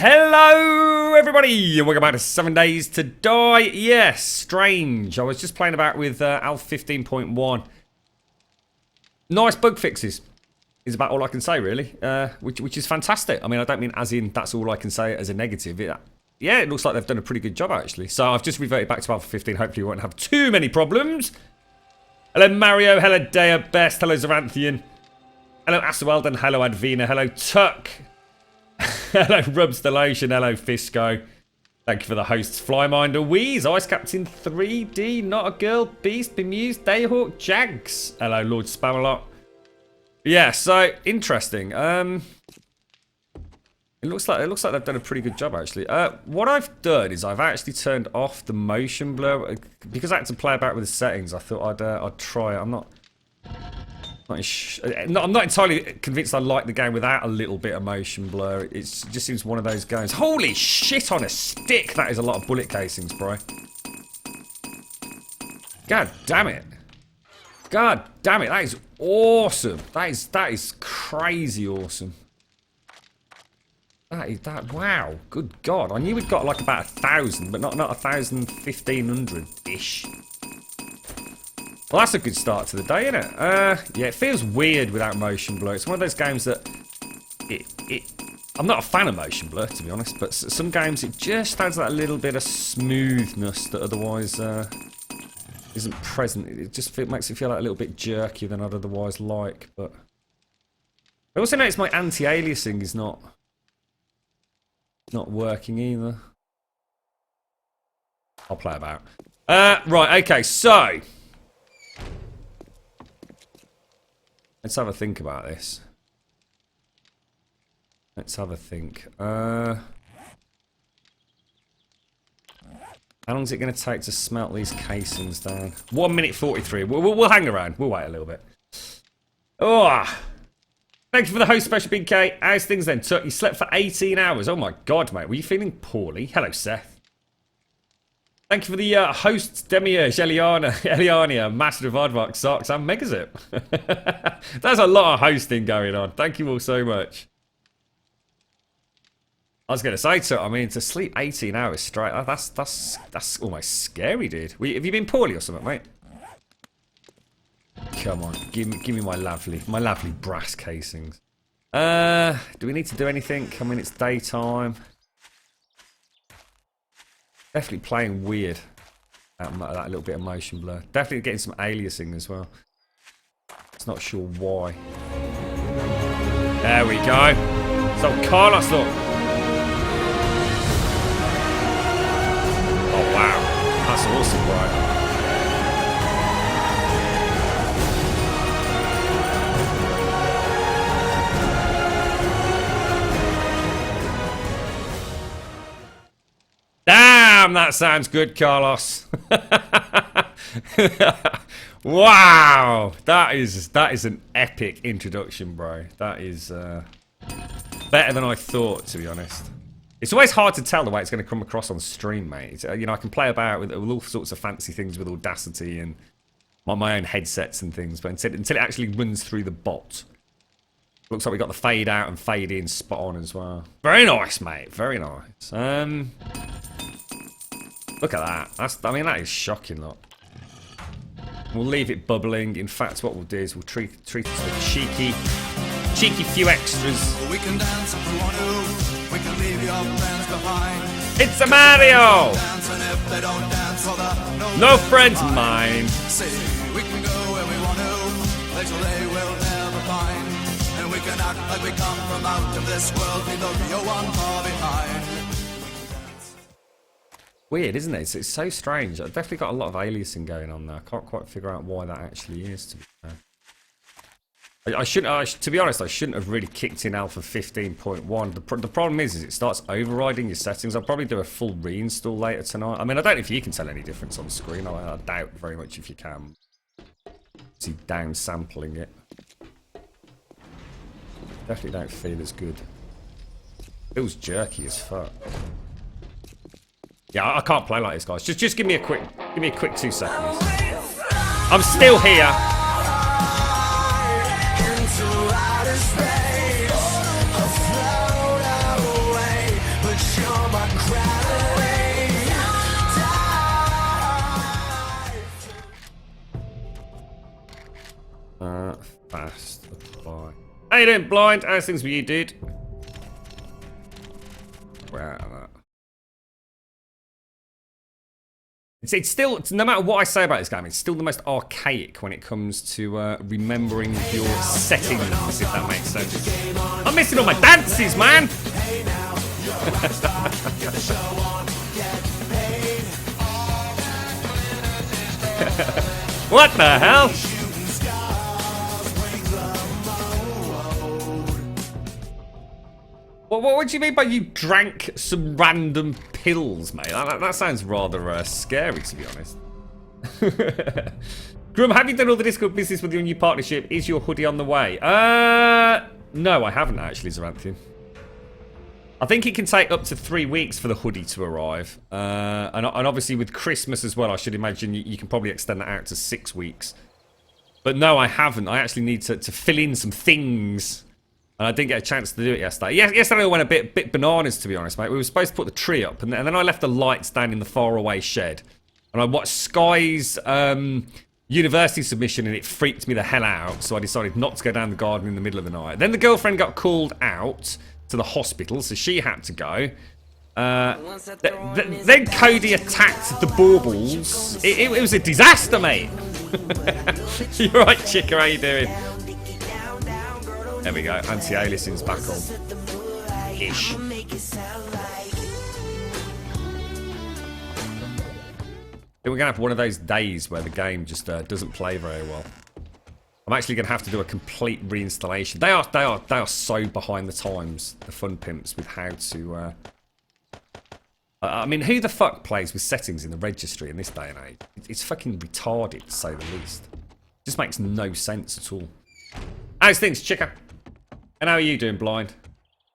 Hello everybody and welcome back to 7 Days to Die. Yes, strange. I was just playing about with Alpha 15.1. Nice bug fixes is about all I can say really, which is fantastic. I mean, I don't mean as in that's all I can say as a negative. Yeah, it looks like they've done a pretty good job actually. So I've just reverted back to Alpha 15. Hopefully we won't have too many problems. Hello Mario, hello Dea Best, hello Zaranthian, hello Aswelden, hello Advina, hello Tuck. Hello Rubs the Lotion, hello Fisco. Thank you for the hosts. Flyminder, Wheeze, Ice Captain 3D, Not a Girl, Beast, Bemused, Dayhawk, Jags. Hello Lord Spamalot. Yeah, so interesting. It looks like they've done a pretty good job actually. What I've done is I've actually turned off the motion blur because I had to play about with the settings. I thought I'd try it. I'm not entirely convinced I like the game without a little bit of motion blur. It just seems one of those games. Holy shit on a stick! That is a lot of bullet casings, bro. God damn it. God damn it, that is awesome. That is crazy awesome. Wow, good God. I knew we'd got like about 1,000, but not 1,000, 1,500-ish. Well, that's a good start to the day, isn't it? Yeah, it feels weird without motion blur. It's one of those games that I'm not a fan of motion blur, to be honest, but some games it just adds that little bit of smoothness that otherwise isn't present. It just makes it feel like a little bit jerkier than I'd otherwise like. But I also notice my anti-aliasing is not working either. I'll play about. Right, okay, so let's have a think about this. Let's have a think. How long is it going to take to smelt these casings down? 1 minute 43. We'll hang around. We'll wait a little bit. Oh, thank you for the host, Special BK. How's things then? You slept for 18 hours. Oh my God, mate. Were you feeling poorly? Hello, Seth. Thank you for the hosts, Demiurge, Eliania, Master of Aardvark, Socks, and Megazip. There's a lot of hosting going on. Thank you all so much. I was going to say, I mean, to sleep 18 hours straight, that's almost scary, dude. Have you been poorly or something, mate? Come on, give me my lovely brass casings. Do we need to do anything? I mean, it's daytime. Definitely playing weird. That little bit of motion blur. Definitely getting some aliasing as well. Just not sure why. There we go. So Carlos, look. Oh wow, that's awesome, right? Damn, that sounds good, Carlos. Wow, that is an epic introduction, bro. That is better than I thought, to be honest. It's always hard to tell the way it's going to come across on stream, mate. You know, I can play about with all sorts of fancy things with Audacity and my own headsets and things, but until it actually runs through the bot. Looks like we got the fade out and fade in spot on as well. Very nice, mate. Very nice. Look at that. I mean, that is shocking, look. We'll leave it bubbling. In fact, what we'll do is we'll treat it with cheeky few extras. We can dance if we want to. We can leave your friends behind. It's a Mario! Dance, and if they don't dance, well, no friends mine. See, we can go where we want to. Places they will never find. And we can act like we come from out of this world. Leave the real one far behind. Weird, isn't it? It's so strange. I've definitely got a lot of aliasing going on there. I can't quite figure out why that actually is, to be fair. To be honest, I shouldn't have really kicked in Alpha 15.1. The problem is it starts overriding your settings. I'll probably do a full reinstall later tonight. I mean, I don't know if you can tell any difference on screen. I doubt very much if you can. See, down sampling it. Definitely don't feel as good. Feels jerky as fuck. Yeah, I can't play like this, guys. Just give me a quick 2 seconds. I'm still here. How you doing, Blind? How's things with you, dude? Wow. It's still, no matter what I say about this game, it's still the most archaic when it comes to remembering your settings, if that makes sense. I'm missing all my dances, man! What the hell? What do you mean by you drank some random pills, mate? That sounds rather scary, to be honest. Grum, have you done all the Discord business with your new partnership? Is your hoodie on the way? No, I haven't actually, Zaranthian. I think it can take up to 3 weeks for the hoodie to arrive. And obviously with Christmas as well, I should imagine you can probably extend that out to 6 weeks. But no, I haven't. I actually need to fill in some things. And I didn't get a chance to do it yesterday. Yesterday I went a bit bananas, to be honest, mate. We were supposed to put the tree up, and then I left the lights down in the faraway shed. And I watched Sky's university submission, and it freaked me the hell out. So I decided not to go down the garden in the middle of the night. Then the girlfriend got called out to the hospital, so she had to go. Then Cody attacked the baubles. It was a disaster, mate. You're right, Chica, how you doing? There we go, anti-aliasing's back on. Ish. We're going to have one of those days where the game just doesn't play very well. I'm actually going to have to do a complete reinstallation. They are so behind the times, the Fun Pimps, with how to... I mean, who the fuck plays with settings in the registry in this day and age? It's fucking retarded, to say the least. It just makes no sense at all. How's things, Chica? And how are you doing, Blind?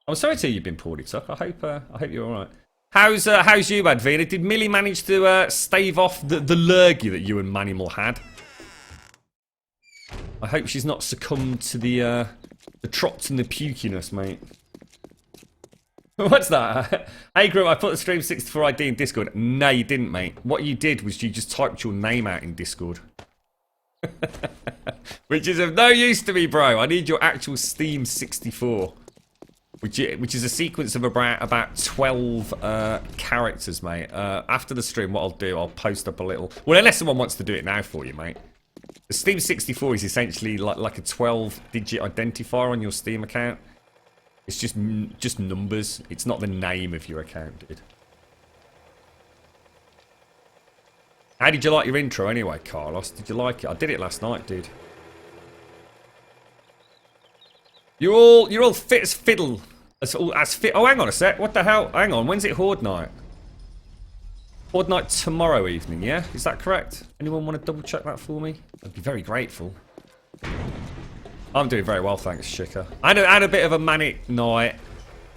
I'm sorry to hear you've been poorly, Tuck. I hope you're all right. How's you, Advina? Did Millie manage to stave off the lurgy that you and Manimal had? I hope she's not succumbed to the trots and the pukiness, mate. What's that? Hey, Grum, I put the Stream 64 ID in Discord. No, you didn't, mate. What you did was you just typed your name out in Discord. Which is of no use to me, bro. I need your actual Steam 64. Which is a sequence of about 12 characters, mate. After the stream, what I'll do, I'll post up a little... Well, unless someone wants to do it now for you, mate. The Steam 64 is essentially like a 12-digit identifier on your Steam account. It's just numbers. It's not the name of your account, dude. How did you like your intro anyway, Carlos? Did you like it? I did it last night, dude. You're all fit as fiddle. As fit. Oh, hang on a sec. What the hell? Hang on. When's it Horde night? Horde night tomorrow evening, yeah? Is that correct? Anyone want to double check that for me? I'd be very grateful. I'm doing very well, thanks, Chica. I had a bit of a manic night.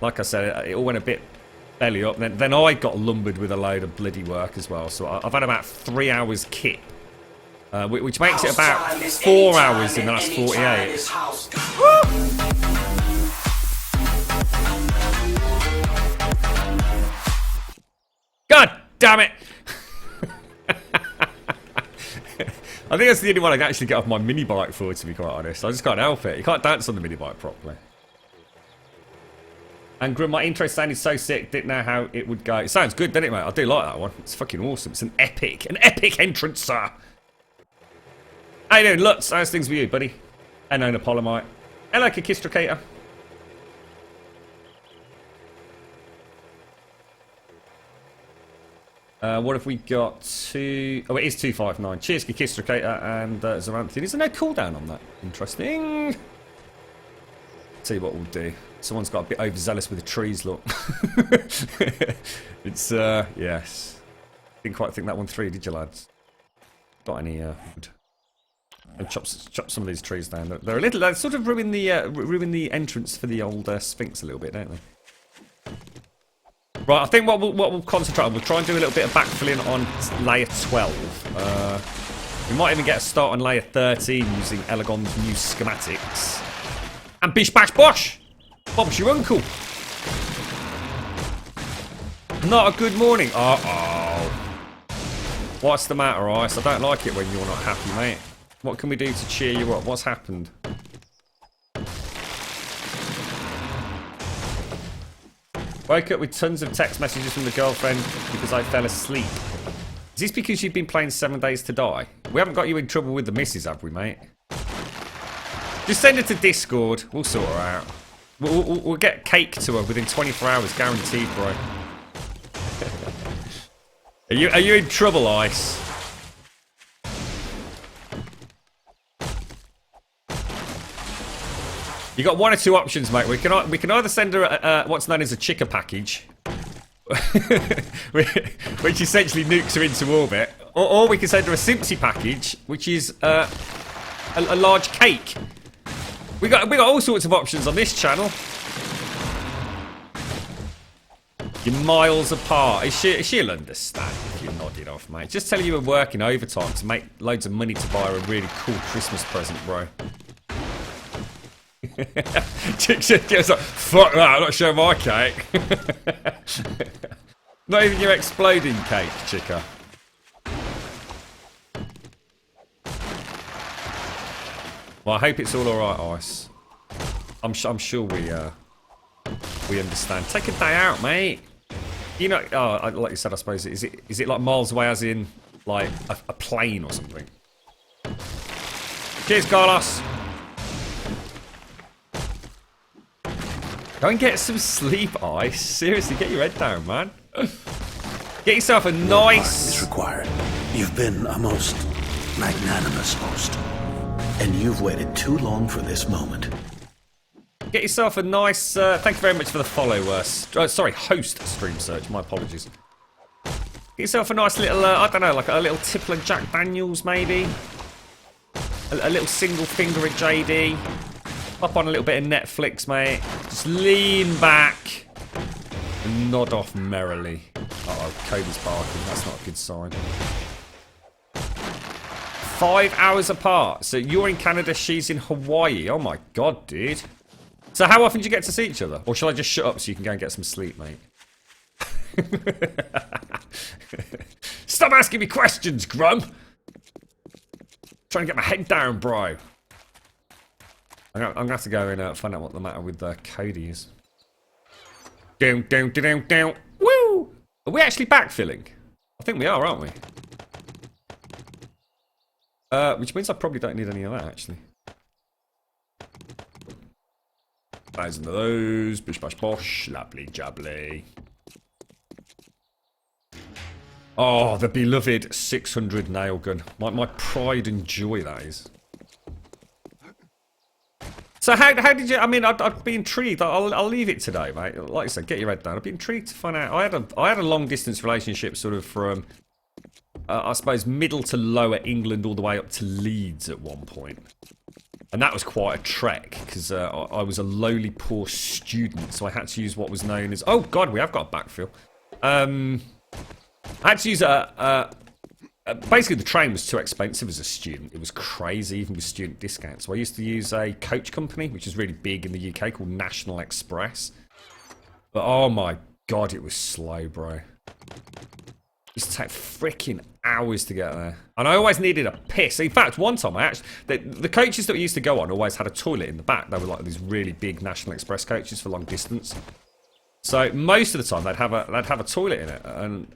Like I said, it all went a bit belly up. Then I got lumbered with a load of bloody work as well. So I've had about 3 hours kip. Which makes it about 4 hours in the last 48. God damn it! I think that's the only one I can actually get off my mini bike for, to be quite honest. I just can't help it. You can't dance on the mini bike properly. And Grum, my intro sounded so sick, didn't know how it would go. It sounds good, doesn't it, mate? I do like that one. It's fucking awesome. It's an epic entrance, sir. How you doing, Lutz? How's things with you, buddy? Hello, Napoleonite. Hello, Kikistracator. What have we got? Oh, it is 259. Cheers, Kikistracator and Zaranthian. Is there no cooldown on that? Interesting. Tell you what we'll do. Someone's got a bit overzealous with the trees, look. It's, yes. Didn't quite think that one through, did you, lads? Got any wood? And chop some of these trees down. They're a little. They sort of ruin the entrance for the old Sphinx a little bit, don't they? Right. I think what we'll concentrate on. We'll try and do a little bit of backfilling on layer 12. We might even get a start on layer 13 using Elegon's new schematics. And bish bash bosh. Bob's your uncle. Not a good morning. Uh-oh. What's the matter, Ice? I don't like it when you're not happy, mate. What can we do to cheer you up? What's happened? Woke up with tons of text messages from the girlfriend because I fell asleep. Is this because you've been playing 7 Days to Die? We haven't got you in trouble with the missus, have we, mate? Just send her to Discord. We'll sort her out. We'll get cake to her within 24 hours, guaranteed, bro. Are you in trouble, Ice? You got one or two options, mate. We can either send her what's known as a chicker package, which essentially nukes her into orbit, or we can send her a Simpsy package, which is a large cake. We got all sorts of options on this channel. You're miles apart. She'll understand if you nod it off, mate. Just tell her you were working overtime to make loads of money to buy her a really cool Christmas present, bro. Chick's like, fuck that, I'm not showing my cake. Not even your exploding cake, Chicka. Well, I hope it's all alright, Ice. I'm sure we understand. Take a day out, mate. You know, like you said, I suppose, is it like miles away as in, like, a plane or something? Cheers, Carlos. Go and get some sleep, Ice. Seriously, get your head down, man. Get yourself a nice... is required. You've been a most magnanimous host, and you've waited too long for this moment. Get yourself a nice... thank you very much for the follow. Sorry, host stream search. My apologies. Get yourself a nice little, I don't know, like a little tipple of Jack Daniels, maybe. A little single finger of JD. Up on a little bit of Netflix, mate. Just lean back and nod off merrily. Uh-oh, Kobe's barking. That's not a good sign. 5 hours apart. So you're in Canada, she's in Hawaii. Oh my god, dude. So how often do you get to see each other? Or shall I just shut up so you can go and get some sleep, mate? Stop asking me questions, Grum. Trying to get my head down, bro. I'm gonna have to go and find out what the matter with Cody is. Down. Woo! Are we actually backfilling? I think we are, aren't we? Which means I probably don't need any of that, actually. 1,000 of those. Bish bash bosh. Lovely jubbly. Oh, the beloved 600 nail gun. My pride and joy, that is. So how did you? I mean, I'd be intrigued. I'll leave it today, mate. Like I said, get your head down. I'd be intrigued to find out. I had a long distance relationship, sort of from, I suppose, middle to lower England, all the way up to Leeds at one point, and that was quite a trek because I was a lowly poor student, so I had to use what was known as. Oh God, we have got a backfill. I had to use basically, the train was too expensive as a student. It was crazy, even with student discounts. So I used to use a coach company, which is really big in the UK, called National Express. But oh my god, it was slow, bro. It used to take freaking hours to get there. And I always needed a piss. In fact, one time the coaches that we used to go on always had a toilet in the back. They were like these really big National Express coaches for long distance. So most of the time they'd have a toilet in it. And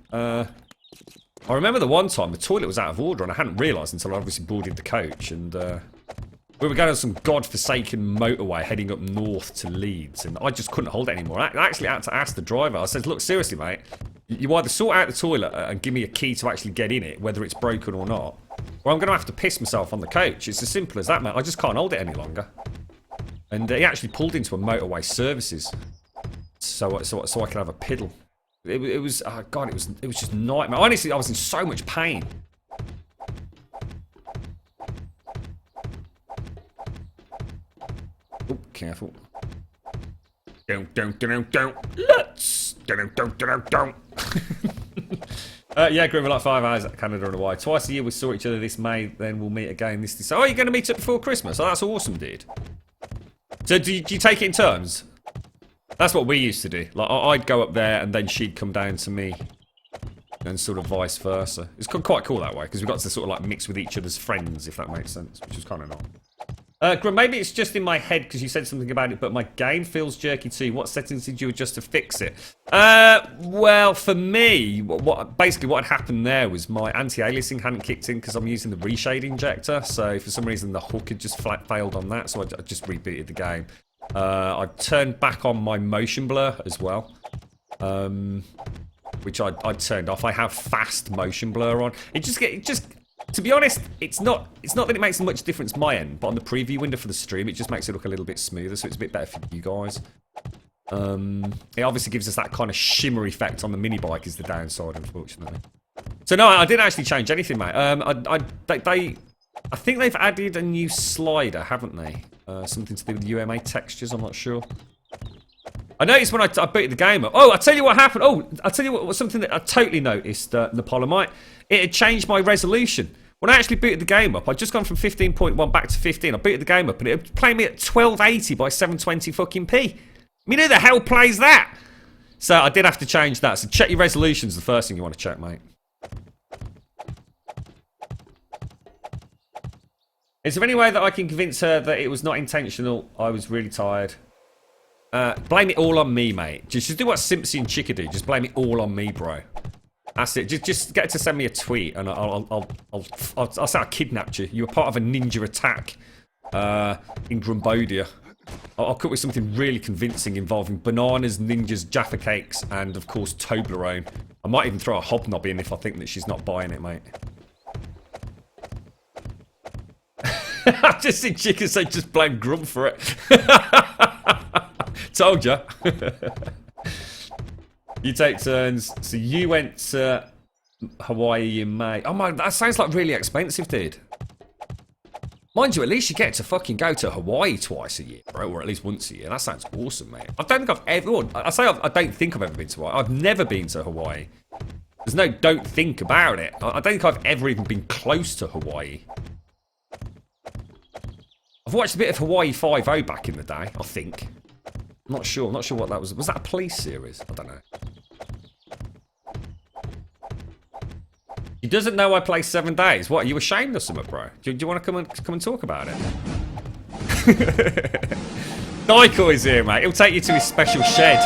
I remember the one time the toilet was out of order and I hadn't realised until I obviously boarded the coach, and we were going on some godforsaken motorway heading up north to Leeds, and I just couldn't hold it anymore. I actually had to ask the driver. I said, look, seriously, mate, you either sort out the toilet and give me a key to actually get in it, whether it's broken or not, or I'm going to have to piss myself on the coach. It's as simple as that, mate. I just can't hold it any longer. And he actually pulled into a motorway services so I could have a piddle. It was, oh god, it was just nightmare. Honestly, I was in so much pain. Oh, careful. Don't. Let's. Don't. Yeah, Grim, like 5 hours at Canada and Hawaii. Twice a year we saw each other this May, then we'll meet again this December. Oh, you're going to meet up before Christmas? Oh, that's awesome, dude. So do you take it in turns? That's what we used to do. Like, I'd go up there and then she'd come down to me. And sort of vice versa. It's quite cool that way, because we got to sort of like mix with each other's friends, if that makes sense, which was kind of nice. Grum, maybe it's just in my head because you said something about it, but my game feels jerky too. What settings did you adjust to fix it? Well, for me, basically what had happened there was my anti-aliasing hadn't kicked in because I'm using the reshade injector. So for some reason the hook had just flat failed on that, so I just rebooted the game. I turned back on my motion blur as well, which I turned off. I have fast motion blur on. It just to be honest, it's not that it makes much difference my end, but on the preview window for the stream, it just makes it look a little bit smoother, so it's a bit better for you guys. It obviously gives us that kind of shimmer effect on the mini bike is the downside, unfortunately. So no, I didn't actually change anything, mate. I think they've added a new slider, haven't they? Something to do with UMA textures, I'm not sure. I noticed when I booted the game up. Oh, I'll tell you what happened. Oh, I'll tell you what was something that I totally noticed, Napoleonite. It had changed my resolution. When I actually booted the game up, I'd just gone from 15.1 back to 15. I booted the game up and it played me at 1280 by 720 fucking p. I mean, who the hell plays that? So I did have to change that. So check your resolutions, the first thing you want to check, mate. Is there any way that I can convince her that it was not intentional? I was really tired. Blame it all on me, mate. Just do what Simpson and Chicka do. Just blame it all on me, bro. That's it. Just get her to send me a tweet, and I'll say I kidnapped you. You were part of a ninja attack in Grumbodia. I'll come up with something really convincing involving bananas, ninjas, Jaffa cakes, and of course Toblerone. I might even throw a hobnob in if I think that she's not buying it, mate. I've just seen Chicka say just blame Grum for it. Told ya. You take turns. So you went to Hawaii in May. Oh my, that sounds like really expensive, dude. Mind you, at least you get to fucking go to Hawaii twice a year, bro, or at least once a year. That sounds awesome, mate. I don't think I've ever. I don't think I've ever been to Hawaii. I've never been to Hawaii. There's no don't think about it. I don't think I've ever even been close to Hawaii. I've watched a bit of Hawaii 5-0 back in the day, I think. I'm not sure what that was. Was that a police series? I don't know. He doesn't know I play 7 days. What, are you ashamed of something, bro? Do you want to come and talk about it? Daiko's here, mate. He'll take you to his special shed.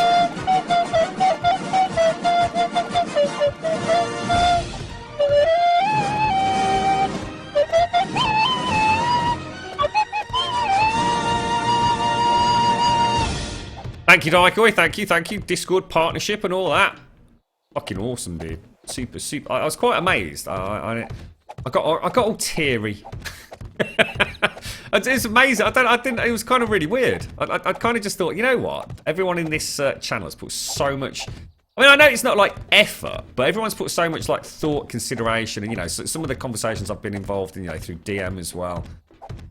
Thank you, Daikoi. Thank you. Discord partnership and all that. Fucking awesome, dude. Super. I was quite amazed. I got all teary. It's amazing. I didn't. It was kind of really weird. I kind of just thought, you know what? Everyone in this channel has put so much. I mean, I know it's not like effort, but everyone's put so much like thought, consideration, and you know, some of the conversations I've been involved in, you know, through DM as well.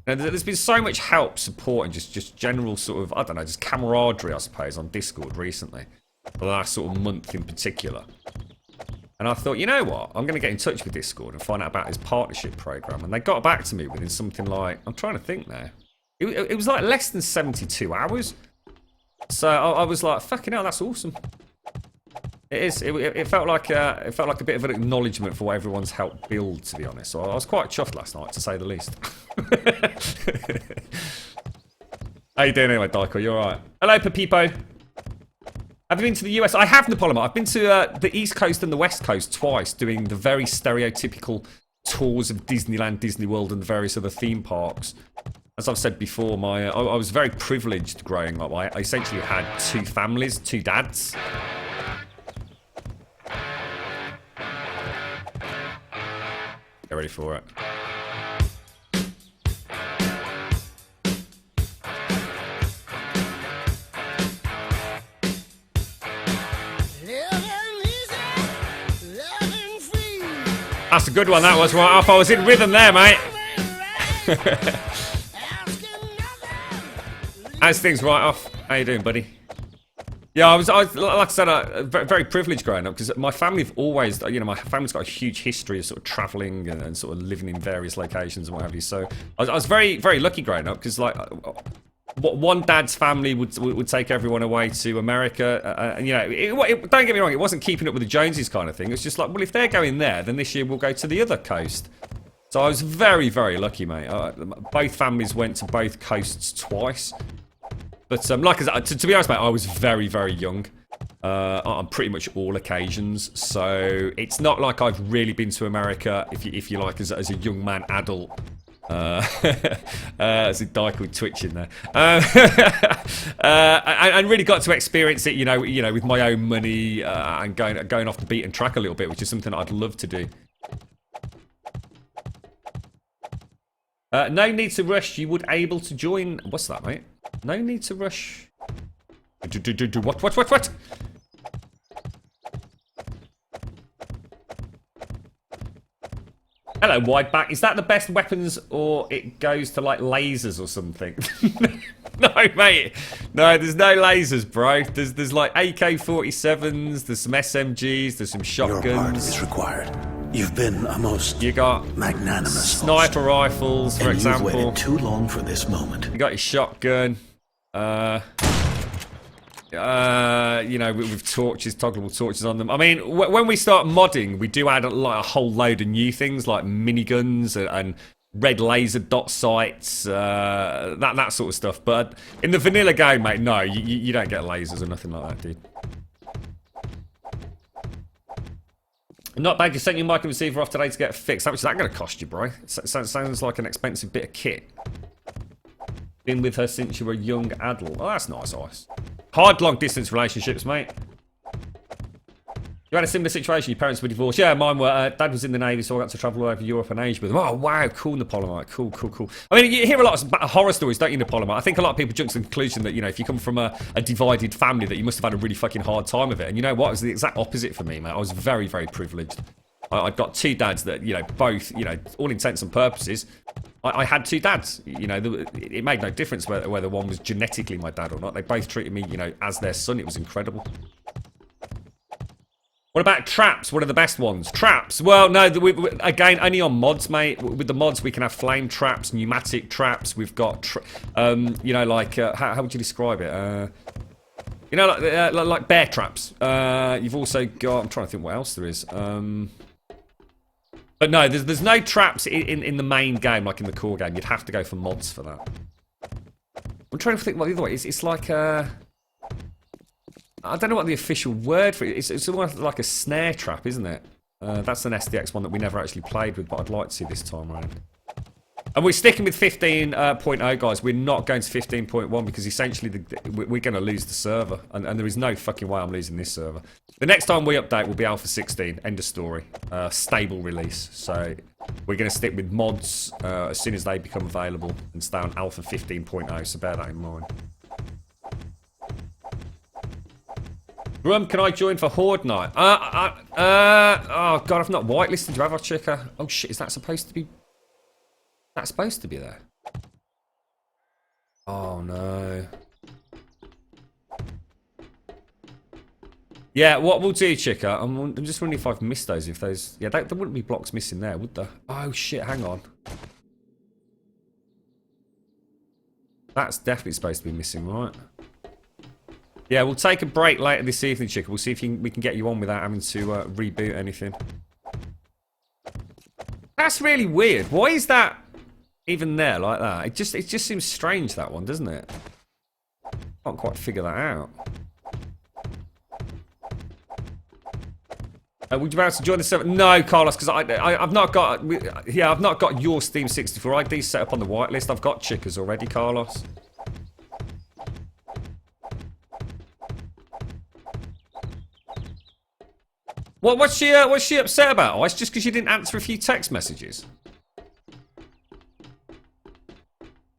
You know, there's been so much help, support, and just general sort of, I don't know, just camaraderie, I suppose, on Discord recently. For the last sort of month in particular. And I thought, you know what? I'm going to get in touch with Discord and find out about his partnership program. And they got back to me within something like, I'm trying to think now. It was like less than 72 hours. So I was like, fucking hell, that's awesome. It is. It felt like a bit of an acknowledgement for what everyone's helped build, to be honest. So I was quite chuffed last night, to say the least. How you doing anyway, Daiko? You alright? Hello, Pepipo. Have you been to the US? I have, Napoleon. I've been to the East Coast and the West Coast twice, doing the very stereotypical tours of Disneyland, Disney World, and the various other theme parks. As I've said before, I was very privileged growing up. I essentially had 2 families, 2 dads. Get ready for it. That's a good one, that was right off. I was in rhythm there, mate. How's things right off? How you doing, buddy? Yeah, I was like I said, very privileged growing up because my family have always, you know, my family's got a huge history of sort of travelling and sort of living in various locations and what have you. So I was very, very lucky growing up because like one dad's family would take everyone away to America, and you know, don't get me wrong, it wasn't keeping up with the Joneses kind of thing. It's just like, well, if they're going there, then this year we'll go to the other coast. So I was very, very lucky, mate. Both families went to both coasts twice. But like I said, to be honest, mate, I was very, very young on pretty much all occasions. So it's not like I've really been to America, if you like, as a young man, adult. There's a Dyke twitching there. And really got to experience it, you know, with my own money and going off the beaten track a little bit, which is something I'd love to do. No need to rush. You would able to join. What's that, mate? No need to rush. What? Hello, Wideback. Is that the best weapons, or it goes to like lasers or something? No, mate. No, there's no lasers, bro. There's like AK-47s. There's some SMGs. There's some shotguns. Your part is required. You've been a most you got magnanimous sniper host. Rifles, for And example. You've waited too long for this moment. You got your shotgun. You know, with torches, toggleable torches on them. I mean, when we start modding, we do add a whole load of new things like miniguns and red laser dot sights, that sort of stuff. But in the vanilla game, mate, no, you don't get lasers or nothing like that, dude. Not bad. You sent your mic and receiver off today to get fixed. How much is that going to cost you, bro? Sounds like an expensive bit of kit. Been with her since you were a young adult. Oh, that's nice, ice. Hard long-distance relationships, mate. You had a similar situation. Your parents were divorced. Yeah, mine were. Dad was in the Navy, so I got to travel all over Europe and Asia with them. Oh, wow. Cool, Napoleonite. Cool. I mean, you hear a lot of horror stories, don't you, Napoleonite? I think a lot of people jump to the conclusion that, you know, if you come from a divided family, that you must have had a really fucking hard time of it. And you know what? It was the exact opposite for me, mate. I was very, very privileged. I've got two dads that, you know, both, you know, all intents and purposes, I had two dads. You know, it made no difference whether one was genetically my dad or not. They both treated me, you know, as their son. It was incredible. What about traps? What are the best ones? Traps? Well, no, again, only on mods, mate. With the mods, we can have flame traps, pneumatic traps. We've got, you know, like, how would you describe it? You know, like bear traps. You've also got, I'm trying to think what else there is. But no, there's no traps in the main game, like in the core game. You'd have to go for mods for that. I'm trying to think what the other way is. It's like I don't know what the official word for it is. It's almost like a snare trap, isn't it? That's an SDX one that we never actually played with, but I'd like to see this time around. And we're sticking with 15.0, guys. We're not going to 15.1 because essentially we're going to lose the server. And there is no fucking way I'm losing this server. The next time we update will be Alpha 16. End of story. Stable release. So we're going to stick with mods as soon as they become available and stay on Alpha 15.0. So bear that in mind. Grum, can I join for Horde Night? Oh god, I've not whitelisted you, have I, Chica? Oh shit, is that supposed to be... That's supposed to be there? Oh no. Yeah, what we'll do, Chica, I'm just wondering if I've missed those, if those... Yeah, there wouldn't be blocks missing there, would there? Oh shit, hang on. That's definitely supposed to be missing, right? Yeah, we'll take a break later this evening, Chica. We'll see if we can get you on without having to reboot anything. That's really weird. Why is that even there like that? It just seems strange, that one, doesn't it? Can't quite figure that out. Would you be able to join the server? No, Carlos, because I've not got... Yeah, I've not got your Steam 64 ID set up on the whitelist. I've got Chica's already, Carlos. What's she upset about? Oh, it's just because you didn't answer a few text messages.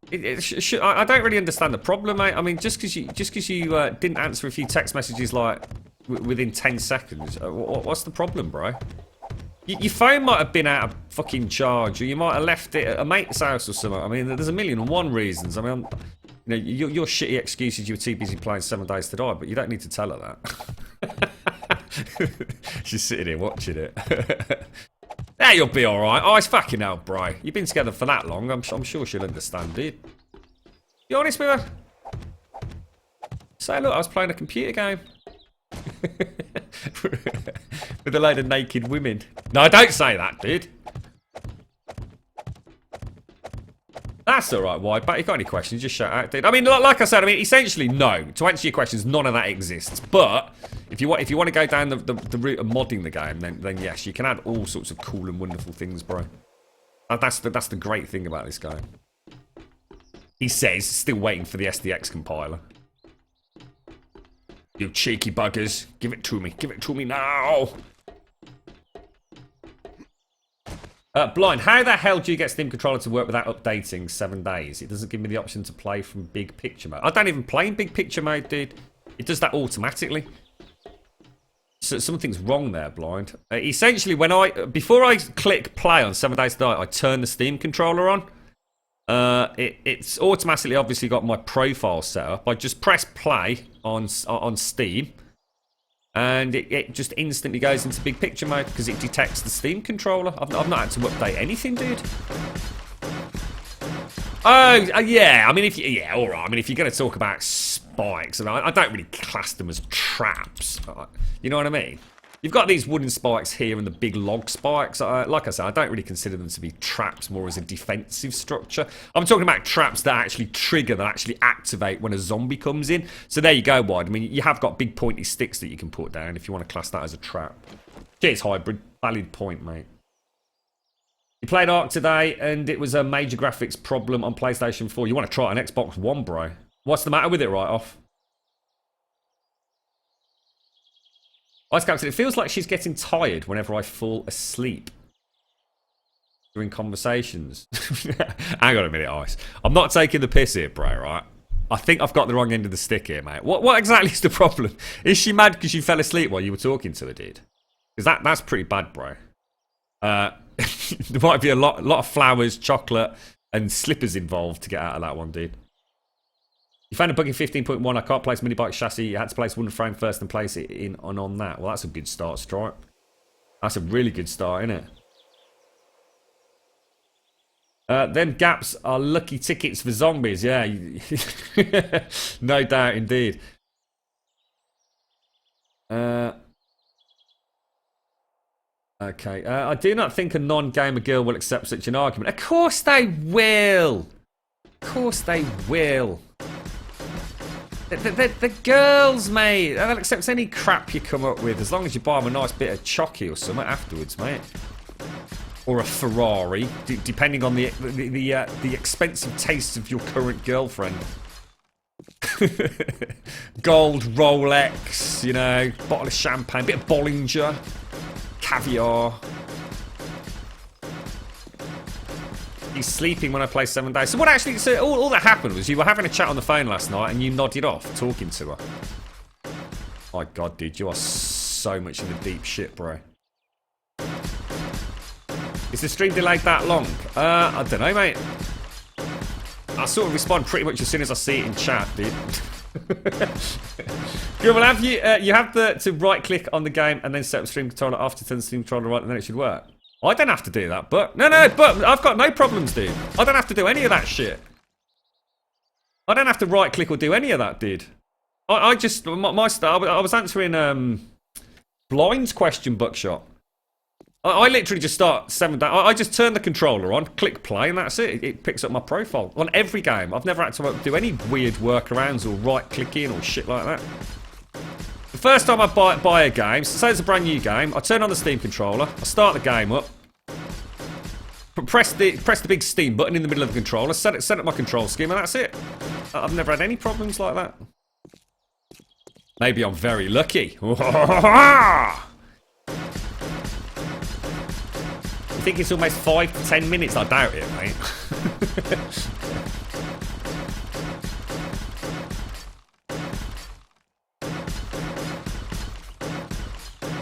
I don't really understand the problem, mate. I mean, just because you didn't answer a few text messages like within 10 seconds, what's the problem, bro? Your phone might have been out of fucking charge, or you might have left it at a mate's house or something. I mean, there's a million and one reasons. I mean, you know, your shitty excuses you were too busy playing 7 Days to Die, but you don't need to tell her that. She's sitting here watching it. Yeah, you'll be alright. Oh, it's fucking hell, bro. You've been together for that long. I'm sure she'll understand, dude. You honest with her? Say, look, I was playing a computer game. With a load of naked women. No, don't say that, dude. That's alright, Wide. But if you got any questions, just shout out, dude. I mean, like I said, I mean, essentially, no. To answer your questions, none of that exists. But if you want to go down the route of modding the game, then yes, you can add all sorts of cool and wonderful things, bro. That's the great thing about this game. He says, still waiting for the SDX compiler. You cheeky buggers, give it to me. Give it to me now. Blind, how the hell do you get Steam Controller to work without updating 7 days? It doesn't give me the option to play from Big Picture mode. I don't even play in Big Picture mode, dude. It does that automatically. So something's wrong there, Blind. Essentially, before I click play on 7 Days to Die, I turn the Steam Controller on. It's automatically obviously got my profile set up. I just press play on Steam. And it just instantly goes into big picture mode because it detects the Steam controller. I've not had to update anything, dude. Oh, yeah. I mean, all right. I mean, if you're going to talk about spikes, and I don't really class them as traps. You know what I mean? You've got these wooden spikes here and the big log spikes. Like I said, I don't really consider them to be traps, more as a defensive structure. I'm talking about traps that actually trigger, that actually activate when a zombie comes in. So there you go, Wide. I mean, you have got big pointy sticks that you can put down if you want to class that as a trap. Cheers, Hybrid. Valid point, mate. You played Ark today and it was a major graphics problem on PlayStation 4. You want to try it on Xbox One, bro. What's the matter with it right off? Ice Captain, it feels like she's getting tired whenever I fall asleep during conversations. Hang on a minute, Ice. I'm not taking the piss here, bro, right? I think I've got the wrong end of the stick here, mate. What exactly is the problem? Is she mad because you fell asleep while you were talking to her, dude? Because that's pretty bad, bro. There might be a lot of flowers, chocolate, and slippers involved to get out of that one, dude. You found a bug in 15.1. I can't place mini bike chassis. You had to place wooden frame first and place it in on that. Well, that's a good start, Stripe. That's a really good start, isn't it? Them gaps are lucky tickets for zombies. Yeah, no doubt, indeed. Okay. I do not think a non-gamer girl will accept such an argument. Of course they will. Of course they will. The girls, mate. They'll accept any crap you come up with as long as you buy them a nice bit of chocky or something afterwards, mate. Or a Ferrari, depending on the expensive tastes of your current girlfriend. Gold Rolex, you know, bottle of champagne, bit of Bollinger, caviar. He's sleeping when I play 7 days. So what actually, so all that happened was you were having a chat on the phone last night and you nodded off talking to her. My God, dude, you are so much in the deep shit, bro. Is the stream delayed that long? I don't know, mate. I sort of respond pretty much as soon as I see it in chat, dude. Grumbul, have you have to right click on the game and then set up stream controller after turn the stream controller right and then it should work. I don't have to do that, but no, but I've got no problems, dude. I don't have to do any of that shit. I don't have to right click or do any of that, dude. I just my style. I was answering Blind's question, Buckshot. I literally just start 7 days. I just turn the controller on, click play, and that's it. It picks up my profile on every game. I've never had to do any weird workarounds or right clicking or shit like that. The first time I buy a game, so say it's a brand new game, I turn on the Steam controller, I start the game up, press the big Steam button in the middle of the controller, set up my control scheme, and that's it. I've never had any problems like that. Maybe I'm very lucky. You think it's almost 5 to 10 minutes? I doubt it, mate.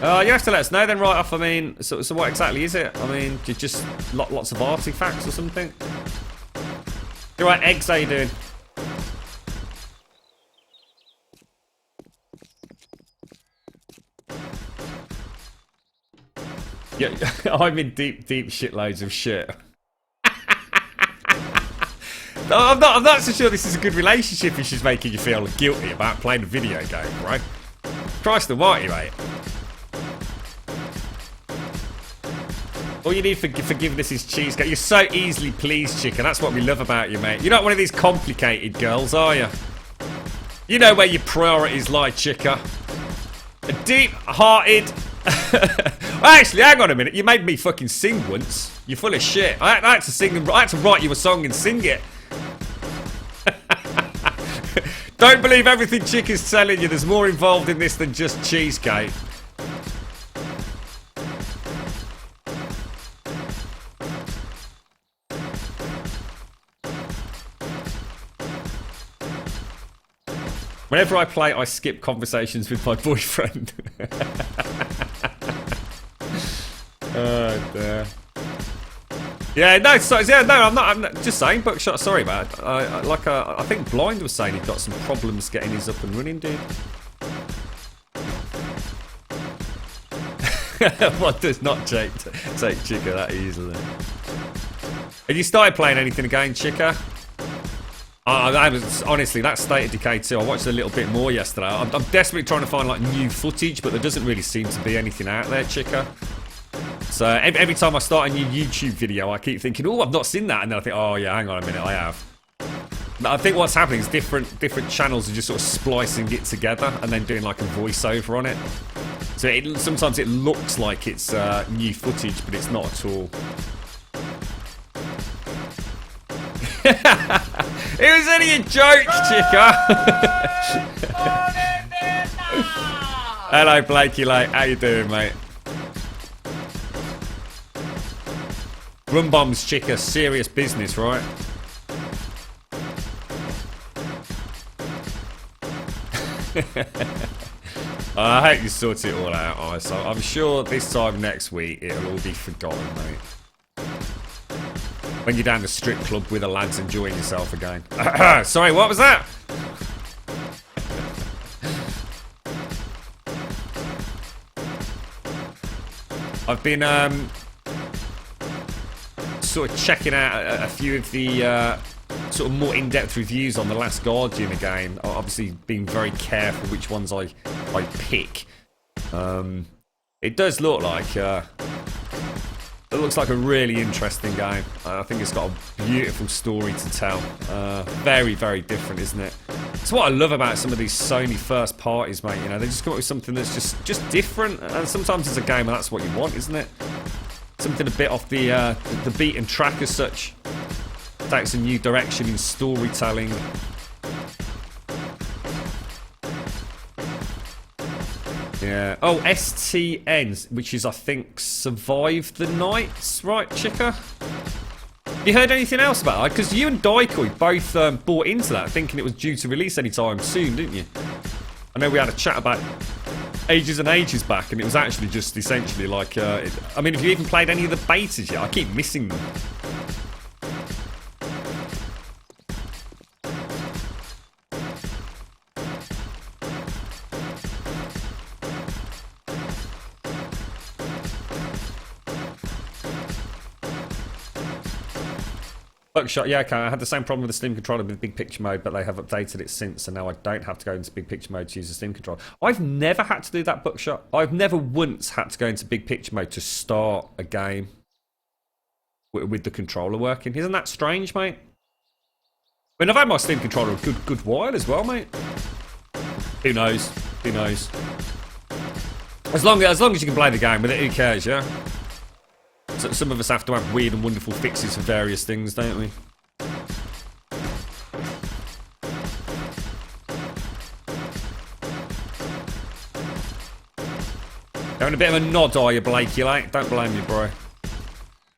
You have to let us know then right off. I mean, so what exactly is it? I mean, just lots of artifacts or something? You're right, Eggs, how you doing? Yeah, I'm in deep shitloads of shit. I'm not so sure this is a good relationship if she's making you feel guilty about playing a video game, right? Christ almighty, mate. All you need for forgiveness is cheesecake. You're so easily pleased, chicken. That's what we love about you, mate. You're not one of these complicated girls, are you? You know where your priorities lie, chica. A deep-hearted... Actually, hang on a minute. You made me fucking sing once. You're full of shit. I had to sing. I had to write you a song and sing it. Don't believe everything Chick is telling you. There's more involved in this than just cheesecake. Whenever I play, I skip conversations with my boyfriend. Oh, dear. Yeah, no, I'm not just saying, Buckshot. Sorry, man. I think Blind was saying he'd got some problems getting his up and running, dude. What does not take Chica that easily? Have you started playing anything again, Chica? I was honestly, that State of Decay 2, I watched a little bit more yesterday. I'm desperately trying to find like new footage, but there doesn't really seem to be anything out there, Chica. So every time I start a new YouTube video, I keep thinking, oh, I've not seen that, and then I think, oh yeah, hang on a minute, I have. But I think what's happening is different channels are just sort of splicing it together and then doing like a voiceover on it. So sometimes it looks like it's new footage, but it's not at all. It was only a joke, Chica. Hello, Blakey, like, how you doing, mate? Rumbomb's Chica, serious business, right? I hope you sort it all out, so I'm sure this time next week it'll all be forgotten, mate. When you're down the strip club with the lads enjoying yourself again. Sorry, what was that? I've been sort of checking out a few of the sort of more in-depth reviews on The Last Guardian again. Obviously being very careful which ones I pick. It does look like it looks like a really interesting game. I think it's got a beautiful story to tell. Very, very different, isn't it? It's what I love about some of these Sony first parties, mate. You know, they just come up with something that's just different. And sometimes it's a game, and that's what you want, isn't it? Something a bit off the beaten track as such. Takes a new direction in storytelling. Yeah. Oh, STN, which is, I think, Survive the Nights, right, Chica? You heard anything else about that? Because you and Daikoi both bought into that, thinking it was due to release anytime soon, didn't you? I know we had a chat about ages and ages back, and it was actually just essentially like... I mean, have you even played any of the betas yet? I keep missing them. Buckshot, yeah, okay. I had the same problem with the Steam controller with big picture mode, but they have updated it since, and now I don't have to go into big picture mode to use the Steam controller. I've never had to do that, Buckshot. I've never once had to go into big picture mode to start a game with the controller working. Isn't that strange, mate? I mean, I've had my Steam controller a good while as well, mate. Who knows? Who knows? As long as you can play the game with it, who cares, yeah? So some of us have to have weird and wonderful fixes for various things, don't we? Having a bit of a nod, are you, Blake? You like? Don't blame me, bro.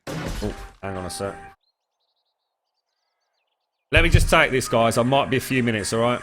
Oh, hang on a sec. Let me just take this, guys. I might be a few minutes, alright?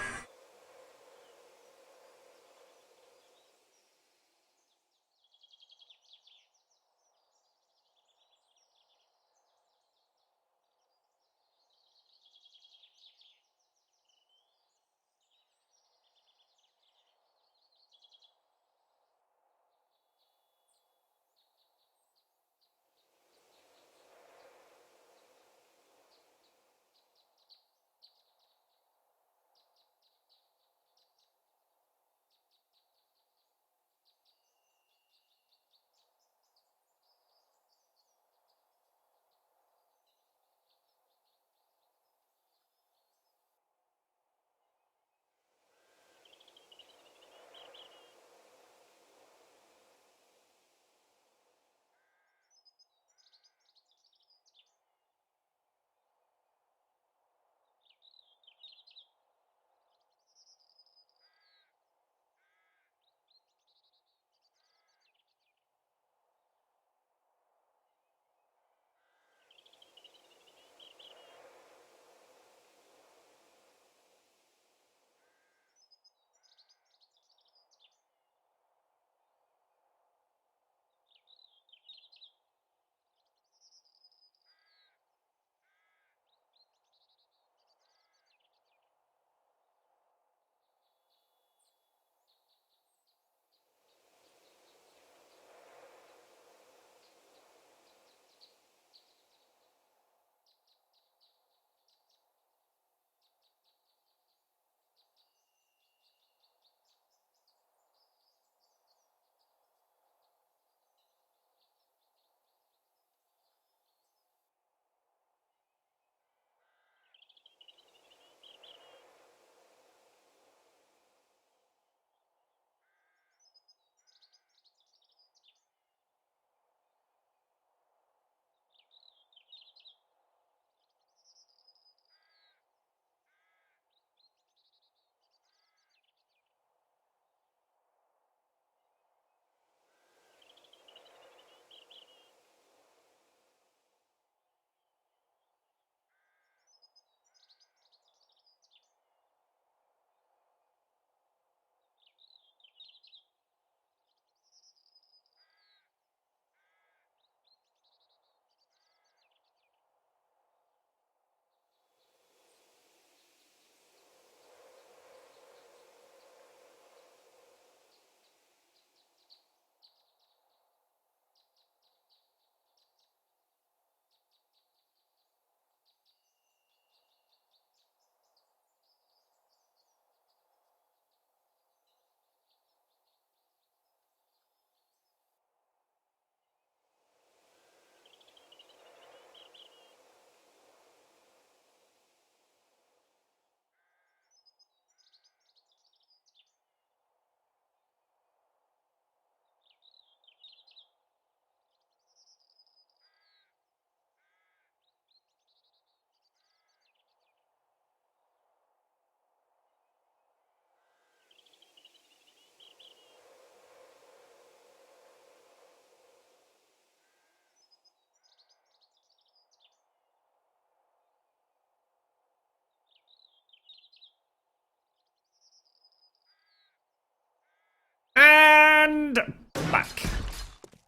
back.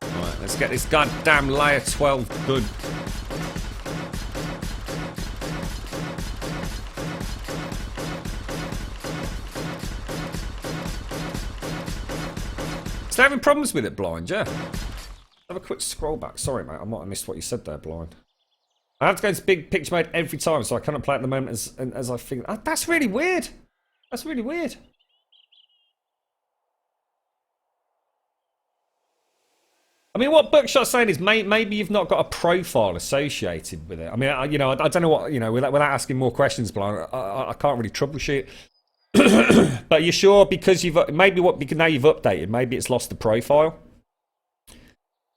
Alright, let's get this goddamn layer 12 done. Still having problems with it, Blind, yeah? Have a quick scroll back. Sorry, mate, I might have missed what you said there, Blind. I have to go into big picture mode every time, so I cannot play at the moment as I think. Oh, that's really weird. That's really weird. I mean, what Buckshot's saying is maybe you've not got a profile associated with it. I mean, I don't know what, without asking more questions, Blind, I can't really troubleshoot. But you're sure because because now you've updated, maybe it's lost the profile.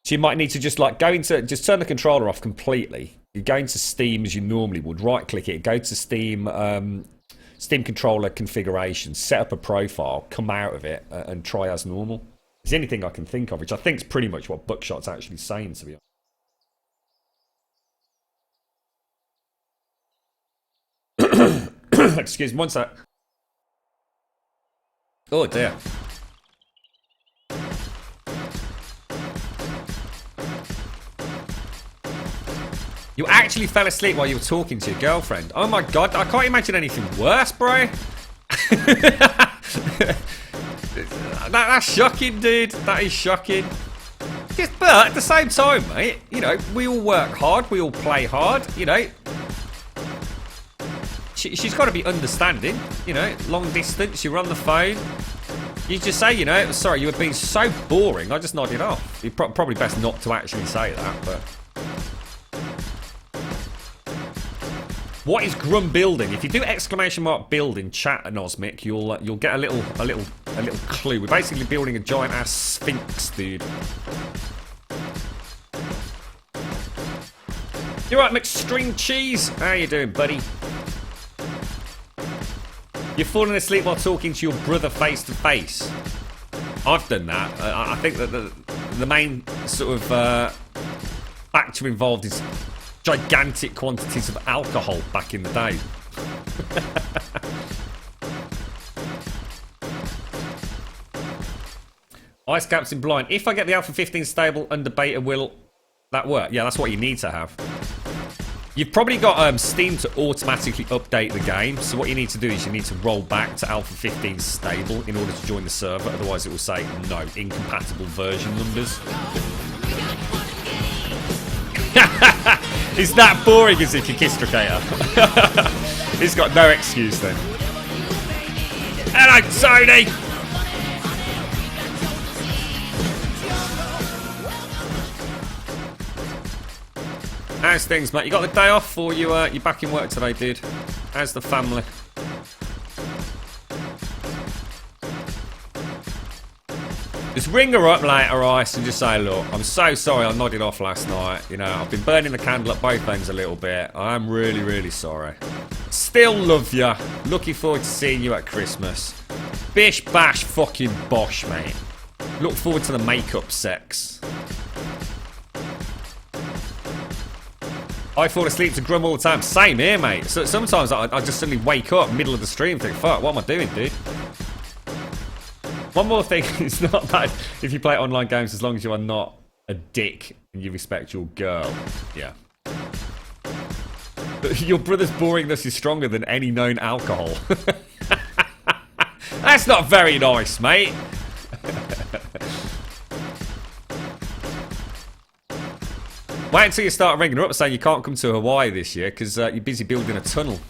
So you might need to just like just turn the controller off completely. You go into Steam as you normally would, right click it, go to Steam controller configuration, set up a profile, come out of it and try as normal. It's the only thing I can think of, which I think is pretty much what Buckshot's actually saying, to be honest. Excuse me, one sec. Oh dear. You actually fell asleep while you were talking to your girlfriend. Oh my god, I can't imagine anything worse, bro. That's shocking, dude. That is shocking. Yes, but at the same time, mate, we all work hard, we all play hard, She's got to be understanding, long distance, you're on the phone. You just say, sorry, you were being so boring, I just nodded off. You're probably best not to actually say that, but... What is Grum building? If you do !build in chat, Anosmic, you'll get a little clue. We're basically building a giant ass Sphinx, dude. You right, McString Cheese? How you doing, buddy? You're falling asleep while talking to your brother face to face. I've done that. I think that the main sort of factor involved is gigantic quantities of alcohol back in the day. Ice Captain Blind. If I get the Alpha 15 stable under beta, will that work? Yeah, that's what you need to have. You've probably got Steam to automatically update the game, so what you need to do is you need to roll back to Alpha 15 stable in order to join the server, otherwise it will say, no, incompatible version numbers. Is that boring, is it, Kikistricator? He's got no excuse then. Hello, Tony! How's things, mate? You got the day off, or you back in work today, dude? How's the family? Just ring her up later, Ice, and just say, look, I'm so sorry I nodded off last night. I've been burning the candle at both ends a little bit. I'm really, really sorry. Still love you. Looking forward to seeing you at Christmas. Bish, bash, fucking bosh, mate. Look forward to the makeup sex. I fall asleep to Grum all the time. Same here, mate. So sometimes I just suddenly wake up middle of the stream and think, fuck, what am I doing, dude? One more thing, it's not bad if you play online games as long as you are not a dick and you respect your girl. Yeah. But your brother's boringness is stronger than any known alcohol. That's not very nice, mate. Wait until you start ringing her up saying you can't come to Hawaii this year because you're busy building a tunnel.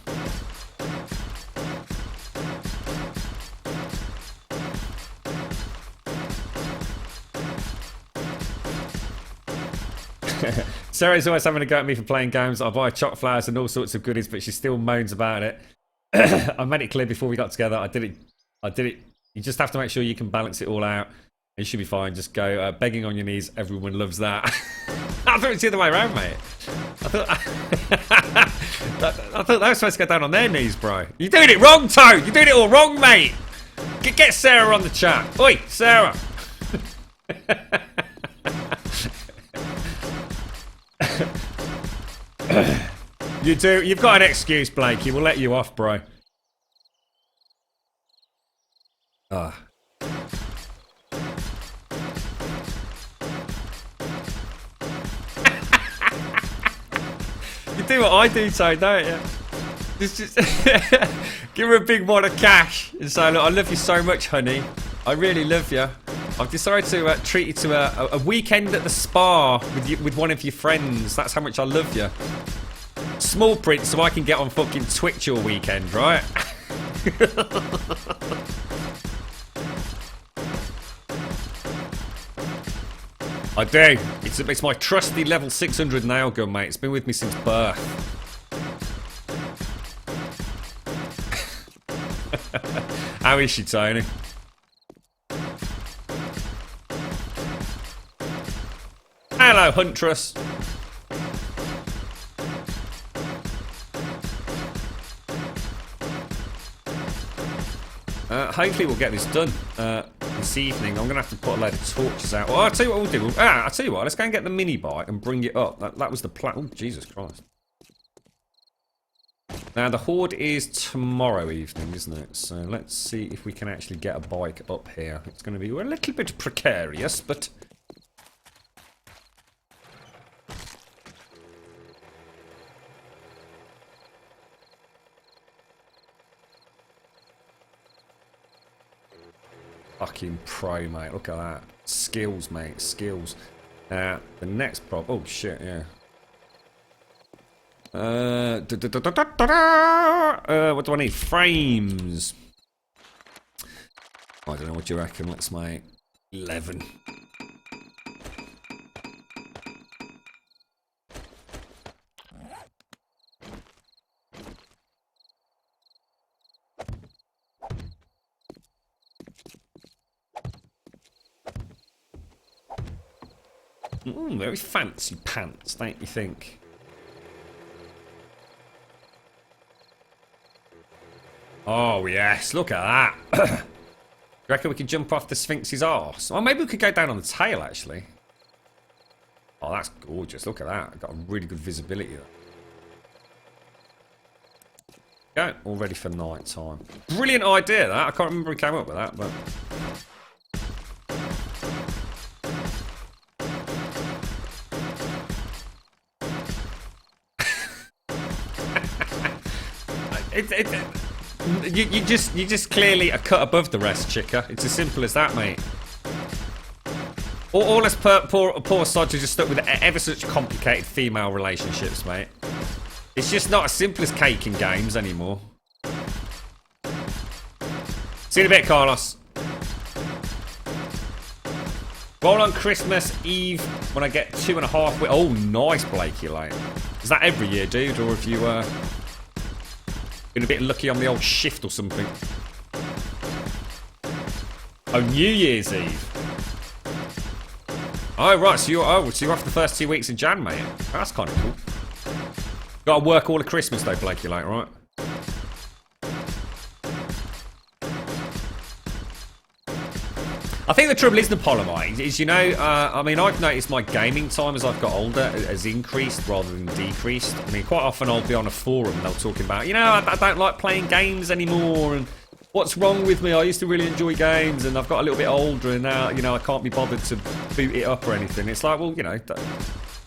Sarah's always having a go at me for playing games. I buy choc flowers and all sorts of goodies, but she still moans about it. I made it clear before we got together. I did it. You just have to make sure you can balance it all out. You should be fine. Just go begging on your knees. Everyone loves that. I thought it was the other way around, mate. I thought they were supposed to go down on their knees, bro. You're doing it wrong, Toad. You're doing it all wrong, mate. Get Sarah on the chat. Oi, Sarah. You've got an excuse, Blakey. We'll let you off, bro. You do what I do, Tone, don't you? Just give her a big wad of cash and say, look, I love you so much, honey. I really love you. I've decided to treat you to a weekend at the spa with one of your friends. That's how much I love you. Small print so I can get on fucking Twitch all weekend, right? I do. It's my trusty level 600 nail gun, mate. It's been with me since birth. How is she, Tony? Hello, Huntress. Hopefully we'll get this done this evening. I'm going to have to put a load of torches out. Well, I'll tell you what we'll do. I'll tell you what. Let's go and get the mini bike and bring it up. That was the plan. Oh, Jesus Christ. Now, the Horde is tomorrow evening, isn't it? So let's see if we can actually get a bike up here. It's going to be a little bit precarious, but... Fucking pro, mate. Look at that. Skills, mate. Skills. The next problem... Oh, shit, yeah. What do I need? Frames. I don't know. What do you reckon? Let's make 11. Very fancy pants, don't you think? Oh, yes, look at that. You reckon we could jump off the Sphinx's arse? Or maybe we could go down on the tail, actually. Oh, that's gorgeous. Look at that. I've got a really good visibility there. Go, all ready for night time. Brilliant idea, that. I can't remember who came up with that, but... You just clearly are cut above the rest, chicka. It's as simple as that, mate. All us poor sods are just stuck with ever such complicated female relationships, mate. It's just not as simple as cake in games anymore. See you in a bit, Carlos. Roll on Christmas Eve when I get 2.5 Oh, nice, Blakey, like. Is that every year, dude, or have you been a bit lucky on the old shift or something? Oh, New Year's Eve. Oh, right, so you're off the first 2 weeks in Jan, mate. That's kind of cool. Got to work all of Christmas though, Blakey, like, right? I think the trouble is, the Polymite, is, you know, I mean, I've noticed my gaming time as I've got older has increased rather than decreased. I mean, quite often I'll be on a forum and they'll talk about, you know, I don't like playing games anymore, and what's wrong with me? I used to really enjoy games, and I've got a little bit older, and now, you know, I can't be bothered to boot it up or anything. It's like, well, you know,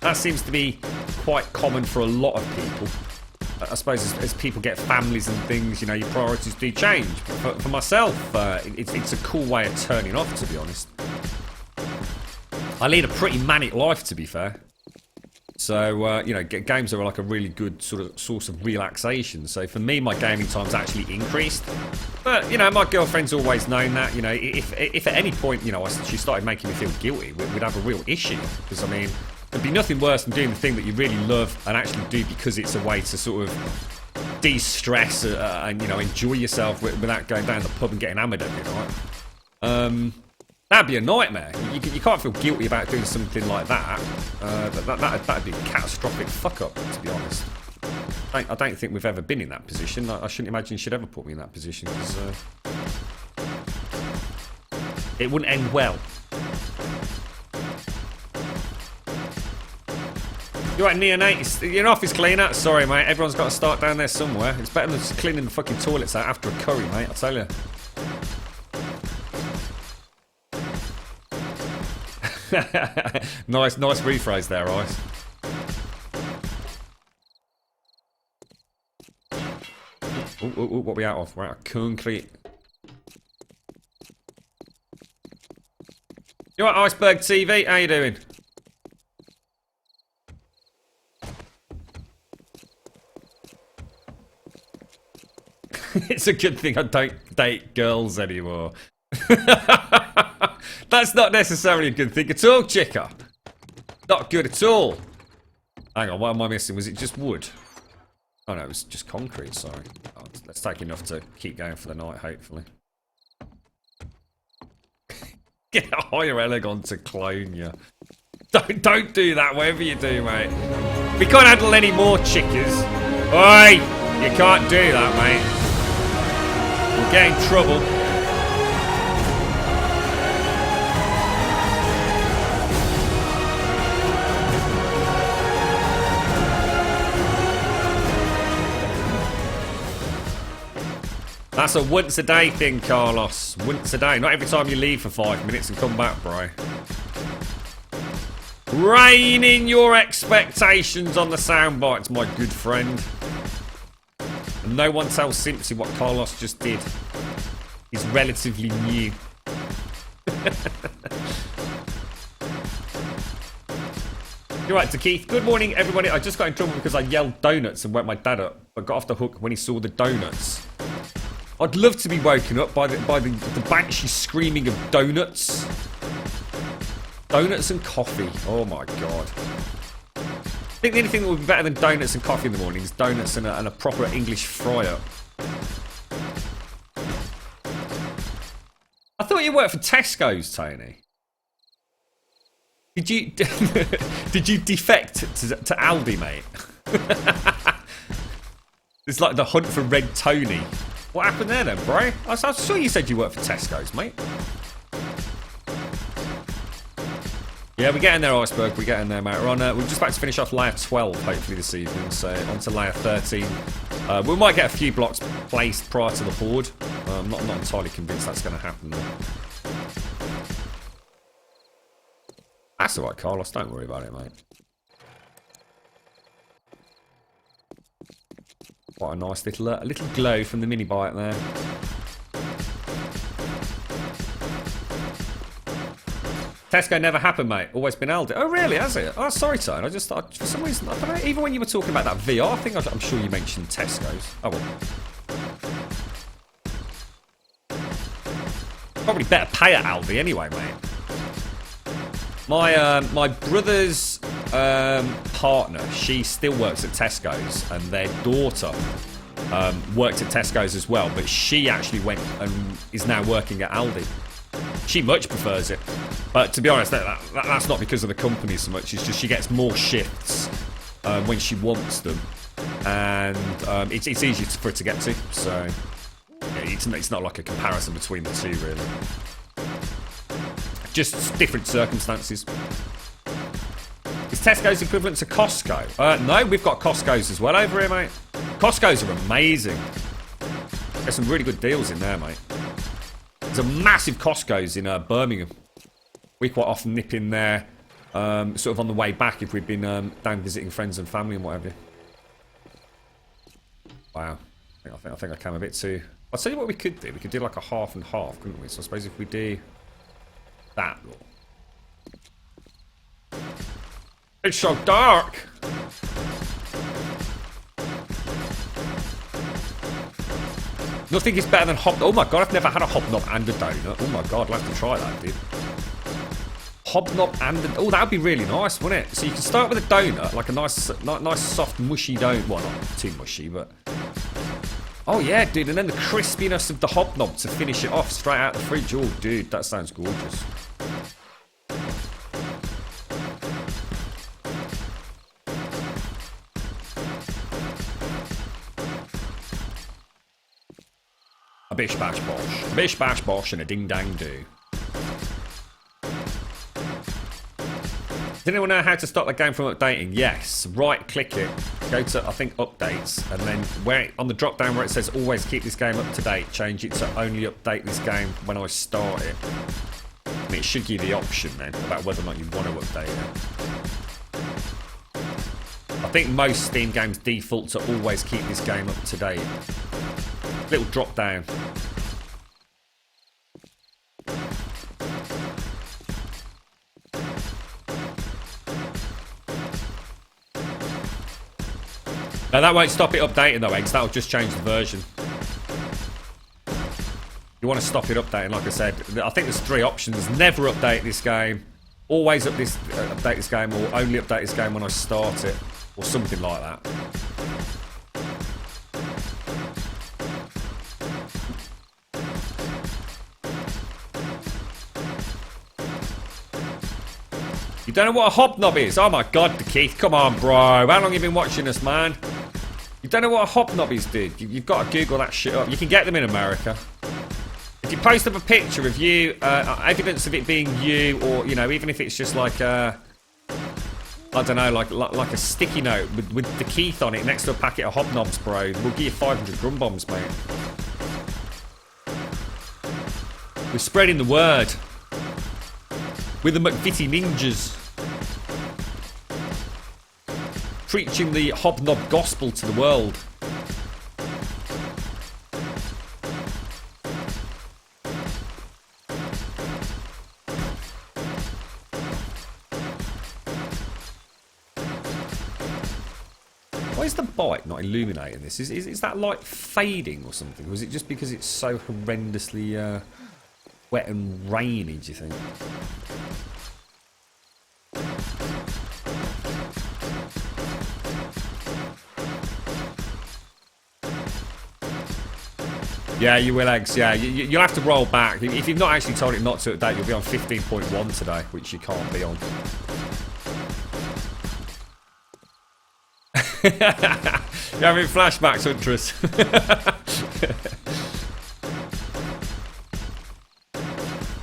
that seems to be quite common for a lot of people. I suppose as people get families and things, you know, your priorities do change. But for myself, it's a cool way of turning off, to be honest. I lead a pretty manic life, to be fair. So, you know, games are like a really good sort of source of relaxation. So for me, my gaming time's actually increased. But, you know, my girlfriend's always known that. You know, if at any point, you know, she started making me feel guilty, we'd have a real issue. Because, I mean... there'd be nothing worse than doing the thing that you really love and actually do because it's a way to sort of de-stress and, you know, enjoy yourself without going down the pub and getting hammered every night. That'd be a nightmare. You can't feel guilty about doing something like that. That'd be a catastrophic fuck-up, to be honest. I don't think we've ever been in that position. I shouldn't imagine she'd ever put me in that position, because it wouldn't end well. You right, neonate? You're an office cleaner? Sorry, mate. Everyone's got to start down there somewhere. It's better than just cleaning the fucking toilets out after a curry, mate. I'll tell you. nice rephrase there, Ice. Ooh, what are we out of? We're out of concrete. You alright, Iceberg TV? How you doing? It's a good thing I don't date girls anymore. That's not necessarily a good thing at all, chica. Not good at all. Hang on, what am I missing? Was it just wood? Oh no, it was just concrete, sorry. Oh, let's take enough to keep going for the night, hopefully. Get a higher elegant to clone you. Don't do that, whatever you do, mate. We can't handle any more chickas. Oi! You can't do that, mate. We'll get in trouble. That's a once a day thing, Carlos. Once a day. Not every time you leave for 5 minutes and come back, bro. Rein in your expectations on the sound bites, my good friend. And no one tells Simpsy what Carlos just did. He's relatively new. You're right, to Keith. Good morning, everybody. I just got in trouble because I yelled donuts and woke my dad up, but got off the hook when he saw the donuts. I'd love to be woken up by the banshee screaming of donuts. Donuts and coffee. Oh my god. I think the only thing that would be better than donuts and coffee in the morning is donuts and a proper English fry-up. I thought you worked for Tesco's, Tony. Did you did you defect to Aldi, mate? It's like the hunt for Red Tony. What happened there then, bro? I was sure you said you worked for Tesco's, mate. Yeah, we're getting there, Iceberg. We're getting there, mate. We're just about to finish off layer 12, hopefully, this evening. So, on to layer 13. We might get a few blocks placed prior to the horde. I'm not entirely convinced that's going to happen, though. That's alright, Carlos. Don't worry about it, mate. Quite a nice little glow from the mini bite there. Tesco never happened, mate. Always been Aldi. Oh, really? Has it? Oh, sorry, Tone. I just thought, for some reason, I don't know, even when you were talking about that VR thing, I'm sure you mentioned Tesco's. Oh, well. Probably better pay at Aldi anyway, mate. My brother's partner, she still works at Tesco's, and their daughter worked at Tesco's as well, but she actually went and is now working at Aldi. She much prefers it, but to be honest, that's not because of the company so much. It's just she gets more shifts when she wants them, and it's easier for her to get to. So yeah, it's not like a comparison between the two, really. Just different circumstances. Is Tesco's equivalent to Costco? No, we've got Costco's as well over here, mate. Costco's are amazing. There's some really good deals in there, mate. There's a massive Costco's in Birmingham. We quite often nip in there, sort of on the way back if we've been down visiting friends and family and whatever. Wow. I think I came a bit too... I'll tell you what we could do. We could do like a half and half, couldn't we? So I suppose if we do that... It's so dark! Nothing is better than hobnob. Oh my god, I've never had a hobnob and a donut. Oh my god, I'll have to try that, dude. Hobnob and a... Oh, that would be really nice, wouldn't it? So you can start with a donut, like a nice soft, mushy donut. Well, not too mushy, but... Oh yeah, dude, and then the crispiness of the hobnob to finish it off straight out the fridge. Oh, dude, that sounds gorgeous. A bish bash bosh. A bish bash bosh and a ding dang do. Does anyone know how to stop the game from updating? Yes. Right click it. Go to, I think, updates. And then on the drop down where it says always keep this game up to date, change it to only update this game when I start it. And it should give you the option then about whether or not you want to update it. I think most Steam games default to always keep this game up to date. Little drop down. Now that won't stop it updating though, eggs. That'll just change the version. You want to stop it updating, like I said. I think there's 3 options. Never update this game. Always update this game, or only update this game when I start it. Or something like that. You don't know what a hobnob is? Oh my god, Keith, come on, bro. How long have you been watching us, man? You don't know what a hobnob is, dude? You've got to Google that shit up. You can get them in America. If you post up a picture of you, evidence of it being you, or, you know, even if it's just like I don't know, like a sticky note with the Keith on it next to a packet of hobnobs, bro, we'll give you 500 grum bombs, mate. We're spreading the word. We're the McVitie ninjas. Preaching the hobnob gospel to the world. Why is the bike not illuminating this? Is that light fading or something? Or is it just because it's so horrendously wet and rainy, do you think? Yeah, you will, eggs. Yeah, you'll have to roll back. If you've not actually told it not to update, you'll be on 15.1 today, which you can't be on. You're having flashbacks, Huntress.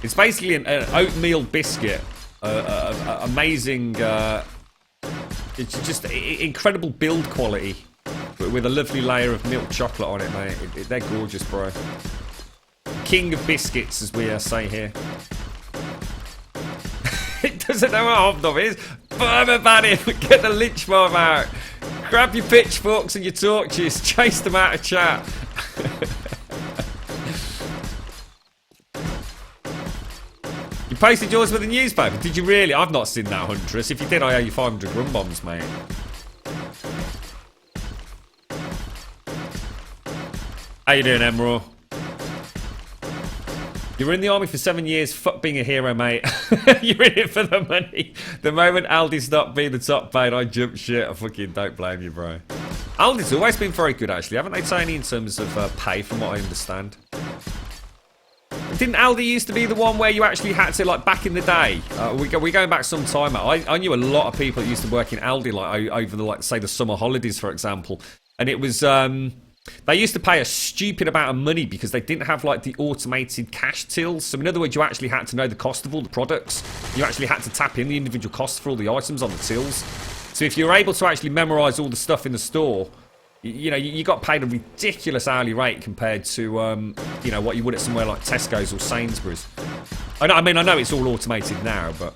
It's basically an oatmeal biscuit. Amazing. It's just incredible build quality. With a lovely layer of milk chocolate on it, mate. They're gorgeous, bro. King of biscuits, as we say here. It doesn't know what a hobnob is. Burn about him. Get the lynch mob out. Grab your pitchforks and your torches. Chase them out of chat. You posted yours with a newspaper. Did you really? I've not seen that, Huntress. If you did, I owe you 500 grum bombs, mate. How you doing, Emerald? You were in the army for 7 years. Fuck being a hero, mate. You're in it for the money. The moment Aldi stopped being the top paid, I jumped shit. I fucking don't blame you, bro. Aldi's always been very good, actually. Haven't they, Tony, in terms of pay, from what I understand? Didn't Aldi used to be the one where you actually had to, like, back in the day? We're going back some time. I knew a lot of people that used to work in Aldi, like, over the, like, say, the summer holidays, for example. And it was, they used to pay a stupid amount of money because they didn't have, like, the automated cash tills. So, in other words, you actually had to know the cost of all the products. You actually had to tap in the individual costs for all the items on the tills. So, if you were able to actually memorise all the stuff in the store, you know, you got paid a ridiculous hourly rate compared to, you know, what you would at somewhere like Tesco's or Sainsbury's. I mean, I know it's all automated now, but...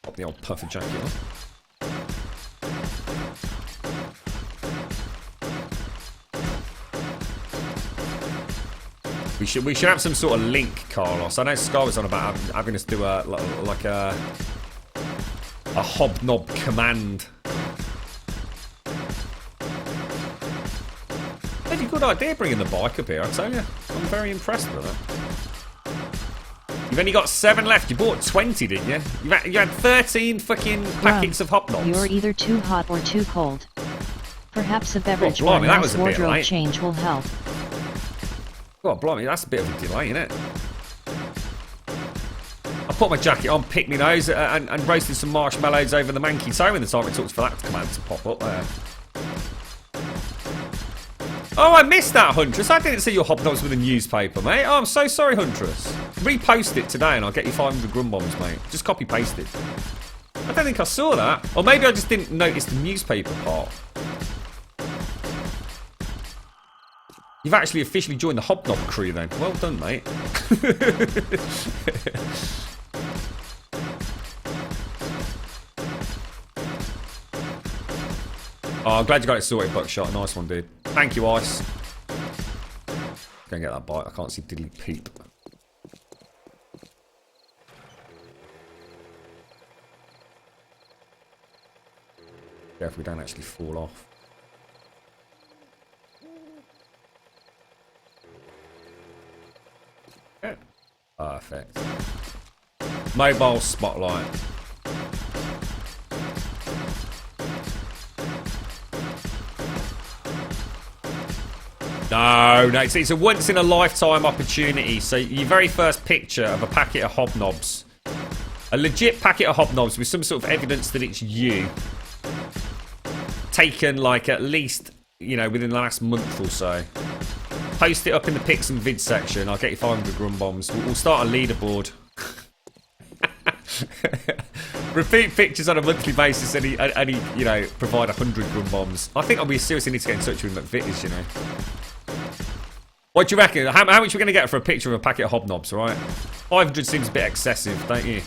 Pop the old puffer jacket on. We should have some sort of link, Carlos. I know Sky was on about having us do a hobnob command. That's a good idea bringing the bike up here, I tell you. I'm very impressed with that. You've only got 7 left. You bought 20, didn't you? You had 13 fucking packets of hobnobs. You're either too hot or too cold. Perhaps a beverage or a nice wardrobe change will help. God, blimey, that's a bit of a delay, isn't it? I put my jacket on, picked my nose, and roasted some marshmallows over the manky toe in the time it took for that command to pop up there. Oh, I missed that, Huntress. I didn't see your hobnobs with a newspaper, mate. Oh, I'm so sorry, Huntress. Repost it today and I'll get you 500 grum bombs, mate. Just copy-paste it. I don't think I saw that. Or maybe I just didn't notice the newspaper part. You've actually officially joined the hobnob crew then. Well done, mate. Oh, I'm glad you got it sorted, Buckshot. Nice one, dude. Thank you, Ice. Go and get that bite. I can't see diddly peep. Careful we don't actually fall off. Yeah. Perfect. Mobile spotlight. No, it's a once in a lifetime opportunity. So your very first picture of a packet of hobnobs, a legit packet of hobnobs with some sort of evidence that it's you, taken like at least, you know, within the last month or so. Post it up in the pics and vids section. I'll get you 500 Grumbombs. We'll start a leaderboard. Repeat pictures on a monthly basis and he you know, provide 100 Grumbombs. I think we seriously need to get in touch with McVitie's, you know. What do you reckon? How much are we going to get for a picture of a packet of hobnobs, right? 500 seems a bit excessive, don't you?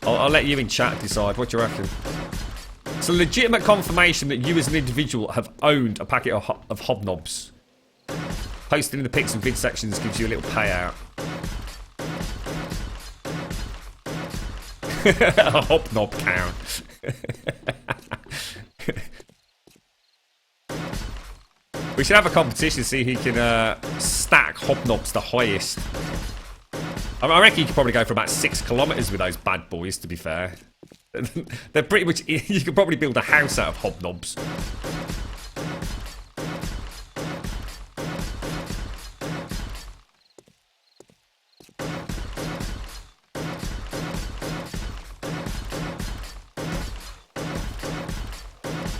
I'll let you in chat decide. What do you reckon? It's a legitimate confirmation that you as an individual have owned a packet of hobnobs. Posting in the pics and vid sections gives you a little payout. A hobnob count. We should have a competition to see who can stack hobnobs the highest. I reckon you could probably go for about 6 kilometres with those bad boys, to be fair. They're pretty much... You could probably build a house out of hobnobs.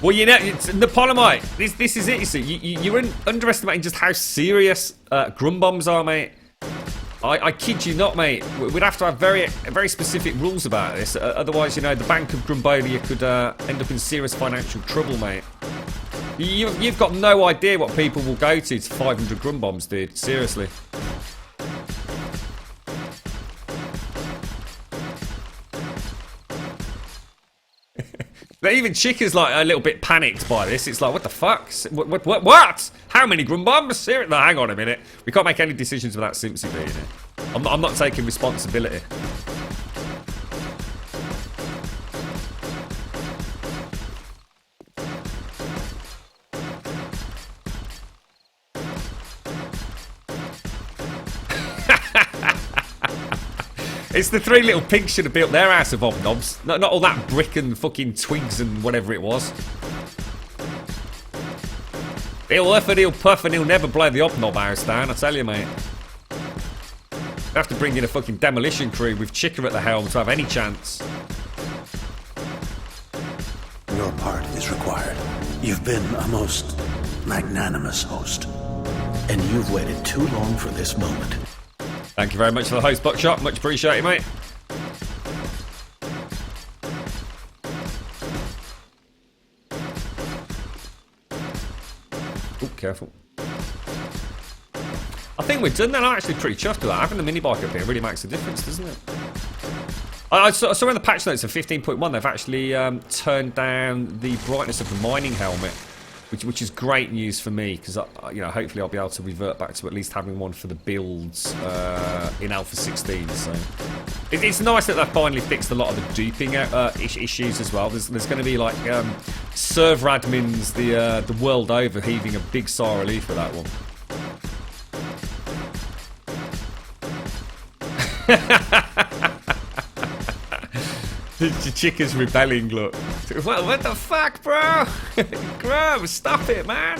Well, you know, it's Napoleonite. This is it. You see, you're underestimating just how serious Grumbombs are, mate. I kid you not, mate. We'd have to have very specific rules about this. Otherwise, you know, the Bank of Grumbolia could end up in serious financial trouble, mate. You've got no idea what people will go to 500 Grumbombs, dude. Seriously. Even Chica's like a little bit panicked by this. It's like, what the fuck? What? How many Grumbombs? No, hang on a minute. We can't make any decisions without Simpsy being here. I'm not taking responsibility. It's the 3 little pigs should have built their house of hobnobs. Not all that brick and fucking twigs and whatever it was. He'll huff and he'll puff and he'll never blow the hobnob house down, I tell you, mate. We have to bring in a fucking demolition crew with Chica at the helm to have any chance. Your part is required. You've been a most magnanimous host, and you've waited too long for this moment. Thank you very much for the host buckshot. Much appreciated, mate. Oh, careful. I think we're done then. I'm actually pretty chuffed with that. Having the mini bike up here really makes a difference, doesn't it? I saw in the patch notes of 15.1 they've actually turned down the brightness of the mining helmet, which is great news for me because you know, hopefully I'll be able to revert back to at least having one for the builds in Alpha 16. So it's nice that they've finally fixed a lot of the duping issues as well. There's going to be like server admins the world over heaving a big sigh of relief for that one. Chica's rebelling, look. What the fuck, bro? Grum, stop it, man.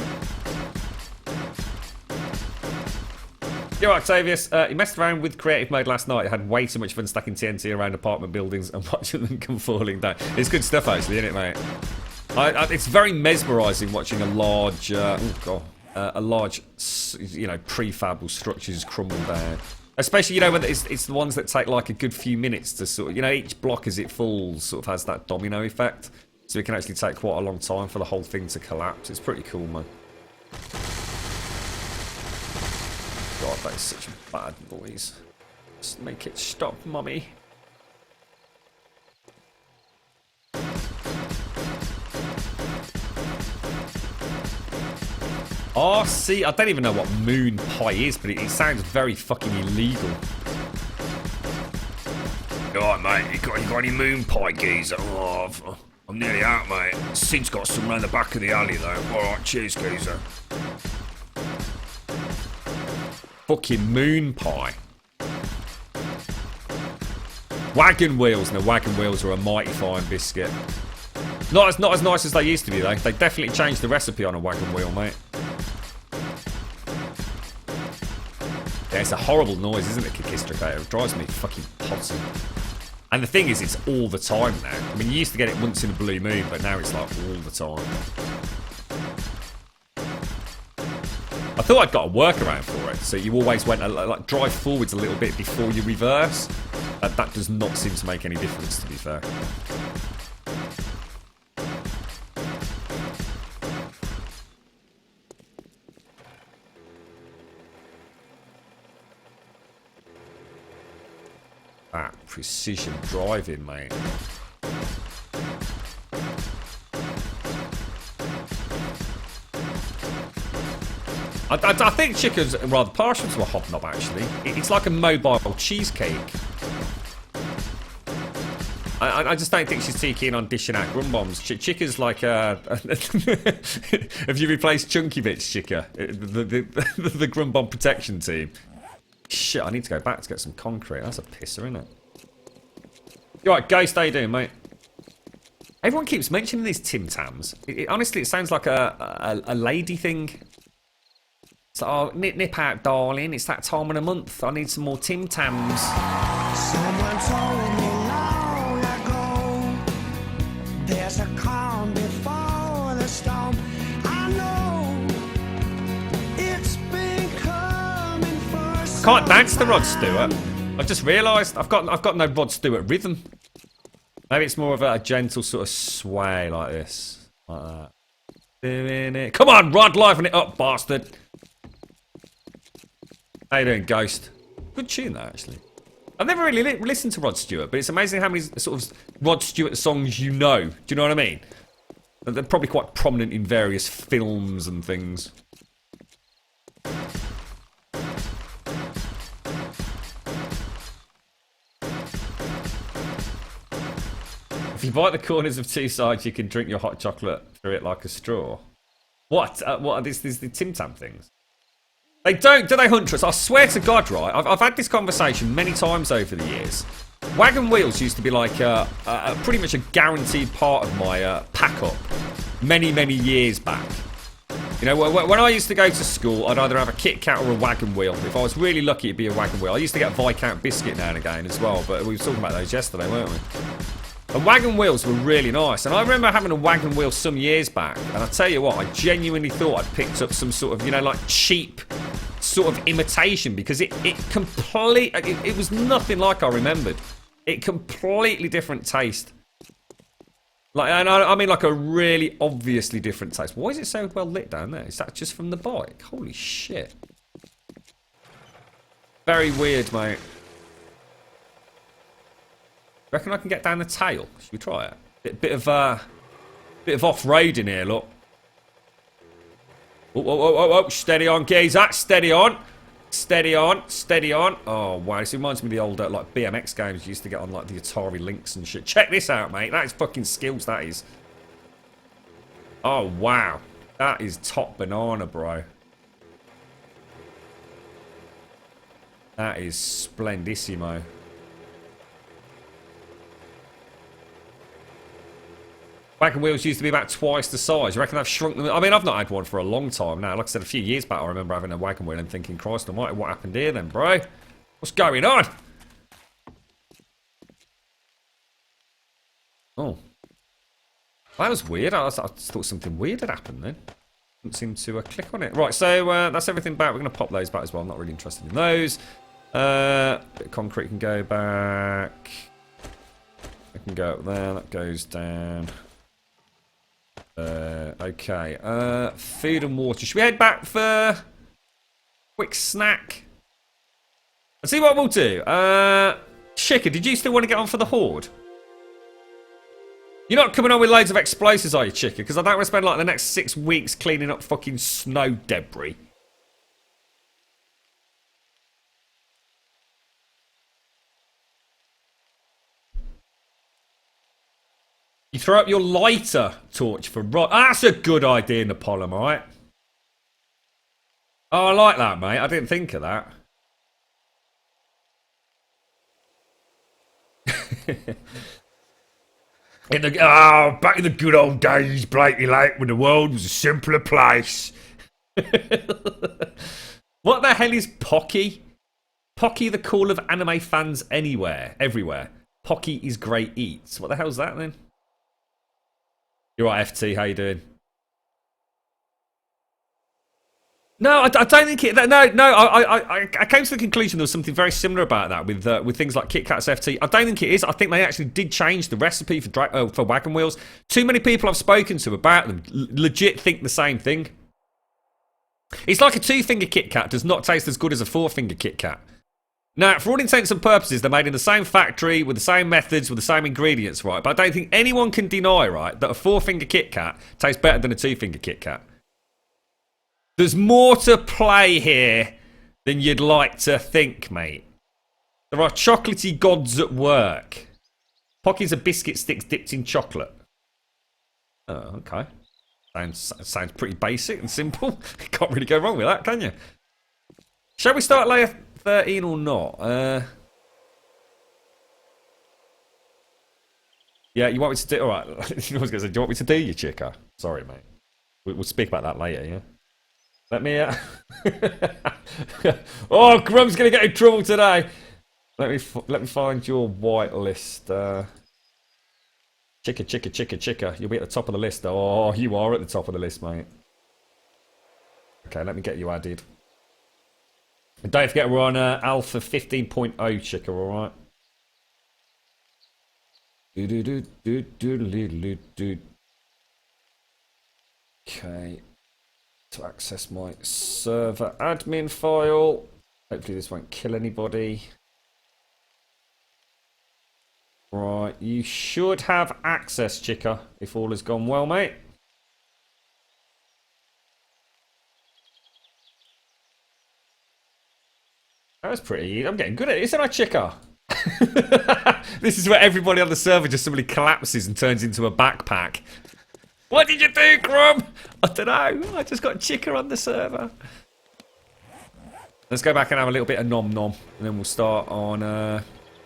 Yo, Octavius, he messed around with creative mode last night. I had way too much fun stacking TNT around apartment buildings and watching them come falling down. It's good stuff, actually, isn't it, mate? It's very mesmerising watching a large, you know, prefab structures crumble down. Especially, you know, when it's the ones that take like a good few minutes to sort of, you know, each block as it falls sort of has that domino effect. So it can actually take quite a long time for the whole thing to collapse. It's pretty cool, man. God, that is such a bad noise. Just make it stop, mummy. Oh, see, I don't even know what moon pie is, but it sounds very fucking illegal. Alright, mate, you got any moon pie, geezer? Oh, I'm nearly out, mate. Sid's got some around the back of the alley, though. Alright, cheers, geezer. Fucking moon pie. Wagon wheels. No, wagon wheels are a mighty fine biscuit. Not as nice as they used to be, though. They definitely changed the recipe on a wagon wheel, mate. Yeah, it's a horrible noise, isn't it, Kikistricator? It drives me fucking possum. And the thing is, it's all the time now. I mean, you used to get it once in a blue moon, but now it's like all the time. I thought I'd got a workaround for it, so you always went like drive forwards a little bit before you reverse. That does not seem to make any difference, to be fair. That precision driving, mate. I think Chicken's rather partial to a hobnob, actually. It's like a mobile cheesecake. I just don't think she's too keen on dishing out Grumbombs. Chicken's like have you replaced Chunky Bits, Chicka? The Grumbomb protection team. Shit, I need to go back to get some concrete. That's a pisser, isn't it? You alright, Ghost, how you doing, mate? Everyone keeps mentioning these Tim Tams. Honestly, it sounds like a lady thing. So, oh, nip out, darling. It's that time of the month. I need some more Tim Tams. Someone told me long ago there's a calm before the storm. I know it's been coming for I can't dance to Rod Stewart. I've just realised I've got no Rod Stewart rhythm. Maybe it's more of a gentle sort of sway like this. Like that. Doing it. Come on, Rod, liven it up, bastard. How you doing, Ghost? Good tune, that, actually. I've never really listened to Rod Stewart, but it's amazing how many sort of Rod Stewart songs you know. Do you know what I mean? They're probably quite prominent in various films and things. If you bite the corners of two sides, you can drink your hot chocolate through it like a straw. What? What are these the Tim Tam things? They don't, do they, Huntress? I swear to God, right? I've had this conversation many times over the years. Wagon wheels used to be like pretty much a guaranteed part of my pack-up many, many years back. You know, when I used to go to school, I'd either have a Kit Kat or a wagon wheel. If I was really lucky, it'd be a wagon wheel. I used to get a Viscount biscuit now and again as well, but we were talking about those yesterday, weren't we? And wagon wheels were really nice. And I remember having a wagon wheel some years back. And I tell you what, I genuinely thought I'd picked up some sort of, you know, like cheap sort of imitation. Because it was nothing like I remembered. It completely different taste. Like, and I mean like a really obviously different taste. Why is it so well lit down there? Is that just from the bike? Holy shit. Very weird, mate. Reckon I can get down the tail? Should we try it? Bit of off-roading here, look. Oh, steady on, geezer. Steady on. Steady on. Steady on. Oh, wow. This reminds me of the old, like, BMX games you used to get on, like, the Atari Lynx and shit. Check this out, mate. That is fucking skills, that is. Oh, wow. That is top banana, bro. That is splendissimo. Wagon wheels used to be about twice the size. You reckon I've shrunk them? I mean, I've not had one for a long time now. Like I said, a few years back, I remember having a wagon wheel and thinking, Christ almighty, what happened here then, bro? What's going on? Oh. That was weird. I thought something weird had happened then. Didn't seem to click on it. Right, so that's everything back. We're going to pop those back as well. I'm not really interested in those. Bit of concrete can go back. It can go up there. That goes down. Okay. Food and water. Should we head back for a quick snack? Let's see what we'll do. Shika, did you still want to get on for the Horde? You're not coming on with loads of explosives, are you, chicken? Because I don't want to spend like the next 6 weeks cleaning up fucking snow debris. You throw up your lighter torch for rock. That's a good idea, Napoleonite. Oh, I like that, mate. I didn't think of that. Back in the good old days, Blakey Lake, when the world was a simpler place. What the hell is Pocky? Pocky, the call of anime fans everywhere. Pocky is great eats. What the hell's that then? You're right, FT. How you doing? No, I don't think it. No. I came to the conclusion there was something very similar about that with things like Kit Kats FT. I don't think it is. I think they actually did change the recipe for wagon wheels. Too many people I've spoken to about them legit think the same thing. It's like a 2-finger Kit Kat does not taste as good as a 4-finger Kit Kat. Now, for all intents and purposes, they're made in the same factory, with the same methods, with the same ingredients, right? But I don't think anyone can deny, right, that a 4-finger Kit Kat tastes better than a 2-finger Kit Kat. There's more to play here than you'd like to think, mate. There are chocolatey gods at work. Pockies are biscuit sticks dipped in chocolate. Oh, okay. Sounds pretty basic and simple. Can't really go wrong with that, can you? Shall we start layer 13 or not? Yeah, you want me to do... Alright, I was going to say, do you want me to do your chicker? Sorry, mate. We'll speak about that later, yeah? Let me... Oh, Grum's going to get in trouble today. Let me find your white list. Chicker. You'll be at the top of the list. Oh, you are at the top of the list, mate. Okay, let me get you added. And don't forget we're on Alpha 15.0 chicker, alright? Okay. To access my server admin file. Hopefully this won't kill anybody. Right, you should have access, chicker, if all has gone well, mate. That was pretty easy. I'm getting good at it, isn't I, chicker? This is where everybody on the server just suddenly collapses and turns into a backpack. What did you do, Grum? I don't know. I just got chicker on the server. Let's go back and have a little bit of nom nom, and then we'll start on.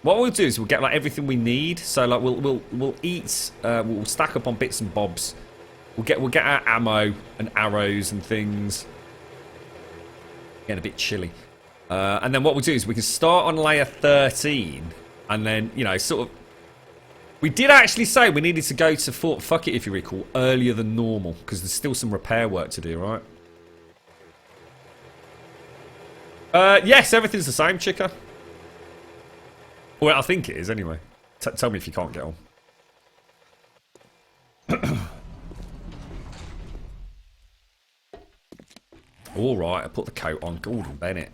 What we'll do is we'll get like everything we need. So like we'll eat. We'll stack up on bits and bobs. We'll get our ammo and arrows and things. Getting a bit chilly. And then what we'll do is we can start on layer 13, and then sort of. We did actually say we needed to go to Fort Fuckit, if you recall, earlier than normal, because there's still some repair work to do, right? Yes, everything's the same, chicker. Well, I think it is, anyway. Tell me if you can't get on. Alright, I put the coat on. Gordon Bennett.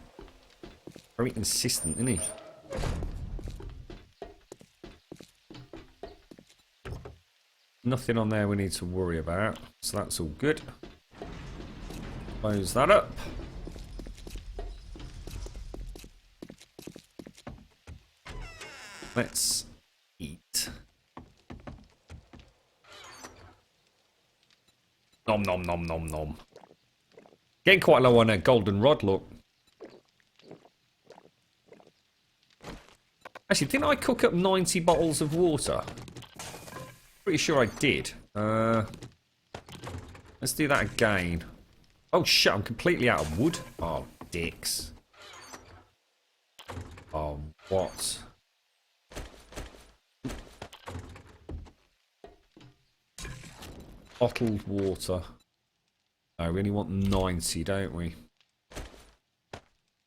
Very insistent, isn't he? Nothing on there we need to worry about, so that's all good. Close that up. Let's eat. Nom nom nom nom nom. Getting quite low on a golden rod, look. Actually, didn't I cook up 90 bottles of water? Pretty sure I did. Let's do that again. Oh shit, I'm completely out of wood. Oh, dicks. Oh, what? Bottled water. No, we only want 90, don't we?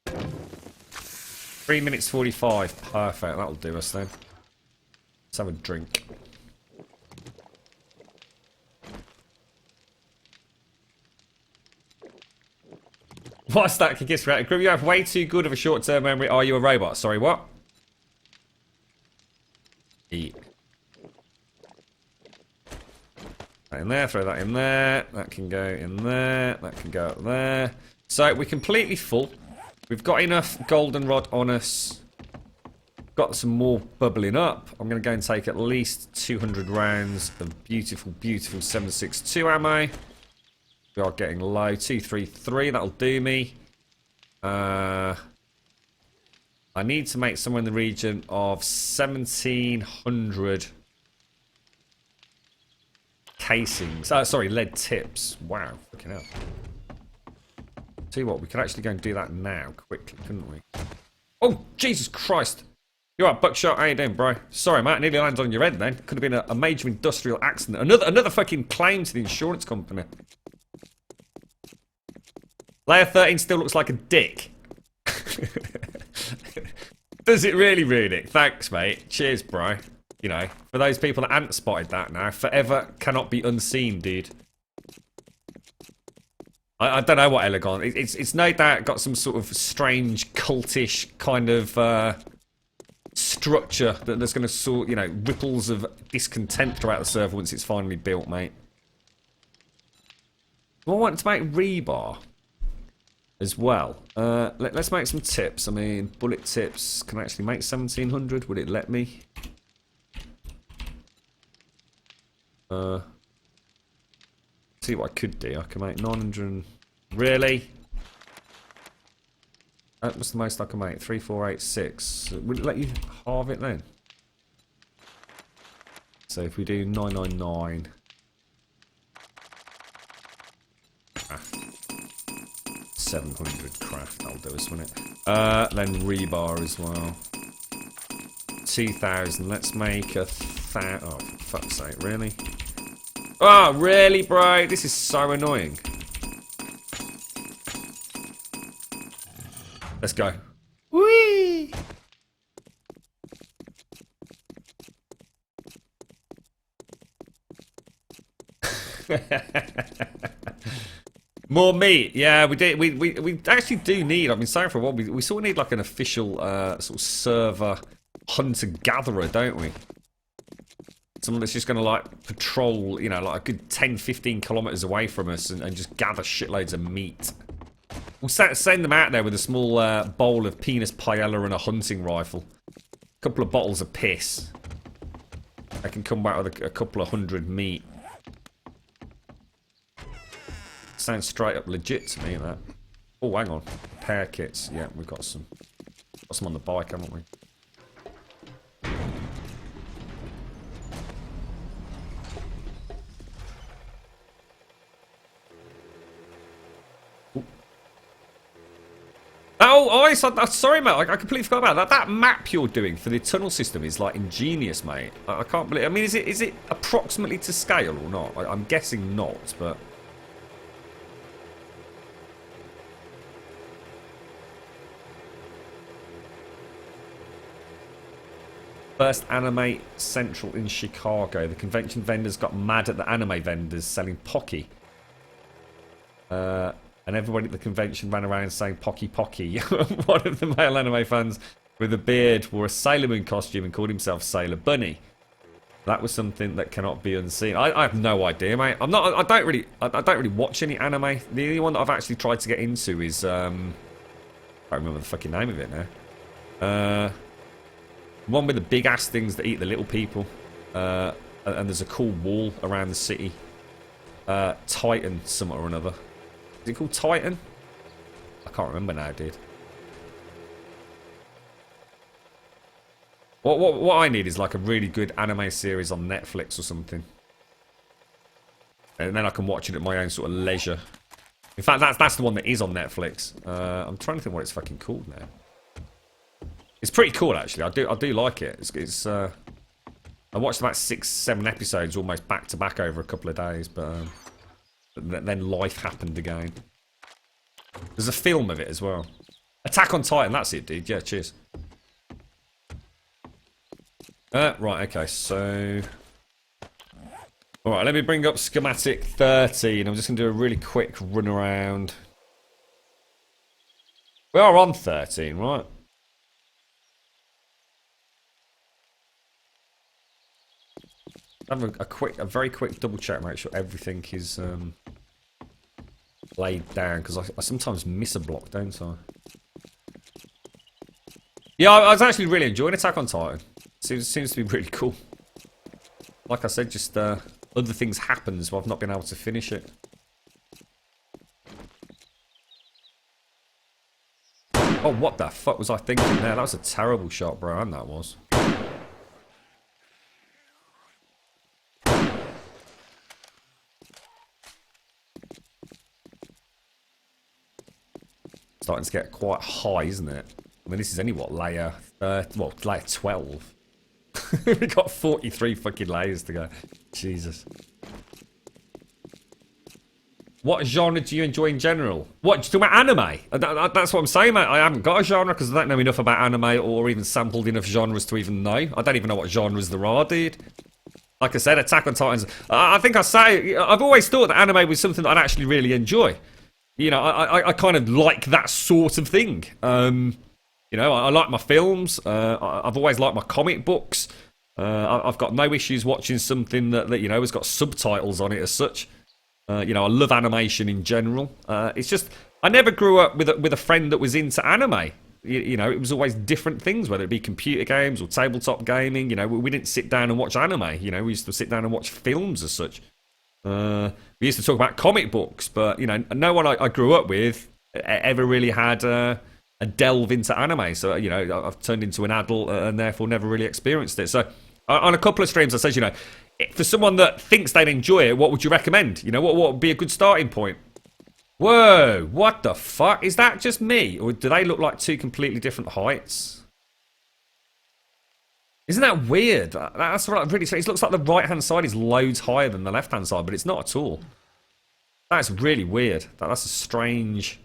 3 minutes 45. Perfect, that'll do us then. Let's have a drink. What's that? Kiss right? Grim, you have way too good of a short-term memory. Are you a robot? Sorry, what? Eat. there, throw that in there. That can go in there. That can go up there. So we're completely full. We've got enough goldenrod on us. Got some more bubbling up. I'm going to go and take at least 200 rounds of beautiful, beautiful 7.62 ammo. We are getting low. 233, that'll do me. I need to make somewhere in the region of 1,700 casings. Sorry, lead tips. Wow, fucking hell. Tell you what, we could actually go and do that now, quickly, couldn't we? Oh, Jesus Christ. You're right, Buckshot. How you doing, bro? Sorry, mate. Nearly landed on your head then. Could have been a major industrial accident. Another fucking claim to the insurance company. Layer 13 still looks like a dick. Does it really, Runic? Thanks, mate. Cheers, bro. You know, for those people that haven't spotted that now, forever cannot be unseen, dude. I don't know what Elegon. It's no doubt got some sort of strange, cultish kind of structure that's going to sort, you know, ripples of discontent throughout the server once it's finally built, mate. I want to make rebar as well. Let's make some tips. I mean, bullet tips can I actually make 1,700. Would it let me? See what I could do. I can make 900. Really? That was the most I can make. 3, 4, 8, 6. Would it let you halve it then? So if we do 999. 700 craft, that'll do us, won't it? Then rebar as well. 2,000. Let's make 1,000. Oh, for fuck's sake, really? Oh, really, bro? This is so annoying. Let's go. Whee! More meat, yeah, we did. We actually do need. I've been saying for a while. We sort of need like an official sort of server hunter gatherer, don't we? Someone that's just going to like patrol, you know, like a good 10-15 kilometers away from us and just gather shitloads of meat. We'll send them out there with a small bowl of penis paella and a hunting rifle. A couple of bottles of piss. I can come back with a couple of 100 meat. Sounds straight up legit to me, that. Oh, hang on. Repair kits. Yeah, we've got some. Got some on the bike, haven't we? Oh, sorry, mate. I completely forgot about that. That map you're doing for the tunnel system is like ingenious, mate. I can't believe. I mean, is it approximately to scale or not? I'm guessing not, but. First anime central in Chicago. The convention vendors got mad at the anime vendors selling Pocky. And everybody at the convention ran around saying Pocky Pocky. One of the male anime fans with a beard wore a Sailor Moon costume and called himself Sailor Bunny. That was something that cannot be unseen. I have no idea, mate. I don't really watch any anime. The only one that I've actually tried to get into is I can't remember the fucking name of it now. One with the big ass things that eat the little people. And there's a cool wall around the city. Titan something or another. Is it called Titan? I can't remember now, dude. What I need is like a really good anime series on Netflix or something. And then I can watch it at my own sort of leisure. In fact, that's the one that is on Netflix. I'm trying to think what it's fucking called now. It's pretty cool, actually. I do like it. It's I watched about 6-7 episodes almost back to back over a couple of days, but then life happened again. There's a film of it as well. Attack on Titan, that's it, dude. Yeah, cheers. Right, okay, so... Alright, let me bring up schematic 13. I'm just going to do a really quick run around. We are on 13, right? Have a very quick double check, make sure everything is laid down, because I sometimes miss a block, don't I? Yeah, I was actually really enjoying Attack on Titan. Seems to be really cool. Like I said, just other things happen, so I've not been able to finish it. Oh, what the fuck was I thinking there? That was a terrible shot, bro, and that was. Starting to get quite high, isn't it? I mean, this is only what, layer 12. We've got 43 fucking layers to go. Jesus. What genre do you enjoy in general? What, do you talk about anime? That's what I'm saying, mate. I haven't got a genre because I don't know enough about anime or even sampled enough genres to even know. I don't even know what genres there are, dude. Like I said, Attack on Titans. I think I've always thought that anime was something that I'd actually really enjoy. You know, I kind of like that sort of thing. You know, I like my films. I've always liked my comic books. I've got no issues watching something that you know has got subtitles on it as such. You know, I love animation in general. It's just I never grew up with a friend that was into anime. You know, it was always different things, whether it be computer games or tabletop gaming. You know, we didn't sit down and watch anime. You know, we used to sit down and watch films as such. We used to talk about comic books, but you know, no one I grew up with ever really had a delve into anime. So you know, I've turned into an adult and therefore never really experienced it. So on a couple of streams, I said, you know, for someone that thinks they'd enjoy it, what would you recommend? You know, what would be a good starting point? Whoa, what the fuck? Is that just me, or do they look like two completely different heights? Isn't that weird? That's what I'm really saying. It looks like the right-hand side is loads higher than the left-hand side, but it's not at all. That's really weird. That's a strange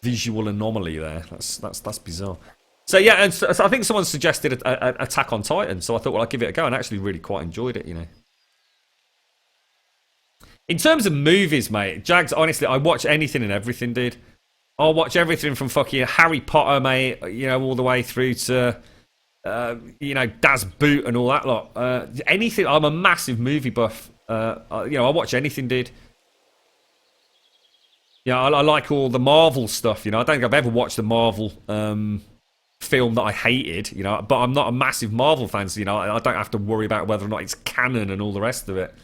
visual anomaly there. That's bizarre. So yeah, and so I think someone suggested Attack on Titan, so I thought, well, I'll give it a go, and I actually really quite enjoyed it, you know. In terms of movies, mate, Jags, honestly, I watch anything and everything, dude. I'll watch everything from fucking Harry Potter, mate, you know, all the way through to... you know, Das Boot and all that lot. Anything. I'm a massive movie buff. You know, I watch anything, dude. Yeah, I like all the Marvel stuff. You know, I don't think I've ever watched a Marvel film that I hated. You know, but I'm not a massive Marvel fan, so you know, I don't have to worry about whether or not it's canon and all the rest of it.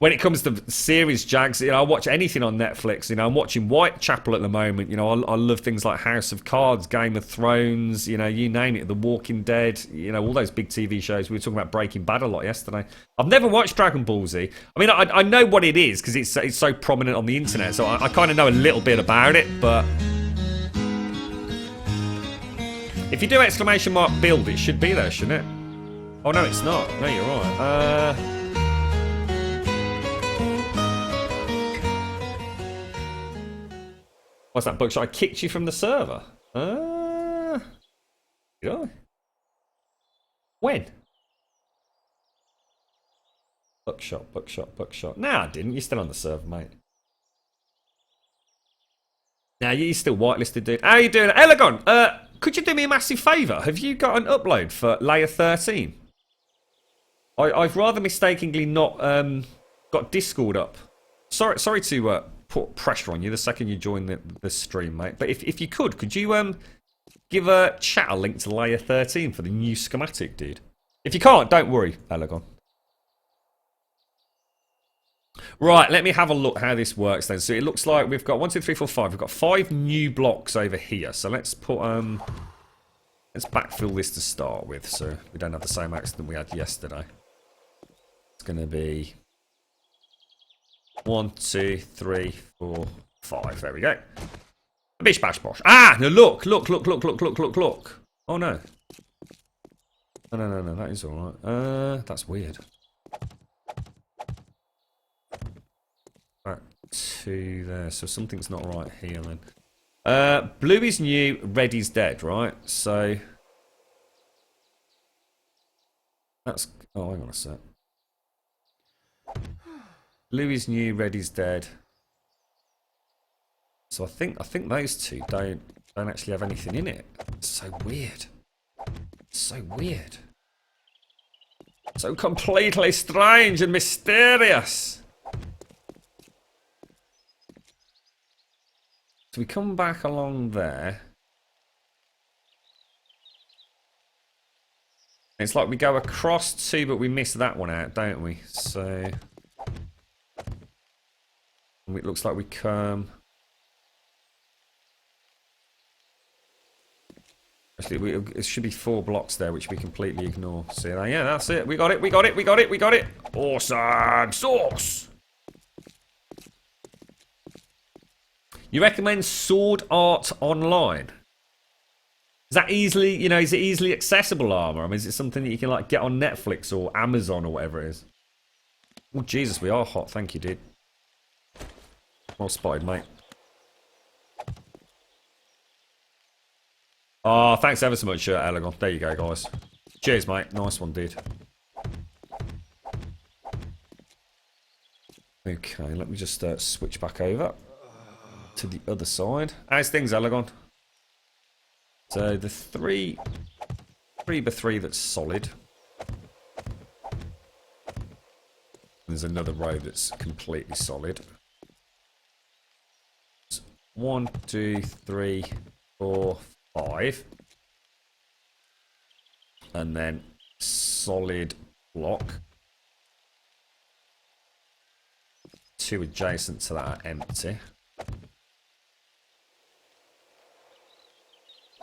When it comes to series, Jags, you know, I watch anything on Netflix. You know, I'm watching Whitechapel at the moment. You know, I love things like House of Cards, Game of Thrones, you know, you name it, The Walking Dead, you know, all those big TV shows. We were talking about Breaking Bad a lot yesterday. I've never watched Dragon Ball Z. I mean, I know what it is because it's so prominent on the internet, so I kind of know a little bit about it, but... If you do ! build, it should be there, shouldn't it? Oh, no, it's not. No, you're right. What's that, Buckshot? I kicked you from the server. Did I? When? Buckshot. Nah, I didn't. You're still on the server, mate. Nah, you're still whitelisted, dude. How you doing? Elegon, could you do me a massive favour? Have you got an upload for layer 13? I've rather mistakenly not got Discord up. Sorry to put pressure on you the second you join the stream, mate. But if you could you give a chat a link to layer 13 for the new schematic, dude? If you can't, don't worry, Elegon. Right, let me have a look how this works then. So it looks like we've got 1, 2, 3, 4, 5. We've got 5 new blocks over here. So let's put let's backfill this to start with, so we don't have the same accident we had yesterday. It's going to be 1, 2, 3, 4, 5. There we go. Bish bash bosh. Ah, no, look. Oh no. No, that is alright. That's weird. Right, 2 there. So something's not right here then. Blue is new, red is dead, right? So that's hang on a sec. Blue is new, red is dead. So I think those two don't actually have anything in it. It's so weird. So weird. So completely strange and mysterious. So we come back along there. It's like we go across two, but we miss that one out, don't we? So it looks like we come. Actually, it should be 4 blocks there, which we completely ignore. See that? Yeah, that's it. We got it. We got it. We got it. We got it. Awesome sauce. You recommend Sword Art Online? Is that easily, you know, is it easily accessible armor? I mean, is it something that you can like get on Netflix or Amazon or whatever it is? Oh, Jesus, we are hot. Thank you, dude. Well spotted, mate. Oh, thanks ever so much, Elegon. There you go, guys. Cheers, mate. Nice one, dude. Okay, let me just switch back over to the other side. How's things, Elegon? So the 3x3 that's solid. There's another row that's completely solid. 1, 2, 3, 4, 5. And then solid block. 2 adjacent to that are empty.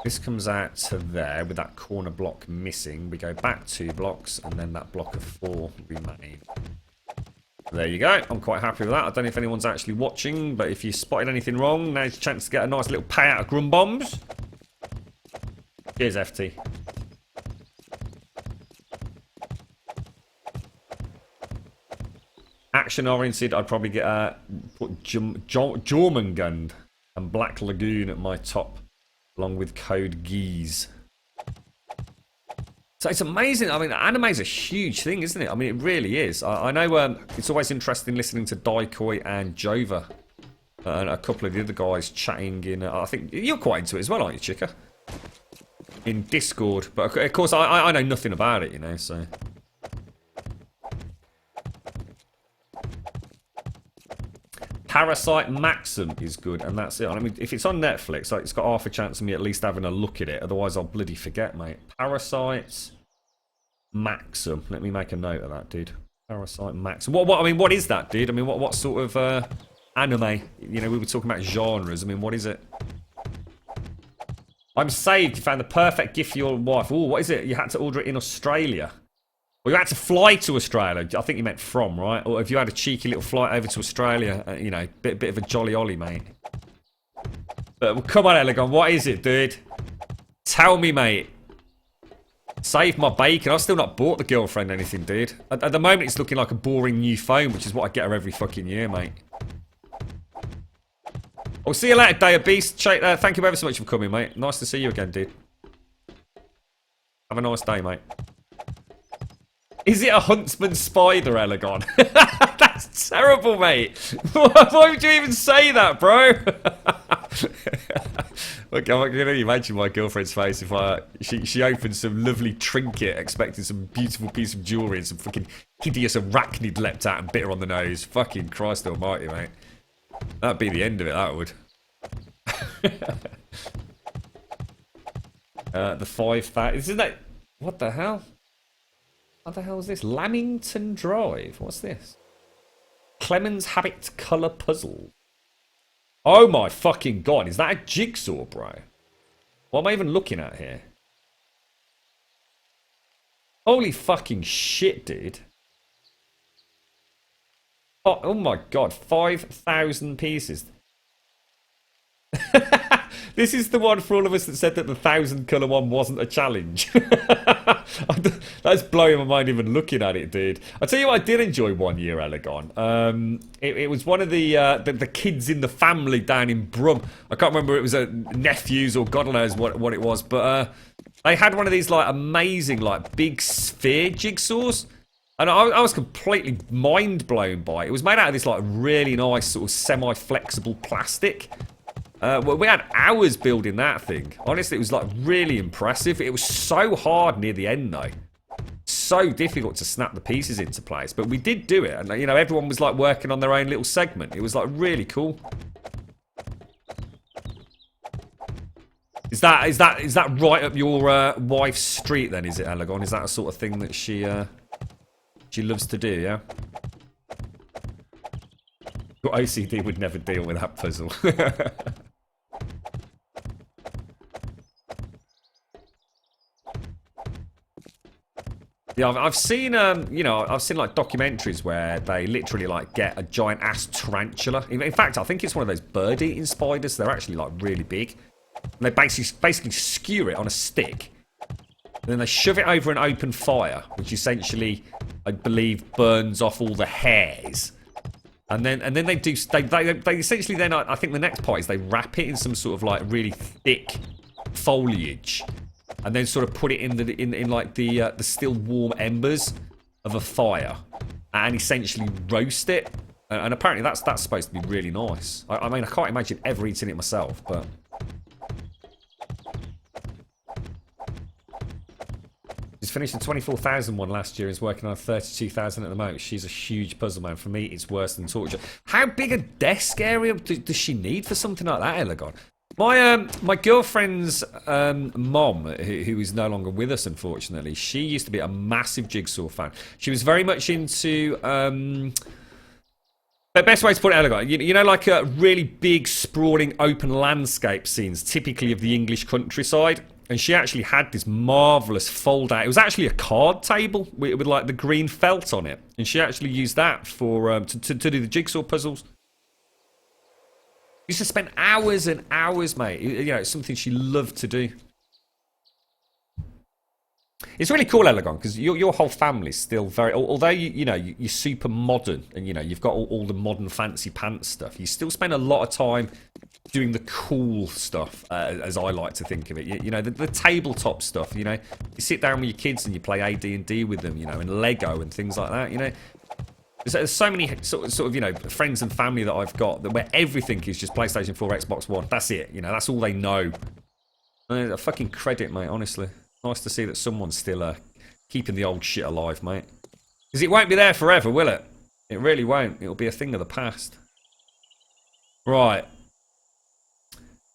This comes out to there with that corner block missing. We go back 2 blocks and then that block of 4 remain. There you go. I'm quite happy with that. I don't know if anyone's actually watching, but if you spotted anything wrong, now's your chance to get a nice little payout of Grumbombs. Cheers, FT. Action oriented, I'd probably get put Jormungand and Black Lagoon at my top, along with Code Geese. So it's amazing. I mean, anime's a huge thing, isn't it? I mean, it really is. I know it's always interesting listening to Daikoi and Jova and a couple of the other guys chatting in. I think you're quite into it as well, aren't you, Chica? In Discord, but of course I know nothing about it, you know. So Parasite Maxim is good, and that's it. I mean, if it's on Netflix, like, it's got half a chance of me at least having a look at it. Otherwise, I'll bloody forget, mate. Parasite Maxim. Let me make a note of that, dude. Parasite Maxim. What? I mean, what is that, dude? I mean, what sort of anime? You know, we were talking about genres. I mean, what is it? I'm saved. You found the perfect gift for your wife. Oh, what is it? You had to order it in Australia. Well, you had to fly to Australia. I think you meant from, right? Or if you had a cheeky little flight over to Australia, you know, bit of a jolly ollie, mate. But well, come on, Elegon, what is it, dude? Tell me, mate. Save my bacon. I've still not bought the girlfriend anything, dude. At the moment, it's looking like a boring new phone, which is what I get her every fucking year, mate. I'll see you later, Day of Beast. Thank you ever so much for coming, mate. Nice to see you again, dude. Have a nice day, mate. Is it a huntsman spider, Elegon? That's terrible, mate. Why would you even say that, bro? Look, I'm going to imagine my girlfriend's face if she opened some lovely trinket expecting some beautiful piece of jewellery and some fucking hideous arachnid leapt out and bit her on the nose. Fucking Christ almighty, mate. That'd be the end of it, that would. The 5,000... Isn't that... What the hell? What the hell is this? Lamington Drive. What's this? Clemens Habit Colour Puzzle. Oh my fucking god. Is that a jigsaw, bro? What am I even looking at here? Holy fucking shit, dude. Oh my god. 5,000 pieces. This is the one for all of us that said that the 1,000 colour one wasn't a challenge. That's blowing my mind even looking at it, dude. I'll tell you what I did enjoy one year, Elegon. It was one of the kids in the family down in Brum. I can't remember, it was a nephews or God knows what it was, but they had one of these like amazing like big sphere jigsaws. And I was completely mind blown by it. It was made out of this like really nice sort of semi-flexible plastic. Well, we had hours building that thing. Honestly, it was like really impressive. It was so hard near the end though. so difficult to snap the pieces into place, but we did do it, and you know, everyone was like working on their own little segment. It was like really cool. Is that right up your wife's street then? Is it, Elegon? Is that a sort of thing that she loves to do? Yeah. Your OCD would never deal with that puzzle. Yeah, I've seen, you know, I've seen like documentaries where they literally like get a giant ass tarantula. In fact, I think it's one of those bird-eating spiders. They're actually like really big. And they basically skewer it on a stick. And then they shove it over an open fire, which essentially, I believe, burns off all the hairs. And then they essentially then, I think the next part is they wrap it in some sort of like really thick foliage. And then sort of put it in like the still warm embers of a fire, and essentially roast it. And apparently that's supposed to be really nice. I mean, I can't imagine ever eating it myself, but she's finished a 24,000 one last year. Is working on 32,000 at the moment. She's a huge puzzle man. For me, it's worse than torture. How big a desk area does she need for something like that, Elegon? My girlfriend's mom, who is no longer with us, unfortunately, she used to be a massive Jigsaw fan. She was very much into the best way to put it, Elegon, you know, like really big, sprawling, open landscape scenes, typically of the English countryside. And she actually had this marvellous fold-out. It was actually a card table with like the green felt on it, and she actually used that for to do the jigsaw puzzles. Used to spend hours and hours, mate. You know, it's something she loved to do. It's really cool, Elegon, because your whole family's still very... Although, you're super modern and, you know, you've got all the modern fancy pants stuff, you still spend a lot of time doing the cool stuff, as I like to think of it. You know, the tabletop stuff, you know. You sit down with your kids and you play AD&D with them, you know, and Lego and things like that, you know. There's so many sort of, you know, friends and family that I've got that where everything is just PlayStation 4, Xbox One. That's it. You know, that's all they know. A fucking credit, mate, honestly. Nice to see that someone's still keeping the old shit alive, mate. Because it won't be there forever, will it? It really won't. It'll be a thing of the past. Right.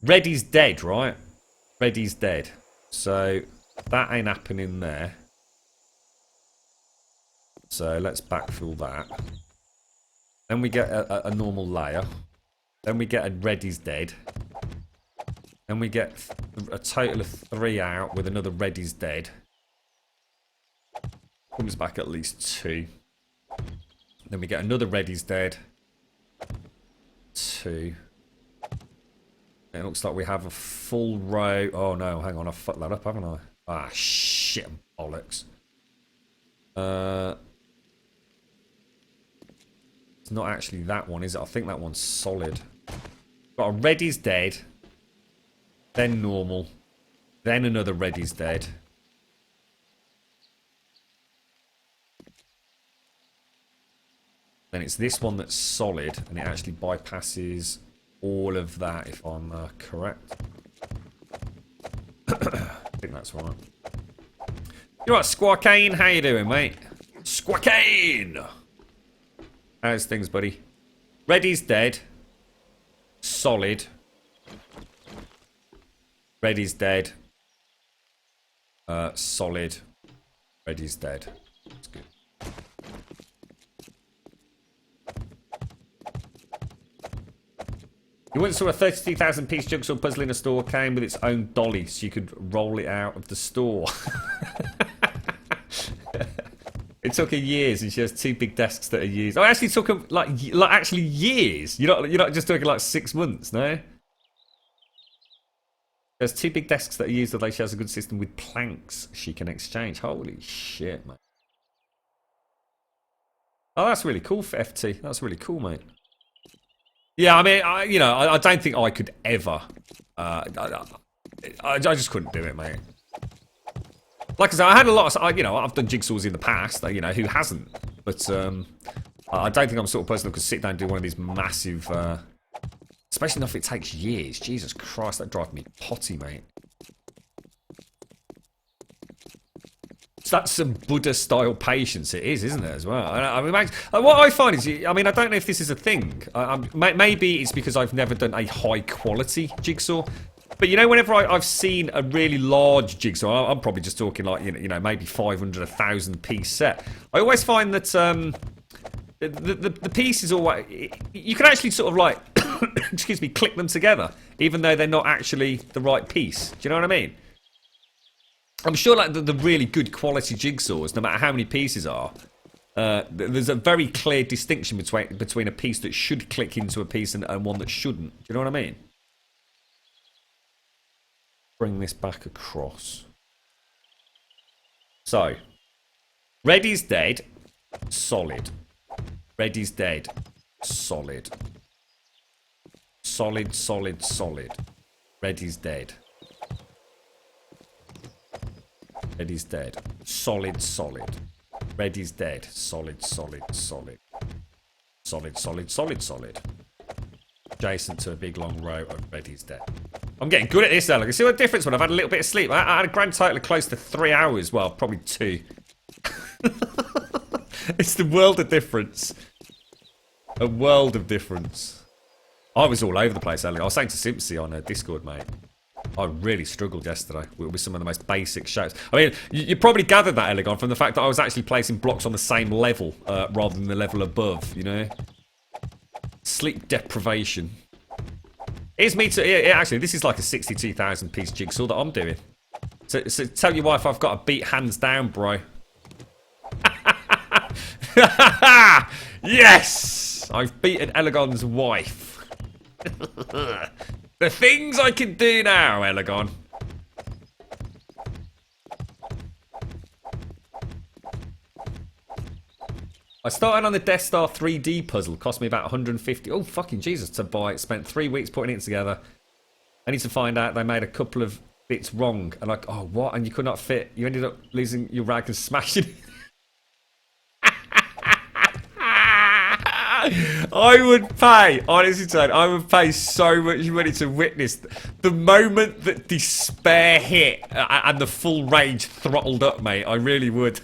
Reddy's dead, right? Reddy's dead. So, that ain't happening there. So let's backfill that. Then we get a normal layer. Then we get a Reddy's dead. Then we get a total of 3 out with another Reddy's dead. Comes back at least 2. Then we get another Reddy's dead. 2. It looks like we have a full row. Oh no, hang on, I've fucked that up, haven't I? Ah, shit, bollocks. It's not actually that one, is it? I think that one's solid. Got a Reddy's dead. Then normal. Then another Reddy's dead. Then it's this one that's solid, and it actually bypasses all of that, if I'm correct. I think that's right. You're right, Squawkane. How you doing, mate? Squawkane! How's things, buddy? Reddy's dead. Solid. Reddy's dead. Solid. Reddy's dead. That's good. You once saw a 32,000 piece jigsaw puzzle in a store came with its own dolly so you could roll it out of the store. It took her years, and she has 2 big desks that are used. Oh, it actually took her like actually years. You're not just talking like 6 months, no? There's 2 big desks that are used, although she has a good system with planks she can exchange. Holy shit, mate. Oh, that's really cool for FT. That's really cool, mate. Yeah, I mean, I don't think I could ever. I just couldn't do it, mate. Like I said, I had a lot of, I've done jigsaws in the past, who hasn't? But I don't think I'm the sort of person who could sit down and do one of these massive, especially if it takes years. Jesus Christ, that drives me potty, mate. That's some Buddha-style patience. It is, isn't it, as well? I mean, what I find is, I mean, I don't know if this is a thing. Maybe it's because I've never done a high-quality jigsaw. But you know, whenever I've seen a really large jigsaw, I'm probably just talking like you know maybe 500, 1,000 piece set. I always find that the pieces always you can actually sort of like excuse me, click them together, even though they're not actually the right piece. Do you know what I mean? I'm sure like the really good quality jigsaws, no matter how many pieces are, there's a very clear distinction between a piece that should click into a piece and one that shouldn't. Do you know what I mean? Bring this back across. So, red is dead, solid. Red is dead, solid. Solid, solid, solid. Red is dead. Red is dead. Solid, solid. Red is dead. Solid, solid, solid. Solid, solid, solid, solid. Adjacent to a big long row of red is dead. I'm getting good at this now. Look, you see what difference when I've had a little bit of sleep. I had a grand total of close to 3 hours. Well, probably 2. It's the world of difference. A world of difference. I was all over the place earlier. I was saying to Simpsy on Discord, mate. I really struggled yesterday with some of the most basic shapes. I mean, you probably gathered that, Elegon, from the fact that I was actually placing blocks on the same level rather than the level above, you know? Sleep deprivation. Here's me to... actually, this is like a 62,000 piece jigsaw that I'm doing. So tell your wife I've got to beat hands down, bro. Yes! I've beaten Elegon's wife. The things I can do now, Elegon. I started on the Death Star 3D puzzle. Cost me about 150. Oh, fucking Jesus, to buy it. Spent 3 weeks putting it together. I need to find out they made a couple of bits wrong. And like, oh, what? And you could not fit. You ended up losing your rag and smashing it. I would pay, honestly, Tony, I would pay so much money to witness the moment that despair hit and the full rage throttled up, mate. I really would.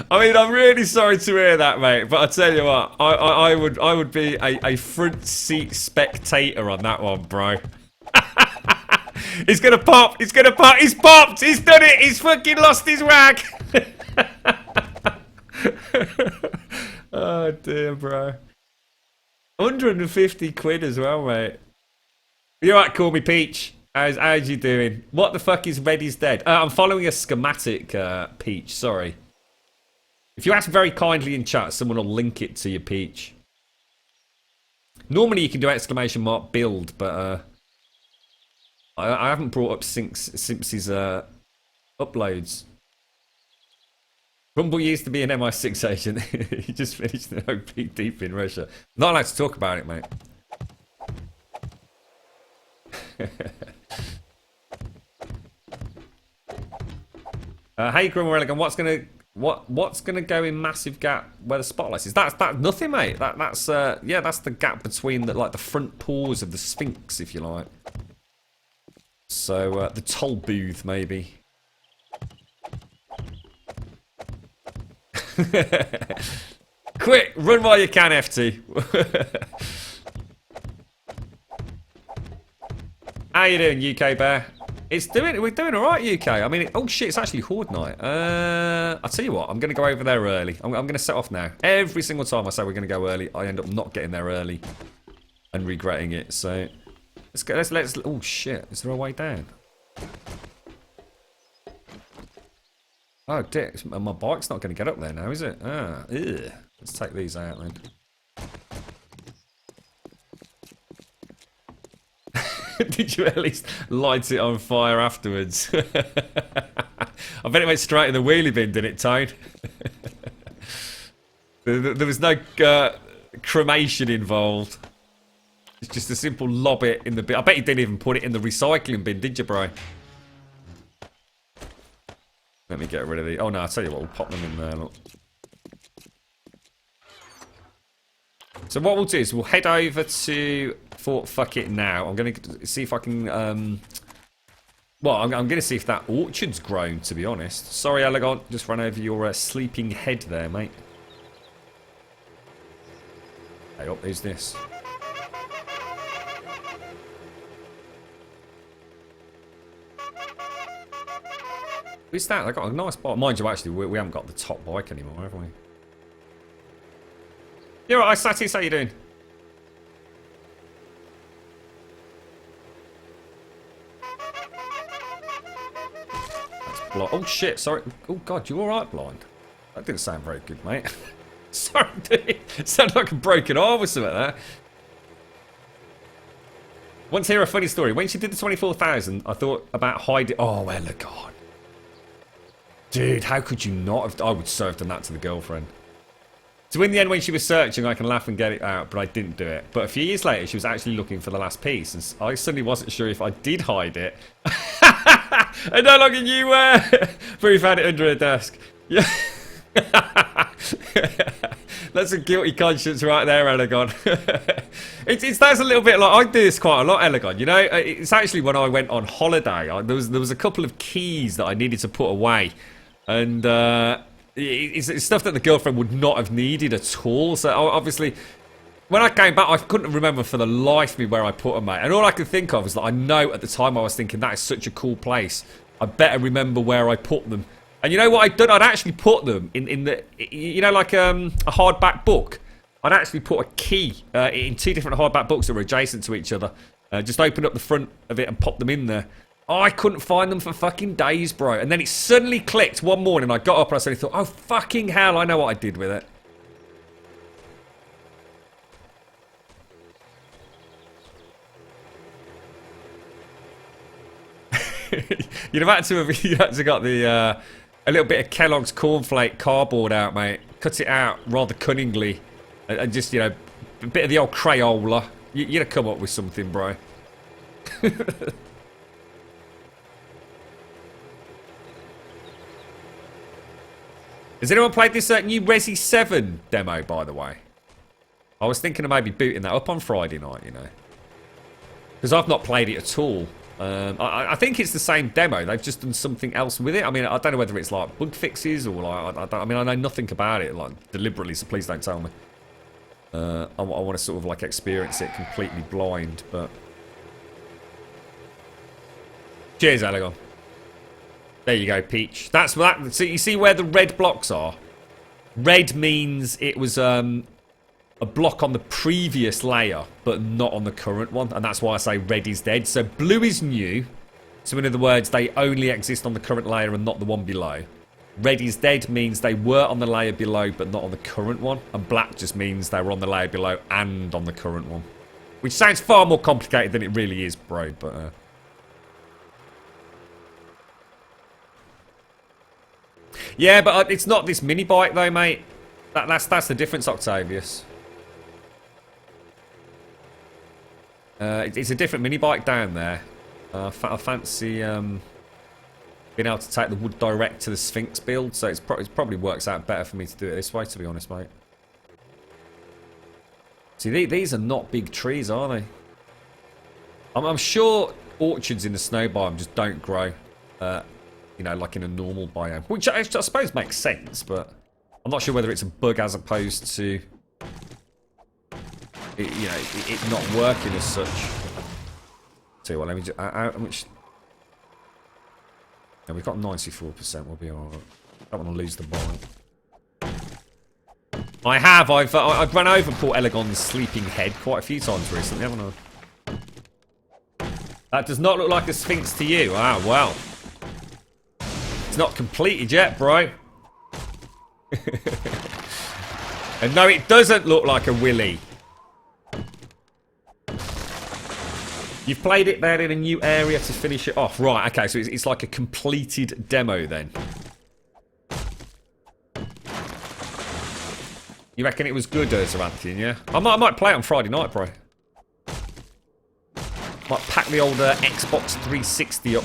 I mean, I'm really sorry to hear that, mate. But I tell you what, I would be a front seat spectator on that one, bro. He's gonna pop. He's gonna pop. He's popped. He's done it. He's fucking lost his rag. Oh dear, bro. 150 quid as well, mate. You alright, call me Peach? How's you doing? What the fuck is Red is Dead? I'm following a schematic, Peach, sorry. If you ask very kindly in chat, someone will link it to you, Peach. Normally you can do exclamation mark build, but I haven't brought up Simpsy's uploads. Grumbul used to be an MI6 agent. He just finished an OP deep in Russia. Not allowed to talk about it, mate. Hey, Grumbul, what's gonna go in massive gap where the spotlight is? That's nothing, mate. That's yeah, that's the gap between the front paws of the Sphinx, if you like. So the toll booth, maybe. Quick, run while you can, FT. How you doing, UK Bear? We're doing alright, UK. I mean, oh shit, it's actually Horde night. I'll tell you what, I'm going to go over there early. I'm going to set off now. Every single time I say we're going to go early, I end up not getting there early and regretting it. So, let's go, let's, oh shit, is there a way down? Oh, dear. My bike's not going to get up there now, is it? Ah, ugh. Let's take these out then. Did you at least light it on fire afterwards? I bet it went straight in the wheelie bin, didn't it, Tone? There was no cremation involved. It's just a simple lob it in the bin. I bet you didn't even put it in the recycling bin, did you, bro? Let me get rid of the... Oh, no, I'll tell you what. We'll pop them in there, look. So what we'll do is we'll head over to Fort Fuck It Now. I'm going to see if I can Well, I'm going to see if that orchard's grown, to be honest. Sorry, Elegant. Just ran over your sleeping head there, mate. Hey, up, who's this? Who's that? I got a nice bike. Mind you, actually, we haven't got the top bike anymore, have we? You're right, Satis. How you doing? Oh shit, sorry. Oh god, you alright, Blind? That didn't sound very good, mate. Sorry, dude. It sounded like a broken arm or something there. Once hear a funny story. When she did the 24,000, I thought about hiding. Oh, Ella, God. Dude, how could you not have... I would so have done that to the girlfriend. So in the end, when she was searching, I can laugh and get it out, but I didn't do it. But a few years later, she was actually looking for the last piece, and I suddenly wasn't sure if I did hide it. And no longer knew where. But we found it under her desk. Yeah. That's a guilty conscience right there, Elegon. That's a little bit like... I do this quite a lot, Elegon. You know, it's actually when I went on holiday. There was a couple of keys that I needed to put away. And it's stuff that the girlfriend would not have needed at all. So obviously... When I came back, I couldn't remember for the life of me where I put them, mate. And all I could think of was that I know at the time I was thinking, that is such a cool place. I better remember where I put them. And you know what I'd done? I'd actually put them in the, you know, like a hardback book. I'd actually put a key in two different hardback books that were adjacent to each other. Just opened up the front of it and popped them in there. Oh, I couldn't find them for fucking days, bro. And then it suddenly clicked one morning. I got up and I suddenly thought, oh, fucking hell, I know what I did with it. You'd have had to have got the a little bit of Kellogg's cornflake cardboard out, mate. Cut it out rather cunningly, and just, you know, a bit of the old Crayola. You'd have come up with something, bro. Has anyone played this new Resi 7 demo, by the way? I was thinking of maybe booting that up on Friday night, you know, because I've not played it at all. I think it's the same demo. They've just done something else with it. I mean, I don't know whether it's like bug fixes or like... I mean, I know nothing about it, like, deliberately, so please don't tell me. I want to sort of, like, experience it completely blind, but... Cheers, Elegon. There you go, Peach. That's that. So you see where the red blocks are? Red means it was... a block on the previous layer, but not on the current one, and that's why I say red is dead. So blue is new, so in other words, they only exist on the current layer and not the one below. Red is dead means they were on the layer below, but not on the current one, and black just means they were on the layer below and on the current one. Which sounds far more complicated than it really is, bro, but... Yeah, but it's not this mini bike though, mate. That's the difference, Octavius. It's a different mini bike down there. I fancy being able to take the wood direct to the Sphinx build, so it probably works out better for me to do it this way, to be honest, mate. See, these are not big trees, are they? I'm sure orchards in the snow biome just don't grow, you know, like in a normal biome, which I suppose makes sense, but I'm not sure whether it's a bug as opposed to... you know, it not working as such. Tell you what, let me just... how much... Yeah, we've got 94%, we'll be alright. Don't want to lose the bike. I have, I've run over poor Elegon's sleeping head quite a few times recently, haven't I? That does not look like a Sphinx to you. Ah, well. It's not completed yet, bro. And no, it doesn't look like a willy. You've played it there in a new area to finish it off. Right, okay, so it's like a completed demo then. You reckon it was good, Zerantian, yeah? I might play it on Friday night, bro. Might pack the old Xbox 360 up.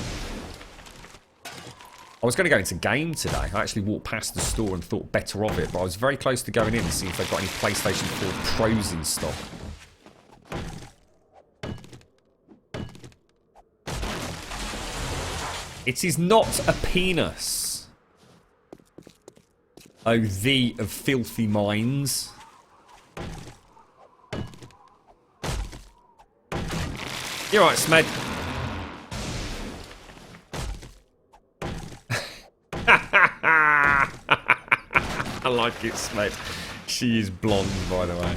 I was going to go into game today. I actually walked past the store and thought better of it, but I was very close to going in and seeing if they've got any PlayStation 4 Pros in stock. It is not a penis. Oh, thee of filthy minds. You're right, Smed. I like it, Smed. She is blonde, by the way.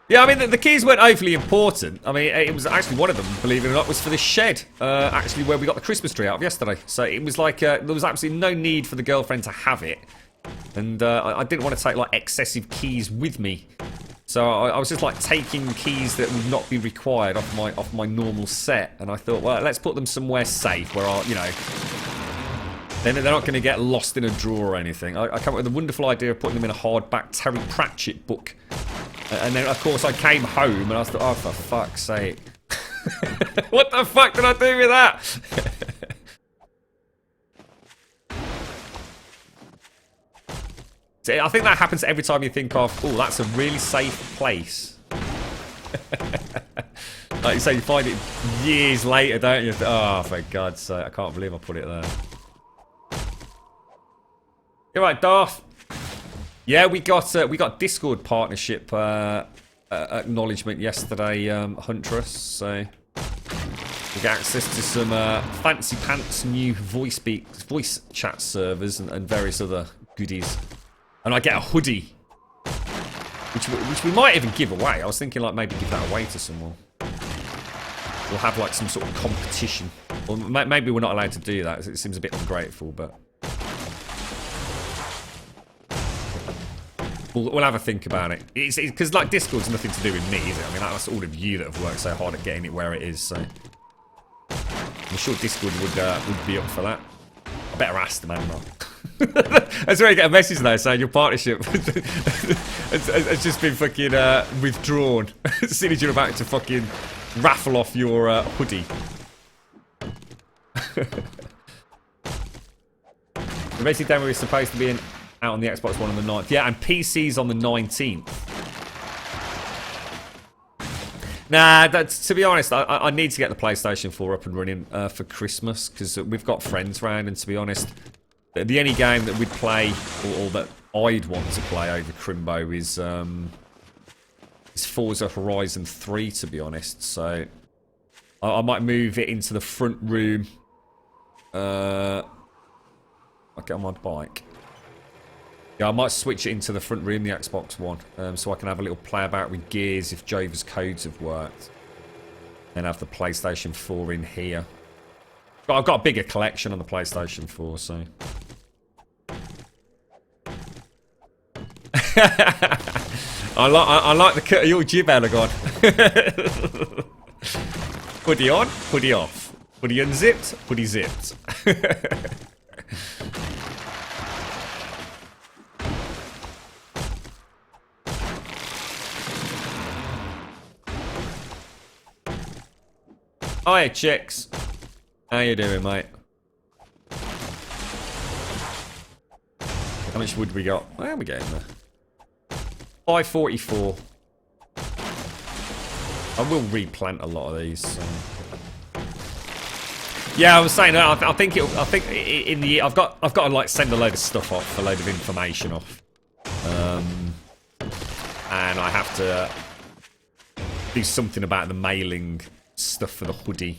Yeah, I mean, the keys weren't overly important. I mean, it was actually one of them, believe it or not, was for the shed. Actually, where we got the Christmas tree out of yesterday. So it was like, there was absolutely no need for the girlfriend to have it. And I didn't want to take, like, excessive keys with me. So I was just, like, taking keys that would not be required off my normal set. And I thought, well, let's put them somewhere safe where you know, they're not going to get lost in a drawer or anything. I came up with a wonderful idea of putting them in a hardback Terry Pratchett book. And then, of course, I came home and I thought, oh, for fuck's sake. What the fuck did I do with that? See, I think that happens every time you think of, oh, that's a really safe place. Like you say, you find it years later, don't you? Oh, for God's sake, I can't believe I put it there. You're right, Darth. Yeah, we got Discord partnership acknowledgement yesterday, Huntress. So we get access to some fancy pants new voice chat servers and various other goodies. And I get a hoodie, which we might even give away. I was thinking like maybe give that away to someone. We'll have like some sort of competition. Or maybe we're not allowed to do that. It seems a bit ungrateful, but. We'll have a think about it. Because, like, Discord's nothing to do with me, is it? I mean, that's all of you that have worked so hard at getting it where it is, so... I'm sure Discord would be up for that. I better ask them, hadn't I? That's where I get a message now saying your partnership has just been fucking withdrawn. As soon as you're about to fucking raffle off your hoodie. The racing demo is supposed to be out on the Xbox One on the 9th. Yeah, and PC's on the 19th. Nah, to be honest, I need to get the PlayStation 4 up and running for Christmas, because we've got friends round, and to be honest, the only game that we'd play, or that I'd want to play over Crimbo is Forza Horizon 3, to be honest. So I might move it into the front room. I'll get on my bike. Yeah, I might switch it into the front room, the Xbox One, so I can have a little play about with gears if Jover's codes have worked. And have the PlayStation 4 in here. But I've got a bigger collection on the PlayStation 4, so... I like the cut of your jib, Elegon. Hoodie on, hoodie off. Hoodie unzipped, hoodie zipped. Hiya, chicks. How you doing, mate? How much wood we got? Where are we getting there? 544. I will replant a lot of these. So. Yeah, I was saying. I think in the I've got to like send a load of stuff off, a load of information off, and I have to do something about the mailing stuff for the hoodie,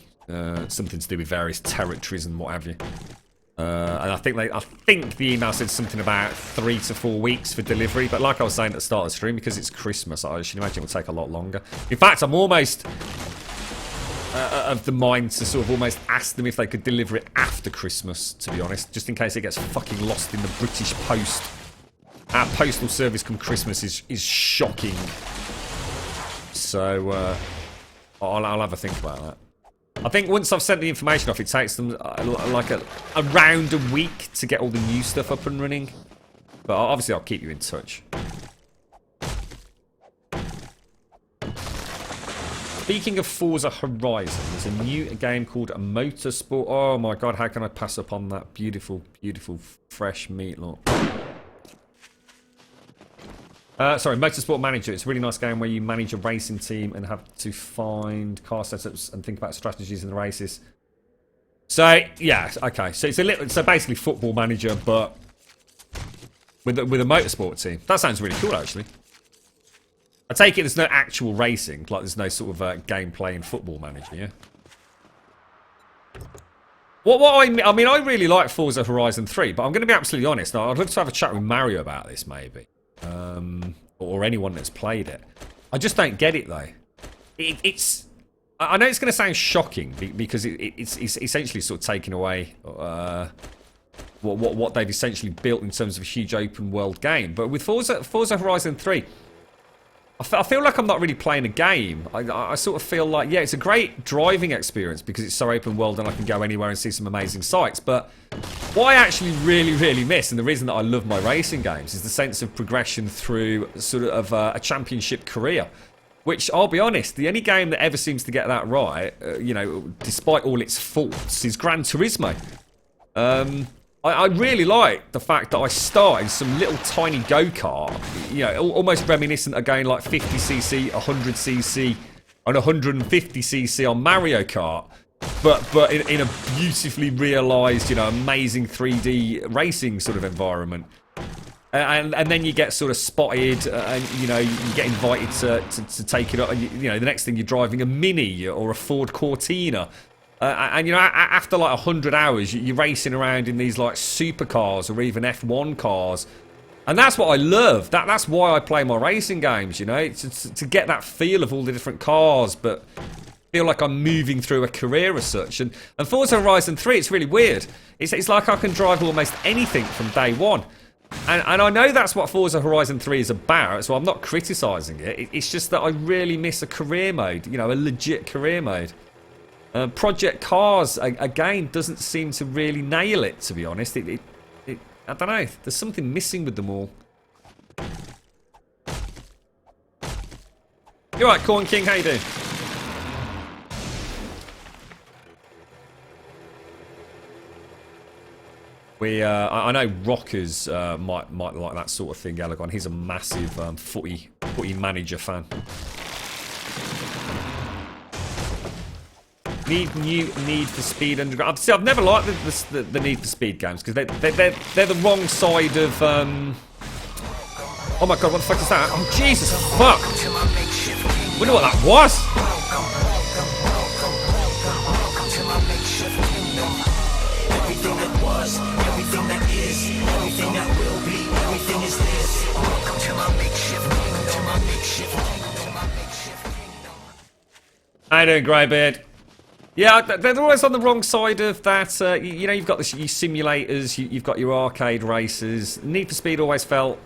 something to do with various territories and what have you. And I think the email said something about 3 to 4 weeks for delivery. But like I was saying at the start of the stream, because it's Christmas, I should imagine it will take a lot longer. In fact, I'm almost of the mind to sort of almost ask them if they could deliver it after Christmas. To be honest, just in case it gets fucking lost in the British Post. Our postal service come Christmas is shocking. So. I'll have a think about that. I think once I've sent the information off, it takes them like around a week to get all the new stuff up and running. But obviously I'll keep you in touch. Speaking of Forza Horizon, there's a new game called Motorsport. Oh my god, how can I pass up on that beautiful, beautiful fresh meat, look. Sorry, Motorsport Manager. It's a really nice game where you manage a racing team and have to find car setups and think about strategies in the races So yeah, okay. So it's a little, so basically Football Manager, but with a motorsport team. That sounds really cool, actually. I take it there's no actual racing, like there's no sort of gameplay in Football Manager, yeah. What I mean, I really like Forza Horizon 3, but I'm going to be absolutely honest. I'd love to have a chat with Mario about this, maybe, or anyone that's played it. I just don't get it though. It's. I know it's going to sound shocking because it's essentially sort of taking away what they've essentially built in terms of a huge open world game. But with Forza Horizon 3, I feel like I'm not really playing a game. I sort of feel like, yeah, it's a great driving experience because it's so open world and I can go anywhere and see some amazing sights. But what I actually really, really miss, and the reason that I love my racing games, is the sense of progression through sort of a championship career. Which, I'll be honest, the only game that ever seems to get that right, you know, despite all its faults, is Gran Turismo. I really like the fact that I start in some little tiny go-kart, you know, almost reminiscent of going like 50cc, 100cc, and 150cc on Mario Kart, but in a beautifully realised, you know, amazing 3D racing sort of environment. And then you get sort of spotted, and you know you get invited to take it up. And you know the next thing you're driving a Mini or a Ford Cortina, and you know after like 100 hours you're racing around in these like supercars or even F1 cars, and that's what I love. That's why I play my racing games. You know, to get that feel of all the different cars, but feel like I'm moving through a career as such. And Forza Horizon 3, it's really weird. It's like I can drive almost anything from day one. And I know that's what Forza Horizon 3 is about, so I'm not criticising it. It's just that I really miss a career mode, you know, a legit career mode. Project Cars, again, doesn't seem to really nail it, to be honest. I don't know, there's something missing with them all. You alright, Corn King, how you doing? I know Rockers might like that sort of thing, Elegon. He's a massive footy manager fan. Need for Speed Underground. See, I've never liked the Need for Speed games because they're the wrong side of. Oh my god, what the fuck is that? Oh Jesus fuck! Wonder what that was. Everything that is, everything that will be, everything is this. Welcome to my makeshift kingdom, to my makeshift kingdom, to my makeshift kingdom. How you doing, Greybeard? Yeah, they're always on the wrong side of that. You know, you've got your simulators, you've got your arcade races. Need for Speed always felt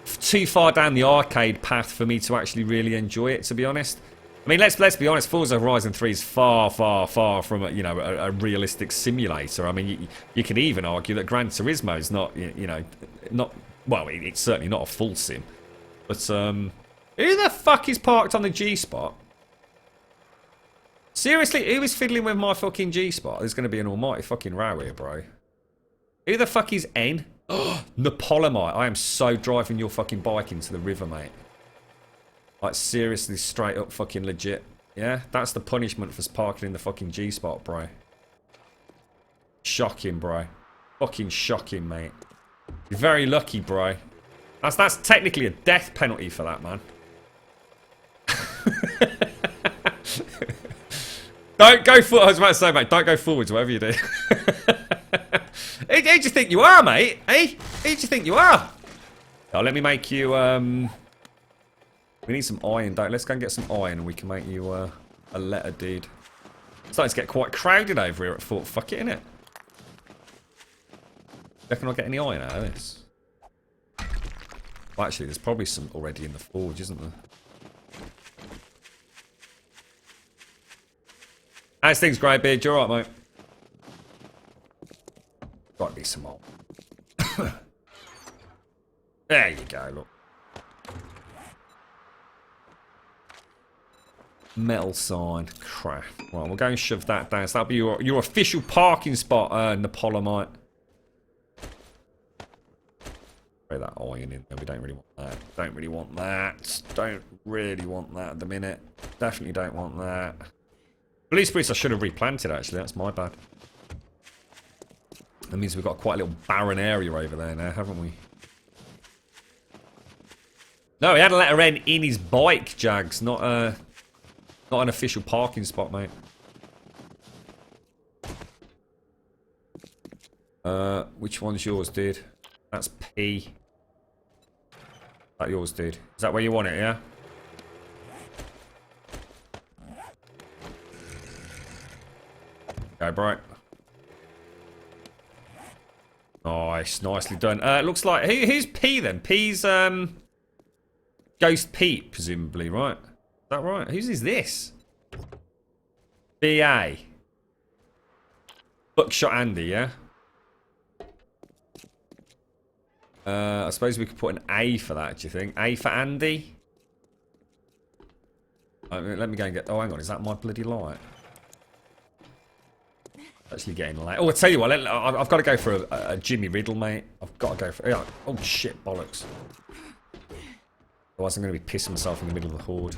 too far down the arcade path for me to actually really enjoy it, to be honest. I mean, let's be honest. Forza Horizon 3 is far from a realistic simulator. I mean, you can even argue that Gran Turismo is not, not well. It's certainly not a full sim. But who the fuck is parked on the G spot? Seriously, who is fiddling with my fucking G spot? There's going to be an almighty fucking row here, bro. Who the fuck is N? Napoleonite. I am so driving your fucking bike into the river, mate. Like, seriously, straight up fucking legit. Yeah? That's the punishment for parking in the fucking G-spot, bro. Shocking, bro. Fucking shocking, mate. You're very lucky, bro. That's technically a death penalty for that, man. Don't go forward. I was about to say, mate, don't go forwards, whatever you do. Who do you think you are, mate? Hey? Who do you think you are? Oh, let me make you, we need some iron, don't we? Let's go and get some iron and we can make you a letter, dude. It's starting to get quite crowded over here at Fort Fuck It, innit? Reckon I'll get any iron out of this? Well, actually, there's probably some already in the forge, isn't there? How's things, Greybeard? You alright, mate? Gotta be some more. There you go, look. Metal sign. Crap. Right, we'll go and shove that down. So that'll be your official parking spot, Napoleonite. Throw that iron in there. We don't really want that. Don't really want that. Don't really want that at the minute. Definitely don't want that. Blue spruce I should have replanted, actually. That's my bad. That means we've got quite a little barren area over there now, haven't we? No, he had to let her in his bike, Jags. Not an official parking spot, mate. Which one's yours, dude? That's P. That yours, dude. Is that where you want it, yeah? Okay, bright. Nice, nicely done. Looks like who's P then? P's Ghost Pete, presumably, right? Is that right? Whose is this? BA. Buckshot Andy, yeah? I suppose we could put an A for that, do you think? A for Andy? Let me go and get... Oh, hang on. Is that my bloody light? Actually getting late. Oh, I tell you what. I've got to go for a Jimmy Riddle, mate. I've got to go for... Yeah. Oh, shit. Bollocks. Otherwise, I'm going to be pissing myself in the middle of the horde.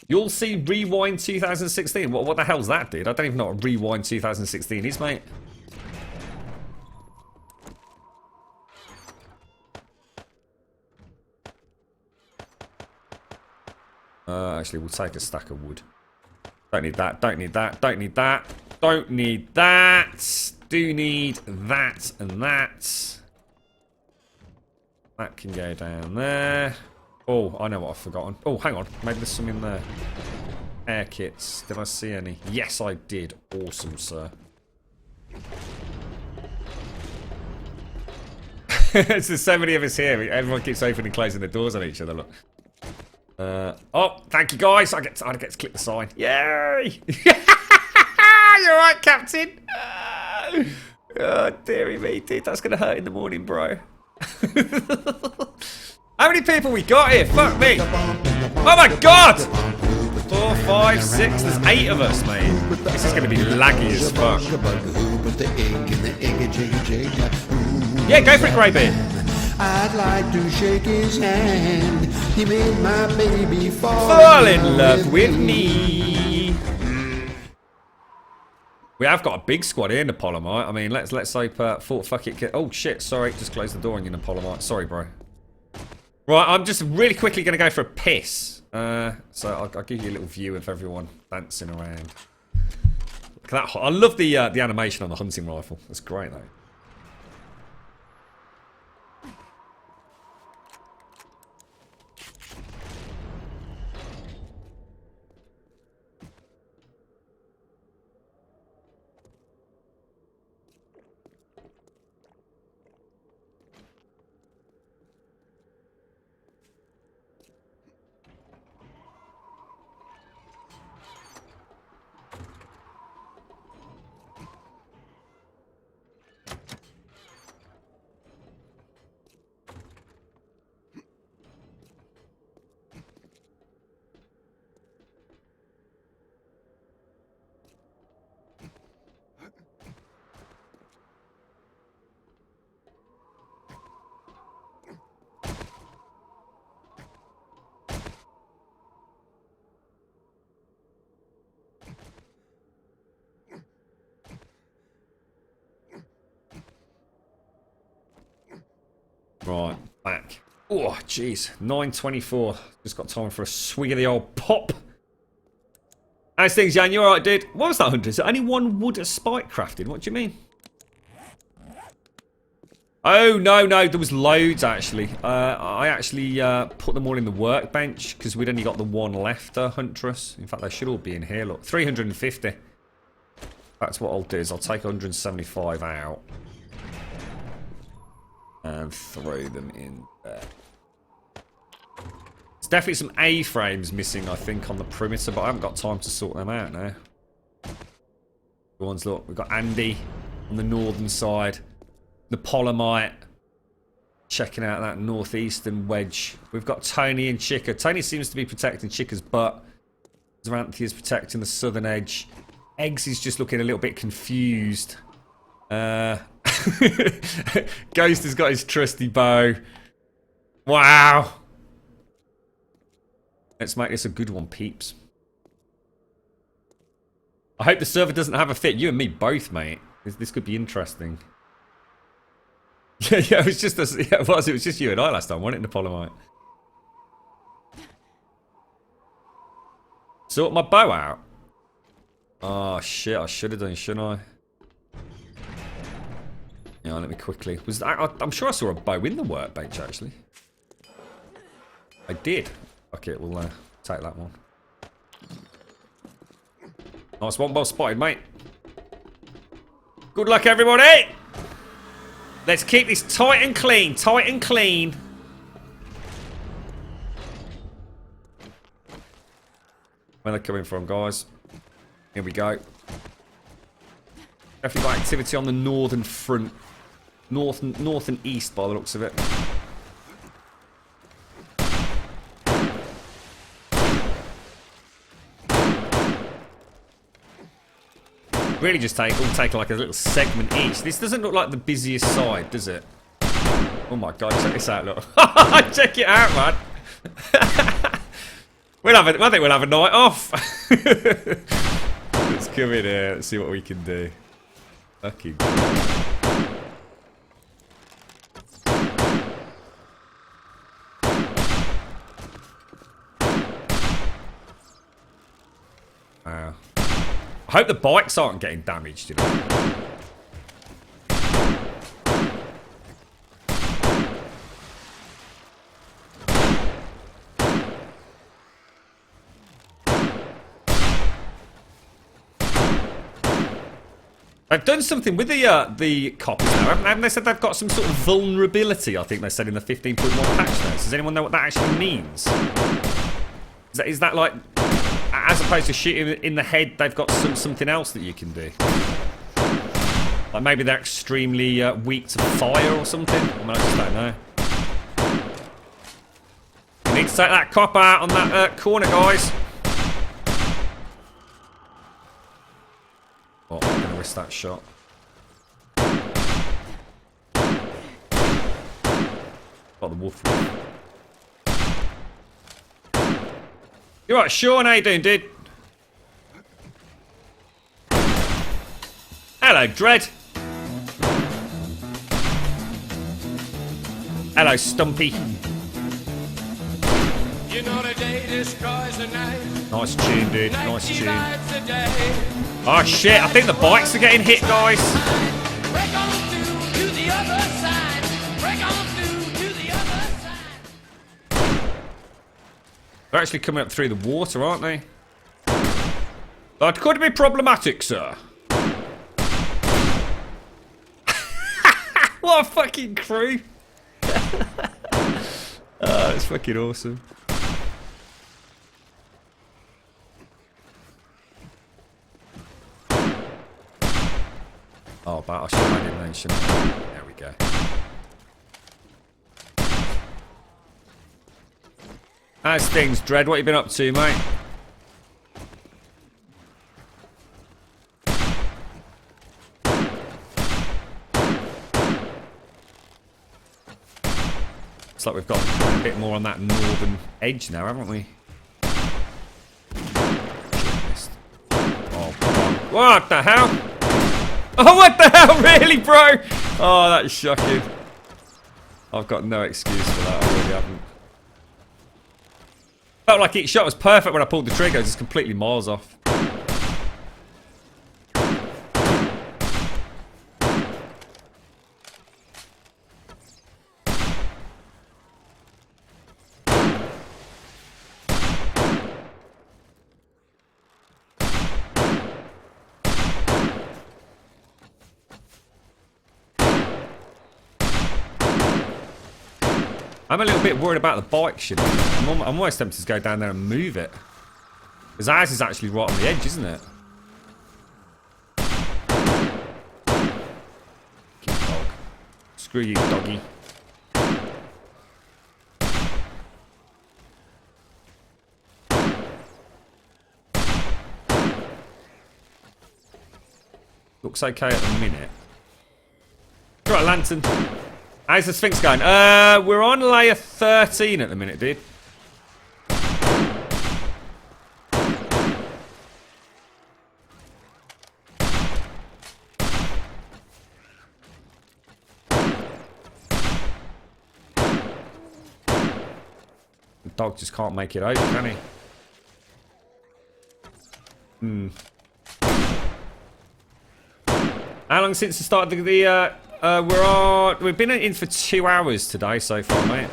You'll see Rewind 2016. What the hell's that, dude? I don't even know what Rewind 2016 is, mate. Actually, we'll take a stack of wood. Don't need that, don't need that, don't need that. Don't need that. Do need that and that. That can go down there. Oh, I know what I've forgotten. Oh, hang on. Maybe there's some in there. Air kits. Did I see any? Yes, I did. Awesome, sir. There's so many of us here. Everyone keeps opening and closing the doors on each other. Look. Oh, thank you, guys. I get to click the sign. Yay! You're right, Captain. Oh, dearie me, dude. That's going to hurt in the morning, bro. How many people we got here? Fuck me. Oh, my God. 4, 5, 6. There's 8 of us, mate. This is going to be laggy as fuck. Yeah, go for it, Greybeard. I'd like to shake his hand. He made my baby fall in love with me. We have got a big squad here in the Polymite. I mean, let's hope fuck it. Oh shit! Sorry, just close the door on you in the Polymite. Sorry, bro. Right, I'm just really quickly going to go for a piss. So I'll give you a little view of everyone dancing around. Look at that! I love the animation on the hunting rifle. That's great, though. Right, back. Oh, jeez. 9:24. Just got time for a swig of the old pop. How's things, Jan? You alright, dude? What was that, Hunter? Is there only one wood spike crafted? What do you mean? Oh, no, there was loads, actually. I actually put them all in the workbench because we'd only got the one left, Huntress. In fact, they should all be in here, look. 350. That's what I'll do, is I'll take 175 out. And throw them in there. There's definitely some A-frames missing, I think, on the perimeter, but I haven't got time to sort them out now. The ones, look, we've got Andy on the northern side. The Polymite. Checking out that northeastern wedge. We've got Tony and Chica. Tony seems to be protecting Chica's butt. Zaranthi is protecting the southern edge. Eggs is just looking a little bit confused. Ghost has got his trusty bow. Wow. Let's make this a good one, peeps. I hope the server doesn't have a fit. You and me both, mate. This could be interesting. Yeah, it was just us. Yeah, it was just you and I last time, wasn't it, Napoleonite? Sort my bow out. Oh shit! I should have done, shouldn't I? Yeah, let me quickly. I'm sure I saw a bow in the workbench actually. I did. Okay, we'll take that one. Nice one, well spotted, mate. Good luck, everybody. Let's keep this tight and clean. Tight and clean. Where they're coming from, guys. Here we go. Definitely got activity on the northern front. North and east by the looks of it. Really just take like a little segment each. This doesn't look like the busiest side, does it? Oh my god, check this out, look. Check it out, man. I think we'll have a night off. Let's come in here, let's see what we can do. Fucking wow. I hope the bikes aren't getting damaged, you know. They've done something with the copies now, haven't they? Said they've got some sort of vulnerability, I think they said in the 15.1 patch notes. Does anyone know what that actually means? Is that like, as opposed to shooting in the head, they've got something else that you can do? Like maybe they're extremely weak to fire or something? I mean, I just don't know. You need to take that cop out on that corner, guys. Oh, I'm going to risk that shot. Got the wolf. You right, Sean? How you doing, dude? Hello, Dread. Hello, Stumpy. You know the day destroys the night. Nice tune, dude. Nice tune. Oh shit! I think the bikes are getting hit, guys. Break on through to the other side. Break on through to the other side. They're actually coming up through the water, aren't they? That could be problematic, sir. What a fucking crew! Oh, it's fucking awesome. Oh, but I should have had it then, shouldn't I? There we go. How's things, Dread? What you been up to, mate? Looks like we've got a bit more on that northern edge now, haven't we? Oh, come on. What the hell? Oh, what the hell? Really, bro? Oh, that is shocking. I've got no excuse for that. I really haven't. Felt like each shot was perfect when I pulled the trigger. It's just completely miles off. I'm a little bit worried about the bike, shit. I'm almost tempted to go down there and move it. Because ours is actually right on the edge, isn't it? Dog. Screw you, doggy. Looks okay at the minute. Right, Lantern. How's the Sphinx going? We're on layer 13 at the minute, dude. dog just can't make it over, can he? How long since the start of we've been in for 2 hours today so far, mate.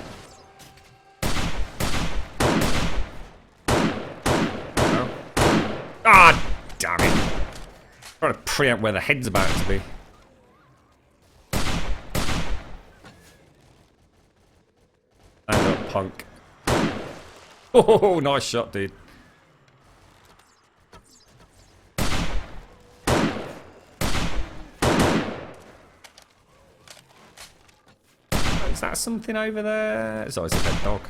Ah, damn it. I'm trying to preempt where the head's about to be. Stand up, punk. Oh, nice shot, dude. Is that something over there? It's always a dead dog.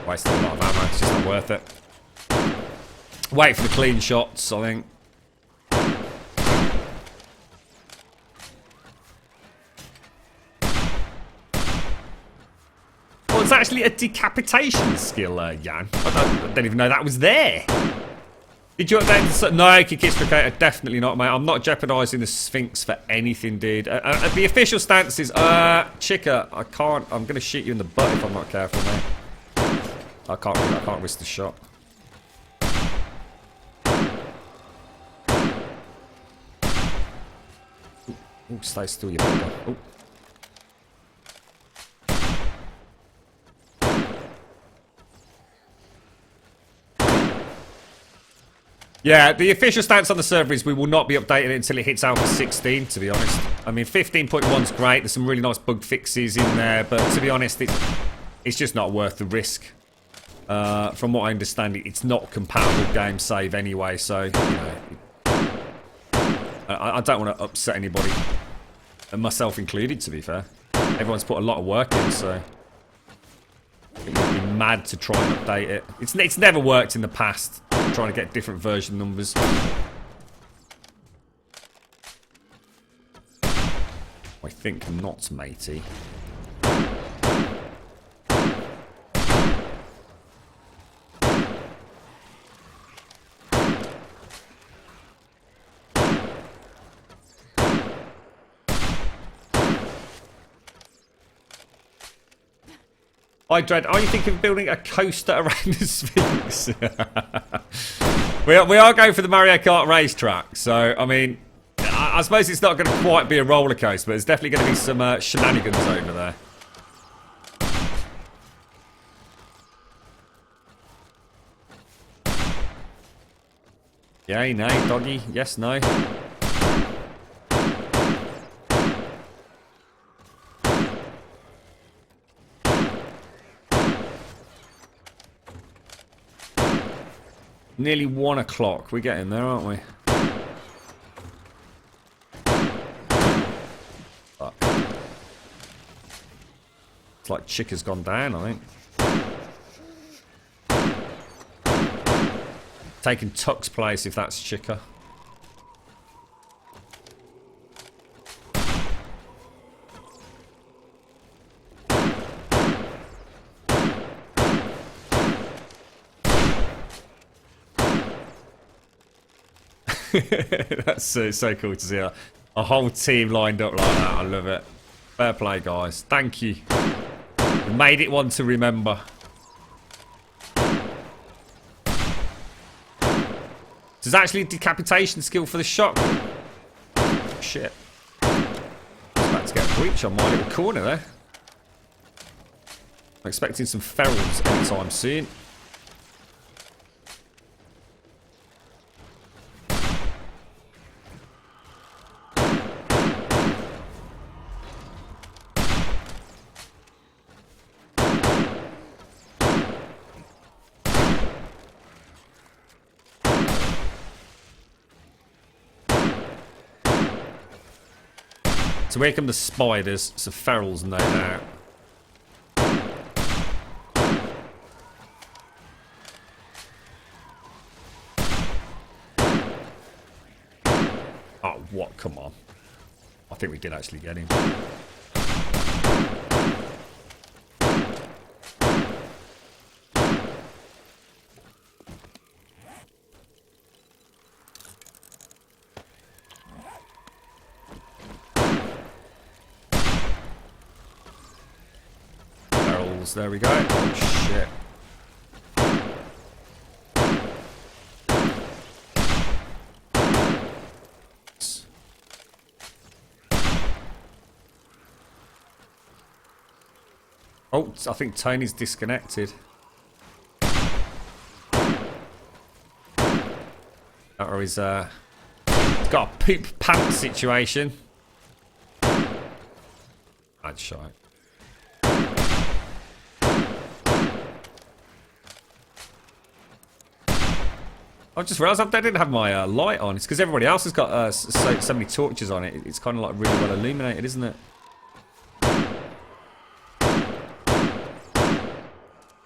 Wasting a lot of ammo, it's just not worth it. Wait for the clean shots, I think. Well, it's actually a decapitation skill, Jan. I don't even know that was there. Did you update the... No, Kikistricator, definitely not, mate. I'm not jeopardising the Sphinx for anything, dude. The official stance is... Chica, I can't... I'm going to shoot you in the butt if I'm not careful, mate. I can't risk the shot. Ooh, stay still, you bugger. Ooh. Yeah, the official stance on the server is we will not be updating it until it hits Alpha 16, to be honest. I mean, 15.1's great. There's some really nice bug fixes in there, but to be honest, it's just not worth the risk. From what I understand, it's not compatible game save anyway, so you know, I don't want to upset anybody, and myself included. To be fair, everyone's put a lot of work in, so it would be mad to try and update it. It's never worked in the past, trying to get different version numbers. I think not, matey. I dread. Are you thinking of building a coaster around the Sphinx? we are going for the Mario Kart racetrack, so I mean, I suppose it's not going to quite be a roller coaster, but there's definitely going to be some shenanigans over there. Yay, nay, doggy. Yes, no. Nearly 1 o'clock. We're getting there, aren't we? Fuck. It's like Chica's gone down, I think. Taking Tuck's place if that's Chica. That's so cool to see a whole team lined up like that. I love it. Fair play, guys. Thank you. You made it one to remember. There's actually a decapitation skill for the shotgun. Shit. I was about to get a breach on my little corner there. I'm expecting some ferals anytime soon. So here come the spiders, some ferals no doubt. Oh, what? Come on. I think we did actually get him. rifles. There we go. Oh, shit. Oh, I think Tony's disconnected. Or he's got a poop pants situation. I'd shite. I just realised I didn't have my light on. It's because everybody else has got so many torches on it. It's kind of like really well illuminated, isn't it?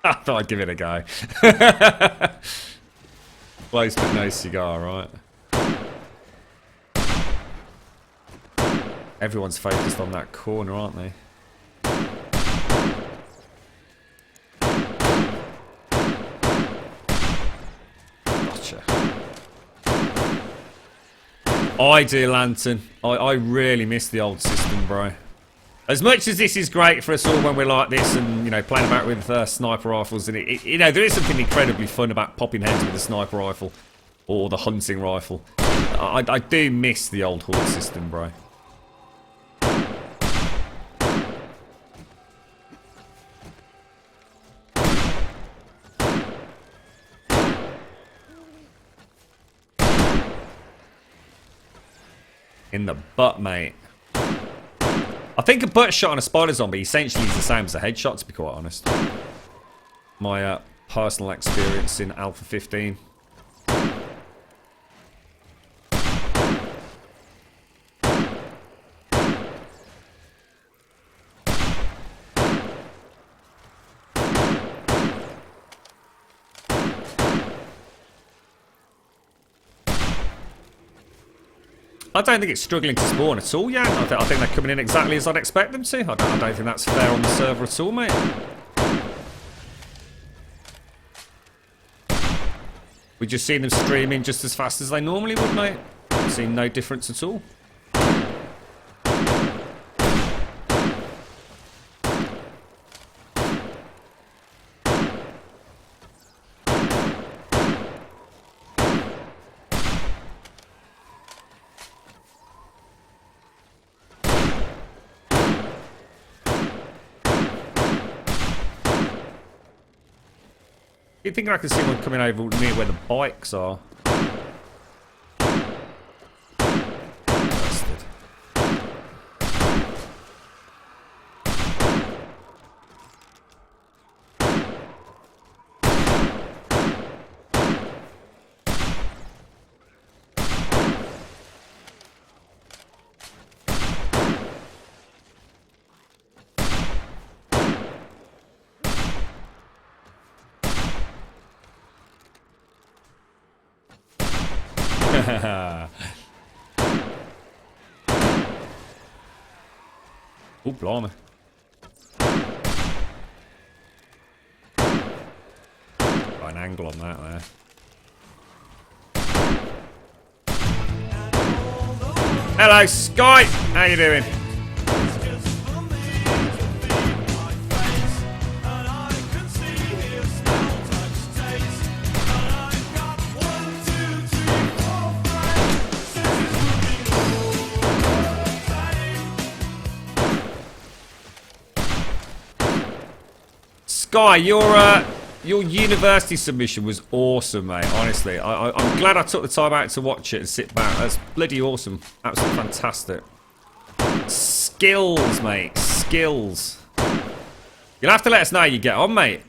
I thought I'd give it a go. Close but no cigar, right? Everyone's focused on that corner, aren't they? Gotcha. I do, Lantern. I really miss the old system, bro. As much as this is great for us all when we're like this and, you know, playing about with sniper rifles, and you know, there is something incredibly fun about popping heads with a sniper rifle or the hunting rifle. I do miss the old horde system, bro. In the butt, mate. I think a butt shot on a spider zombie essentially is the same as a headshot, to be quite honest. My personal experience in Alpha 15. I don't think it's struggling to spawn at all, yeah. I think they're coming in exactly as I'd expect them to. I don't think that's fair on the server at all, mate. We've just seen them streaming just as fast as they normally would, mate. Seen no difference at all. You think I can see one coming over near where the bikes are? Bastard. Oh, blimey. Got an angle on that there. Hello, Sky! How you doing? Sky, your university submission was awesome, mate. Honestly, I'm glad I took the time out to watch it and sit back. That's bloody awesome. Absolutely fantastic. Skills, mate. Skills. You'll have to let us know how you get on, mate.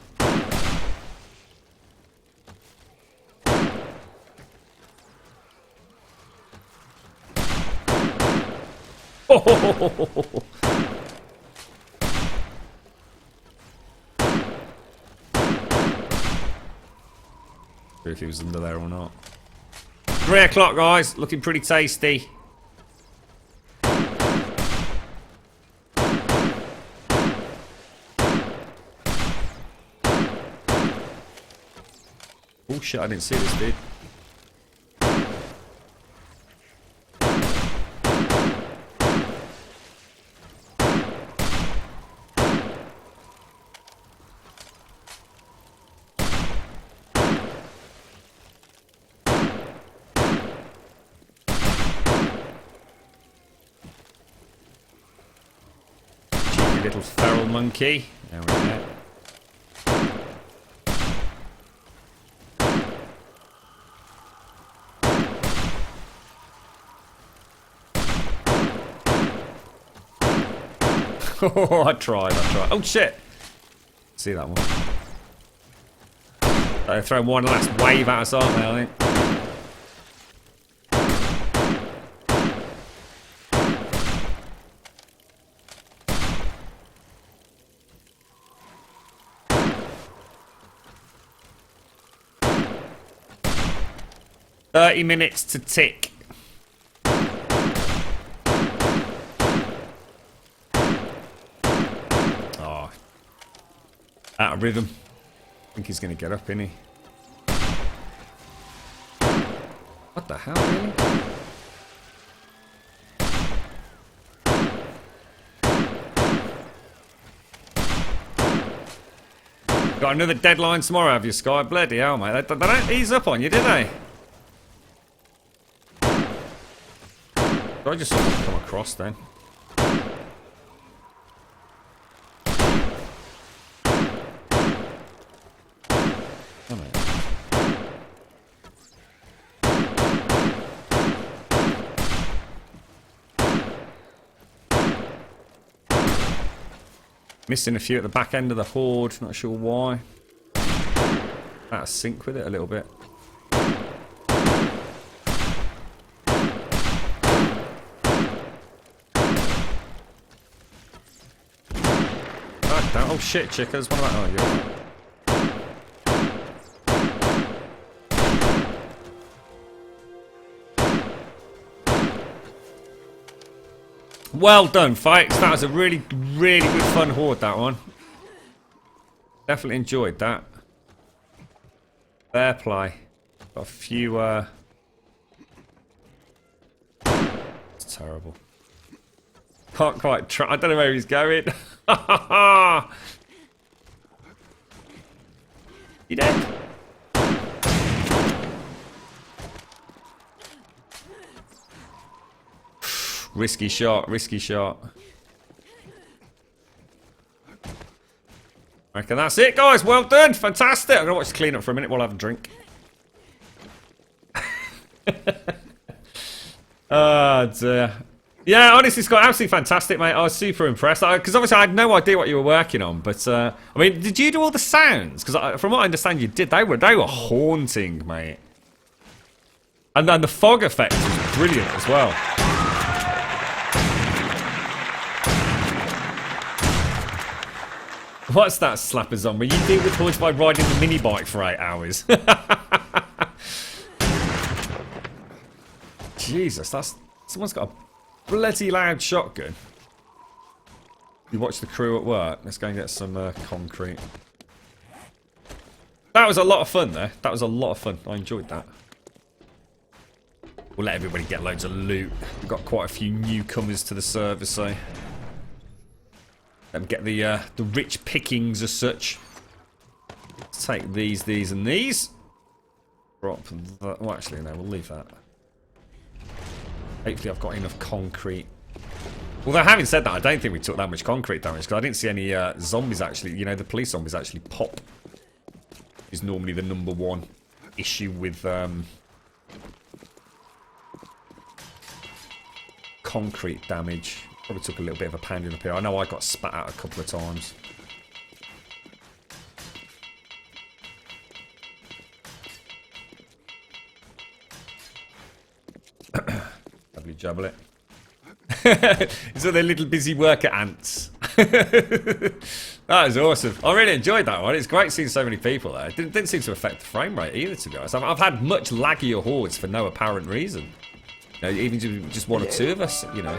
If he was under there or not. 3 o'clock, guys. Looking pretty tasty. Oh shit, I didn't see this dude. little feral monkey. There we go. Oh, I tried. Oh, shit. See that one. They're throwing one last wave at us, aren't they, I think? "30 minutes to tick." Oh. Out of rhythm. I think he's going to get up, isn't he? What the hell, really? Got another deadline tomorrow, have you, Sky? Bloody hell, mate. They don't ease up on you, do they? I just saw them come across then. Oh, mate. Missing a few at the back end of the horde, not sure why. Out of sync with it a little bit. Oh shit, chickers, what about... Oh, yeah. Well done, folks. That was a really, really good fun horde, that one. Definitely enjoyed that. Fair play. Got a few, It's terrible. Can't quite try. I don't know where he's going. You dead? Risky shot, risky shot. I reckon that's it, guys. Well done. Fantastic. I'm going to watch the clean up for a minute while I have a drink. Oh, dear. Yeah, honestly, it's got absolutely fantastic, mate. I was super impressed. Because obviously I had no idea what you were working on. But, I mean, did you do all the sounds? Because from what I understand you did, they were haunting, mate. And then the fog effect was brilliant as well. What's that, slapper zombie? You deal with hordes by riding the mini bike for 8 hours. Jesus, that's... Someone's got a bloody loud shotgun. You watch the crew at work. Let's go and get some concrete. That was a lot of fun there. That was a lot of fun. I enjoyed that. We'll let everybody get loads of loot. We've got quite a few newcomers to the server, so... Let them get the rich pickings as such. Let's take these, and these. Drop that. Well, actually, no, we'll leave that. Hopefully I've got enough concrete. Although having said that, I don't think we took that much concrete damage, because I didn't see any zombies actually, you know, the police zombies actually pop. Is normally the #1 issue with concrete damage. Probably took a little bit of a pounding up here. I know I got spat out a couple of times. Lovely jubble it. So they're little busy worker ants. That was awesome. I really enjoyed that one. It's great seeing so many people there. It didn't seem to affect the frame rate either, to be honest. I've had much laggier hordes for no apparent reason. You know, even just one or two of us, you know.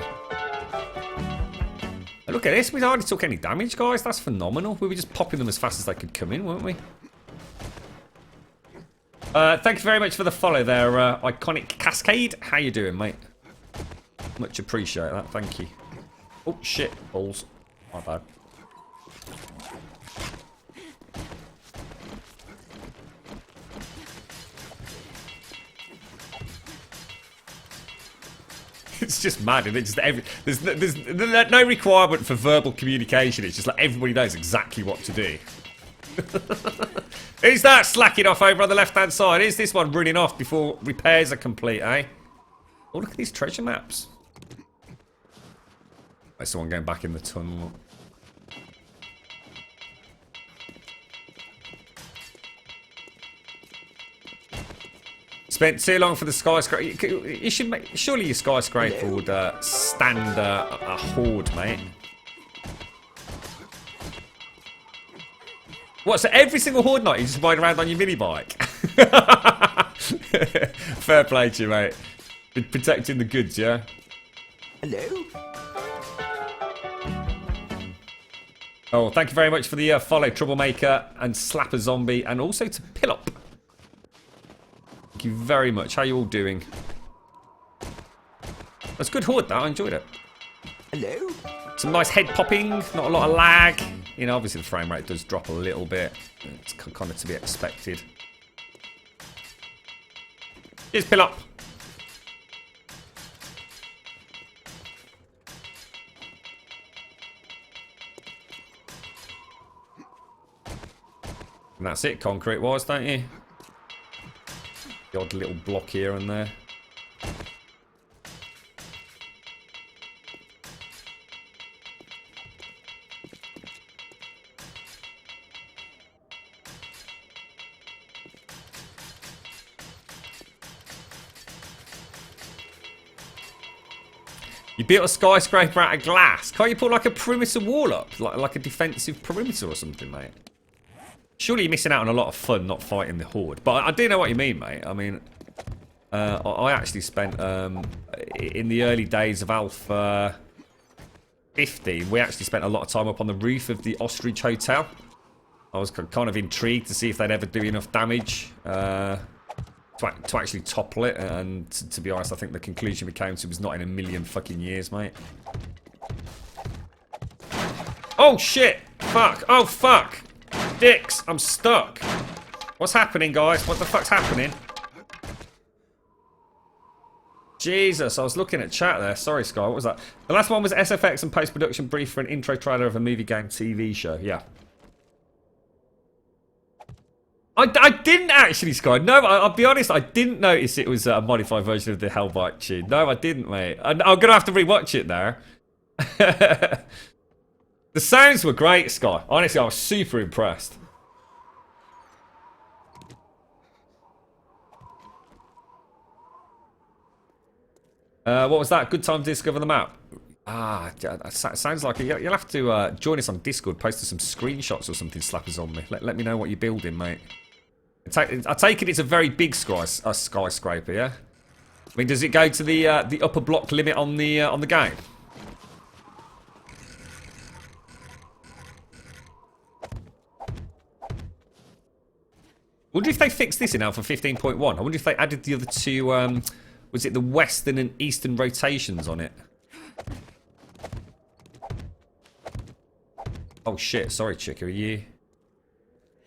Look at this, we hardly took any damage, guys. That's phenomenal. We were just popping them as fast as they could come in, weren't we? Thank you very much for the follow there, Iconic Cascade. How you doing, mate? Much appreciate that, thank you. Oh, shit, balls. My bad. It's just mad, and it's just there's no requirement for verbal communication. It's just like everybody knows exactly what to do. Who's that slacking off over on the left-hand side? Is this one running off before repairs are complete, eh? Oh, look at these treasure maps. There's someone going back in the tunnel. Spent too long for the skyscraper. You should make. Surely your skyscraper would stand a horde, mate. What? So every single horde night you just ride around on your mini bike? Fair play to you, mate. Been protecting the goods, yeah. Hello? Oh, thank you very much for the follow, Troublemaker and Slapper Zombie, and also to Pillop. Thank you very much. How you all doing? That's good horde, that. I enjoyed it. Hello? Some nice head popping, not a lot of lag. You know, obviously the frame rate does drop a little bit. It's kind of to be expected. Here's Pillop. And that's it, concrete-wise, don't you? The odd little block here and there. You built a skyscraper out of glass. Can't you put like a perimeter wall up? Like a defensive perimeter or something, mate? Surely you're missing out on a lot of fun not fighting the horde. But I do know what you mean, mate. I mean, I actually spent, in the early days of Alpha 15, we actually spent a lot of time up on the roof of the Ostrich Hotel. I was kind of intrigued to see if they'd ever do enough damage to actually topple it. And to be honest, I think the conclusion we came to was not in a million fucking years, mate. Oh, shit! Fuck! Oh, fuck! Dicks, I'm stuck. What's happening, guys? What the fuck's happening? Jesus, I was looking at chat there. Sorry, Sky, what was that? The last one was SFX and post-production brief for an intro trailer of a movie game TV show. Yeah. I didn't actually, Sky. No, I'll be honest, I didn't notice it was a modified version of the Hellbite tune. No, I didn't, mate. I'm going to have to rewatch it now. The sounds were great, Sky. Honestly, I was super impressed. What was that? Good time to discover the map. Ah, sounds like it. You'll have to join us on Discord, post us some screenshots or something, slappers on me. Let me know what you're building, mate. I take it it's a very big skyscraper, yeah? I mean, does it go to the upper block limit on the game? I wonder if they fixed this in Alpha 15.1. I wonder if they added the other two, was it the western and eastern rotations on it? Oh shit, sorry Chicka, are you...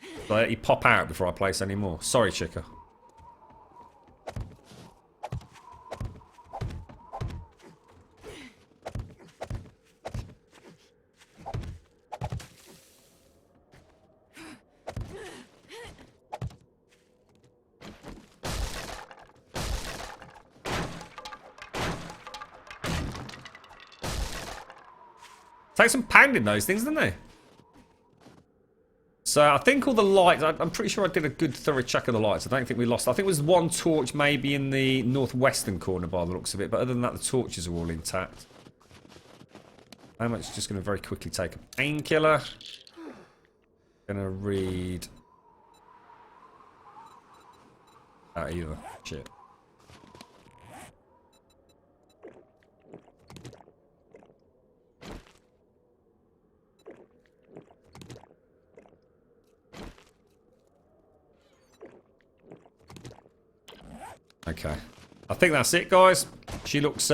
Did I let you pop out before I place any more? Sorry Chicka. Take some pounding those things, didn't they? So I think all the lights, I'm pretty sure I did a good thorough check of the lights. I don't think we lost. I think it was one torch maybe in the northwestern corner by the looks of it. But other than that, the torches are all intact. I'm actually just going to very quickly take a painkiller. Going to read... out either. Shit. Okay, I think that's it, guys. She looks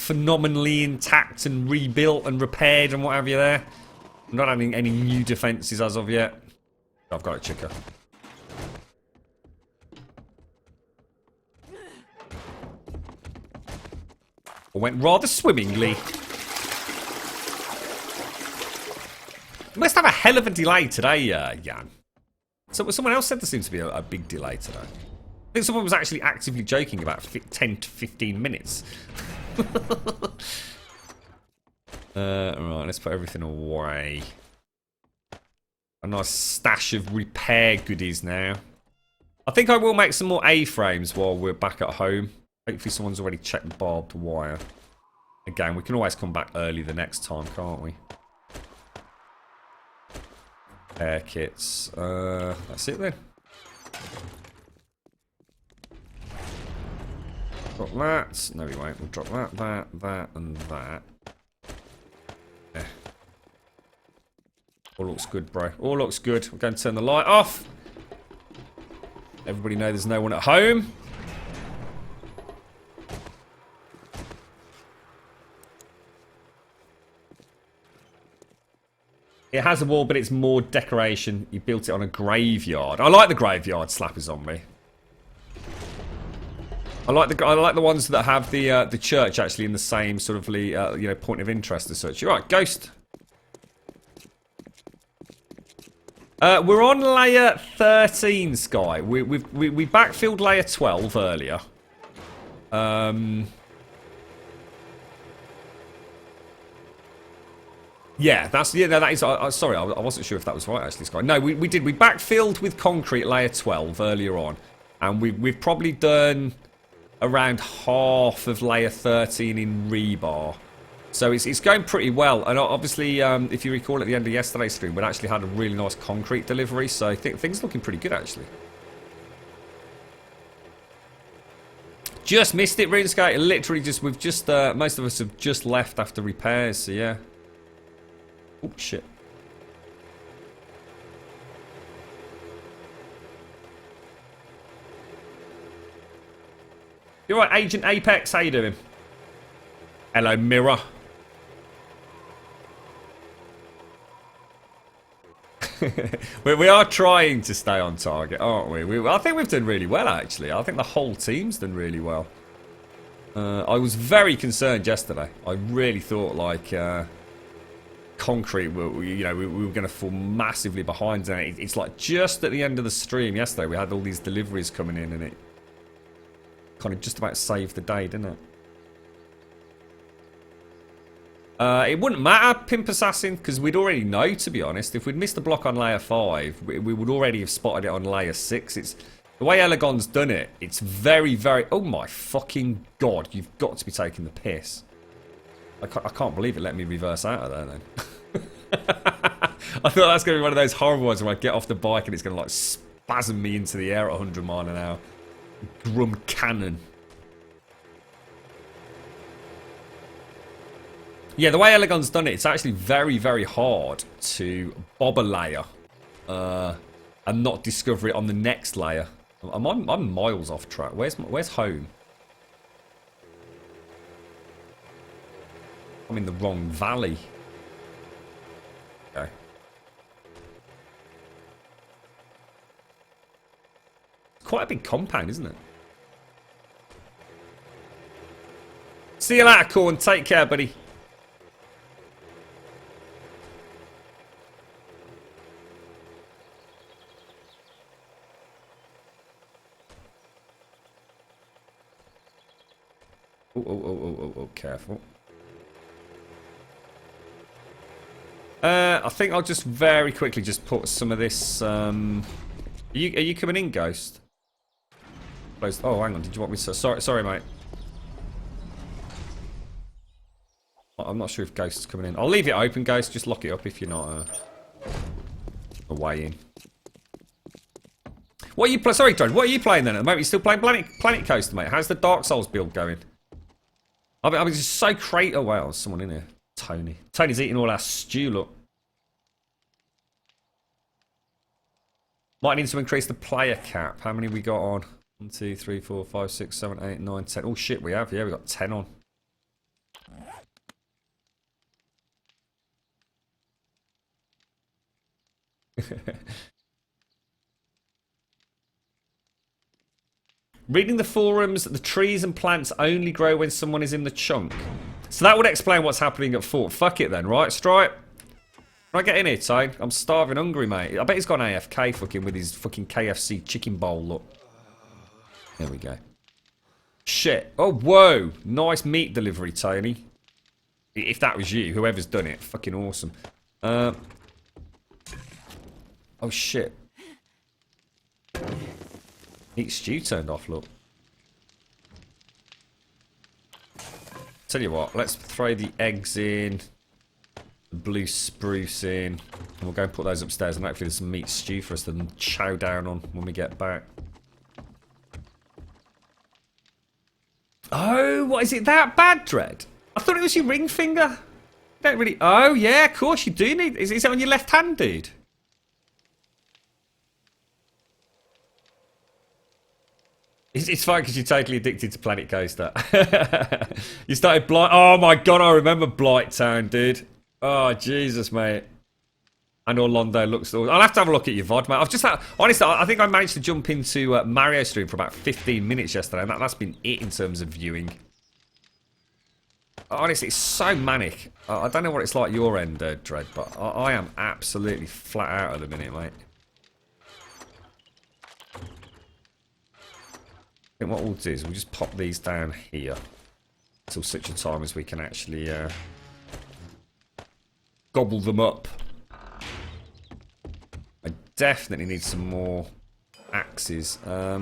phenomenally intact and rebuilt and repaired and what have you there. I'm not having any new defences as of yet. I've got a Chicka. went rather swimmingly. You must have a hell of a delay today, Jan. So someone else said there seems to be a big delay today. I think someone was actually actively joking about 10 to 15 minutes. Right, let's put everything away. A nice stash of repair goodies now. I think I will make some more A-frames while we're back at home. Hopefully someone's already checked the barbed wire. Again, we can always come back early the next time, can't we? Air kits. That's it then. Drop that. No, we won't. We'll drop that, and that. Yeah. All looks good, bro. All looks good. We're going to turn the light off. Everybody know there's no one at home. It has a wall, but it's more decoration. You built it on a graveyard. I like the graveyard slappers on me. I like the ones that have the church actually in the same sort of you know, point of interest as such. You're right, Ghost. We're on layer 13, Sky. We backfilled layer 12 earlier. Yeah, that is. Sorry, I wasn't sure if that was right actually, Sky. No, we did. We backfilled with concrete layer 12 earlier on, and we've probably done around half of layer 13 in rebar. So it's going pretty well. And obviously, if you recall at the end of yesterday's stream, we'd actually had a really nice concrete delivery. So I think things are looking pretty good actually. Just missed it, RuneScape. Literally we've just, most of us have just left after repairs. So yeah. Oh, shit. You're right, Agent Apex. How you doing? Hello, Mirror. we are trying to stay on target, aren't we? I think we've done really well, actually. I think the whole team's done really well. I was very concerned yesterday. I really thought, like... concrete, you know, we were going to fall massively behind, and it's like just at the end of the stream yesterday we had all these deliveries coming in, and it kind of just about saved the day, didn't it? It wouldn't matter, Pimp Assassin, because we'd already know, to be honest. If we'd missed the block on layer 5, we would already have spotted it on layer 6. It's the way Elegon's done it. It's very, very... Oh my fucking god, you've got to be taking the piss. I can't believe it let me reverse out of there then. I thought that's going to be one of those horrible ones where I get off the bike and it's going to like spasm me into the air at 100 miles an hour. Grum cannon. Yeah, the way Elegon's done it, it's actually very, very hard to bob a layer and not discover it on the next layer. I'm miles off track. Where's home? I'm in the wrong valley. Okay. Quite a big compound, isn't it? See you later, Corn. Take care, buddy. Oh, careful. I think I'll just very quickly just put some of this. Are you coming in, Ghost? Oh, hang on. Did you want me to? Sorry, mate. I'm not sure if Ghost is coming in. I'll leave it open, Ghost. Just lock it up if you're not away in. What are you Sorry, Drone. What are you playing then at the moment? You still playing Planet Coaster, mate? How's the Dark Souls build going? I mean, just so crate. Oh wow, there's someone in here. Tony. Tony's eating all our stew, look. Might need to increase the player cap. How many we got on? 1, 2, 3, 4, 5, 6, 7, 8, 9, 10. Oh shit, we have. Yeah, we got 10 on. Reading the forums, the trees and plants only grow when someone is in the chunk. So that would explain what's happening at Fort. Fuck it then, right, Stripe? Can I get in here, Tone? I'm starving hungry, mate. I bet he's gone AFK fucking with his fucking KFC chicken bowl, look. There we go. Shit. Oh, whoa. Nice meat delivery, Tony. If that was you, whoever's done it. Fucking awesome. Oh, shit. Meat stew turned off, look. Tell you what, let's throw the eggs in. The blue spruce in. And we'll go and put those upstairs. And hopefully there's some meat stew for us to chow down on when we get back. Oh, what is it that bad, Dread? I thought it was your ring finger. Don't really. Oh, yeah, of course you do need. Is it on your left hand, dude? It's fine because you're totally addicted to Planet Coaster. You started Blight. Oh my god, I remember Blight Town, dude. Oh Jesus, mate. And Orlando looks. I'll have to have a look at your VOD, mate. I've just had, honestly, I think I managed to jump into Mario stream for about 15 minutes yesterday, and that's been it in terms of viewing. Honestly, it's so manic. I don't know what it's like your end, Dread, but I am absolutely flat out at the minute, mate. I think what we'll do is we'll just pop these down here until such a time as we can actually gobble them up. I definitely need some more axes. Let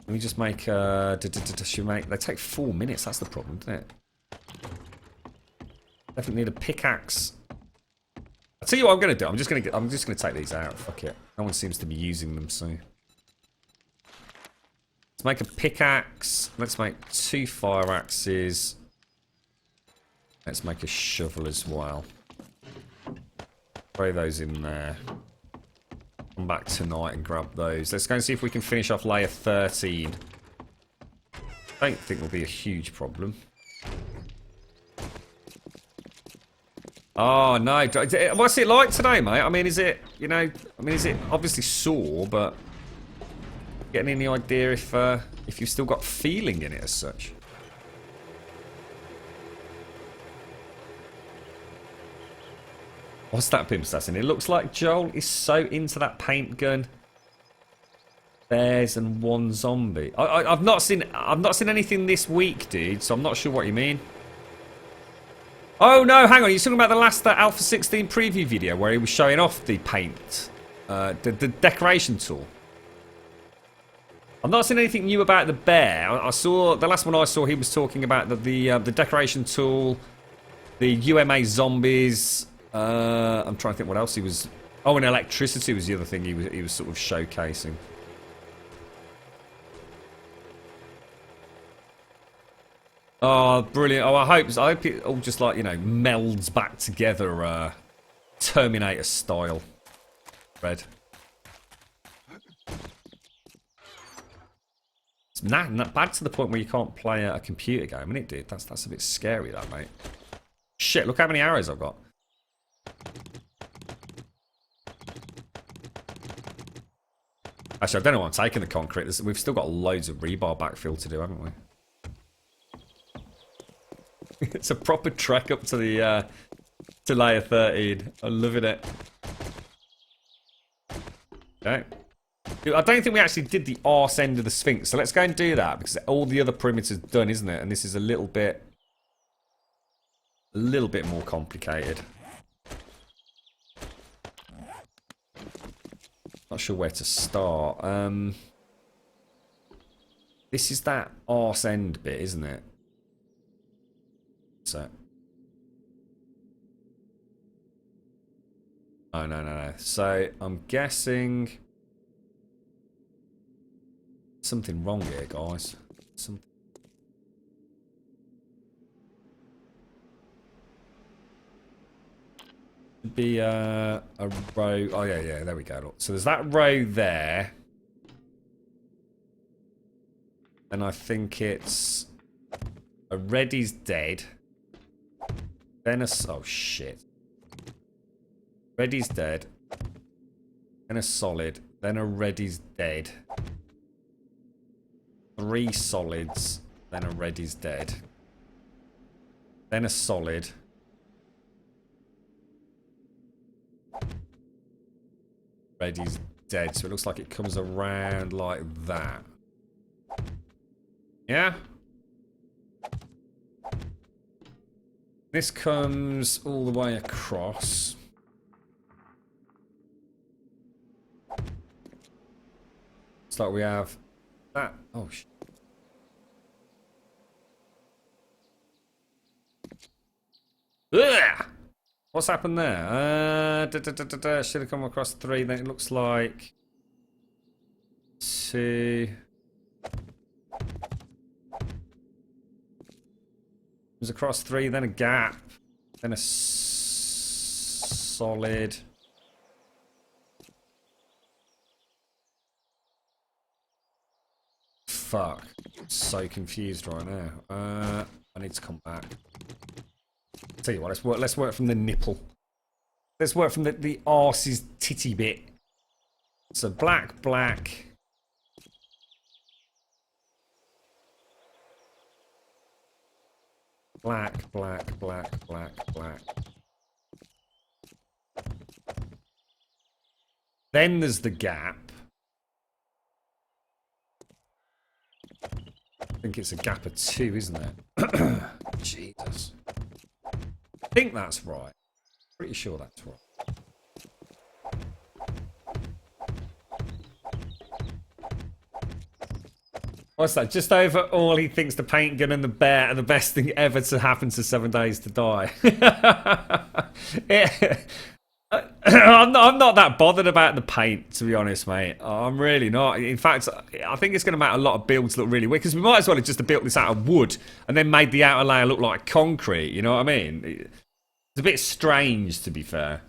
me just make they take 4 minutes, that's the problem, isn't it? Definitely need a pickaxe. I'll tell you what I'm gonna do. I'm just gonna take these out. Fuck it. No one seems to be using them, so. Let's make a pickaxe. Let's make 2 fire axes. Let's make a shovel as well. Throw those in there. Come back tonight and grab those. Let's go and see if we can finish off layer 13. I don't think will be a huge problem. Oh no! What's it like today, mate? I mean, is it is it obviously sore, but getting any idea if you've still got feeling in it as such? What's that, Pimp Assassin? It looks like Joel is so into that paint gun. Bears and 1 zombie. I've not seen anything this week, dude. So I'm not sure what you mean. Oh no, hang on. You're talking about the last Alpha 16 preview video where he was showing off the paint, the decoration tool. I've not seen anything new about the bear. I saw the last one I saw. He was talking about the decoration tool, the UMA zombies. I'm trying to think what else he was. Oh, and electricity was the other thing he was sort of showcasing. Oh, brilliant! Oh, I hope it all just like melds back together, Terminator style. Red. It's not bad to the point where you can't play a computer game, isn't it, dude? That's a bit scary, that, mate. Shit! Look how many arrows I've got. Actually, I don't know why I'm taking the concrete. We've still got loads of rebar backfill to do, haven't we? It's a proper trek up to the to layer 13. I'm loving it. Okay. I don't think we actually did the arse end of the Sphinx, so let's go and do that because all the other perimeter's done, isn't it? And this is a little bit more complicated. Not sure where to start. This is that arse end bit, isn't it? So. Oh, no. So, I'm guessing something wrong here, guys. Something. Should be a row. Oh, yeah, there we go. Look. So, there's that row there. And I think it's a ready's dead. Then oh shit. Ready's dead. Then a solid. Then a ready's dead. 3 solids, then a red is dead. Then a solid. Red is dead, so it looks like it comes around like that. Yeah? This comes all the way across. Looks like we have that. Oh, shit. Ugh! What's happened there? Should have come across 3. Then it looks like 2. Comes across 3, then a gap, then a solid. Fuck. I'm so confused right now. I need to come back. Tell you what, let's work from the nipple. Let's work from the arse's titty bit. So black, black. Black, black, black, black, black. Then there's the gap. I think it's a gap of 2, isn't it? Jesus. I think that's right. Pretty sure that's right. What's that? Just overall, he thinks the paint gun and the bear are the best thing ever to happen to 7 Days to Die. I'm not that bothered about the paint, to be honest, mate. I'm really not. In fact, I think it's going to make a lot of builds look really weird, because we might as well have just built this out of wood and then made the outer layer look like concrete, you know what I mean? It's a bit strange, to be fair.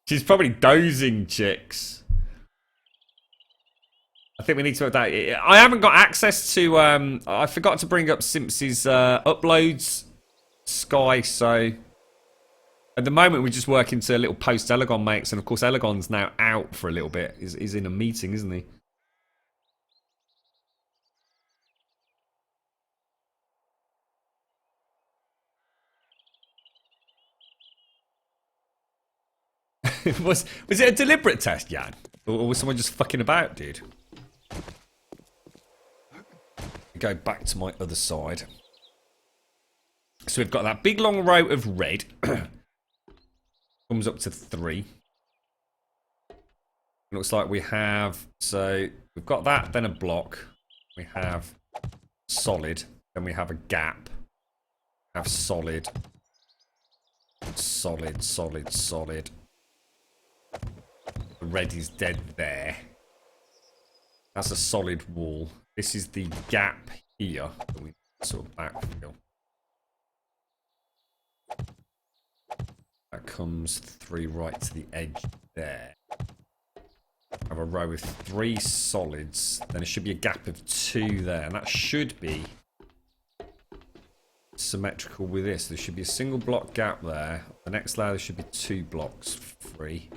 She's probably dozing, chicks. I think we need to update it. I haven't got access to... I forgot to bring up Simps's uploads, Sky, so... At the moment, we're just working to little post-Elegon mates, and of course, Elegon's now out for a little bit. He's in a meeting, isn't he? was it a deliberate test, Jan? Or was someone just fucking about, dude? Go back to my other side. So we've got that big long row of red. Comes up to 3. Looks like we have... So we've got that, then a block. We have solid. Then we have a gap. We have solid. Solid, solid, solid. The red is dead there. That's a solid wall. This is the gap here that we sort of backfill. That comes 3 right to the edge there. I have a row of 3 solids. Then there should be a gap of 2 there. And that should be symmetrical with this. There should be a single block gap there. The next layer there should be 2 blocks free.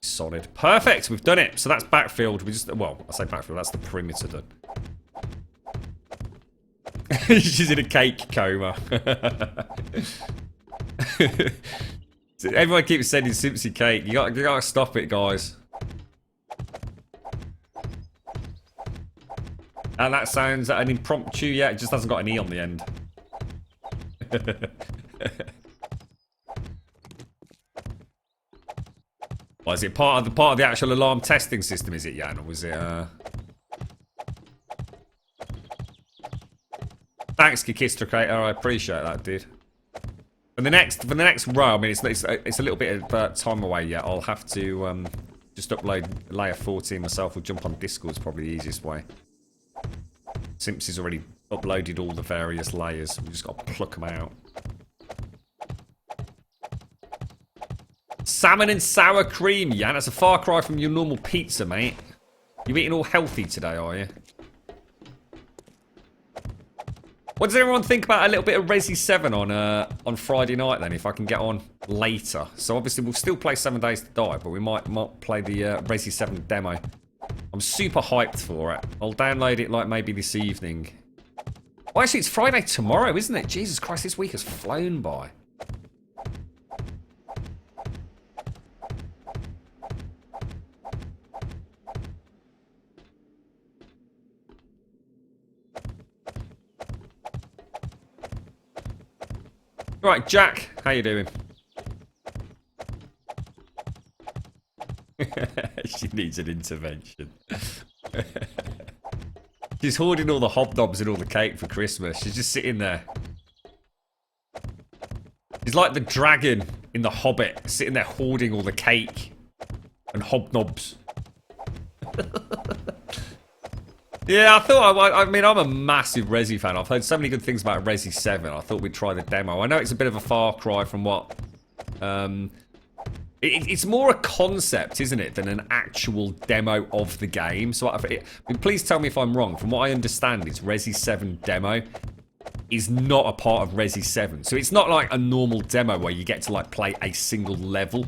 Solid. Perfect! We've done it. So that's backfilled. We just... Well, I say backfilled. That's the perimeter done. She's in a cake coma. Everyone keeps sending Simpsy cake. You gotta stop it, guys. And that sounds an impromptu, yeah, it just hasn't got an E on the end. Well, is it part of the actual alarm testing system, is it, Jan? Or was it Thanks, Kikistracator, I appreciate that, dude. For the next row, I mean, it's a little bit of time away yet. I'll have to just upload layer 14 myself. We'll jump on Discord, it's probably the easiest way. Simps has already uploaded all the various layers. We just got to pluck them out. Salmon and sour cream, Jan. That's a far cry from your normal pizza, mate. You eating all healthy today, are you? What does everyone think about a little bit of Resi 7 on Friday night then, if I can get on later? So obviously we'll still play 7 Days to Die, but we might play the Resi 7 demo. I'm super hyped for it. I'll download it like maybe this evening. Well, actually it's Friday tomorrow, isn't it? Jesus Christ, this week has flown by. Right, Jack, how you doing? She needs an intervention. She's hoarding all the hobnobs and all the cake for Christmas. She's just sitting there. She's like the dragon in The Hobbit, sitting there hoarding all the cake and hobnobs. Yeah, I mean, I'm a massive Resi fan. I've heard so many good things about Resi 7. I thought we'd try the demo. I know it's a bit of a far cry from what... it's more a concept, isn't it, than an actual demo of the game. So, I mean, please tell me if I'm wrong. From what I understand, it's Resi 7 demo is not a part of Resi 7. So it's not like a normal demo where you get to, like, play a single level.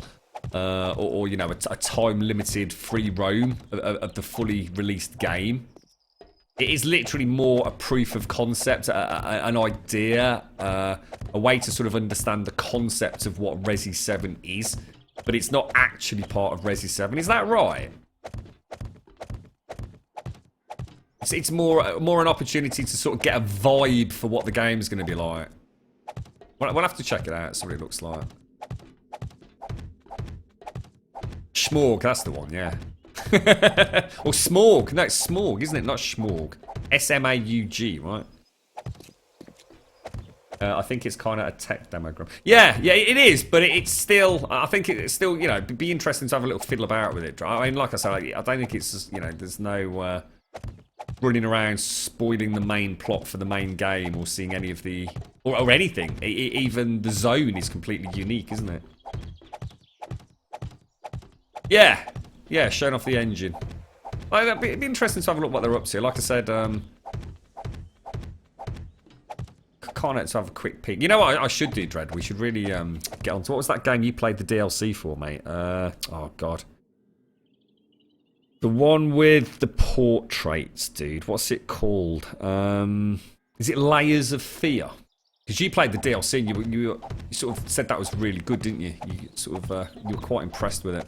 Or you know, a time-limited free roam of the fully released game. It is literally more a proof of concept, an idea, a way to sort of understand the concept of what Resi 7 is. But it's not actually part of Resi 7. Is that right? It's more an opportunity to sort of get a vibe for what the game's going to be like. We'll have to check it out, see what it looks like. Schmorg, that's the one, yeah. Or Smorg. No, it's Smorg, isn't it? Not Schmorg. S-M-A-U-G, right? I think it's kind of a tech demo. Yeah, it is, but it's still... I think it's still, you know, be interesting to have a little fiddle about with it. I mean, like I said, I don't think it's, just, you know, there's no running around spoiling the main plot for the main game or seeing any of the... Or anything. Even the zone is completely unique, isn't it? Yeah, showing off the engine. Like, it'd be interesting to have a look what they're up to. Like I said, can't to have a quick peek. You know what I should do, Dread? We should really get on to... What was that game you played the DLC for, mate? Oh, God. The one with the portraits, dude. What's it called? Is it Layers of Fear? Because you played the DLC and you sort of said that was really good, didn't you? You sort of you were quite impressed with it.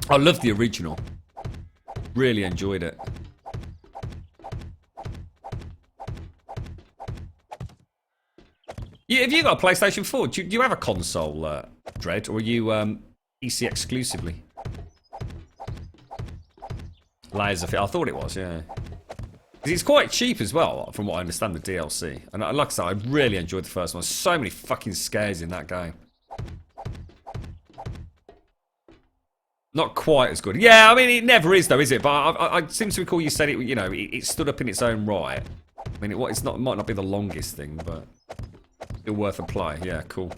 I love the original. Really enjoyed it. Yeah, have you got a PlayStation 4? Do you have a console, Dread? Or are you PC exclusively? Layers of Fear. I thought it was, yeah. It's quite cheap as well, from what I understand, the DLC. And like I said, I really enjoyed the first one. So many fucking scares in that game. Not quite as good. Yeah, I mean, it never is, though, is it? But I seem to recall you said it, you know, it stood up in its own right. I mean, it might not be the longest thing, but still worth a play. Yeah, cool.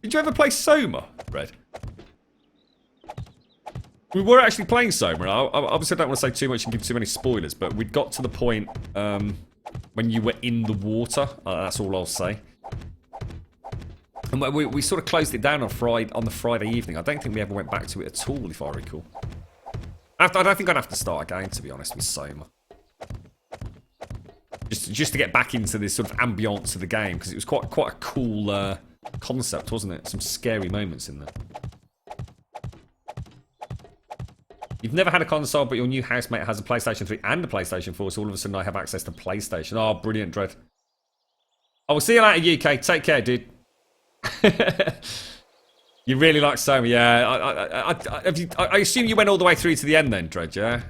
Did you ever play Soma, Red? We were actually playing Soma. I obviously don't want to say too much and give too many spoilers, but we'd got to the point when you were in the water. That's all I'll say. And we sort of closed it down on the Friday evening. I don't think we ever went back to it at all, if I recall. I don't think I'd have to start again, to be honest, with Soma. Just to get back into this sort of ambiance of the game, because it was quite a cool concept, wasn't it? Some scary moments in there. You've never had a console, but your new housemate has a PlayStation 3 and a PlayStation 4, so all of a sudden I have access to PlayStation. Oh, brilliant, Dread. I will see you later, UK. Take care, dude. You really like Soma, yeah. I assume you went all the way through to the end then, Dredge, yeah?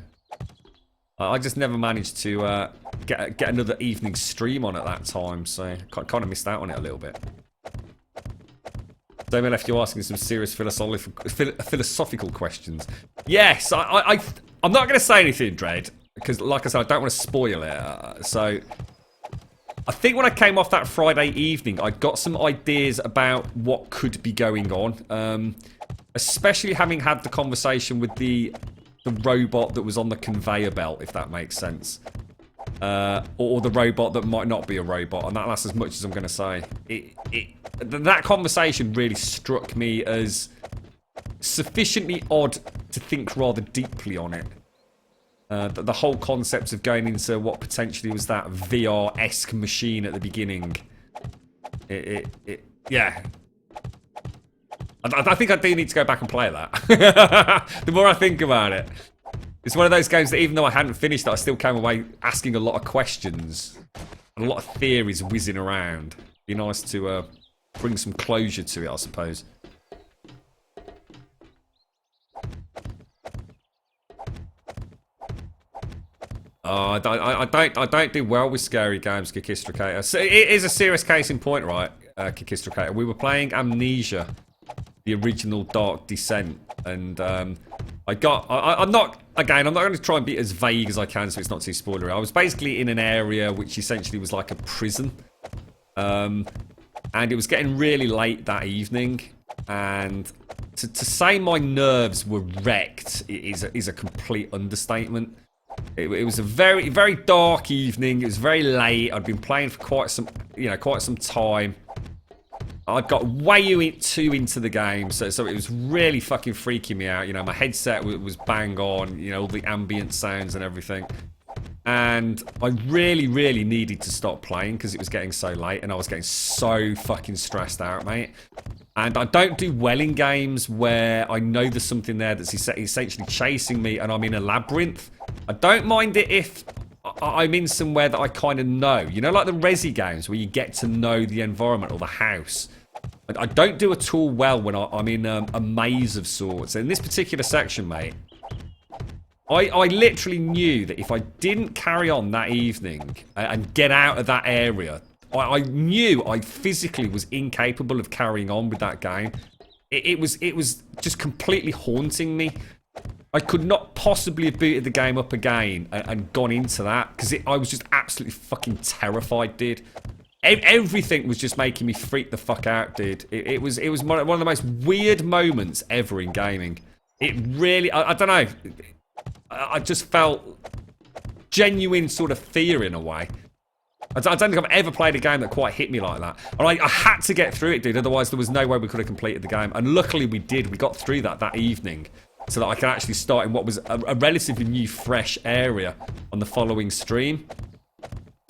I just never managed to get another evening stream on at that time, so kind of missed out on it a little bit. Damien left you asking some serious philosophical questions. Yes, I'm not going to say anything, Dred, because like I said, I don't want to spoil it. So I think when I came off that Friday evening, I got some ideas about what could be going on. Especially having had the conversation with the robot that was on the conveyor belt, if that makes sense. or the robot that might not be a robot, and that's as much as I'm going to say. That conversation really struck me as sufficiently odd to think rather deeply on it. The whole concept of going into what potentially was that VR-esque machine at the beginning. Yeah. I think I do need to go back and play that. The more I think about it. It's one of those games that even though I hadn't finished it, I still came away asking a lot of questions. And a lot of theories whizzing around. Be nice to bring some closure to it, I suppose. I don't do well with scary games, Kikistracator. So it is a serious case in point, right, Kikistracator? We were playing Amnesia, the original Dark Descent, and I'm not going to try and be as vague as I can so it's not too spoilery. I was basically in an area which essentially was like a prison, and it was getting really late that evening, and to say my nerves were wrecked is a complete understatement. It was a very, very dark evening. It was very late. I'd been playing for quite some time. I'd got way too into the game, so it was really fucking freaking me out. You know, my headset was bang on. You know, all the ambient sounds and everything. And I really, really needed to stop playing because it was getting so late, and I was getting so fucking stressed out, mate. And I don't do well in games where I know there's something there that's essentially chasing me and I'm in a labyrinth. I don't mind it if I'm in somewhere that I kind of know. You know, like the Resi games where you get to know the environment or the house. I don't do at all well when I'm in a maze of sorts. In this particular section, mate, I literally knew that if I didn't carry on that evening and get out of that area, I knew I physically was incapable of carrying on with that game. It was just completely haunting me. I could not possibly have booted the game up again and gone into that because I was just absolutely fucking terrified, dude. Everything was just making me freak the fuck out, dude. It was one of the most weird moments ever in gaming. It really, I don't know. I just felt genuine sort of fear in a way. I don't think I've ever played a game that quite hit me like that. And I had to get through it, dude. Otherwise, there was no way we could have completed the game. And luckily, we did. We got through that evening. So that I could actually start in what was a relatively new, fresh area on the following stream.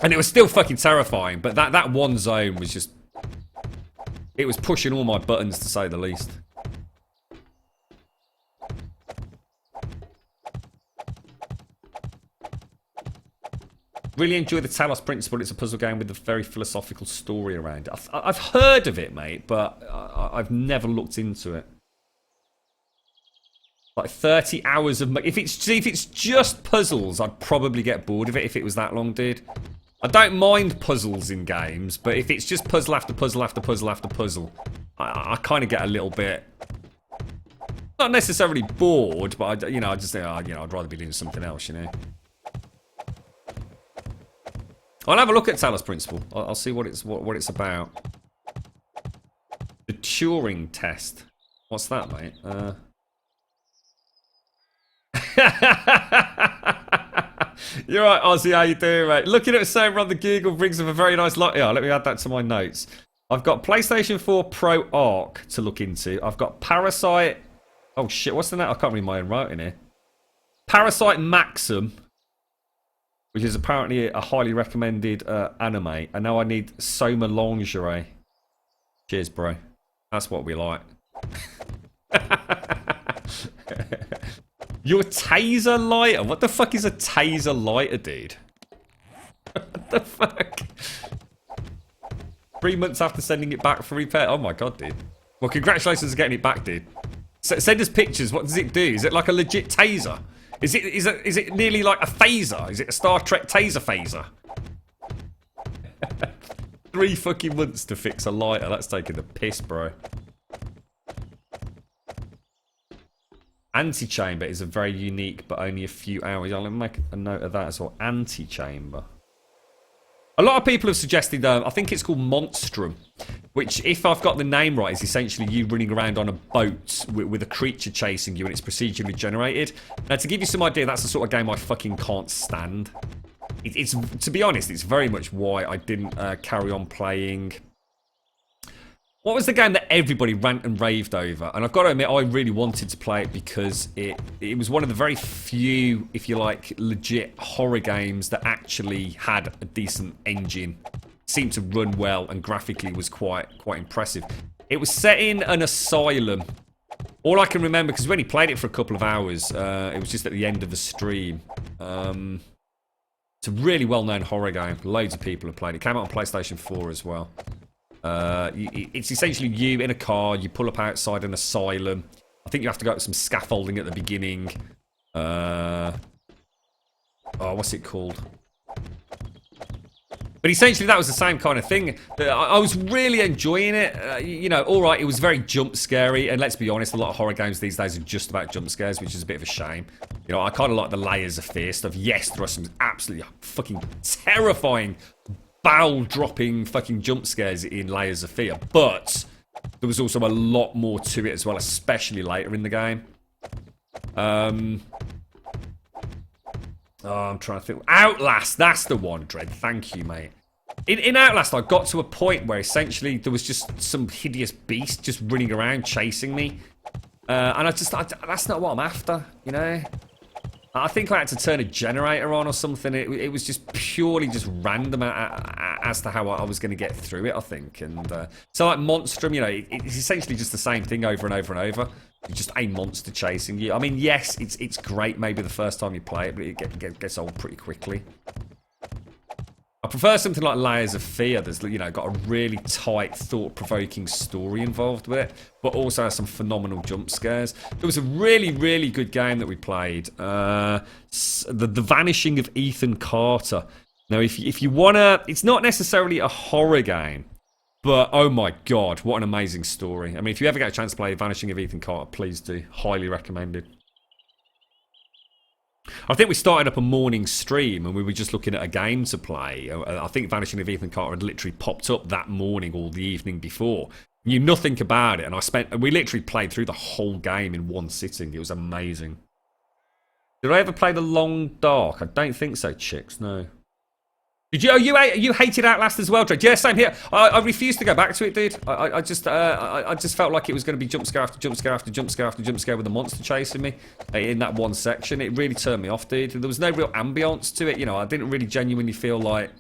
And it was still fucking terrifying. But that one zone was just... It was pushing all my buttons, to say the least. Really enjoy the Talos Principle. It's a puzzle game with a very philosophical story around it. I've heard of it, mate, but I've never looked into it. Like 30 hours of... If it's just puzzles, I'd probably get bored of it if it was that long, dude. I don't mind puzzles in games, but if it's just puzzle after puzzle after puzzle after puzzle, I kind of get a little bit... Not necessarily bored, but I just think, I'd rather be doing something else, you know. I'll have a look at Talos Principle. I'll see what it's about. The Turing test. What's that, mate? You're right, Ozzy. How you doing, mate? Looking at Sam on the Google brings up a very nice lot. Yeah, let me add that to my notes. I've got PlayStation 4 Pro Arc to look into. I've got Parasite. Oh shit, what's the name? I can't read my own writing here. Parasite Maxim, which is apparently a highly recommended anime. And now I need Soma Lingerie. Cheers, bro. That's what we like. Your taser lighter? What the fuck is a taser lighter, dude? What the fuck? 3 months after sending it back for repair. Oh my god, dude. Well, congratulations on getting it back, dude. Send us pictures. What does it do? Is it like a legit taser? Is it nearly like a phaser? Is it a Star Trek taser phaser? 3 fucking months to fix a lighter. That's taking the piss, bro. Antechamber is a very unique, but only a few hours. I'll make a note of that as well. Antechamber. A lot of people have suggested, I think it's called Monstrum, which, if I've got the name right, is essentially you running around on a boat with a creature chasing you, and it's procedurally generated. Now, to give you some idea, that's the sort of game I fucking can't stand. it's to be honest, it's very much why I didn't carry on playing. What was the game that everybody rant and raved over? And I've got to admit, I really wanted to play it because it was one of the very few, if you like, legit horror games that actually had a decent engine, seemed to run well, and graphically was quite impressive. It was set in an asylum. All I can remember, because we only played it for a couple of hours, it was just at the end of the stream. It's a really well-known horror game. Loads of people have played it. It came out on PlayStation 4 as well. It's essentially you in a car, you pull up outside an asylum. I think you have to go up some scaffolding at the beginning. What's it called? But essentially that was the same kind of thing. I was really enjoying it. You know, alright, it was very jump scary, and let's be honest, a lot of horror games these days are just about jump scares, which is a bit of a shame. You know, I kind of like the layers of fear stuff. Yes, there are some absolutely fucking terrifying, bowel-dropping fucking jump scares in Layers of Fear, but there was also a lot more to it as well, especially later in the game. I'm trying to think. Outlast, that's the one, Dread. Thank you, mate. In Outlast, I got to a point where essentially there was just some hideous beast just running around chasing me. And that's not what I'm after, you know? I think I had to turn a generator on or something. It was just purely just random as to how I was going to get through it, I think. And so like Monstrum, you know, it's essentially just the same thing over and over and over. It's just a monster chasing you. I mean, yes, it's great maybe the first time you play it, but it gets old pretty quickly. I prefer something like Layers of Fear that's, you know, got a really tight, thought-provoking story involved with it, but also has some phenomenal jump scares. There was a really, really good game that we played, The Vanishing of Ethan Carter. Now, if you wanna, it's not necessarily a horror game, but oh my god, what an amazing story. I mean, if you ever get a chance to play Vanishing of Ethan Carter, please do. Highly recommended. I think we started up a morning stream and we were just looking at a game to play. I think Vanishing of Ethan Carter had literally popped up that morning or the evening before. Knew nothing about it, and we literally played through the whole game in one sitting. It was amazing. Did I ever play The Long Dark? I don't think so, chicks, no. Did you? Oh, you hated Outlast as well, Drake? Yeah, same here. I refused to go back to it, dude. I just felt like it was going to be jump scare after jump scare after jump scare after jump scare with a monster chasing me in that one section. It really turned me off, dude. There was no real ambience to it. You know, I didn't really genuinely feel like,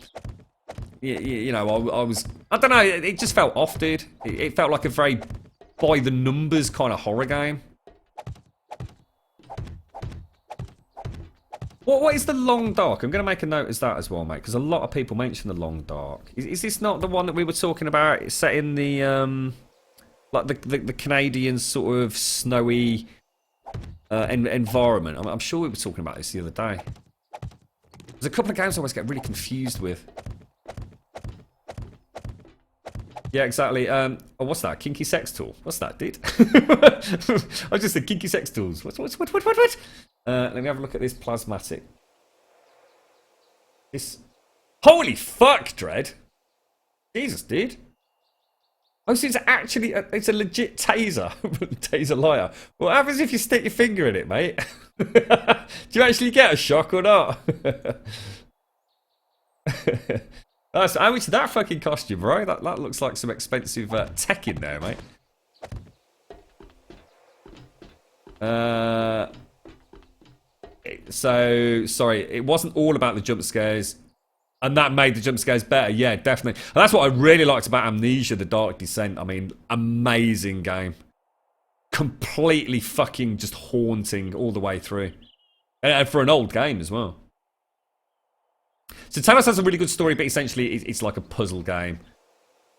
you know, I was. I don't know. It just felt off, dude. It felt like a very by the numbers kind of horror game. What is The Long Dark? I'm going to make a note as that as well, mate, because a lot of people mention The Long Dark. Is this not the one that we were talking about? It's set in the, like the Canadian sort of snowy environment. I'm sure we were talking about this the other day. There's a couple of games I always get really confused with. Yeah, exactly. Oh, what's that? Kinky sex tool? What's that, dude? I just said kinky sex tools. What? Let me have a look at this plasmatic. This. Holy fuck, Dread! Jesus, dude. Oh, so it's actually it's a legit taser, taser lighter. What happens if you stick your finger in it, mate? Do you actually get a shock or not? How much did that fucking cost you, bro? That looks like some expensive tech in there, mate. So, sorry, it wasn't all about the jump scares, and that made the jump scares better. Yeah, definitely. And that's what I really liked about Amnesia: The Dark Descent. I mean, amazing game. Completely fucking just haunting all the way through. And for an old game as well. So Talos has a really good story, but essentially it's like a puzzle game.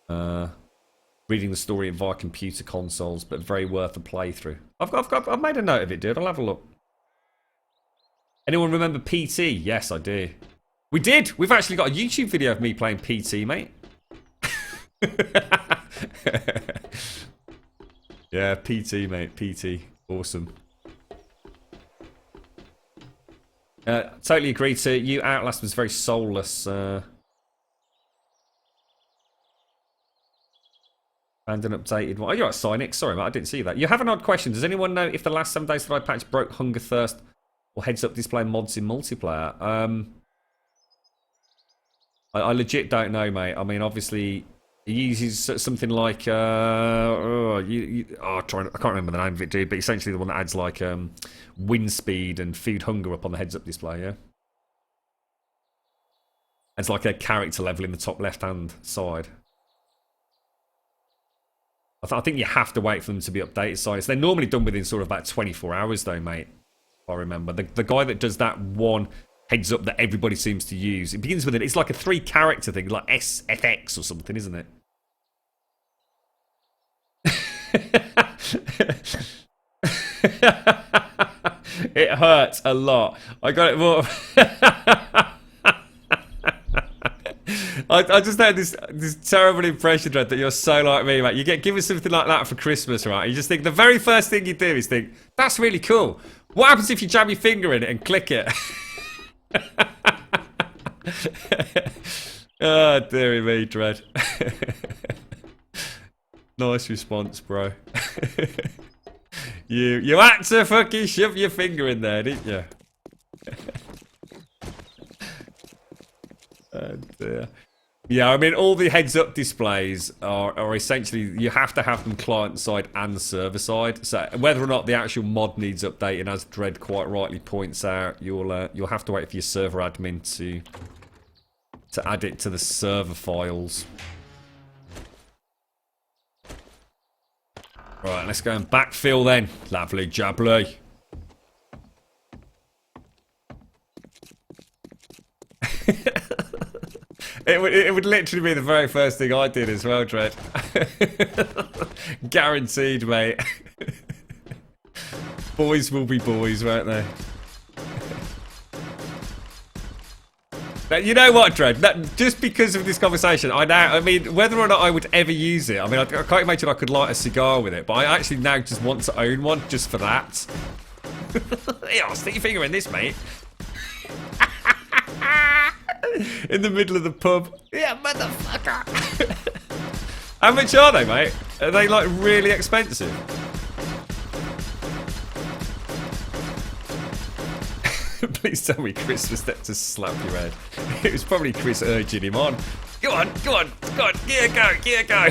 Reading the story via computer consoles, but very worth a playthrough. I've made a note of it, dude. I'll have a look. Anyone remember PT? Yes, I do. We did. We've actually got a YouTube video of me playing PT, mate. Yeah, PT, mate. PT. Awesome. Totally agree to you. Outlast was very soulless. And an updated one. Oh, you're right, Cynic. Sorry, mate. I didn't see that. You have an odd question. Does anyone know if the last 7 days that I patched broke Hunger Thirst or heads-up display mods in multiplayer? I legit don't know, mate. I mean, obviously, he uses something like I can't remember the name of it, dude. But essentially, the one that adds like wind speed and food hunger up on the heads-up display. Yeah, it's like a character level in the top left-hand side. I think you have to wait for them to be updated. So they're normally done within sort of about 24 hours, though, mate. If I remember, the guy that does that one heads up that everybody seems to use. It begins with it. It's like a 3-character thing, like SFX or something, isn't it? It hurts a lot. I got it more. I just had this terrible impression, Red, that you're so like me, mate. You get given something like that for Christmas, right? You just think the very first thing you do is think, that's really cool. What happens if you jam your finger in it and click it? Oh, dearie me, Dread. Nice response, bro. You had to fucking shove your finger in there, didn't you? Oh, dear. Yeah, I mean, all the heads-up displays are essentially, you have to have them client-side and server-side. So whether or not the actual mod needs updating, as Dread quite rightly points out, you'll have to wait for your server admin to add it to the server files. Right, let's go and backfill then. Lovely jubbly. It would literally be the very first thing I did as well, Dread. Guaranteed, mate. Boys will be boys, won't they? Now, you know what, Dread? Just because of this conversation, I mean, whether or not I would ever use it, I mean, I can't imagine I could light a cigar with it, but I actually now just want to own one just for that. Yeah, stick your finger in this, mate. In the middle of the pub. Yeah, motherfucker. How much are they, mate? Are they, like, really expensive? Please tell me Chris was there to slap your head. It was probably Chris urging him on. Go on, go on, go on. Yeah, go.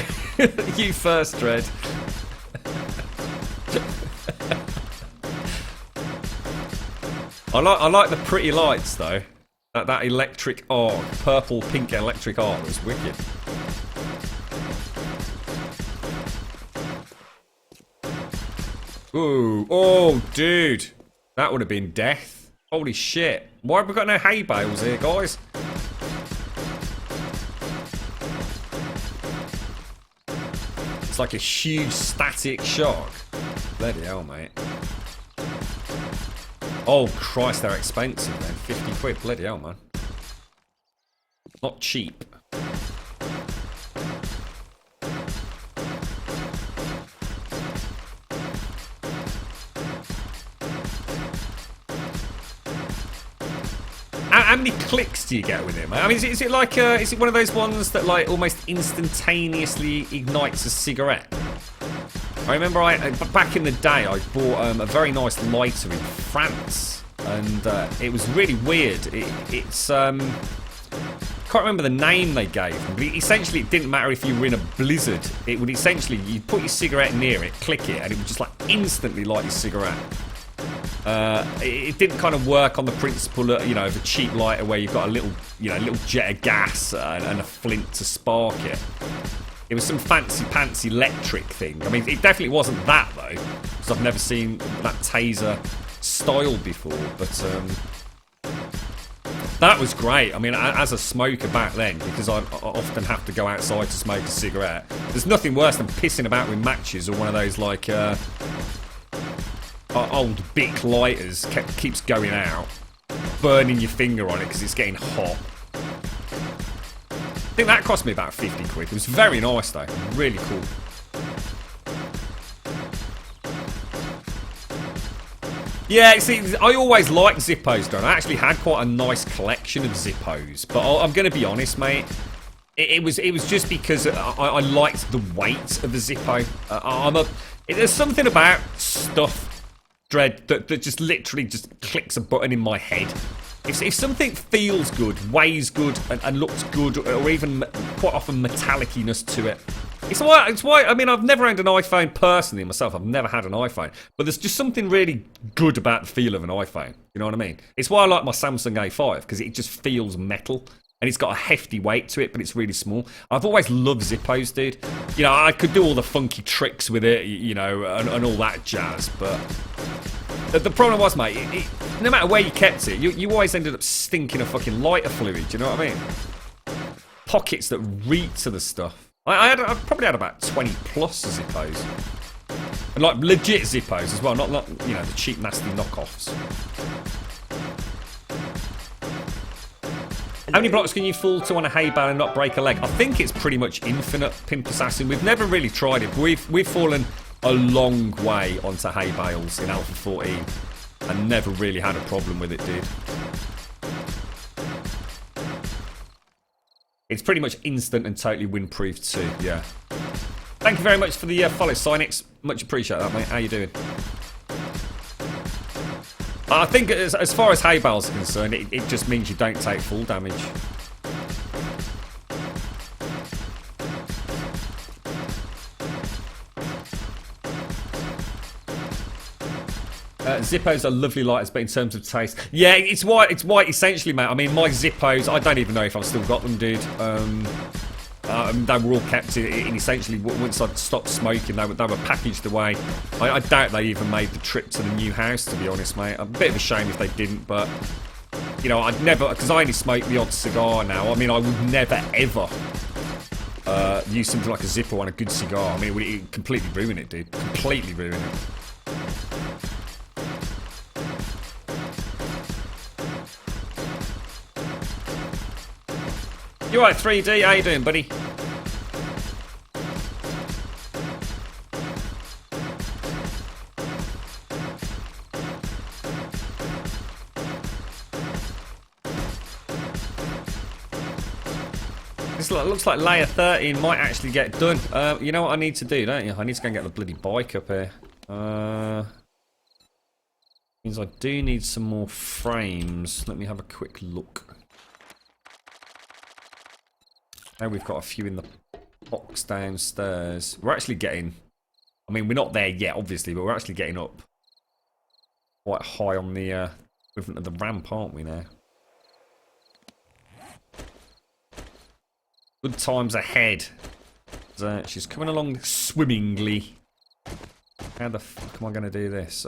You first, Dread. I like the pretty lights, though. That electric arc, purple, pink electric arc was wicked. Ooh, oh, dude. That would have been death. Holy shit. Why have we got no hay bales here, guys? It's like a huge static shock. Bloody hell, mate. Oh, Christ, they're expensive, then. 50 quid, bloody hell, man. Not cheap. How many clicks do you get with it, man? I mean, is it like, is it one of those ones that, like, almost instantaneously ignites a cigarette? I remember back in the day, I bought a very nice lighter in France, and it was really weird. It's can't remember the name they gave them, but essentially it didn't matter if you were in a blizzard. It would essentially, you'd put your cigarette near it, click it, and it would just like instantly light your cigarette. It didn't kind of work on the principle, of a cheap lighter where you've got a little jet of gas and a flint to spark it. It was some fancy-pantsy electric thing. I mean, it definitely wasn't that, though, because I've never seen that taser style before, but that was great. I mean, as a smoker back then, because I often have to go outside to smoke a cigarette, there's nothing worse than pissing about with matches or one of those, like, old Bic lighters keeps going out, burning your finger on it because it's getting hot. I think that cost me about 50 quid. It was very nice, though. Really cool. Yeah, see, I always liked Zippos, Don. I actually had quite a nice collection of Zippos. But I'm going to be honest, mate. It was just because I liked the weight of the Zippo. There's something about stuff, Dread, that just literally just clicks a button in my head. If something feels good, weighs good, and looks good, or even quite often metalliciness to it, it's why. I mean, I've never owned an iPhone personally myself. I've never had an iPhone, but there's just something really good about the feel of an iPhone. You know what I mean? It's why I like my Samsung A5 because it just feels metal. And it's got a hefty weight to it, but it's really small. I've always loved Zippos, dude. You know, I could do all the funky tricks with it, you know, and all that jazz, but the problem was, mate, no matter where you kept it, you always ended up stinking of fucking lighter fluid, you know what I mean? Pockets that reeked of the stuff. I probably had about 20 plus Zippos. And like legit Zippos as well, not you know, the cheap, nasty knockoffs. How many blocks can you fall to on a hay bale and not break a leg? I think it's pretty much infinite, Pimp Assassin. We've never really tried it. We've fallen a long way onto hay bales in Alpha 14 and never really had a problem with it, dude. It's pretty much instant and totally windproof too, yeah. Thank you very much for the follow, Cynix. Much appreciate that, mate. How you doing? I think as far as hay bales are concerned, it just means you don't take full damage. Zippos are lovely lighters, but in terms of taste, yeah, it's white essentially, mate. I mean, my Zippos, I don't even know if I've still got them, dude. They were all kept in essentially, once I'd stopped smoking, they were packaged away. I doubt they even made the trip to the new house, to be honest, mate. A bit of a shame if they didn't, but, you know, I'd never, because I only smoke the odd cigar now. I mean, I would never, ever use something like a Zippo on a good cigar. I mean, it would completely ruin it, dude. Completely ruin it. You alright, 3D? How you doing, buddy? This looks like layer 13 might actually get done. You know what I need to do, don't you? I need to go and get the bloody bike up here. Means I do need some more frames. Let me have a quick look. Now we've got a few in the box downstairs. We're actually getting... I mean, we're not there yet, obviously, but we're actually getting up quite high on the equivalent of the ramp, aren't we, now? Good times ahead. She's coming along swimmingly. How the fuck am I going to do this?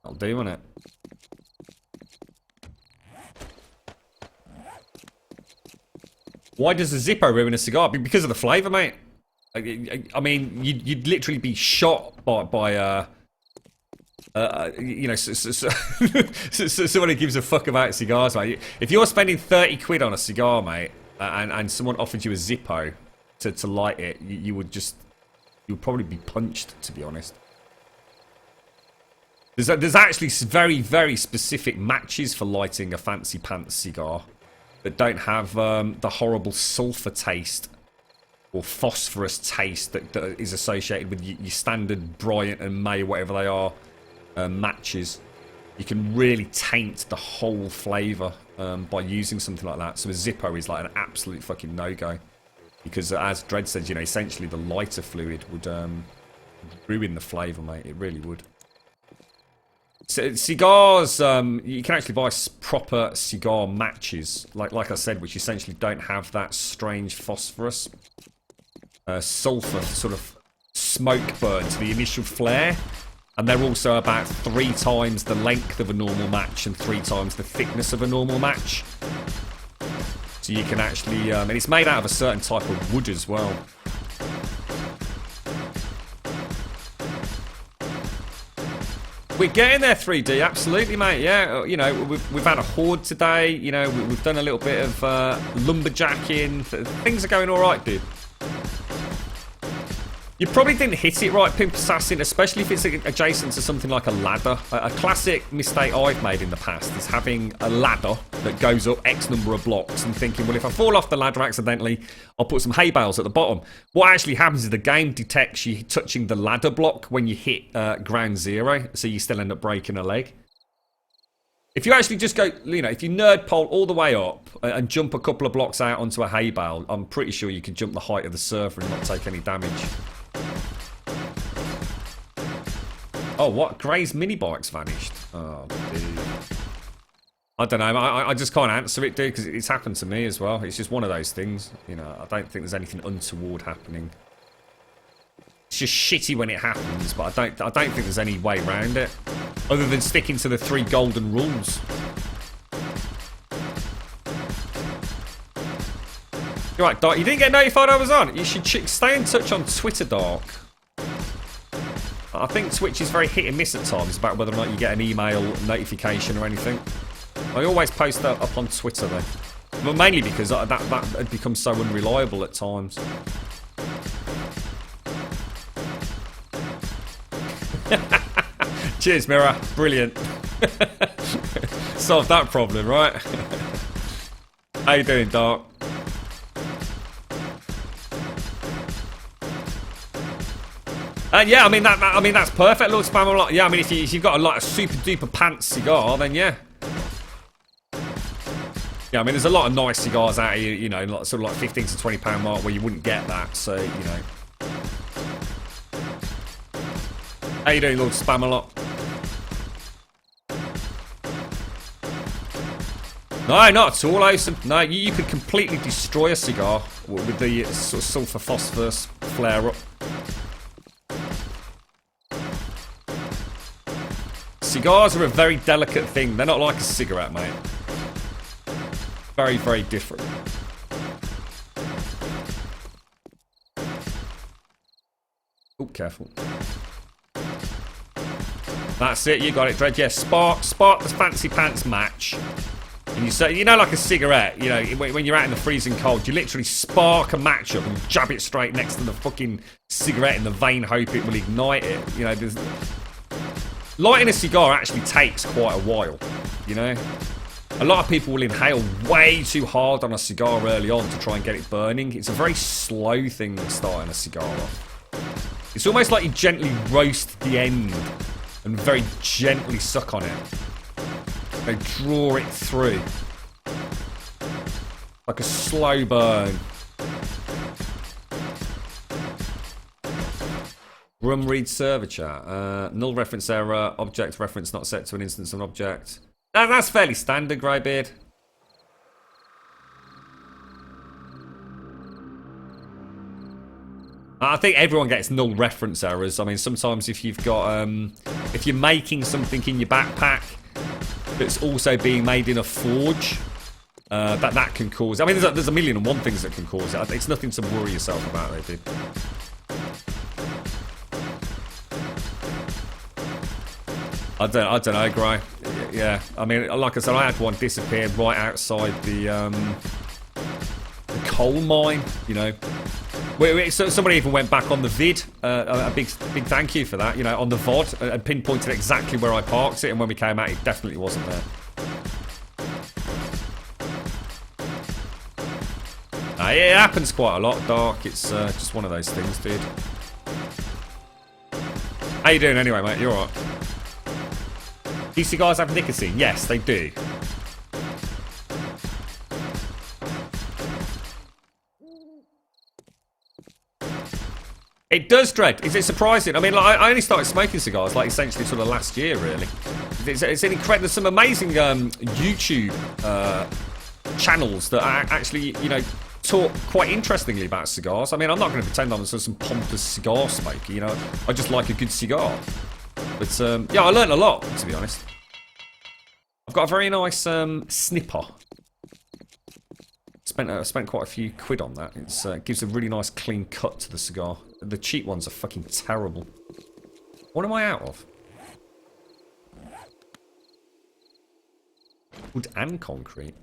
I'll do, won't it? Why does a Zippo ruin a cigar? Because of the flavour, mate. I mean, you'd literally be shot by you know, someone who gives a fuck about cigars, mate. If you're spending 30 quid on a cigar, mate, and someone offered you a Zippo to light it, you would probably be punched, to be honest. There's actually very, very specific matches for lighting a fancy pants cigar that don't have the horrible sulfur taste or phosphorus taste that is associated with your standard Bryant and May, whatever they are, matches. You can really taint the whole flavour by using something like that. So a Zippo is like an absolute fucking no-go. Because as Dredd says, you know, essentially the lighter fluid would ruin the flavour, mate. It really would. So, cigars, you can actually buy proper cigar matches, like I said, which essentially don't have that strange phosphorus, sulfur sort of smoke burn to the initial flare, and they're also about 3 times the length of a normal match and 3 times the thickness of a normal match. So you can actually, and it's made out of a certain type of wood as well. We're getting there, 3D, absolutely, mate. Yeah, you know, we've had a horde today. You know, we've done a little bit of lumberjacking. Things are going all right, dude. You probably didn't hit it right, Pimp Assassin, especially if it's adjacent to something like a ladder. A classic mistake I've made in the past is having a ladder that goes up X number of blocks and thinking, well, if I fall off the ladder accidentally, I'll put some hay bales at the bottom. What actually happens is the game detects you touching the ladder block when you hit ground zero, so you still end up breaking a leg. If you actually just go, you know, if you nerd pole all the way up and jump a couple of blocks out onto a hay bale, I'm pretty sure you can jump the height of the surfer and not take any damage. Oh, what? Gray's mini bike's vanished. Oh, dude. I don't know. I just can't answer it, dude, because it's happened to me as well. It's just one of those things. You know, I don't think there's anything untoward happening. It's just shitty when it happens, but I don't think there's any way around it, other than sticking to the 3 golden rules. You're right, Dark. You didn't get notified I was on. You should stay in touch on Twitter, Dark. I think Twitch is very hit and miss at times about whether or not you get an email notification or anything. I always post that up on Twitter though. Well, mainly because that had become so unreliable at times. Cheers, Mirror. Brilliant. Solved that problem, right? How you doing, Dark? Yeah, I mean that's perfect. Little spam a lot. Yeah, I mean if you've got a super duper pants cigar, then yeah. Yeah, I mean there's a lot of nice cigars out here, you know, sort of like 15 to 20 pound mark where you wouldn't get that. So you know. How you doing, Lord Spam a lot? No, not at all, Awesome. No, you could completely destroy a cigar with the sort of sulfur phosphorus flare up. Cigars are a very delicate thing. They're not like a cigarette, mate. Very, very different. Oh, careful. That's it. You got it, Dred. Yeah, spark the fancy pants match. And you say, you know, like a cigarette. You know, when you're out in the freezing cold, you literally spark a match up and jab it straight next to the fucking cigarette in the vain hope it will ignite it. You know, lighting a cigar actually takes quite a while. You know, a lot of people will inhale way too hard on a cigar early on to try and get it burning. It's a very slow thing starting a cigar off. It's almost like you gently roast the end and very gently suck on it. They draw it through. Like a slow burn. Grum read server chat. Null reference error. Object reference not set to an instance of an object. That's fairly standard, Greybeard. I think everyone gets null reference errors. I mean, sometimes if you've got, if you're making something in your backpack that's also being made in a forge, that can cause. I mean, there's a million and one things that can cause it. It's nothing to worry yourself about, though, dude. I don't know, Gray. Yeah, I mean, like I said, I had one disappear right outside the coal mine. You know. So somebody even went back on the vid. A big thank you for that. You know, on the VOD and pinpointed exactly where I parked it, and when we came out, it definitely wasn't there. It happens quite a lot, Dark. It's just one of those things, dude. How you doing anyway, mate? You alright? These cigars have nicotine? Yes, they do. It does, Dread. Is it surprising? I mean, like, I only started smoking cigars, like, essentially sort of last year, really. It's an incredible... There's some amazing YouTube channels that actually, you know, talk quite interestingly about cigars. I mean, I'm not going to pretend I'm some pompous cigar smoker, you know. I just like a good cigar. But, yeah, I learned a lot, to be honest. I've got a very nice snipper. Spent quite a few quid on that. It gives a really nice clean cut to the cigar. The cheap ones are fucking terrible. What am I out of? Wood and concrete.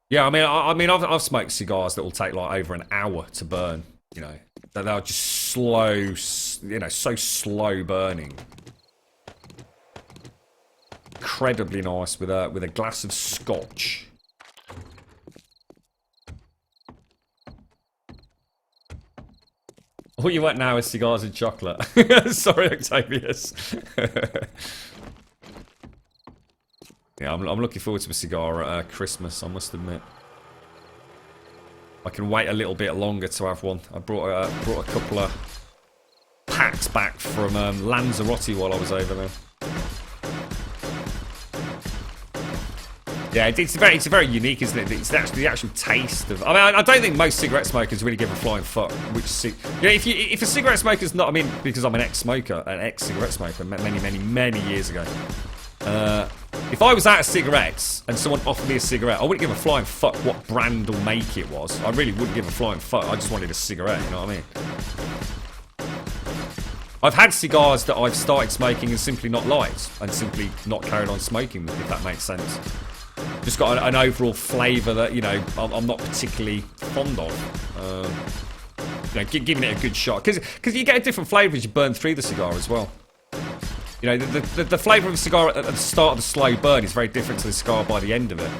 Yeah, I mean, I've smoked cigars that will take like over an hour to burn. You know, that are just slow, you know, so slow burning. Incredibly nice with a glass of scotch. All you want now is cigars and chocolate. Sorry, Octavius. Yeah, I'm looking forward to a cigar at Christmas, I must admit. I can wait a little bit longer to have one. I brought a couple of packs back from Lanzarote while I was over there. Yeah, it's very unique, isn't it? It's actually the actual taste of. I mean, I don't think most cigarette smokers really give a flying fuck which you know, if a cigarette smoker's not. I mean, because I'm an ex-cigarette smoker, many years ago. If I was out of cigarettes and someone offered me a cigarette, I wouldn't give a flying fuck what brand or make it was. I really wouldn't give a flying fuck. I just wanted a cigarette. You know what I mean? I've had cigars that I've started smoking and simply not liked, and simply not carried on smoking them, if that makes sense. Just got an overall flavour that, you know, I'm not particularly fond of. You know, giving it a good shot. Because you get a different flavour as you burn through the cigar as well. You know, the flavour of a cigar at the start of the slow burn is very different to the cigar by the end of it.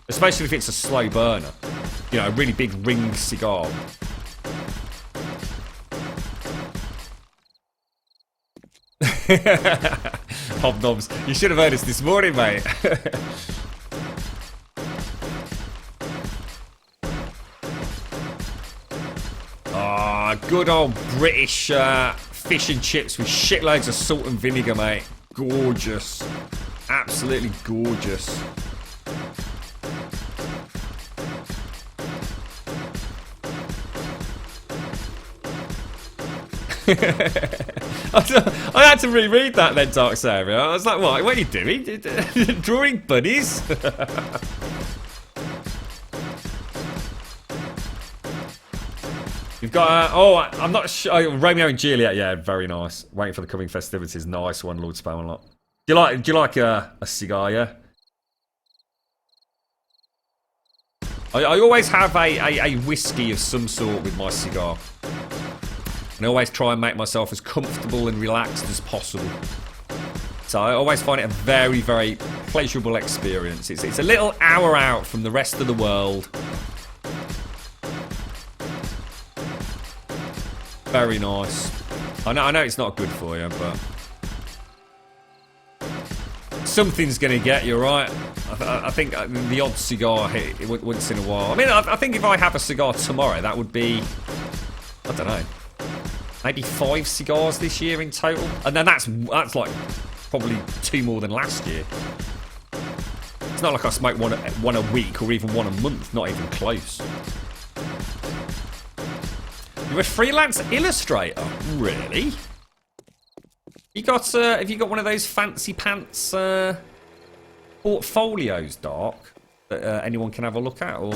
Especially if it's a slow burner. You know, a really big ring cigar. Hobnobs. You should have heard us this morning, mate. Good old British fish and chips with shitloads of salt and vinegar, mate. Gorgeous. Absolutely gorgeous. I had to reread that then, Dark Savior. I was like, what are you doing? Drawing bunnies? You've got, I'm not sure. Oh, Romeo and Juliet, yeah, very nice. Waiting for the coming festivities, nice one, Lord Spamalot. Do you like a cigar, yeah? I always have a whiskey of some sort with my cigar. And I always try and make myself as comfortable and relaxed as possible. So I always find it a very, very pleasurable experience. It's a little hour out from the rest of the world. Very nice. I know it's not good for you, but something's going to get you, right? I think the odd cigar hit once in a while. I mean, I think if I have a cigar tomorrow, that would be, I don't know, maybe 5 cigars this year in total. And then that's like probably 2 more than last year. It's not like I smoke one a week or even one a month, not even close. You're a freelance illustrator? Really? You got, have you got one of those fancy pants portfolios, Dark, that anyone can have a look at? Or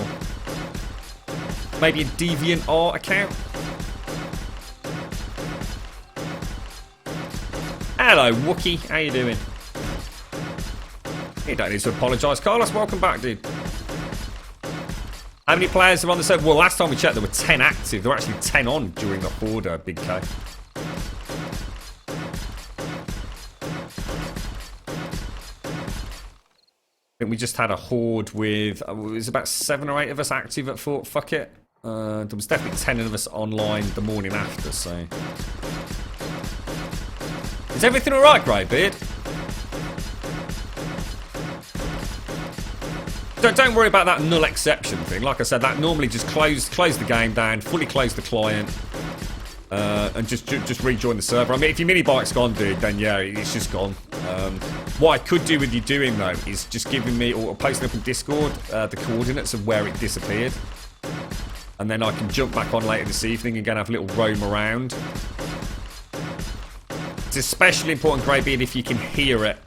maybe a DeviantArt account? Hello, Wookie. How you doing? You don't need to apologise. Carlos, welcome back, dude. How many players are on the server? Well, last time we checked, there were 10 active. There were actually 10 on during the order, Big K. I think we just had a horde with, it was about 7 or 8 of us active at Fort Fuck It. There was definitely 10 of us online the morning after, so. Is everything alright, Greybeard? Don't worry about that null exception thing. Like I said, that normally just close the game down, fully close the client, and just rejoin the server. I mean, if your mini bike's gone, dude, then yeah, it's just gone. What I could do with you doing though is just giving me or posting up in Discord the coordinates of where it disappeared, and then I can jump back on later this evening and again have a little roam around. It's especially important, Greybeard, if you can hear it.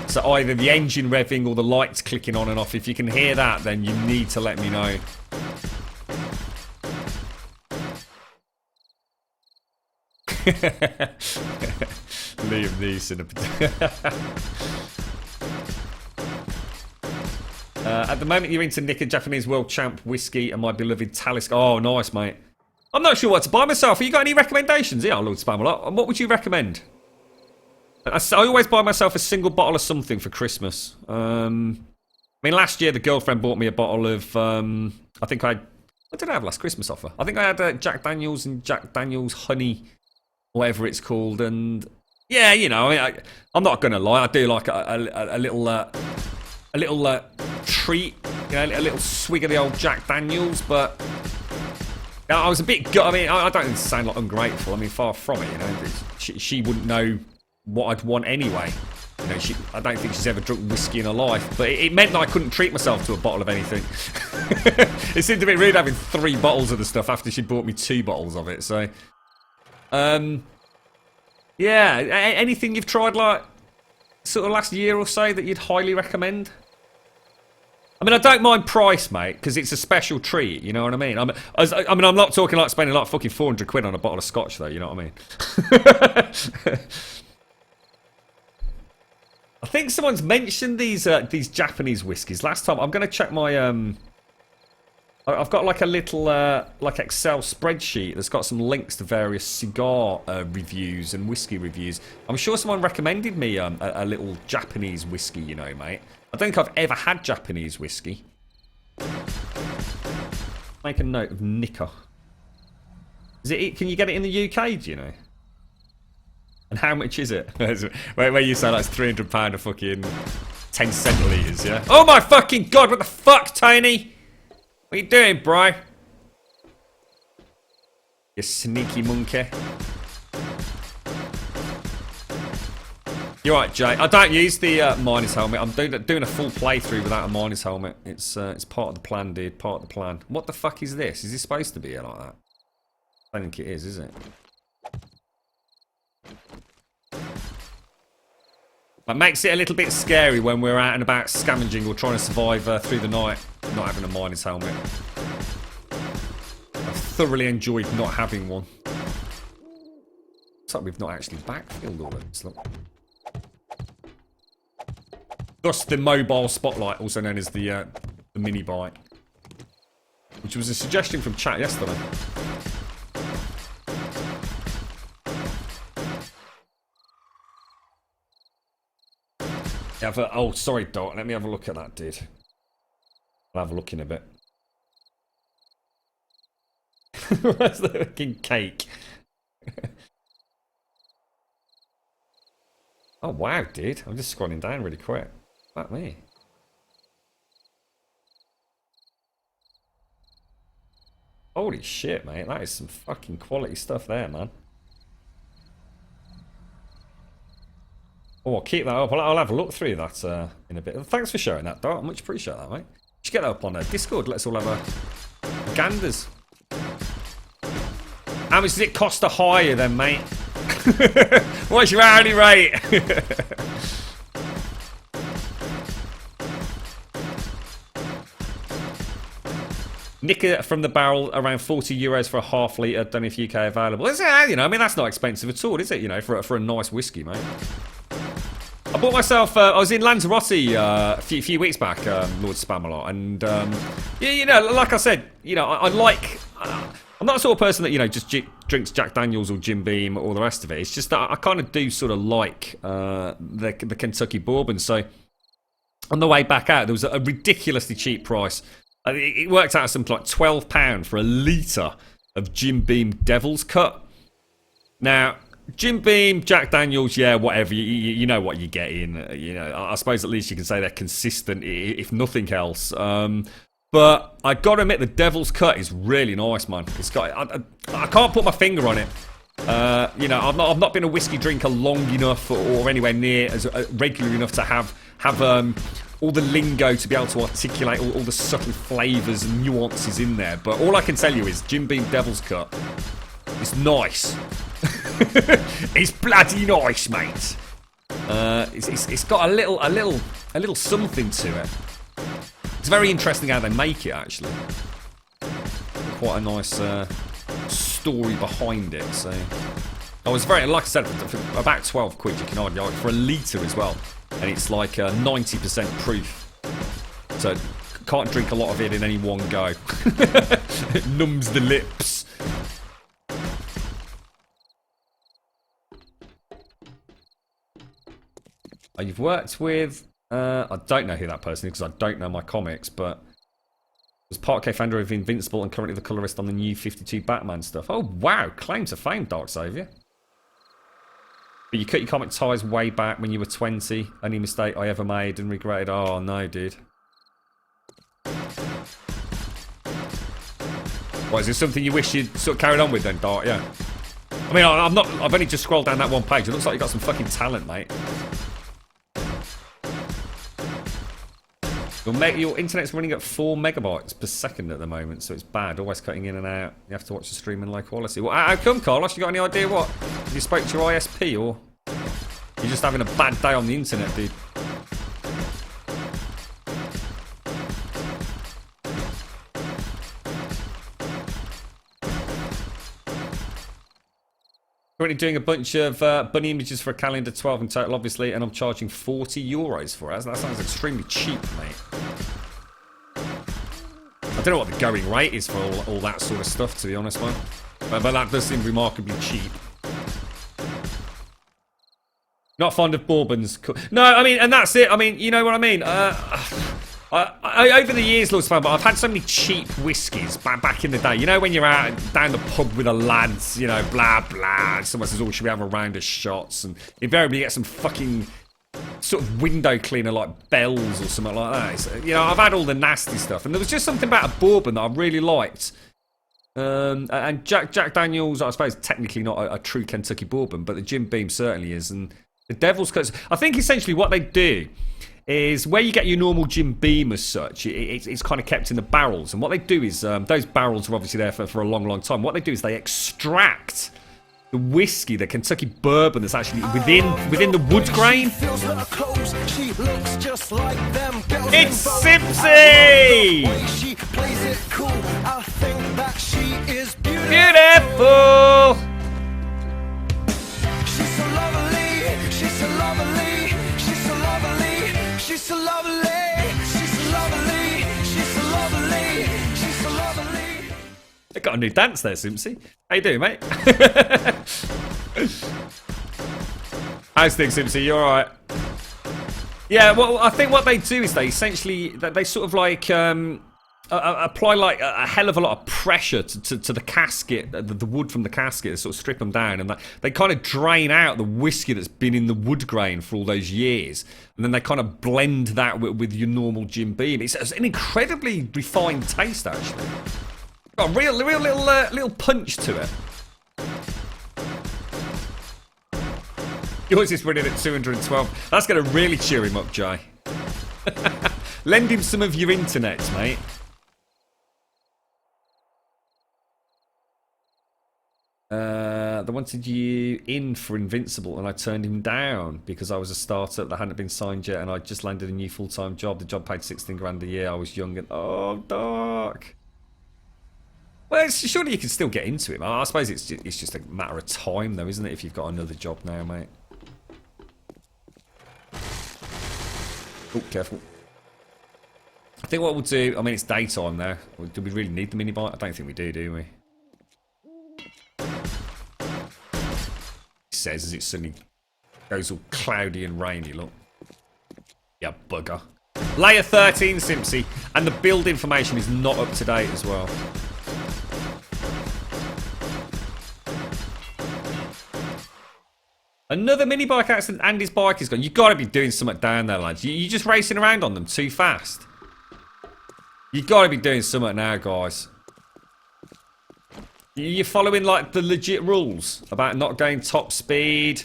So either the engine revving or the lights clicking on and off. If you can hear that, then you need to let me know. Liam Neeson. At the moment, you're into Nick, a Japanese world champ whiskey and my beloved Talisk. Oh, nice, mate. I'm not sure what to buy myself. Have you got any recommendations? Yeah, Lord Spamalot. What would you recommend? I always buy myself a single bottle of something for Christmas. I mean, last year the girlfriend bought me a bottle of. What did I have last Christmas offer? I think I had Jack Daniels and Jack Daniels Honey, whatever it's called. And yeah, you know, I'm not gonna lie. I do like a little treat, you know, a little swig of the old Jack Daniels, but. I was a bit I mean, I don't sound like ungrateful. I mean, far from it, you know. She wouldn't know what I'd want anyway. You know, I don't think she's ever drunk whiskey in her life. But it meant that I couldn't treat myself to a bottle of anything. It seemed a bit rude having 3 bottles of the stuff after she'd bought me 2 bottles of it. So, yeah. Anything you've tried, like, sort of last year or so that you'd highly recommend? I mean, I don't mind price, mate, because it's a special treat, you know what I mean? I'm not talking like spending like fucking 400 quid on a bottle of scotch, though, you know what I mean? I think someone's mentioned these Japanese whiskies. Last time, I'm going to check my... I've got like a little like Excel spreadsheet that's got some links to various cigar reviews and whiskey reviews. I'm sure someone recommended me a little Japanese whiskey, you know, mate. I don't think I've ever had Japanese whiskey. Make a note of Nika. Is it? Can you get it in the UK? Do you know? And how much is it? where you say that's £300 a fucking 10 centilitres, yeah? Oh my fucking god! What the fuck, Tony? What are you doing, bro? You sneaky monkey. You're right, Jay. I don't use the miner's helmet. I'm doing a full playthrough without a miner's helmet. It's part of the plan, dude. Part of the plan. What the fuck is this? Is this supposed to be like that? I don't think it is it? It makes it a little bit scary when we're out and about scavenging or trying to survive through the night, not having a miner's helmet. I've thoroughly enjoyed not having one. Looks like we've not actually backfilled all of this, look. Thus the mobile spotlight, also known as the mini bike, which was a suggestion from chat yesterday. Oh, sorry, Dot. Let me have a look at that, dude. I'll have a look in a bit. Where's the fucking cake? Oh, wow, dude. I'm just scrolling down really quick. Fuck me. Holy shit, mate. That is some fucking quality stuff there, man. Oh, I'll keep that up. I'll have a look through that in a bit. Thanks for sharing that, Dart. I much appreciate that, mate. You should get that up on Discord. Let's all have a ganders. How much does it cost to hire then, mate? What's your hourly rate? Nicker from the barrel, around €40 for a half litre. Don't know if UK available. Is it, you know, I mean, that's not expensive at all, is it? You know, for a nice whiskey, mate. I bought myself. I was in Lanzarote a few weeks back, Lord Spamalot, and yeah, you know, like I said, you know, I like. I'm not the sort of person that, you know, just drinks Jack Daniels or Jim Beam or the rest of it. It's just that I kind of do sort of like the Kentucky bourbon. So on the way back out, there was a ridiculously cheap price. It worked out something like £12 for a litre of Jim Beam Devil's Cut. Now, Jim Beam, Jack Daniels, yeah, whatever. You know what you get in. You know, I suppose at least you can say they're consistent, if nothing else. But I gotta admit, the Devil's Cut is really nice, man. It's got. I can't put my finger on it. You know, I've not been a whiskey drinker long enough or anywhere near as regular enough to have all the lingo to be able to articulate all the subtle flavours and nuances in there. But all I can tell you is Jim Beam Devil's Cut is nice. It's bloody nice, mate. It's got a little something to it. It's very interesting how they make it, actually. Quite a nice story behind it. So I was very, like I said, for about 12 quid you can argue, like, for a litre as well, and it's like 90% proof. So can't drink a lot of it in any one go. It numbs the lips. You've worked with... I don't know who that person is because I don't know my comics, but... Was part co-founder of Invincible and currently the colorist on the new 52 Batman stuff. Oh, wow. Claim to fame, Dark Savior. But you cut your comic ties way back when you were 20. Only mistake I ever made and regretted. Oh, no, dude. What, is this something you wish you'd sort of carried on with then, Dark? Yeah. I mean, I've only just scrolled down that one page. It looks like you've got some fucking talent, mate. Your internet's running at 4 megabytes per second at the moment, so it's bad. Always cutting in and out. You have to watch the stream in low quality. Well, how come, Carlos? You got any idea what? Have you spoke to your ISP, or you're just having a bad day on the internet, dude? Currently doing a bunch of bunny images for a calendar, 12 in total, obviously, and I'm charging €40 for it. That sounds extremely cheap, mate. I don't know what the going rate is for all that sort of stuff, to be honest, man. But that does seem remarkably cheap. Not fond of bourbons. No, I mean, and that's it. I mean, you know what I mean? Over the years, Lord's fan, but I've had so many cheap whiskies back in the day. You know, when you're out down the pub with the lads, you know, blah, blah. Someone says, oh, should we have a round of shots? And invariably you get some fucking sort of window cleaner like Bells or something like that. It's, you know, I've had all the nasty stuff. And there was just something about a bourbon that I really liked. And Jack Daniels, I suppose, technically not a true Kentucky bourbon, but the Jim Beam certainly is. And the Devil's Cut, I think essentially what they do is where you get your normal Jim Beam as such, it's kind of kept in the barrels. And what they do is, those barrels are obviously there for a long, long time. What they do is they extract the whiskey, the Kentucky bourbon that's actually within the wood grain. It's Simpsy! Beautiful! She's so lovely, she's so lovely, she's so lovely, she's so lovely, she's so lovely, she's so lovely, she's so lovely. They got a new dance there, Simpsy. How you doing, mate? How's things, Simpsy? You alright? Yeah, well, I think what they do is they essentially, they sort of like apply like a hell of a lot of pressure to the casket, the wood from the casket, sort of strip them down, and they kind of drain out the whiskey that's been in the wood grain for all those years, and then they kind of blend that with your normal Jim Beam. It's an incredibly refined taste, actually. Got a real little punch to it. Yours is running at 212. That's going to really cheer him up, Jay. Lend him some of your internet, mate. They wanted you in for Invincible, and I turned him down because I was a startup that hadn't been signed yet, and I just landed a new full-time job. The job paid 16 grand a year. I was young and dark. Well, surely you can still get into it. I suppose it's just a matter of time, though, isn't it? If you've got another job now, mate. Oh, careful. I think what we'll do... I mean, it's daytime now. Do we really need the mini bike? I don't think we do we? He says as it suddenly goes all cloudy and rainy, look. Yeah, bugger. Layer 13, Simpsy. And the build information is not up to date as well. Another mini bike accident and his bike is gone. You've got to be doing something down there, lads. You're just racing around on them too fast. You've got to be doing something now, guys. You're following, like, the legit rules about not going top speed,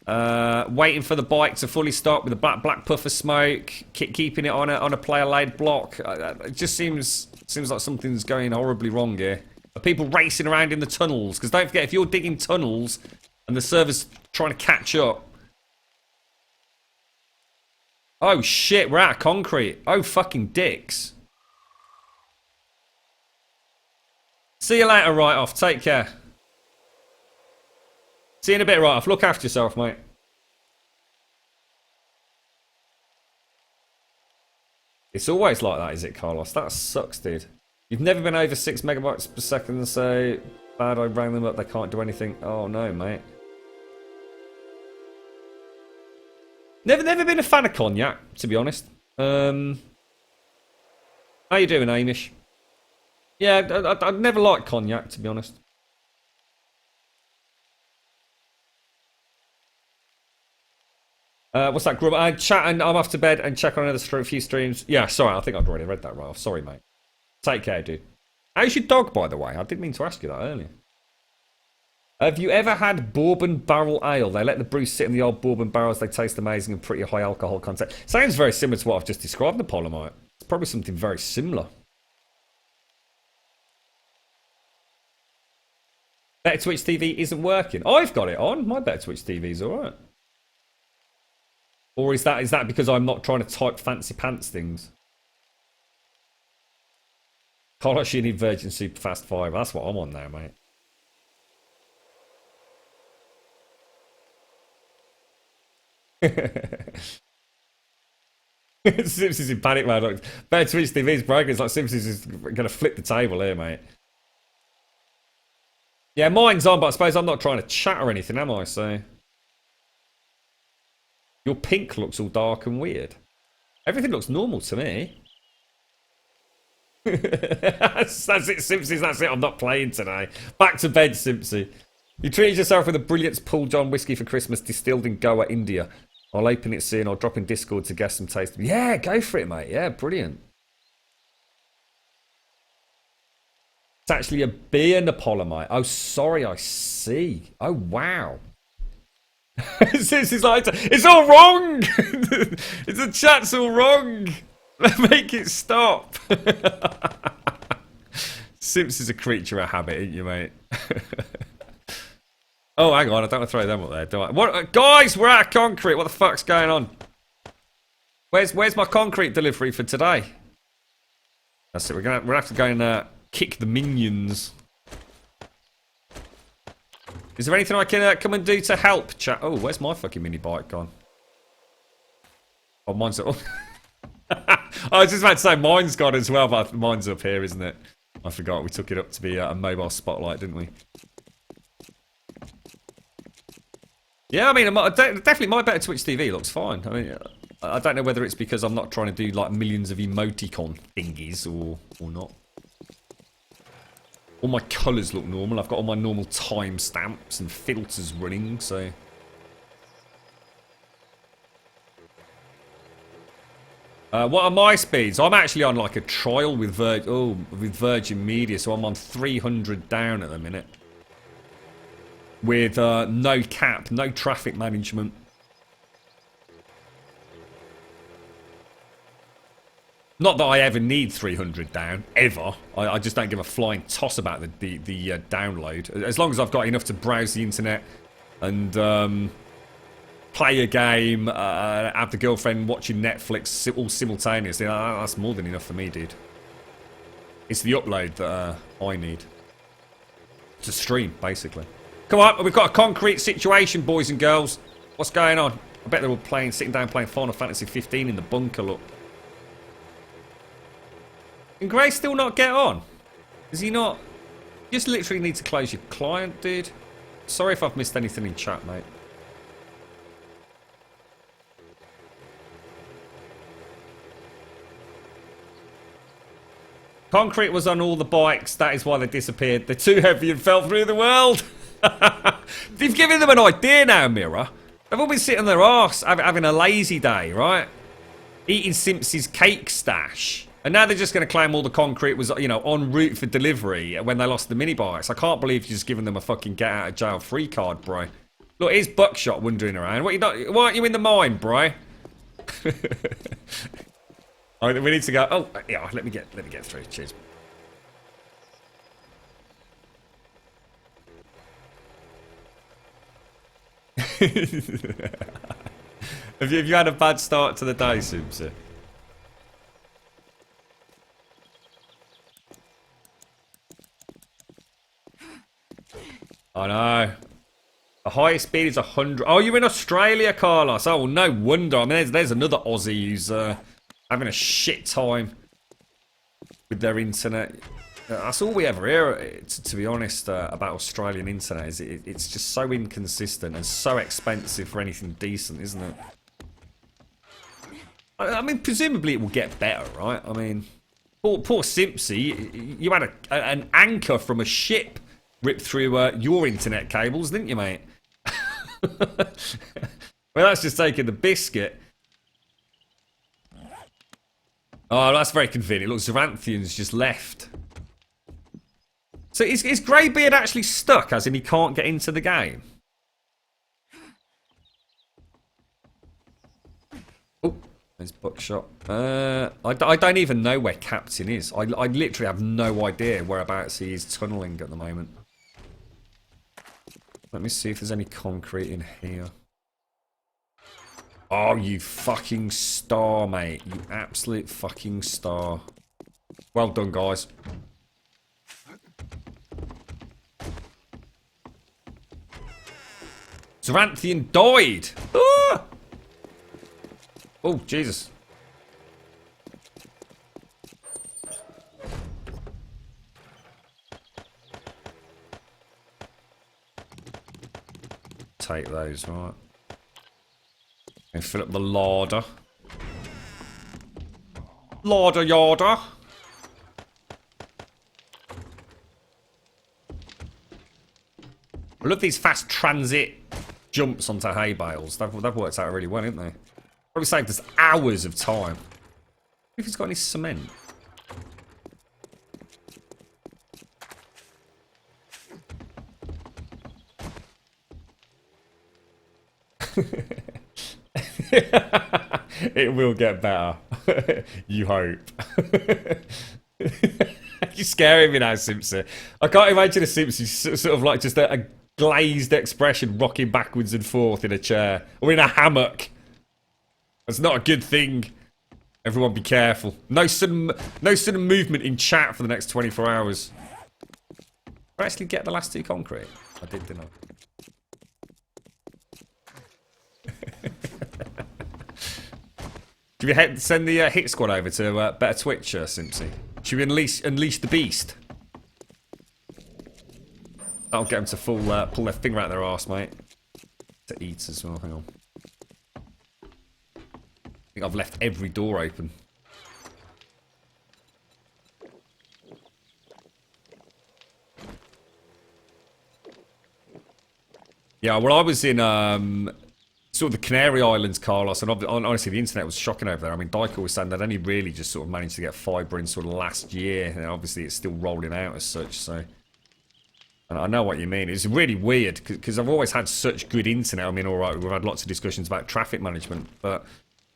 waiting for the bike to fully stop with a black puff of smoke, keeping it on a player-laid block. It just seems like something's going horribly wrong here. Are people racing around in the tunnels? Because don't forget, if you're digging tunnels and the server's trying to catch up. Oh shit, we're out of concrete. Oh fucking dicks. See you later, right off. Take care. See you in a bit, right off. Look after yourself, mate. It's always like that, is it, Carlos? That sucks, dude. You've never been over 6 megabytes per second and say, bad, I rang them up, they can't do anything. Oh no, mate. Never been a fan of cognac, to be honest. How you doing, Amish? Yeah, I'd never liked cognac, to be honest. What's that, Grum? Chat, and I'm off to bed and check on another few streams. Yeah, sorry, I think I'd already read that, Ralph. Sorry, mate. Take care, dude. How's your dog, by the way? I didn't mean to ask you that earlier. Have you ever had bourbon barrel ale? They let the brew sit in the old bourbon barrels. They taste amazing and pretty high alcohol content. Sounds very similar to what I've just described, the Polymite. It's probably something very similar. Better Twitch TV isn't working. I've got it on. My Better Twitch TV's alright. Or is that because I'm not trying to type fancy pants things? Kardashian in Virgin Superfast 5. That's what I'm on now, mate. Simpsons in panic mode. Better Twitch TV's broken. It's like Simpsons is going to flip the table here, mate. Yeah, mine's on, but I suppose I'm not trying to chat or anything, am I? So your pink looks all dark and weird. Everything looks normal to me. That's it, Simpsons. That's it. I'm not playing today. Back to bed, Simpsy. You treated yourself with a brilliant Paul John whiskey for Christmas, distilled in Goa, India. I'll open it soon. I'll drop in Discord to get some taste. Yeah, go for it, mate. Yeah, brilliant. It's actually a beer Napoleonite. Oh, sorry, I see. Oh, wow. Simpson's like, it's all wrong. The chat's all wrong. Make it stop. Simpson's a creature of habit, ain't you, mate? Oh, hang on, I don't want to throw them up there, do I? What, guys, we're out of concrete. What the fuck's going on? Where's my concrete delivery for today? That's it. We're gonna have to go and kick the minions. Is there anything I can come and do to help, chat? Oh, where's my fucking mini bike gone? Oh, mine's up. I was just about to say mine's gone as well, but mine's up here, isn't it? I forgot we took it up to be a mobile spotlight, didn't we? Yeah, I mean, definitely my Better Twitch TV looks fine. I mean, I don't know whether it's because I'm not trying to do like millions of emoticon thingies or not. All my colours look normal. I've got all my normal timestamps and filters running, so. What are my speeds? I'm actually on like a trial with Virgin Media, so I'm on 300 down at the minute. With no cap, no traffic management. Not that I ever need 300 down, ever. I just don't give a flying toss about the download. As long as I've got enough to browse the internet and play a game, have the girlfriend watching Netflix all simultaneously, that's more than enough for me, dude. It's the upload that I need. To stream, basically. Come on, we've got a concrete situation, boys and girls. What's going on? I bet they're all sitting down playing Final Fantasy 15 in the bunker, look. Can Gray still not get on? Is he not? You just literally need to close your client, dude. Sorry if I've missed anything in chat, mate. Concrete was on all the bikes. That is why they disappeared. They're too heavy and fell through the world. They've given them an idea now, Mirror. They've all been sitting on their arse having a lazy day, right? Eating Simpson's cake stash. And now they're just going to claim all the concrete was, you know, en route for delivery when they lost the mini bikes. I can't believe you're just giving them a fucking get out of jail free card, bro. Look, here's Buckshot wandering around. Why aren't you in the mine, bro? Oh, we need to go. Oh, yeah. Let me get through. Cheers. Have you had a bad start to the day, Simpson? I know. The highest speed is 100. Oh, you're in Australia, Carlos. Oh, no wonder. I mean, there's another Aussie who's having a shit time with their internet. That's all we ever hear, to be honest, about Australian internet. Is it's just so inconsistent and so expensive for anything decent, isn't it? I mean, presumably it will get better, right? I mean, poor Simpsy, you had an anchor from a ship ripped through your internet cables, didn't you, mate? Well, that's just taking the biscuit. Oh, that's very convenient. Look, Zaranthian's just left. So is Greybeard actually stuck, as in he can't get into the game? Oh, there's Buckshot. I don't even know where Captain is. I literally have no idea whereabouts he is tunnelling at the moment. Let me see if there's any concrete in here. Oh, you fucking star, mate. You absolute fucking star. Well done, guys. Zaranthian died! Ah! Oh, Jesus. Take those, right. And fill up the larder. Larder yarder. I love these fast transit jumps onto hay bales. They've worked out really well, haven't they? Probably saved us hours of time. If he's got any cement. It will get better. You hope. You're scaring me now, Simpson. I can't imagine a Simpson sort of like just a glazed expression rocking backwards and forth in a chair. Or in a hammock. That's not a good thing. Everyone be careful. No sudden movement in chat for the next 24 hours. Did I actually get the last two concrete? I did, didn't I? Do we send the hit squad over to better Twitch, Simpsy? Should we unleash the beast? That'll get them to pull their finger out their arse, mate. To eat as well. Hang on. I think I've left every door open. Yeah, well, I was in sort of the Canary Islands, Carlos, and honestly, the internet was shocking over there. I mean, Dyker was saying they'd only really just sort of managed to get fibre in sort of last year, and obviously it's still rolling out as such, so... And I know what you mean. It's really weird, because I've always had such good internet. I mean, alright, we've had lots of discussions about traffic management, but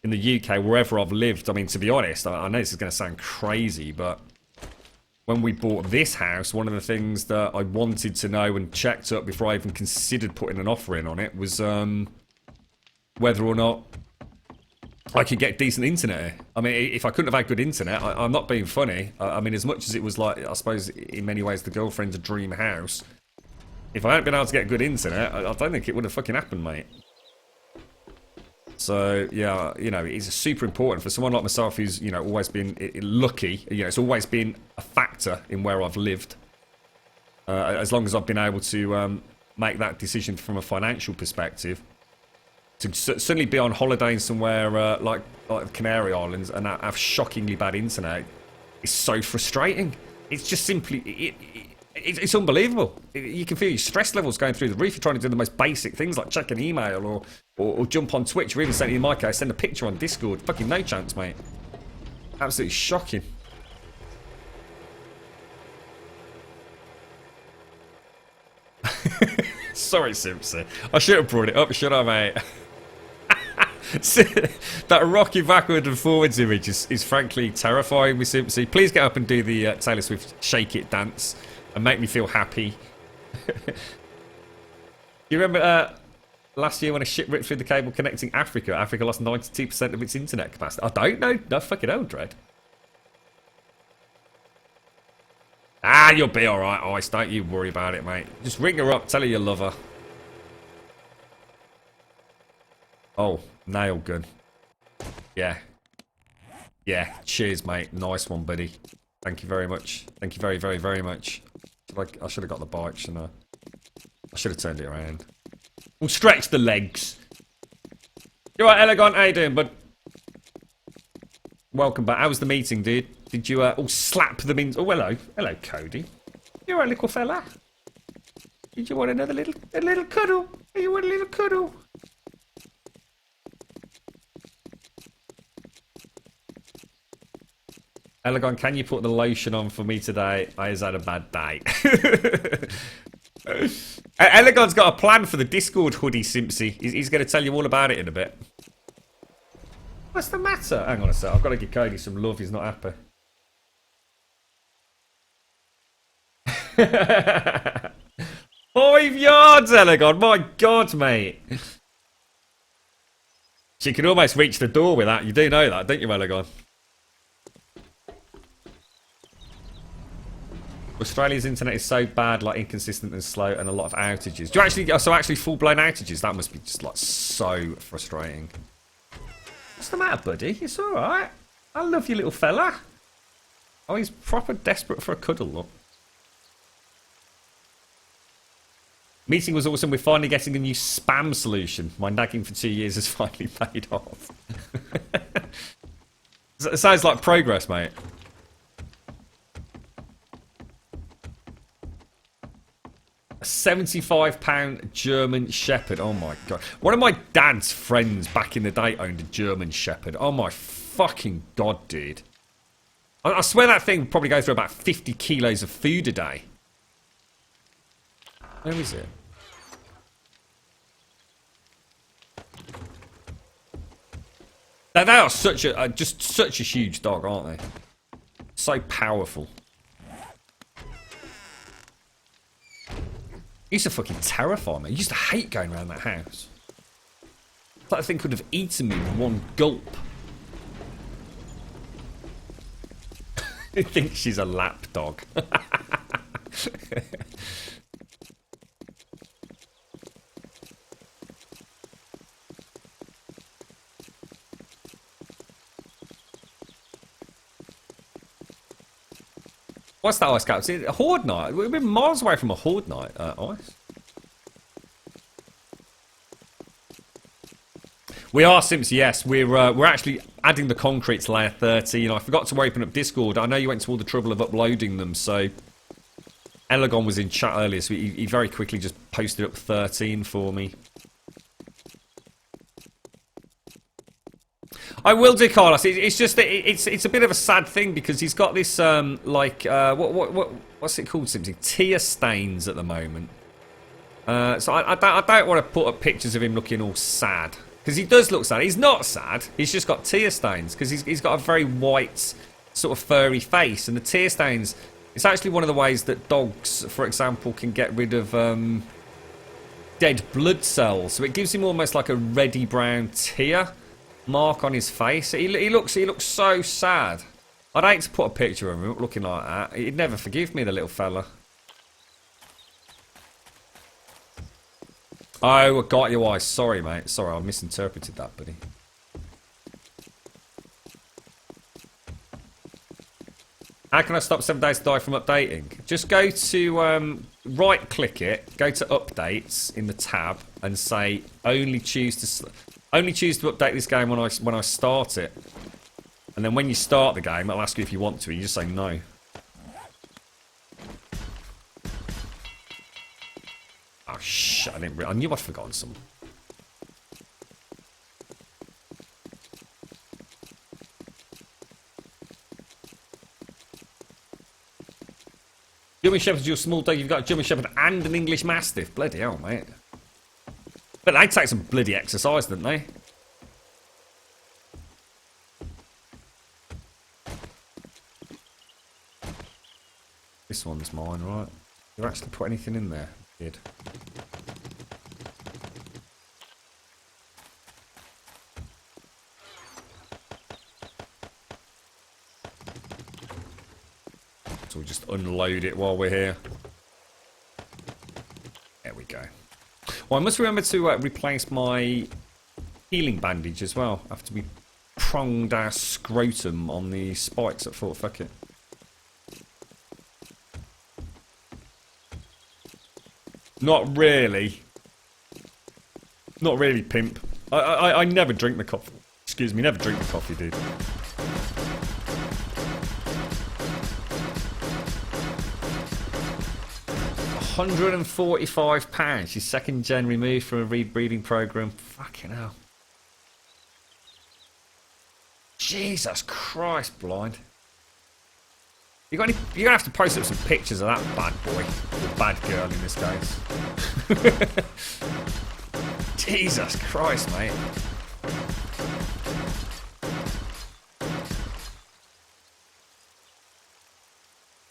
in the UK, wherever I've lived, I mean, to be honest, I know this is going to sound crazy, but when we bought this house, one of the things that I wanted to know and checked up before I even considered putting an offer in on it was whether or not I could get decent internet. I mean, if I couldn't have had good internet, I'm not being funny. I mean, as much as it was like, I suppose, in many ways, the girlfriend's dream house, if I hadn't been able to get good internet, I don't think it would have fucking happened, mate. So, yeah, you know, it's super important for someone like myself who's, you know, always been lucky. You know, it's always been a factor in where I've lived. As long as I've been able to make that decision from a financial perspective. To suddenly be on holiday somewhere like the Canary Islands and have shockingly bad internet is so frustrating. It's just simply... It's unbelievable. You can feel your stress levels going through the roof. You're trying to do the most basic things like check an email or jump on Twitch or even send, in my case, send a picture on Discord. Fucking no chance, mate. Absolutely shocking. Sorry, Simpson. I should have brought it up, should I, mate? That rocking backward and forwards image is frankly terrifying with Simpson. Please get up and do the Taylor Swift Shake It dance and make me feel happy. You remember last year when a ship ripped through the cable connecting Africa? Africa lost 92% of its internet capacity. I don't know. No fucking hell, Dread. Ah, you'll be alright, Ice. Don't you worry about it, mate. Just ring her up, tell her you love her. Oh, nail gun. Yeah. Yeah, cheers, mate. Nice one, buddy. Thank you very much. Thank you very, very, very much. I should have got the bike, shouldn't I? I should have turned it around. We'll stretch the legs. You alright, Elegant? How you doing, bud? Welcome back. How was the meeting, dude? Did you all slap them in? Oh, hello. Hello, Cody. You're a little fella. Did you want a little cuddle? You want a little cuddle? Elegon, can you put the lotion on for me today? I has had a bad day. Elegon's got a plan for the Discord hoodie, Simpsy. He's going to tell you all about it in a bit. What's the matter? Hang on a sec. I've got to give Cody some love. He's not happy. 5 yards, Elegon. My God, mate. She can almost reach the door with that. You do know that, don't you, Elegon? Australia's internet is so bad, like inconsistent and slow, and a lot of outages. Do you actually full-blown outages? That must be just like so frustrating. What's the matter, buddy? It's all right. I love you, little fella. Oh, he's proper desperate for a cuddle. Look. Meeting was awesome. We're finally getting a new spam solution. My nagging for 2 years has finally paid off. It sounds like progress, mate. A £75 German Shepherd. Oh my God. One of my dad's friends back in the day owned a German Shepherd. Oh my fucking God, dude. I swear that thing probably goes through about 50 kilos of food a day. Where is it? They are such a huge dog, aren't they? So powerful. It used to fucking terrify me. I used to hate going around that house. It's like that thing could have eaten me in one gulp. I think she's a lap dog. What's that, Ice Cap? Is it a Horde night? We've been miles away from a Horde night, Ice. We are, Simps, yes. We're actually adding the concrete to layer 30. You know, I forgot to open up Discord. I know you went to all the trouble of uploading them, so... Elegon was in chat earlier, so he very quickly just posted up 13 for me. I will do, Carlos. It's just that it's a bit of a sad thing because he's got this what's it called, Simpson? Tear stains at the moment. So I don't want to put up pictures of him looking all sad because he does look sad. He's not sad. He's just got tear stains because he's got a very white sort of furry face, and the tear stains. It's actually one of the ways that dogs, for example, can get rid of dead blood cells. So it gives him almost like a reddy brown tear mark on his face. He looks so sad. I'd hate to put a picture of him looking like that. He'd never forgive me, the little fella. Oh, I got you, Ice. Sorry, mate. Sorry, I misinterpreted that, buddy. How can I stop 7 Days to Die from updating? Just go to right-click it, go to Updates in the tab, and say only choose to update this game when I start it. And then when you start the game, it'll ask you if you want to. You just say no. Oh shit! I knew I'd forgotten some. German Shepherd's your small dog. You've got a German Shepherd and an English Mastiff. Bloody hell, mate. But they take some bloody exercise, didn't they? This one's mine, right? You actually put anything in there? Did. So we'll just unload it while we're here. There we go. Well, I must remember to replace my healing bandage as well after we pronged our scrotum on the spikes at Fort Fuck it. Not really. Not really, pimp. I never drink the coffee. Excuse me, never drink the coffee, dude. £145. She's second gen removed from a rebreeding program. Fucking hell. Jesus Christ, blind. You're gonna have to post up some pictures of that bad boy, or bad girl in this case. Jesus Christ, mate.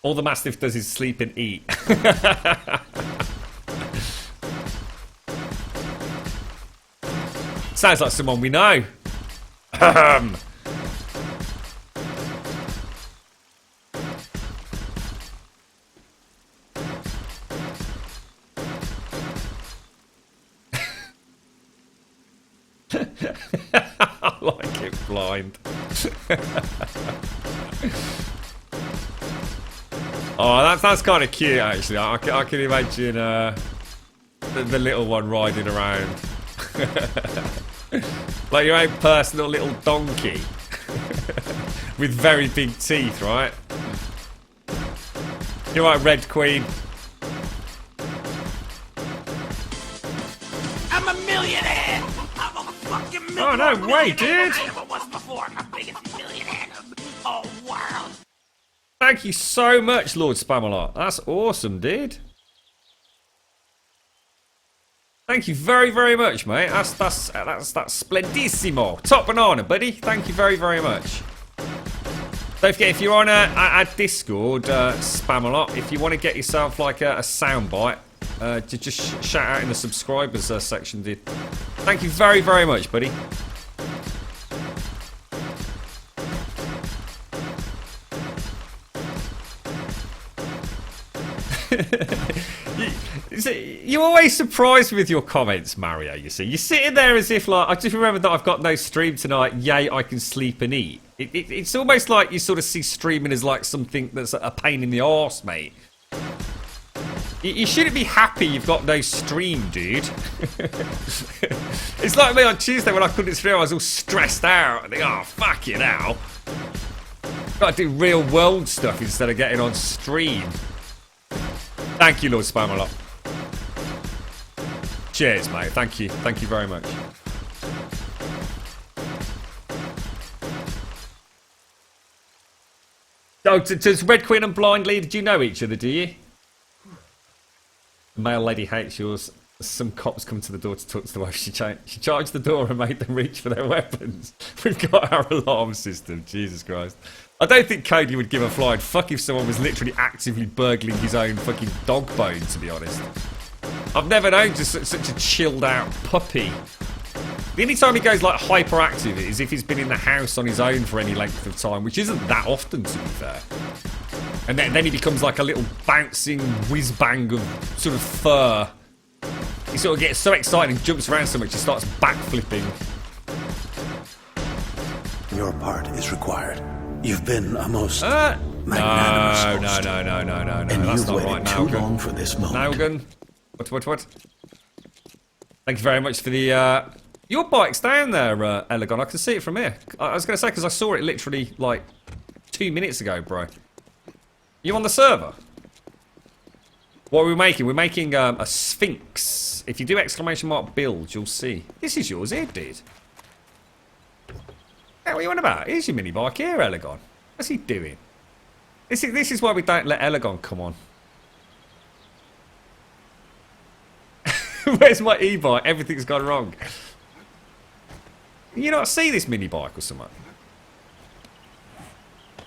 All the Mastiff does is sleep and eat. Sounds like someone we know. I like it, blind. Oh, that's kind of cute, actually. I can imagine the little one riding around. Like your own personal little donkey. With very big teeth, right? You're right, Red Queen. I'm a millionaire! I'm a fucking millionaire! Oh, no way, dude! I never was before. I'm the biggest millionaire of the whole world. Thank you so much, Lord Spamalot. That's awesome, dude. Thank you very, very much, mate. That's splendissimo. Top banana, buddy. Thank you very, very much. Don't forget, if you're on a Discord, Spamalot, if you want to get yourself like a soundbite, just shout out in the subscribers section, dude. Thank you very, very much, buddy. You're always surprised with your comments, Mario, you see. You're sitting there as if, like, I just remember that I've got no stream tonight, yay, I can sleep and eat. It's almost like you sort of see streaming as like something that's a pain in the arse, mate. You shouldn't be happy you've got no stream, dude. It's like me on Tuesday when I couldn't stream, I was all stressed out. I think, oh, fuck it now. Got to do real world stuff instead of getting on stream. Thank you, Lord Spamalot. Cheers, mate. Thank you. Thank you very much. Oh, does Red Queen and Blind Lee, do you know each other, do you? The male lady hates yours. Some cops come to the door to talk to the wife. She charged the door and made them reach for their weapons. We've got our alarm system. Jesus Christ. I don't think Cody would give a flying fuck if someone was literally actively burgling his own fucking dog bone, to be honest. I've never known just such a chilled out puppy. The only time he goes like hyperactive is if he's been in the house on his own for any length of time, which isn't that often, to be fair. And then he becomes like a little bouncing whiz-bang of sort of fur. He sort of gets so excited and jumps around so much he starts backflipping. Your part is required. You've been a most No, magnanimous host. no. And That's you've not waited right, too Nalgan. long for this moment. Nalgan. What? Thank you very much for the, your bike's down there, Elegon. I can see it from here. I was going to say, because I saw it literally, like, 2 minutes ago, bro. You on the server? What are we making? We're making a Sphinx. If you do ! build, you'll see. This is yours here, dude. Hey, what are you on about? Here's your mini bike here, Elegon. What's he doing? This is why we don't let Elegon come on. Where's my e-bike? Everything's gone wrong. You not see this mini bike or something?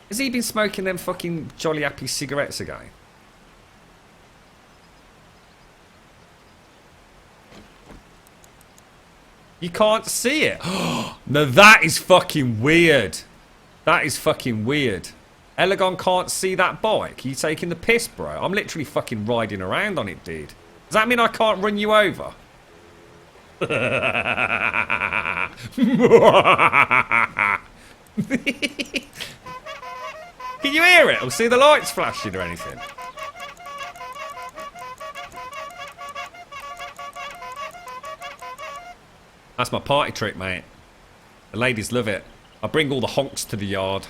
Has he been smoking them fucking Jolly Happy cigarettes again? You can't see it. No, that is fucking weird. That is fucking weird. Elegon can't see that bike. You taking the piss, bro? I'm literally fucking riding around on it, dude. Does that mean I can't run you over? Can you hear it? Or see the lights flashing or anything? That's my party trick, mate. The ladies love it. I bring all the honks to the yard.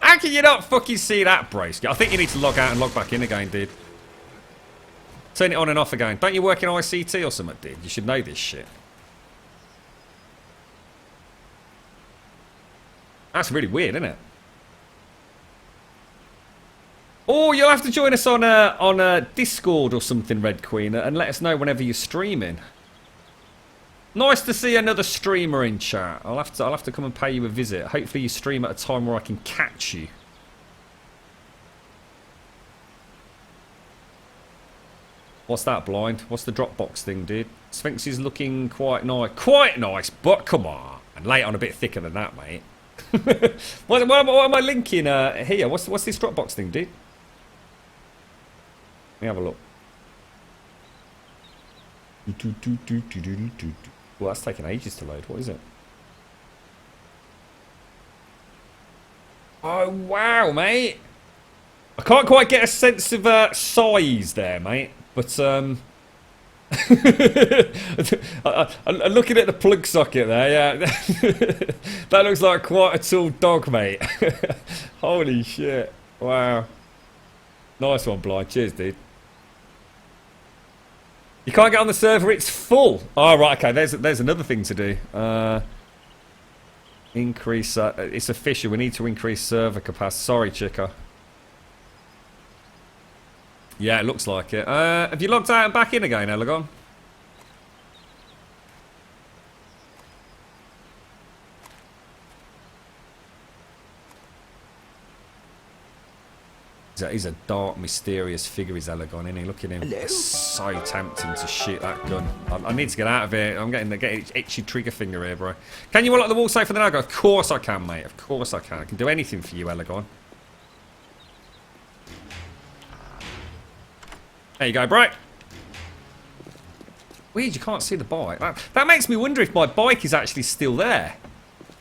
Ow! How can you not fucking see that, Brace? I think you need to log out and log back in again, dude. Turn it on and off again. Don't you work in ICT or something, dude? You should know this shit. That's really weird, isn't it? Oh, you'll have to join us on Discord or something, Red Queen, and let us know whenever you're streaming. Nice to see another streamer in chat. I'll have to come and pay you a visit. Hopefully you stream at a time where I can catch you. What's that, Blind? What's the Dropbox thing, dude? Sphinx is looking quite nice. Quite nice, but come on. And lay it on a bit thicker than that, mate. what am I linking here? What's this Dropbox thing, dude? Let me have a look. Well, that's taking ages to load. What is it? Oh, wow, mate. I can't quite get a sense of size there, mate. But, I'm looking at the plug socket there, yeah. That looks like quite a tall dog, mate. Holy shit. Wow. Nice one, Blind. Cheers, dude. You can't get on the server, it's full. Oh, right, okay, there's another thing to do. Increase, it's official, we need to increase server capacity. Sorry, Chica. Yeah, it looks like it. Have you logged out and back in again, Elegon? He's a dark, mysterious figure, is Elegon, isn't he? Look at him. Hello? It's so tempting to shoot that gun. I need to get out of here. I'm getting itchy trigger finger here, bro. Can you unlock the wall safe for the Naga? Of course I can, mate. Of course I can. I can do anything for you, Elegon. There you go, bro. Weird, you can't see the bike. That makes me wonder if my bike is actually still there.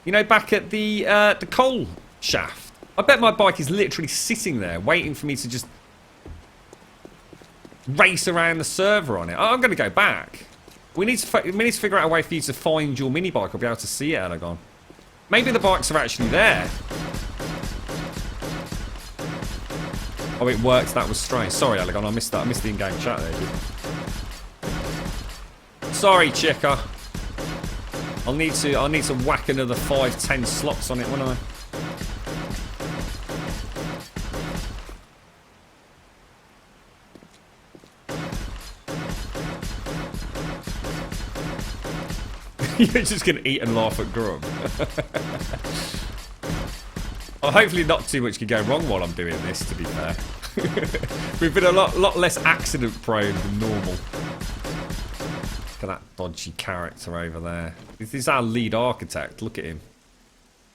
You know, back at the coal shaft. I bet my bike is literally sitting there, waiting for me to just race around the server on it. I'm going to go back. We need to figure out a way for you to find your mini bike. I'll be able to see it, Elegon. Maybe the bikes are actually there. Oh, it worked. That was strange. Sorry, Elegon. I missed that. I missed the in-game chat there, dude. Sorry, Chica. I'll need to whack another 5-10 slots on it, won't I? You're just going to eat and laugh at Grum. Well, hopefully not too much can go wrong while I'm doing this, to be fair. We've been a lot less accident prone than normal. Look at that dodgy character over there. This is our lead architect. Look at him.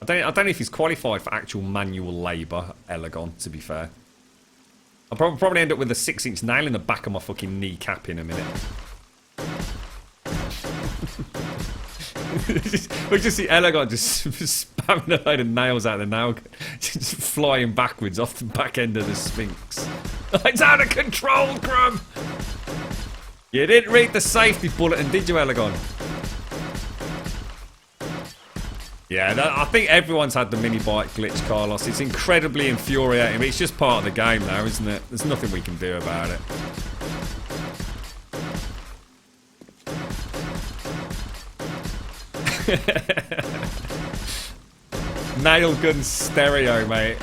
I don't know if he's qualified for actual manual labour, Elegon, to be fair. I'll probably end up with a 6-inch nail in the back of my fucking kneecap in a minute. We just see Elegon just spamming a load of nails out of the nail gun, just flying backwards off the back end of the Sphinx. It's out of control, Grum! You didn't read the safety bulletin, did you, Elegon? Yeah, I think everyone's had the mini bike glitch, Carlos. It's incredibly infuriating, but it's just part of the game now, isn't it? There's nothing we can do about it. Nail gun stereo, mate.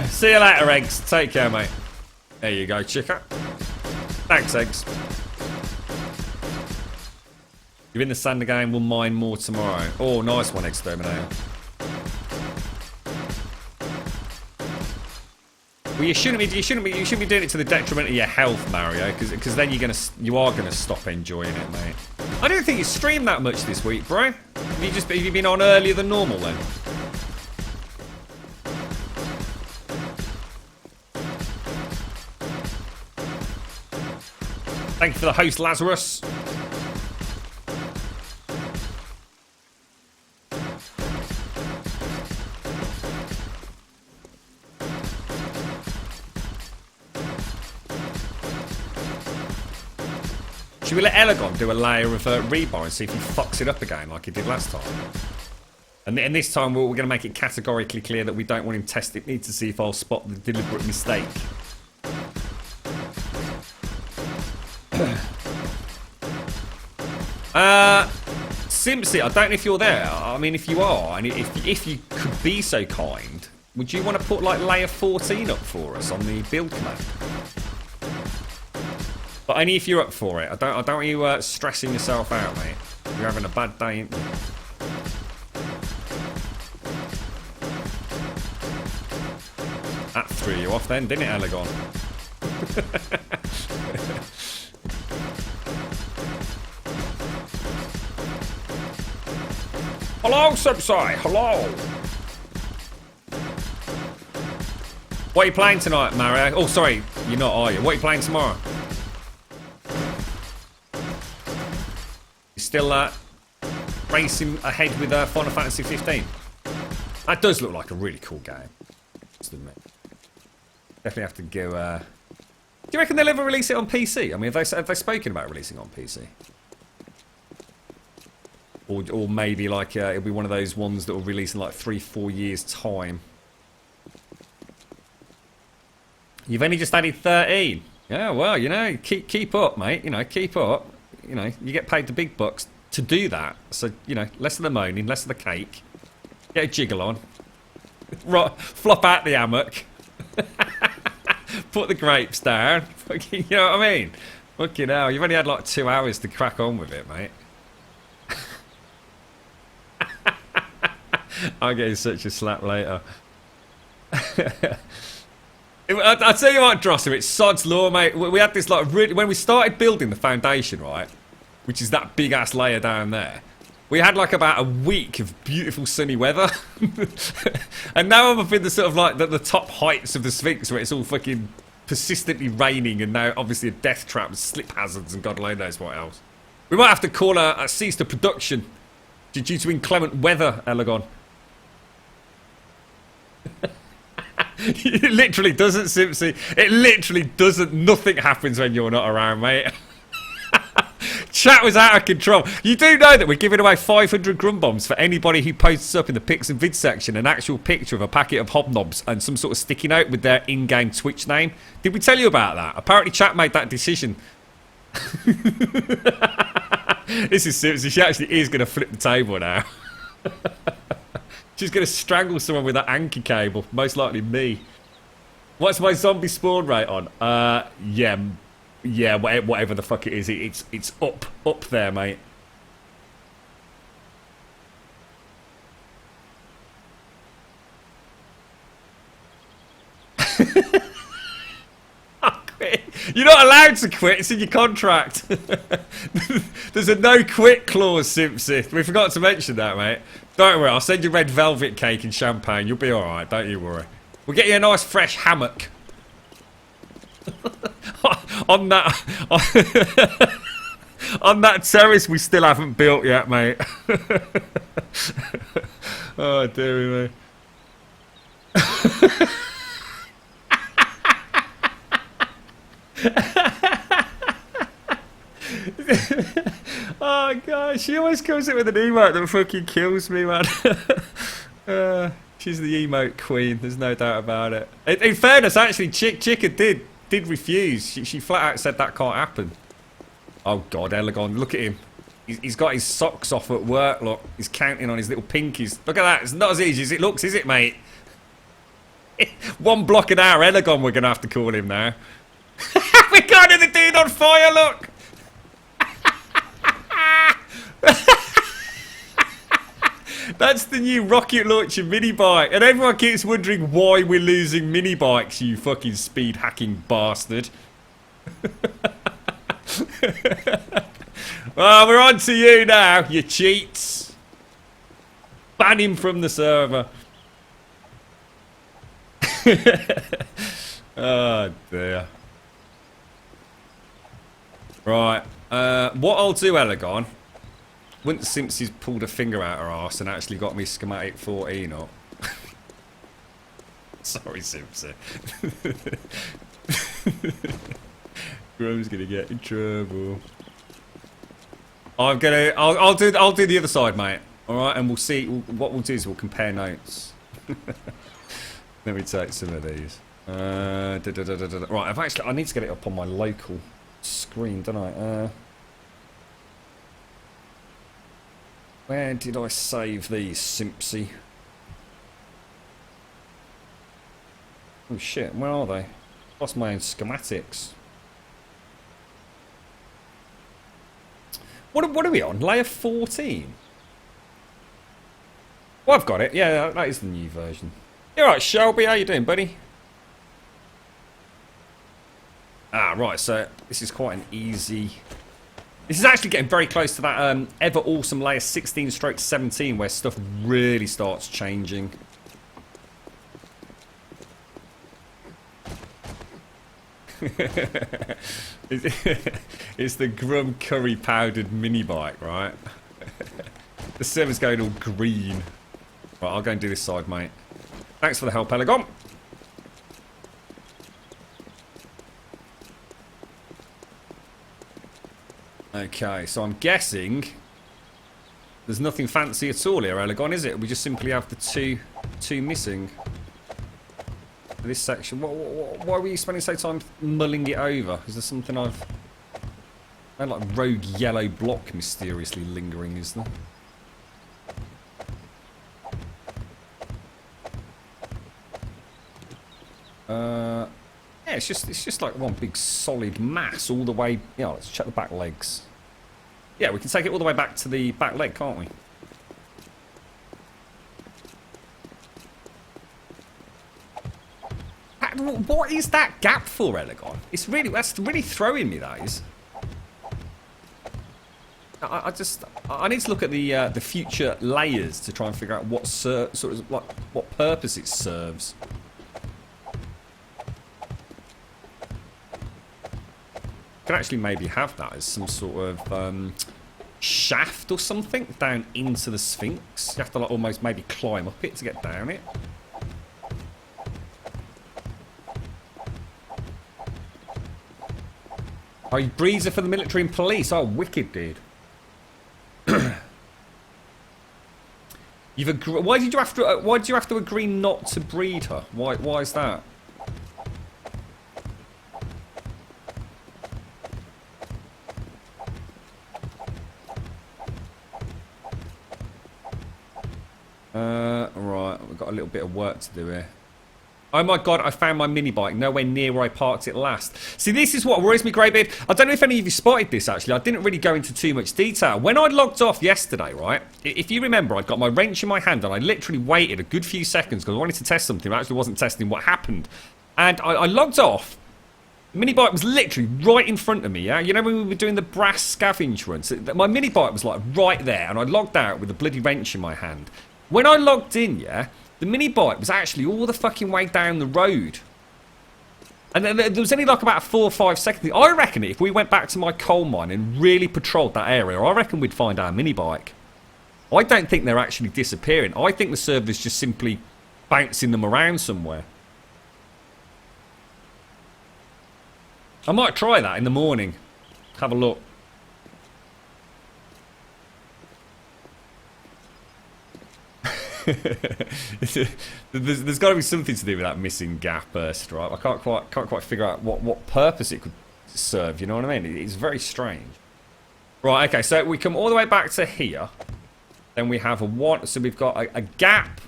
See you later, Eggs. Take care, mate. There you go, Chica. Thanks, Eggs. You're in the sand again. We'll mine more tomorrow. Oh, nice one, Exterminator. Well, you shouldn't be doing it to the detriment of your health, Mario, because then you are gonna stop enjoying it, mate. I don't think you streamed that much this week, bro. Have you been on earlier than normal then? Thank you for the host, Lazarus. Should we let Elegon do a layer of rebar and see if he fucks it up again like he did last time? And this time we're going to make it categorically clear that we don't want him testing me to see if I'll spot the deliberate mistake. Simpsy, I don't know if you're there. I mean, if you are, and if you could be so kind, would you want to put like layer 14 up for us on the build command? But only if you're up for it. I don't want you stressing yourself out, mate. You're having a bad day, ain't you? That threw you off then, didn't it, Elegon? Hello, Subside. Hello. What are you playing tonight, Mario? Oh, sorry. You're not, are you? What are you playing tomorrow? You still racing ahead with Final Fantasy 15? That does look like a really cool game. Just admit. Definitely have to go... Do you reckon they'll ever release it on PC? I mean, have they spoken about releasing on PC? Or maybe like it'll be one of those ones that will release in like 3-4 years' time. You've only just added 13. Yeah, well, you know, keep up, mate. You know, keep up. You know, you get paid the big bucks to do that. So, you know, less of the moaning, less of the cake. Get a jiggle on. Flop out the hammock. Put the grapes down. Fucking, you know what I mean? Fucking hell, you've only had like 2 hours to crack on with it, mate. I'm getting such a slap later. I'll tell you what, Drosser, it's sod's law, mate. We had this like really, when we started building the foundation, right, which is that big ass layer down there. We had like about a week of beautiful sunny weather, and now I'm up in the sort of like the top heights of the Sphinx where it's all fucking persistently raining, and now obviously a death trap, slip hazards, and God only knows what else. We might have to call a cease to production due to inclement weather, Elegon. It literally doesn't, Simpsy. It literally doesn't. Nothing happens when you're not around, mate. Chat was out of control. You do know that we're giving away 500 Grumbombs for anybody who posts up in the pics and vids section an actual picture of a packet of hobnobs and some sort of sticky note with their in-game Twitch name. Did we tell you about that? Apparently chat made that decision. This is Simpsy. She actually is going to flip the table now. She's going to strangle someone with that anchor cable. Most likely me. What's my zombie spawn rate on? Yeah, whatever the fuck it is. It's up there, mate. I'll quit. You're not allowed to quit. It's in your contract. There's a no quit clause, Simpsy. We forgot to mention that, mate. Don't worry, I'll send you red velvet cake and champagne. You'll be alright, don't you worry. We'll get you a nice fresh hammock. on that on that terrace we still haven't built yet, mate. Oh, dearie me. Oh god, she always comes in with an emote that fucking kills me, man. She's the emote queen, there's no doubt about it. In fairness, actually, Chica did refuse. She flat out said that can't happen. Oh god, Elegon, look at him. He's got his socks off at work, look. He's counting on his little pinkies. Look at that, it's not as easy as it looks, is it, mate? 1 block an hour, Elegon we're going to have to call him now. We got the dude on fire, look! That's the new rocket launcher mini bike, and everyone keeps wondering why we're losing mini bikes, you fucking speed hacking bastard. Well, we're on to you now, you cheats. Ban him from the server. Oh dear. Right, what I'll do, Elegon, once Simpsy's pulled a finger out her arse and actually got me schematic 14 up. Sorry, Simpsy. Grum's gonna get in trouble. I'll do the other side, mate. All right, and we'll see. What we'll do is we'll compare notes. Let me take some of these. Right, I need to get it up on my local screen, don't I? Where did I save these, Simpsy? Oh shit, where are they? Lost my own schematics. What are we on? Layer 14? Well, I've got it. Yeah, that is the new version. You alright, Shelby? How you doing, buddy? Ah, right, so this is quite an easy... This is actually getting very close to that ever awesome layer 16/17 where stuff really starts changing. It's the Grum curry powdered mini bike, right? The server's going all green. Right, I'll go and do this side, mate. Thanks for the help, Elegon. Okay, so I'm guessing there's nothing fancy at all here, Elegon, is it? We just simply have the two missing. This section. Why were you spending so time mulling it over? Is there something I've... No, like rogue yellow block mysteriously lingering, is there? Yeah, it's just like one big solid mass all the way... Yeah, let's check the back legs. Yeah, we can take it all the way back to the back leg, can't we? What is that gap for, Elegon? That's really throwing me, that is. I need to look at the future layers to try and figure out what what purpose it serves. Can actually maybe have that as some sort of shaft or something down into the Sphinx. You have to like almost maybe climb up it to get down it. Oh, you breeder for the military and police. Oh, wicked, dude. Why did you have to agree not to breed her? Why is that? Right, we've got a little bit of work to do here. Oh my god, I found my mini bike nowhere near where I parked it last. See, this is what worries me, Greybeard. I don't know if any of you spotted this, actually. I didn't really go into too much detail. When I logged off yesterday, right, if you remember, I'd got my wrench in my hand and I literally waited a good few seconds because I wanted to test something. I actually wasn't testing what happened. And I logged off. The mini bike was literally right in front of me, yeah? You know when we were doing the brass scavenge runs? My mini bike was like right there and I logged out with a bloody wrench in my hand. When I logged in, yeah, the mini bike was actually all the fucking way down the road. And then there was only like about 4 or 5 seconds. I reckon if we went back to my coal mine and really patrolled that area, I reckon we'd find our mini bike. I don't think they're actually disappearing. I think the server's just simply bouncing them around somewhere. I might try that in the morning. Have a look. There's got to be something to do with that missing gap burst, right? I can't quite figure out what purpose it could serve. You know what I mean? It's very strange. Right. Okay. So we come all the way back to here. Then we have a one. So we've got a gap,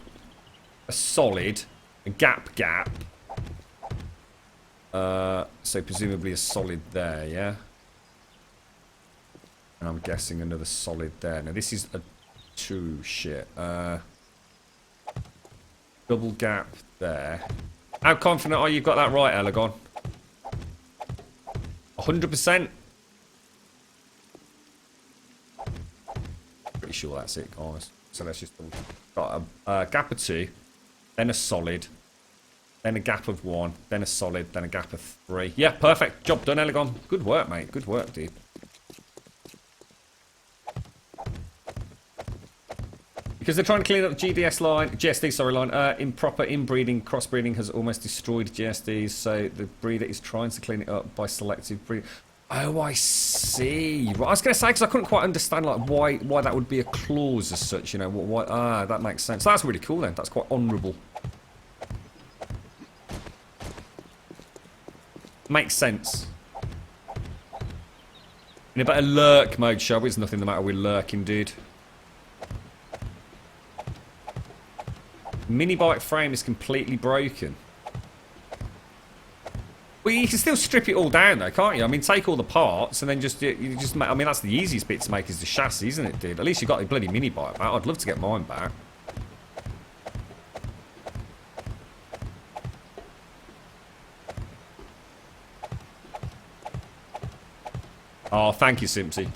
a solid, a gap. So presumably a solid there, yeah. And I'm guessing another solid there. Now this is a two shit. Double gap there. How confident are you you've got that right, Elegon? 100%? Pretty sure that's it, guys. So let's just got a gap of 2, then a solid, then a gap of 1, then a solid, then a gap of 3. Yeah, perfect. Job done, Elegon. Good work, mate. Good work, dude. Because they're trying to clean up the GSD line. Improper inbreeding, crossbreeding has almost destroyed GSDs, so the breeder is trying to clean it up by selective breeding. Oh, I see. Right, I was going to say, because I couldn't quite understand like why that would be a clause as such, you know. That makes sense. That's really cool then. That's quite honourable. Makes sense. In a better lurk mode, shall we? There's nothing the matter with lurking, dude. Mini bike frame is completely broken. Well, you can still strip it all down though, can't you? I mean, take all the parts and then you just make, I mean, that's the easiest bit to make is the chassis, isn't it, dude? At least you got a bloody mini bike back. I'd love to get mine back. Oh, thank you, Simpsy.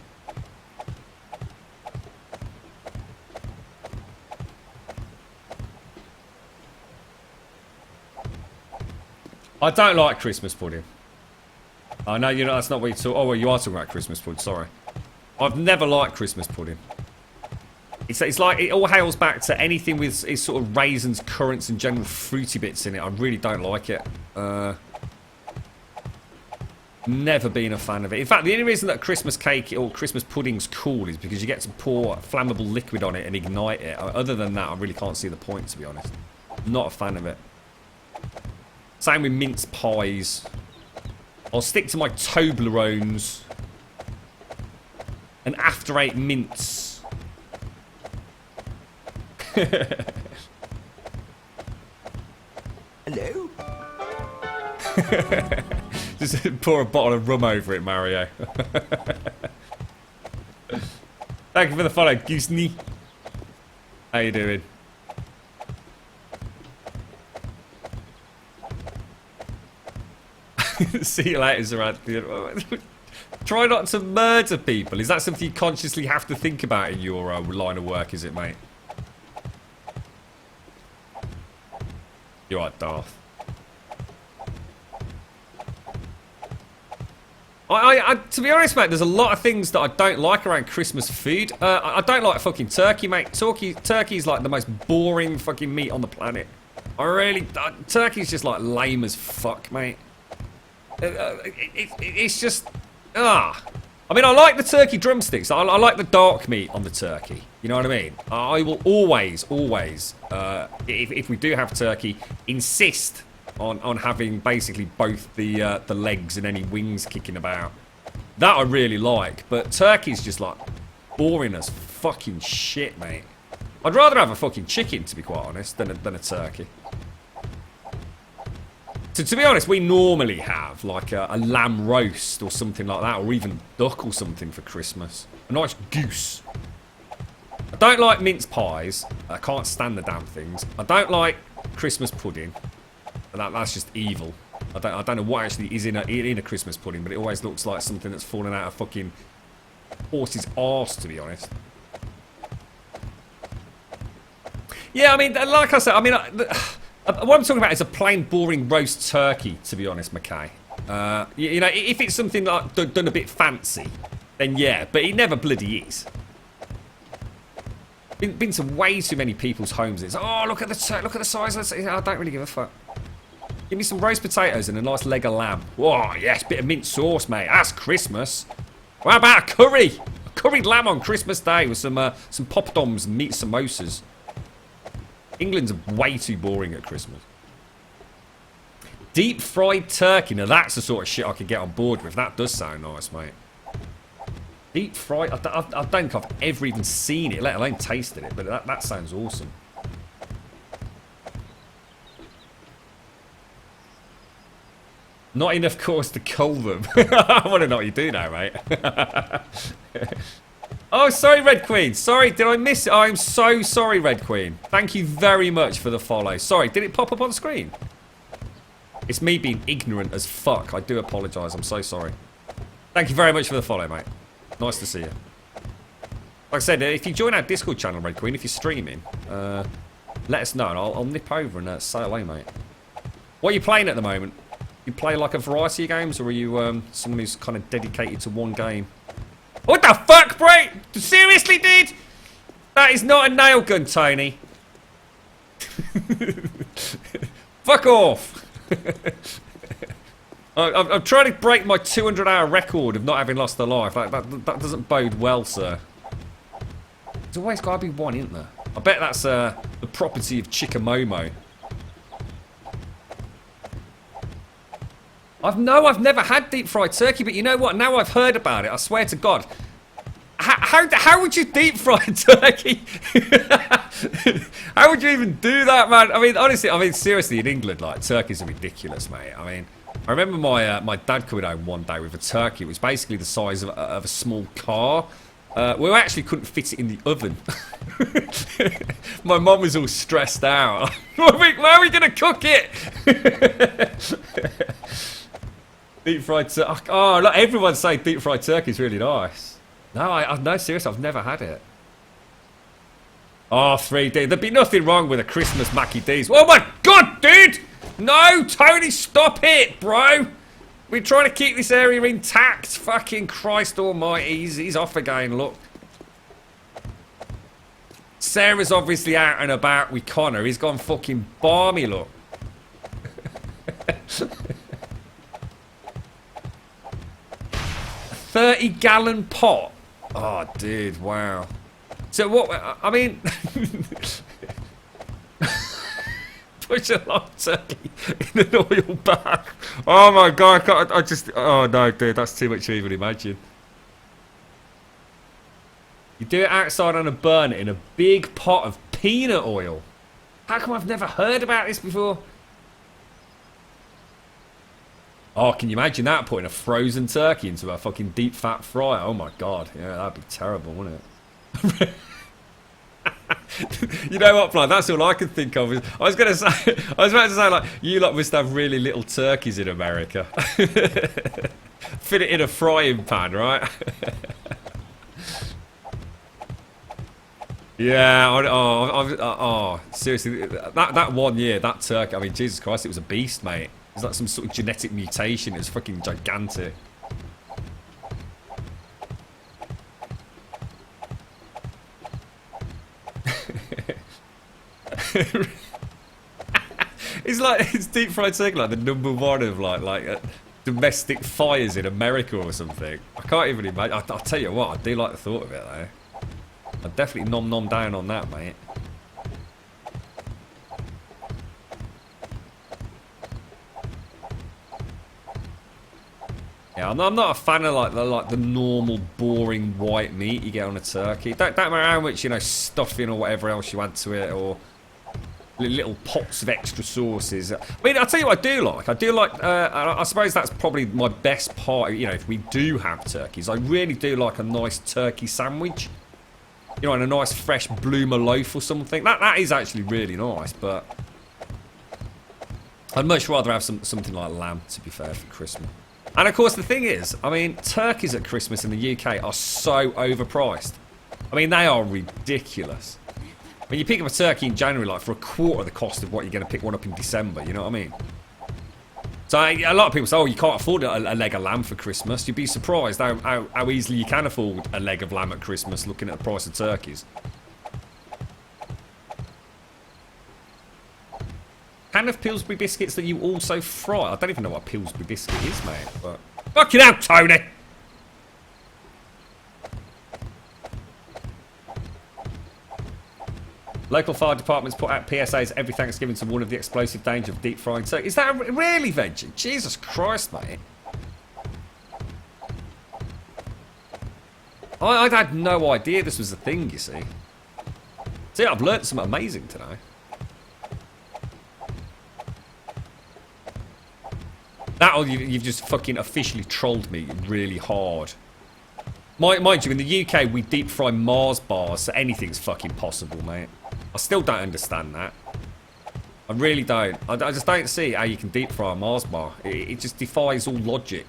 I don't like Christmas pudding. I know you know that's not what you talk. Oh, well, you are talking about Christmas pudding. Sorry, I've never liked Christmas pudding. It's like it all hails back to anything with sort of raisins, currants, and general fruity bits in it. I really don't like it. Never been a fan of it. In fact, the only reason that Christmas cake or Christmas pudding's cool is because you get to pour flammable liquid on it and ignite it. Other than that, I really can't see the point, to be honest. Not a fan of it. Same with mince pies. I'll stick to my Toblerones. And after 8 mince. Hello? Just pour a bottle of rum over it, Mario. Thank you for the follow, Goosney. How you doing? See you later, Zarad. Try not to murder people. Is that something you consciously have to think about in your line of work, is it, mate? You're right, Darth. To be honest, mate, there's a lot of things that I don't like around Christmas food. I don't like fucking turkey, mate. Turkey's like the most boring fucking meat on the planet. Turkey's just like lame as fuck, mate. It's just... I mean, I like the turkey drumsticks. I like the dark meat on the turkey. You know what I mean? I will always, if we do have turkey, insist on having basically both the legs and any wings kicking about. That I really like, but turkey's just like boring as fucking shit, mate. I'd rather have a fucking chicken, to be quite honest, than a turkey. To be honest, we normally have like a lamb roast or something like that, or even duck or something for Christmas. A nice goose. I don't like mince pies. I can't stand the damn things. I don't like Christmas pudding. That's just evil. I don't know what actually is in a Christmas pudding, but it always looks like something that's fallen out of fucking horse's arse, to be honest. Yeah, I mean, like I said, I mean, what I'm talking about is a plain, boring roast turkey, to be honest, Mackay. You know, if it's something like done a bit fancy, then yeah, but it never bloody is. Been to way too many people's homes. It's look at the size of it. I don't really give a fuck. Give me some roast potatoes and a nice leg of lamb. Whoa, yes, bit of mint sauce, mate. That's Christmas. What about a curry? A curried lamb on Christmas Day with some poppadoms and meat samosas. England's way too boring at Christmas. Deep fried turkey. Now that's the sort of shit I could get on board with. That does sound nice, mate. Deep fried. I don't think I've ever even seen it, let alone tasted it. But that sounds awesome. Not enough course to cull them. I want to know what you do now, mate. Oh, sorry, Red Queen. Sorry, did I miss it? Oh, I'm so sorry, Red Queen. Thank you very much for the follow. Sorry, did it pop up on screen? It's me being ignorant as fuck. I do apologise. I'm so sorry. Thank you very much for the follow, mate. Nice to see you. Like I said, if you join our Discord channel, Red Queen, if you're streaming, let us know and I'll nip over and say hello, mate. What are you playing at the moment? You play like a variety of games, or are you someone who's kind of dedicated to one game? What the fuck, bro? Seriously, dude? That is not a nail gun, Tony. Fuck off. I'm trying to break my 200-hour record of not having lost a life. That doesn't bode well, sir. There's always got to be one, isn't there? I bet that's the property of Chikamomo. I've never had deep fried turkey, but you know what? Now I've heard about it. I swear to God. How would you deep fry turkey? How would you even do that, man? I mean, honestly, seriously, in England, like, turkeys are ridiculous, mate. I mean, I remember my dad coming home one day with a turkey. It was basically the size of a small car. We actually couldn't fit it in the oven. My mum was all stressed out. Where are we going to cook it? Deep fried turkey. Oh, look, everyone's saying deep fried turkey is really nice. No, seriously, I've never had it. Oh, 3D. There'd be nothing wrong with a Christmas Mackie D's. Oh my God, dude! No, Tony, stop it, bro! We're trying to keep this area intact. Fucking Christ almighty, he's off again, look. Sarah's obviously out and about with Connor. He's gone fucking balmy, look. 30-gallon pot. Oh, dude, wow. So what? I mean, push a long turkey in an oil bath. Oh my God! I just. Oh no, dude, that's too much to even imagine. You do it outside on a burner in a big pot of peanut oil. How come I've never heard about this before? Oh, can you imagine that? Putting a frozen turkey into a fucking deep fat fryer. Oh my God. Yeah, that'd be terrible, wouldn't it? You know what, Fly? That's all I can think of. I was about to say, like, you lot must have really little turkeys in America. Fit it in a frying pan, right? Yeah. Oh, seriously, that 1 year, that turkey. I mean, Jesus Christ, it was a beast, mate. It's like some sort of genetic mutation. It was fucking gigantic. It's deep fried turkey, like the #1 of like domestic fires in America or something. I can't even imagine. I'll tell you what, I do like the thought of it though. I'd definitely nom down on that, mate. Yeah, I'm not a fan of like the normal boring white meat you get on a turkey. Don't matter how much, you know, stuffing or whatever else you add to it, or little pots of extra sauces. I mean, I'll tell you what I do like. I suppose that's probably my best part. You know, if we do have turkeys, I really do like a nice turkey sandwich. You know, and a nice fresh bloomer loaf or something. That is actually really nice, but I'd much rather have something like lamb, to be fair, for Christmas. And of course, the thing is, I mean, turkeys at Christmas in the UK are so overpriced. I mean, they are ridiculous. I mean, you pick up a turkey in January, like, for a quarter of the cost of what you're going to pick one up in December, you know what I mean? So a lot of people say, oh, you can't afford a leg of lamb for Christmas. You'd be surprised how easily you can afford a leg of lamb at Christmas looking at the price of turkeys. Can of Pillsbury biscuits that you also fry. I don't even know what a Pillsbury biscuit is, mate. But fucking hell, Tony! Local fire departments put out PSAs every Thanksgiving to warn of the explosive danger of deep frying turkey. Is that really, Veggie? Jesus Christ, mate. I'd had no idea this was a thing, you see. See, I've learnt something amazing today. You've just fucking officially trolled me really hard. Mind you, in the UK, we deep fry Mars bars, so anything's fucking possible, mate. I still don't understand that. I really don't. I just don't see how you can deep fry a Mars bar. It just defies all logic.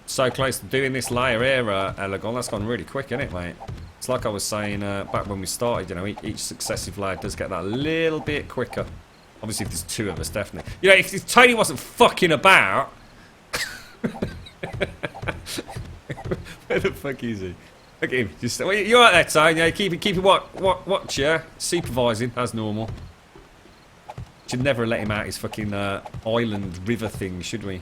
So close to doing this layer here, Elegon. That's gone really quick, isn't it, mate? It's like I was saying back when we started, you know, each successive layer does get that a little bit quicker. Obviously, if there's two of us, definitely. You know, if Tony wasn't fucking about... Where the fuck is he? Look at him. Just, well, you're right there, Tone. Yeah, keep it watch, yeah. Supervising as normal. Should never let him out his fucking island river thing, should we?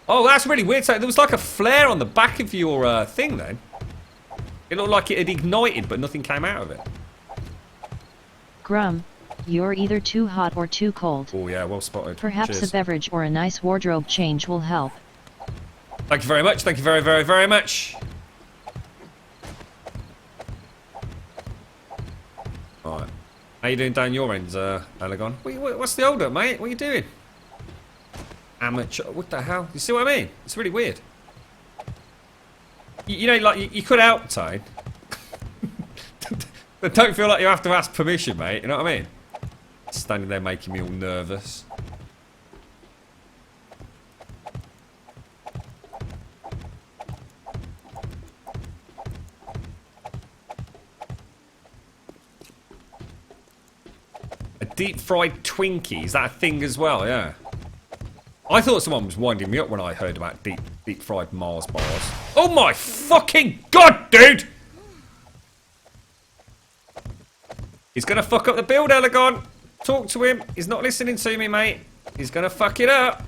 Oh, that's really weird. So there was like a flare on the back of your thing then. It looked like it had ignited, but nothing came out of it. Grum, you're either too hot or too cold. Oh yeah, well spotted. Perhaps Cheers. a beverage or a nice wardrobe change will help. Thank you very much. Thank you very, very, very much. Right. How you doing down your end, Elegon? What's the hold up, mate? What are you doing? Amateur. What the hell? You see what I mean? It's really weird. You know, like, you could help, Tone. But don't feel like you have to ask permission, mate. You know what I mean? Standing there making me all nervous. A deep fried Twinkie, is that a thing as well? Yeah. I thought someone was winding me up when I heard about deep fried Mars bars. Oh my fucking god, dude! He's gonna fuck up the build, Elegon. Talk to him. He's not listening to me, mate. He's gonna fuck it up.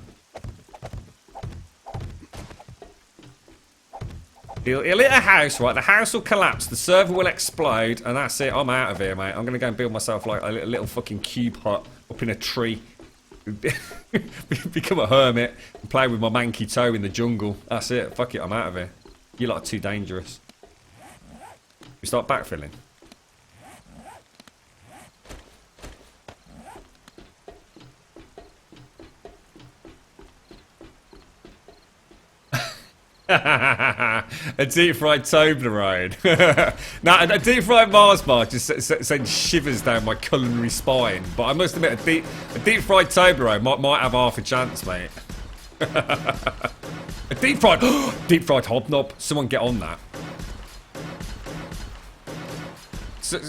He'll hit a house, right? The house will collapse, the server will explode, and that's it. I'm out of here, mate. I'm gonna go and build myself like a little fucking cube hut up in a tree. Become a hermit and play with my manky toe in the jungle. That's it. Fuck it, I'm out of here. You lot are too dangerous. We start backfilling. A deep fried Toblerone. Now, a deep fried Mars bar just sends shivers down my culinary spine. But I must admit, a deep fried Toblerone might have half a chance, mate. A deep fried hobnob. Someone get on that. So,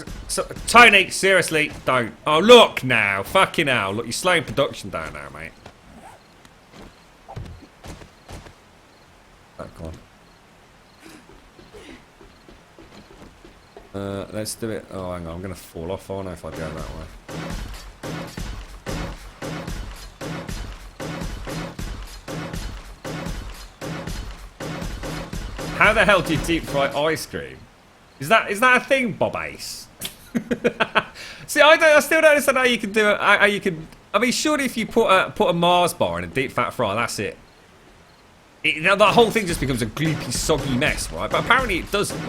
Tony, seriously, don't. Oh, look now. Fucking hell. Look, you're slowing production down now, mate. Oh, go on. Let's do it. Oh, hang on. I'm going to fall off, aren't I, if I go that way. How the hell do you deep fry ice cream? Is that a thing, Bob Ace? See, I still don't understand how you can do it. How you can. I mean, surely if you put a Mars bar in a deep fat fry, that's it. The whole thing just becomes a gloopy, soggy mess, right? But apparently it doesn't.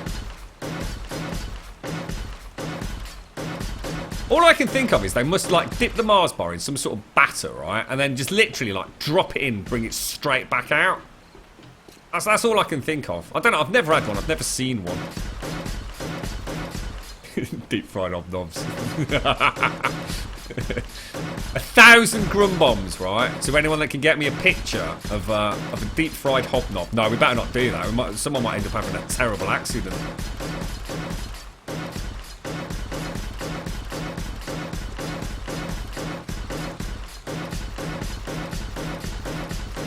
All I can think of is they must, like, dip the Mars bar in some sort of batter, right? And then just literally, like, drop it in, bring it straight back out. That's all I can think of. I don't know. I've never had one. I've never seen one. Deep fried hobnobs. 1,000 Grumbombs, right? So anyone that can get me a picture of a deep fried hobnob. No, we better not do that. Someone might end up having a terrible accident.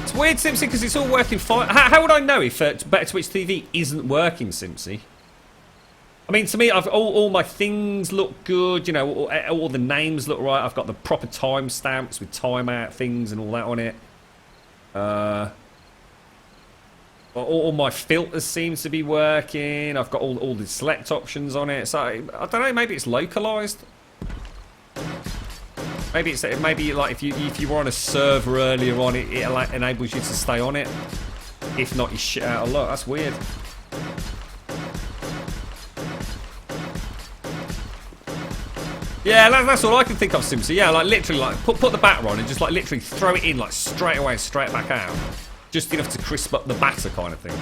It's weird, Simpsy, because it's all working fine. How would I know if Better Twitch TV isn't working, Simpsy? I mean, to me, all my things look good. You know, all the names look right. I've got the proper timestamps with timeout things and all that on it. All my filters seem to be working. I've got all the select options on it. So I don't know. Maybe it's localized. Maybe like if you were on a server earlier on, it enables you to stay on it. If not, you shit out a lot. That's weird. Yeah, that's all I can think of, Simpson. Yeah, like literally, like put the batter on and just like literally throw it in like straight away, straight back out, just enough to crisp up the batter, kind of thing.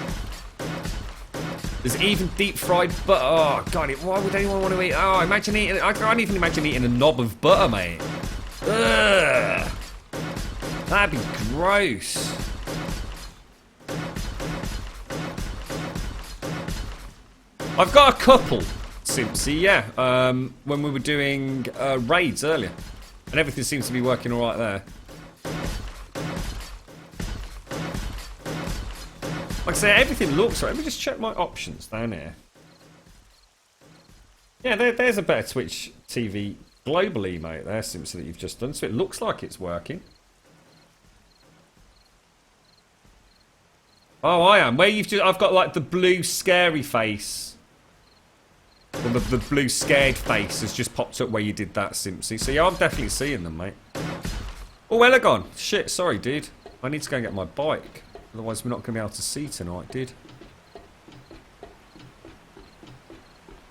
There's even deep fried butter. Oh god, why would anyone want to eat? Oh, imagine eating. I can't even imagine eating a knob of butter, mate. Ugh, that'd be gross. I've got a couple. Simpsy, yeah. When we were doing raids earlier, and everything seems to be working all right there. Like I say, everything looks right. Let me just check my options down here. Yeah, there's a better Twitch TV globally, mate. There, Simpson, that you've just done. So it looks like it's working. Oh, I am. Where you've just, I've got like the blue scary face. Or the blue scared face has just popped up where you did that, Simpsy. So yeah, I'm definitely seeing them, mate. Oh, Elegon. Shit, sorry, dude. I need to go and get my bike. Otherwise, we're not going to be able to see tonight, dude.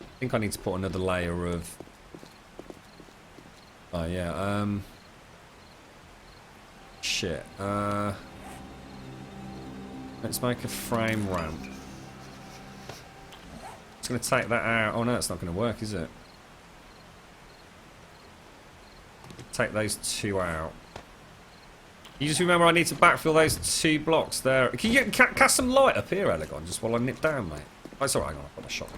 I think I need to put another layer of... Oh, yeah, shit. Let's make a frame ramp. It's going to take that out. Oh, no, it's not going to work, is it? Take those two out. You just remember I need to backfill those 2 blocks there. Can you cast some light up here, Elegon, just while I nip down, mate? Oh, it's alright, hang on, I've got a shot.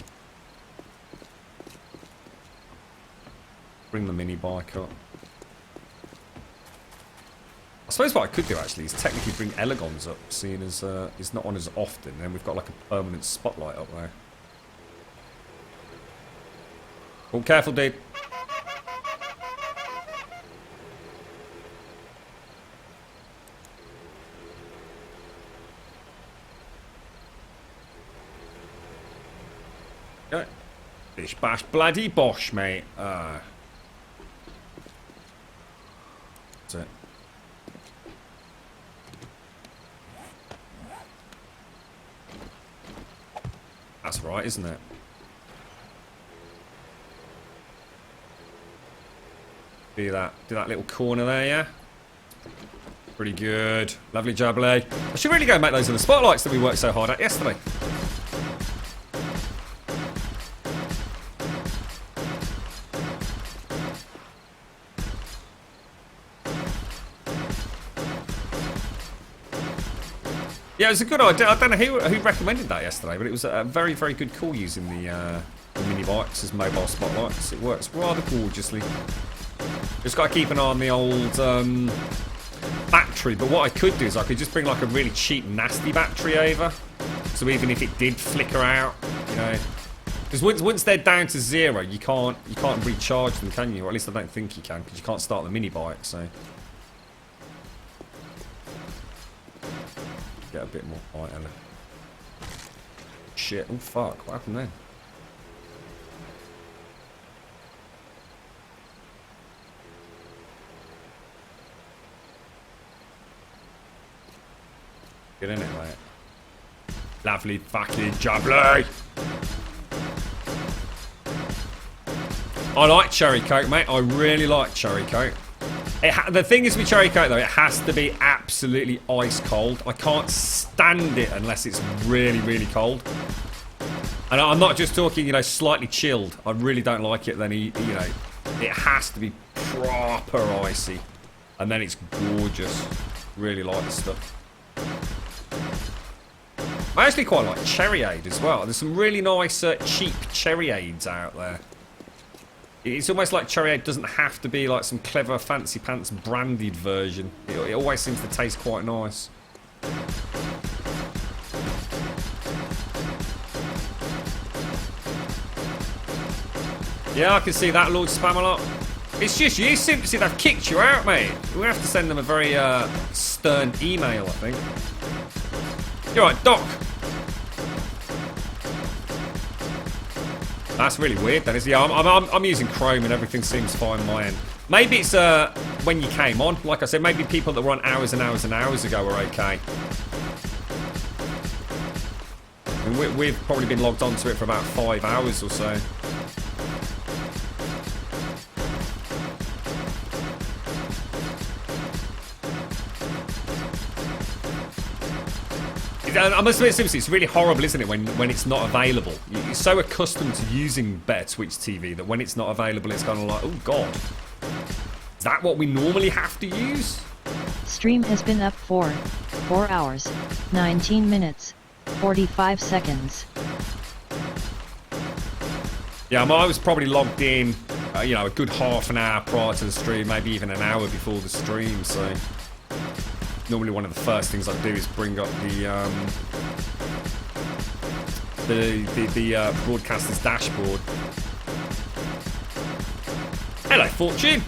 Bring the mini bike up. I suppose what I could do, actually, is technically bring Elegons up, seeing as it's not on as often, and then we've got like a permanent spotlight up there. Oh, careful, dude. Okay. Bish bash bloody bosh, mate. That's it. That's right, isn't it? Do that little corner there, yeah? Pretty good. Lovely jubbly. I should really go and make those in the spotlights that we worked so hard at yesterday. Yeah, it was a good idea. I don't know who recommended that yesterday, but it was a very, very good call using the mini bikes as mobile spotlights. It works rather gorgeously. Just got to keep an eye on the old battery. But what I could do is I could just bring like a really cheap, nasty battery over. So even if it did flicker out, you know, because once they're down to 0, you can't recharge them, can you? Or at least I don't think you can, because you can't start the mini bike. So. Get a bit more light, Ella. Shit, oh fuck, what happened then? Get in it, mate. Lovely fucking jubbly! I like cherry coke, mate. I really like cherry coke. The thing is with cherry coke, though, it has to be absolutely ice cold. I can't stand it unless it's really, really cold. And I'm not just talking, you know, slightly chilled. I really don't like it. Then, you know, it has to be proper icy. And then it's gorgeous. Really like the stuff. I actually quite like Cherryade as well. There's some really nice, cheap Cherryades out there. It's almost like Cherryade doesn't have to be like some clever fancy pants branded version. It always seems to taste quite nice. Yeah, I can see that, Lord Spamalot. It's just you, Simpsy, they've kicked you out, mate. We're going to have to send them a very stern email, I think. You're right, Doc. That's really weird, then, is it? Yeah, I'm using Chrome and everything seems fine on my end. Maybe it's when you came on. Like I said, maybe people that were on hours and hours and hours ago were okay. I mean, we've probably been logged onto it for about 5 hours or so. I must admit, seriously, it's really horrible, isn't it, when it's not available? You're so accustomed to using better Twitch TV that when it's not available, it's kind of like, oh god, is that what we normally have to use? Stream has been up for 4 hours, 19 minutes, 45 seconds. Yeah, I was probably logged in, you know, a good half an hour prior to the stream, maybe even an hour before the stream, so... Normally one of the first things I do is bring up the the broadcaster's dashboard. Hello, Fortune.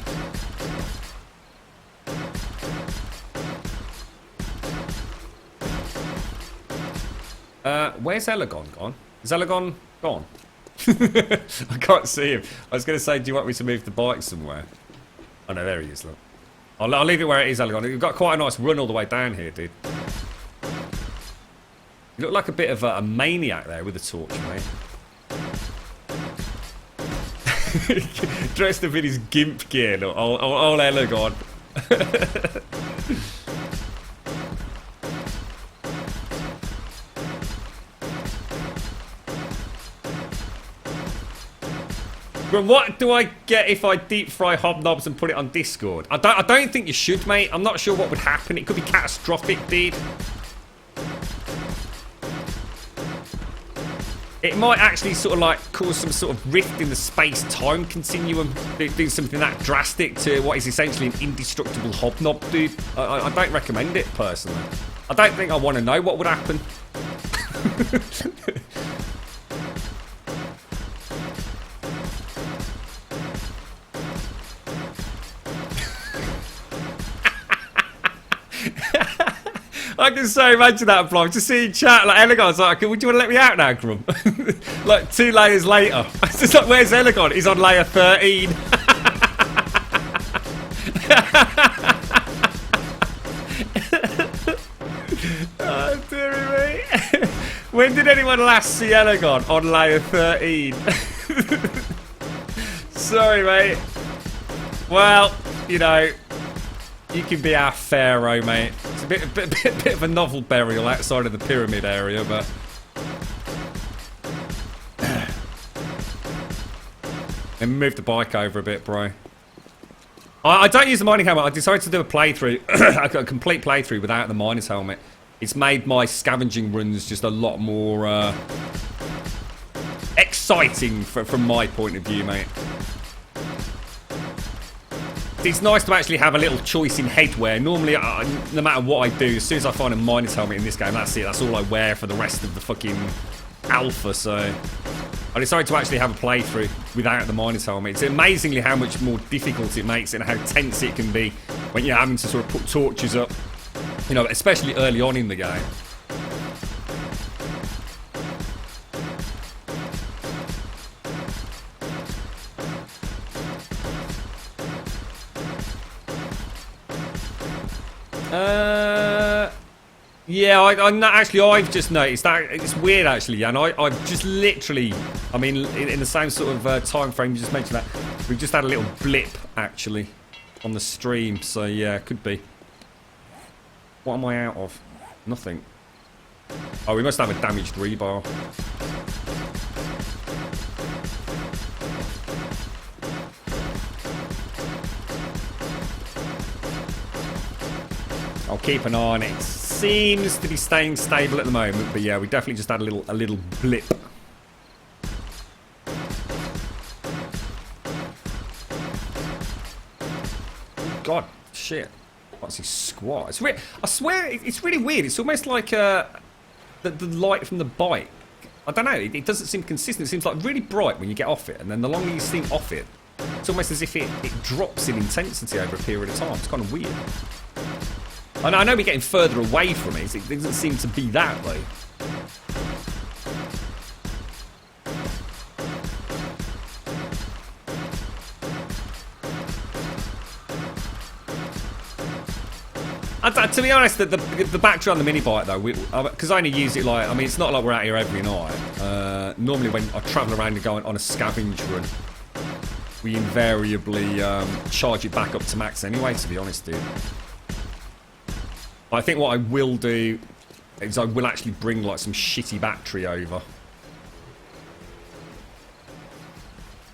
Where's Elegon gone? Is Elegon gone? I can't see him. I was going to say, do you want me to move the bike somewhere? Oh no, there he is, look. I'll leave it where it is, Elegon. You've got quite a nice run all the way down here, dude. You look like a bit of a maniac there with a torch, mate. Dressed up in his gimp gear, look. Old Elegon. But what do I get if I deep fry hobnobs and put it on Discord? I don't think you should, mate. I'm not sure what would happen. It could be catastrophic, dude. It might actually sort of like cause some sort of rift in the space-time continuum, doing something that drastic to what is essentially an indestructible hobnob, dude. I don't recommend it, personally. I don't think I want to know what would happen. I can so imagine that vlog. Just see chat like Elegon's like, would you want to let me out now, Grum? Like 2 layers later. It's just like, where's Elegon? He's on layer 13. Oh, dearie me. When did anyone last see Elegon? On layer 13. Sorry, mate. Well, you know, you can be our pharaoh, mate. It's a bit of a novel burial outside of the pyramid area, but... Let me move the bike over a bit, bro. I don't use the mining helmet. I decided to do a playthrough, a complete playthrough without the miner's helmet. It's made my scavenging runs just a lot more exciting from my point of view, mate. It's nice to actually have a little choice in headwear. Normally, no matter what I do, as soon as I find a miner's helmet in this game, that's it. That's all I wear for the rest of the fucking alpha, so... I decided to actually have a playthrough without the miner's helmet. It's amazingly how much more difficult it makes it and how tense it can be when you're having to sort of put torches up. You know, especially early on in the game. Yeah, I've just noticed that it's weird actually, Jan. I've just literally, I mean, in the same sort of time frame you just mentioned that, we've just had a little blip actually on the stream. So yeah, could be. What am I out of? Nothing. Oh, we must have a damaged rebar. I'll keep an eye on it. Seems to be staying stable at the moment, but yeah, we definitely just had a little blip. God, shit! What's he squat? It's I swear, it's really weird. It's almost like the light from the bike. I don't know. It doesn't seem consistent. It seems like really bright when you get off it, and then the longer you seem off it, it's almost as if it drops in intensity over a period of time. It's kind of weird. I know we're getting further away from it. It doesn't seem to be that way. To be honest, the battery on the mini bike though, because I only use it like, I mean, it's not like we're out here every night. Normally when I travel around and go on a scavenge run, we invariably charge it back up to max anyway, to be honest, dude. I think what I will do is I will actually bring like some shitty battery over.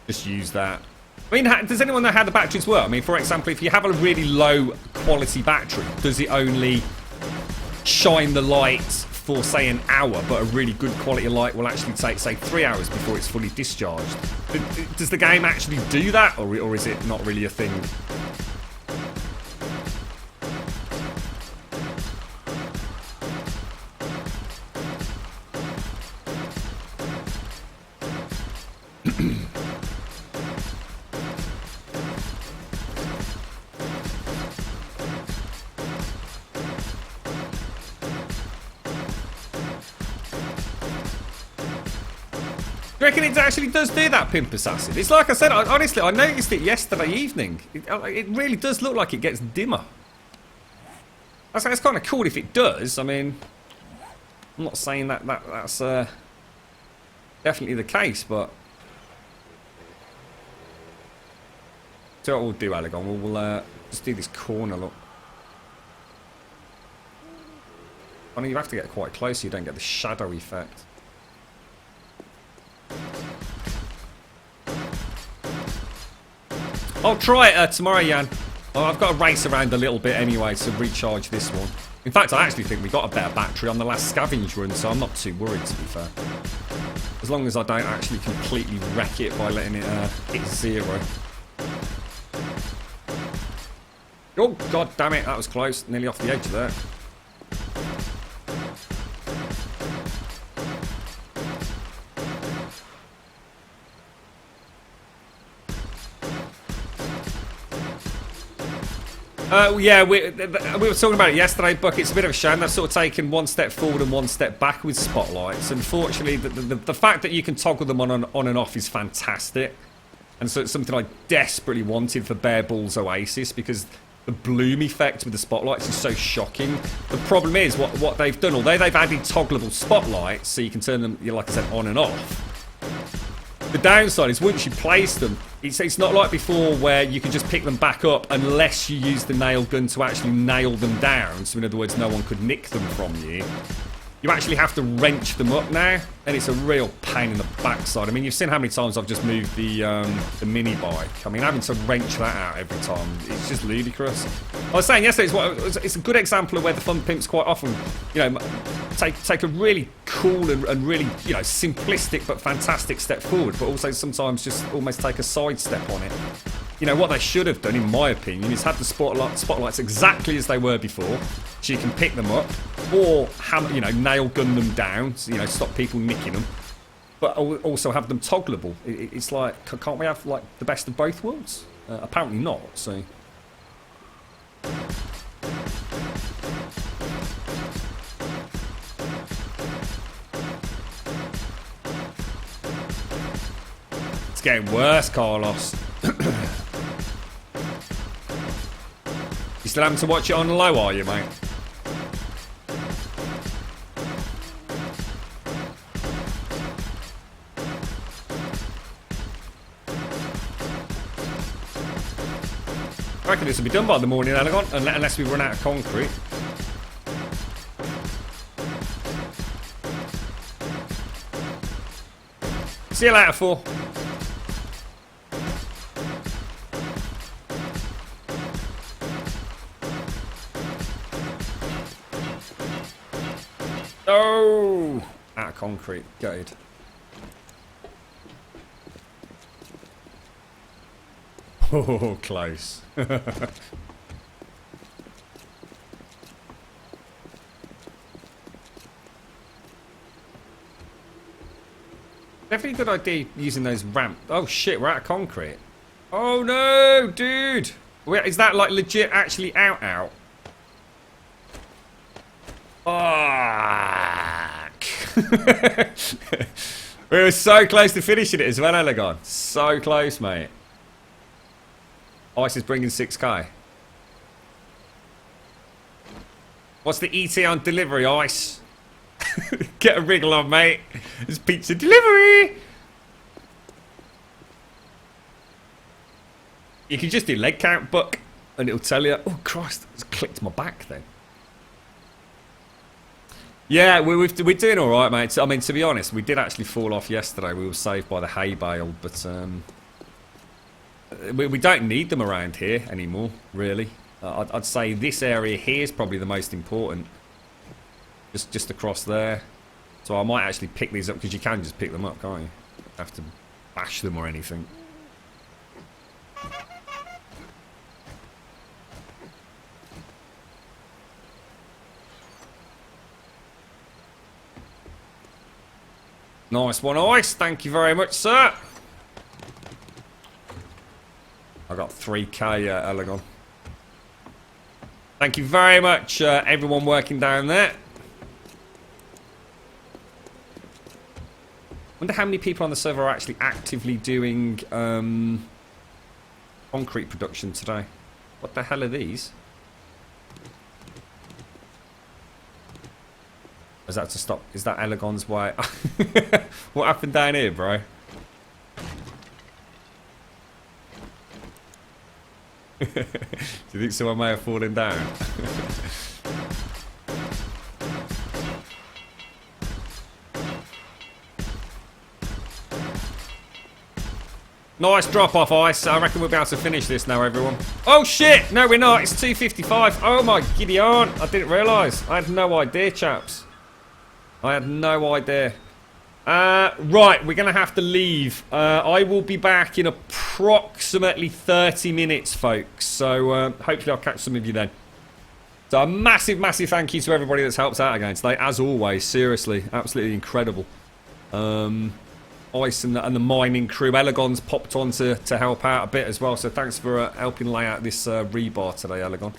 Just use that. I mean, does anyone know how the batteries work? I mean, for example, if you have a really low quality battery, does it only shine the light for, say, an hour, but a really good quality light will actually take, say, 3 hours before it's fully discharged? Does the game actually do that, or is it not really a thing? You reckon it actually does do that, Pimp Assassin? It's like I said, honestly, I noticed it yesterday evening. It really does look like it gets dimmer. That's kind of cool if it does. I mean, I'm not saying that's definitely the case, but... So what we'll do, Alagon, we'll just do this corner, look. I mean, you have to get quite close so you don't get the shadow effect. I'll try it tomorrow, Jan. Oh, I've got to race around a little bit anyway to recharge this one. In fact, I actually think we got a better battery on the last scavenge run, so I'm not too worried, to be fair. As long as I don't actually completely wreck it by letting it hit 0. Oh, god damn it, that was close. Nearly off the edge there. Yeah, we were talking about it yesterday, Buck. It's a bit of a shame. They've sort of taken one step forward and one step back with spotlights. Unfortunately, the fact that you can toggle them on and off is fantastic. And so it's something I desperately wanted for Bare Balls Oasis, because the bloom effect with the spotlights is so shocking. The problem is what they've done, although they've added toggleable spotlights so you can turn them, like I said, on and off. The downside is once you place them, it's not like before where you can just pick them back up unless you use the nail gun to actually nail them down. So in other words, no one could nick them from you. You actually have to wrench them up now, and it's a real pain in the backside. I mean, you've seen how many times I've just moved the mini bike. I mean, having to wrench that out every time, it's just ludicrous. I was saying yesterday, it's a good example of where the Fun Pimps quite often, take a really cool and really, simplistic but fantastic step forward, but also sometimes just almost take a side step on it. What they should have done, in my opinion, is have the spotlights exactly as they were before, so you can pick them up, or nail gun them down, so, stop people nicking them, but also have them toggleable. It's like, can't we have like the best of both worlds? Apparently not. So. It's getting worse, Carlos. You still having to watch it on low, are you, mate? I reckon this will be done by the morning, Alagon, unless we run out of concrete. See you later, 4. Oh! Out of concrete. Gutted. Oh, close. Definitely a good idea using those ramps. Oh shit, we're out of concrete. Oh no, dude! Wait, is that like legit actually out? Fuck! We were so close to finishing it as well, Elegon. So close, mate. Ice is bringing 6k. What's the ET on delivery, Ice? Get a wriggle on, mate. It's pizza delivery. You can just do leg count, Buck, and it'll tell you. Oh Christ! It's clicked my back then. Yeah, we're doing all right, mate. I mean, to be honest, we did actually fall off yesterday. We were saved by the hay bale, but we don't need them around here anymore, really. I'd say this area here is probably the most important. Just across there. So I might actually pick these up, because you can just pick them up, can't you? You don't have to bash them or anything. Nice one, Ice. Thank you very much, sir. I got 3k, Elegon. Thank you very much, everyone working down there. Wonder how many people on the server are actually actively doing concrete production today. What the hell are these? Is that to stop? Is that Elegon's way? What happened down here, bro? Do you think someone may have fallen down? Nice drop off ice. I reckon we'll be able to finish this now, everyone. Oh shit! No, we're not. It's 2:55. Oh my giddy aunt. I didn't realise. I had no idea, chaps. I had no idea. Right, we're going to have to leave. I will be back in approximately 30 minutes, folks. So hopefully I'll catch some of you then. So a massive, massive thank you to everybody that's helped out again today. As always, seriously, absolutely incredible. Ice and the mining crew. Elegon's popped on to help out a bit as well. So thanks for helping lay out this rebar today, Elegon.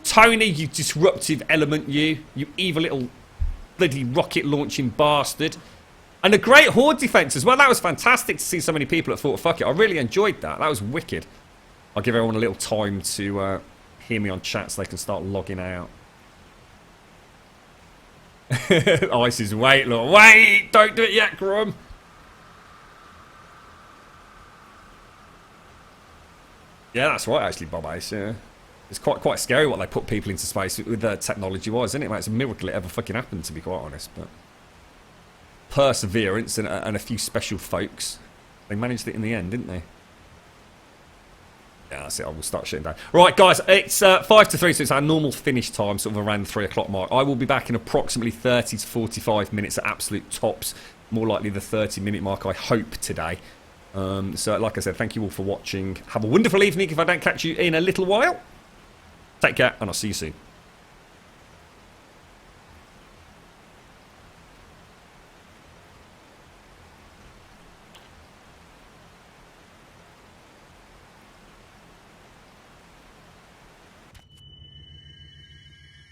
Tony, you disruptive element, you evil little bloody rocket launching bastard. And a great horde defense as well. That was fantastic to see so many people that thought, fuck it. I really enjoyed that. That was wicked. I'll give everyone a little time to hear me on chat so they can start logging out. Ice is wait, look. Wait! Don't do it yet, Grum. Yeah, that's right, actually, Bob Ice, yeah. It's quite scary what they put people into space with technology-wise, isn't it? Mate, it's a miracle it ever fucking happened, to be quite honest. But perseverance and a few special folks. They managed it in the end, didn't they? Yeah, that's it. I will start shutting down. Right, guys, it's 5 to 3, so it's our normal finish time, sort of around the 3 o'clock mark. I will be back in approximately 30 to 45 minutes at absolute tops. More likely the 30-minute mark, I hope, today. So, like I said, thank you all for watching. Have a wonderful evening if I don't catch you in a little while. Take care, and I'll see you soon.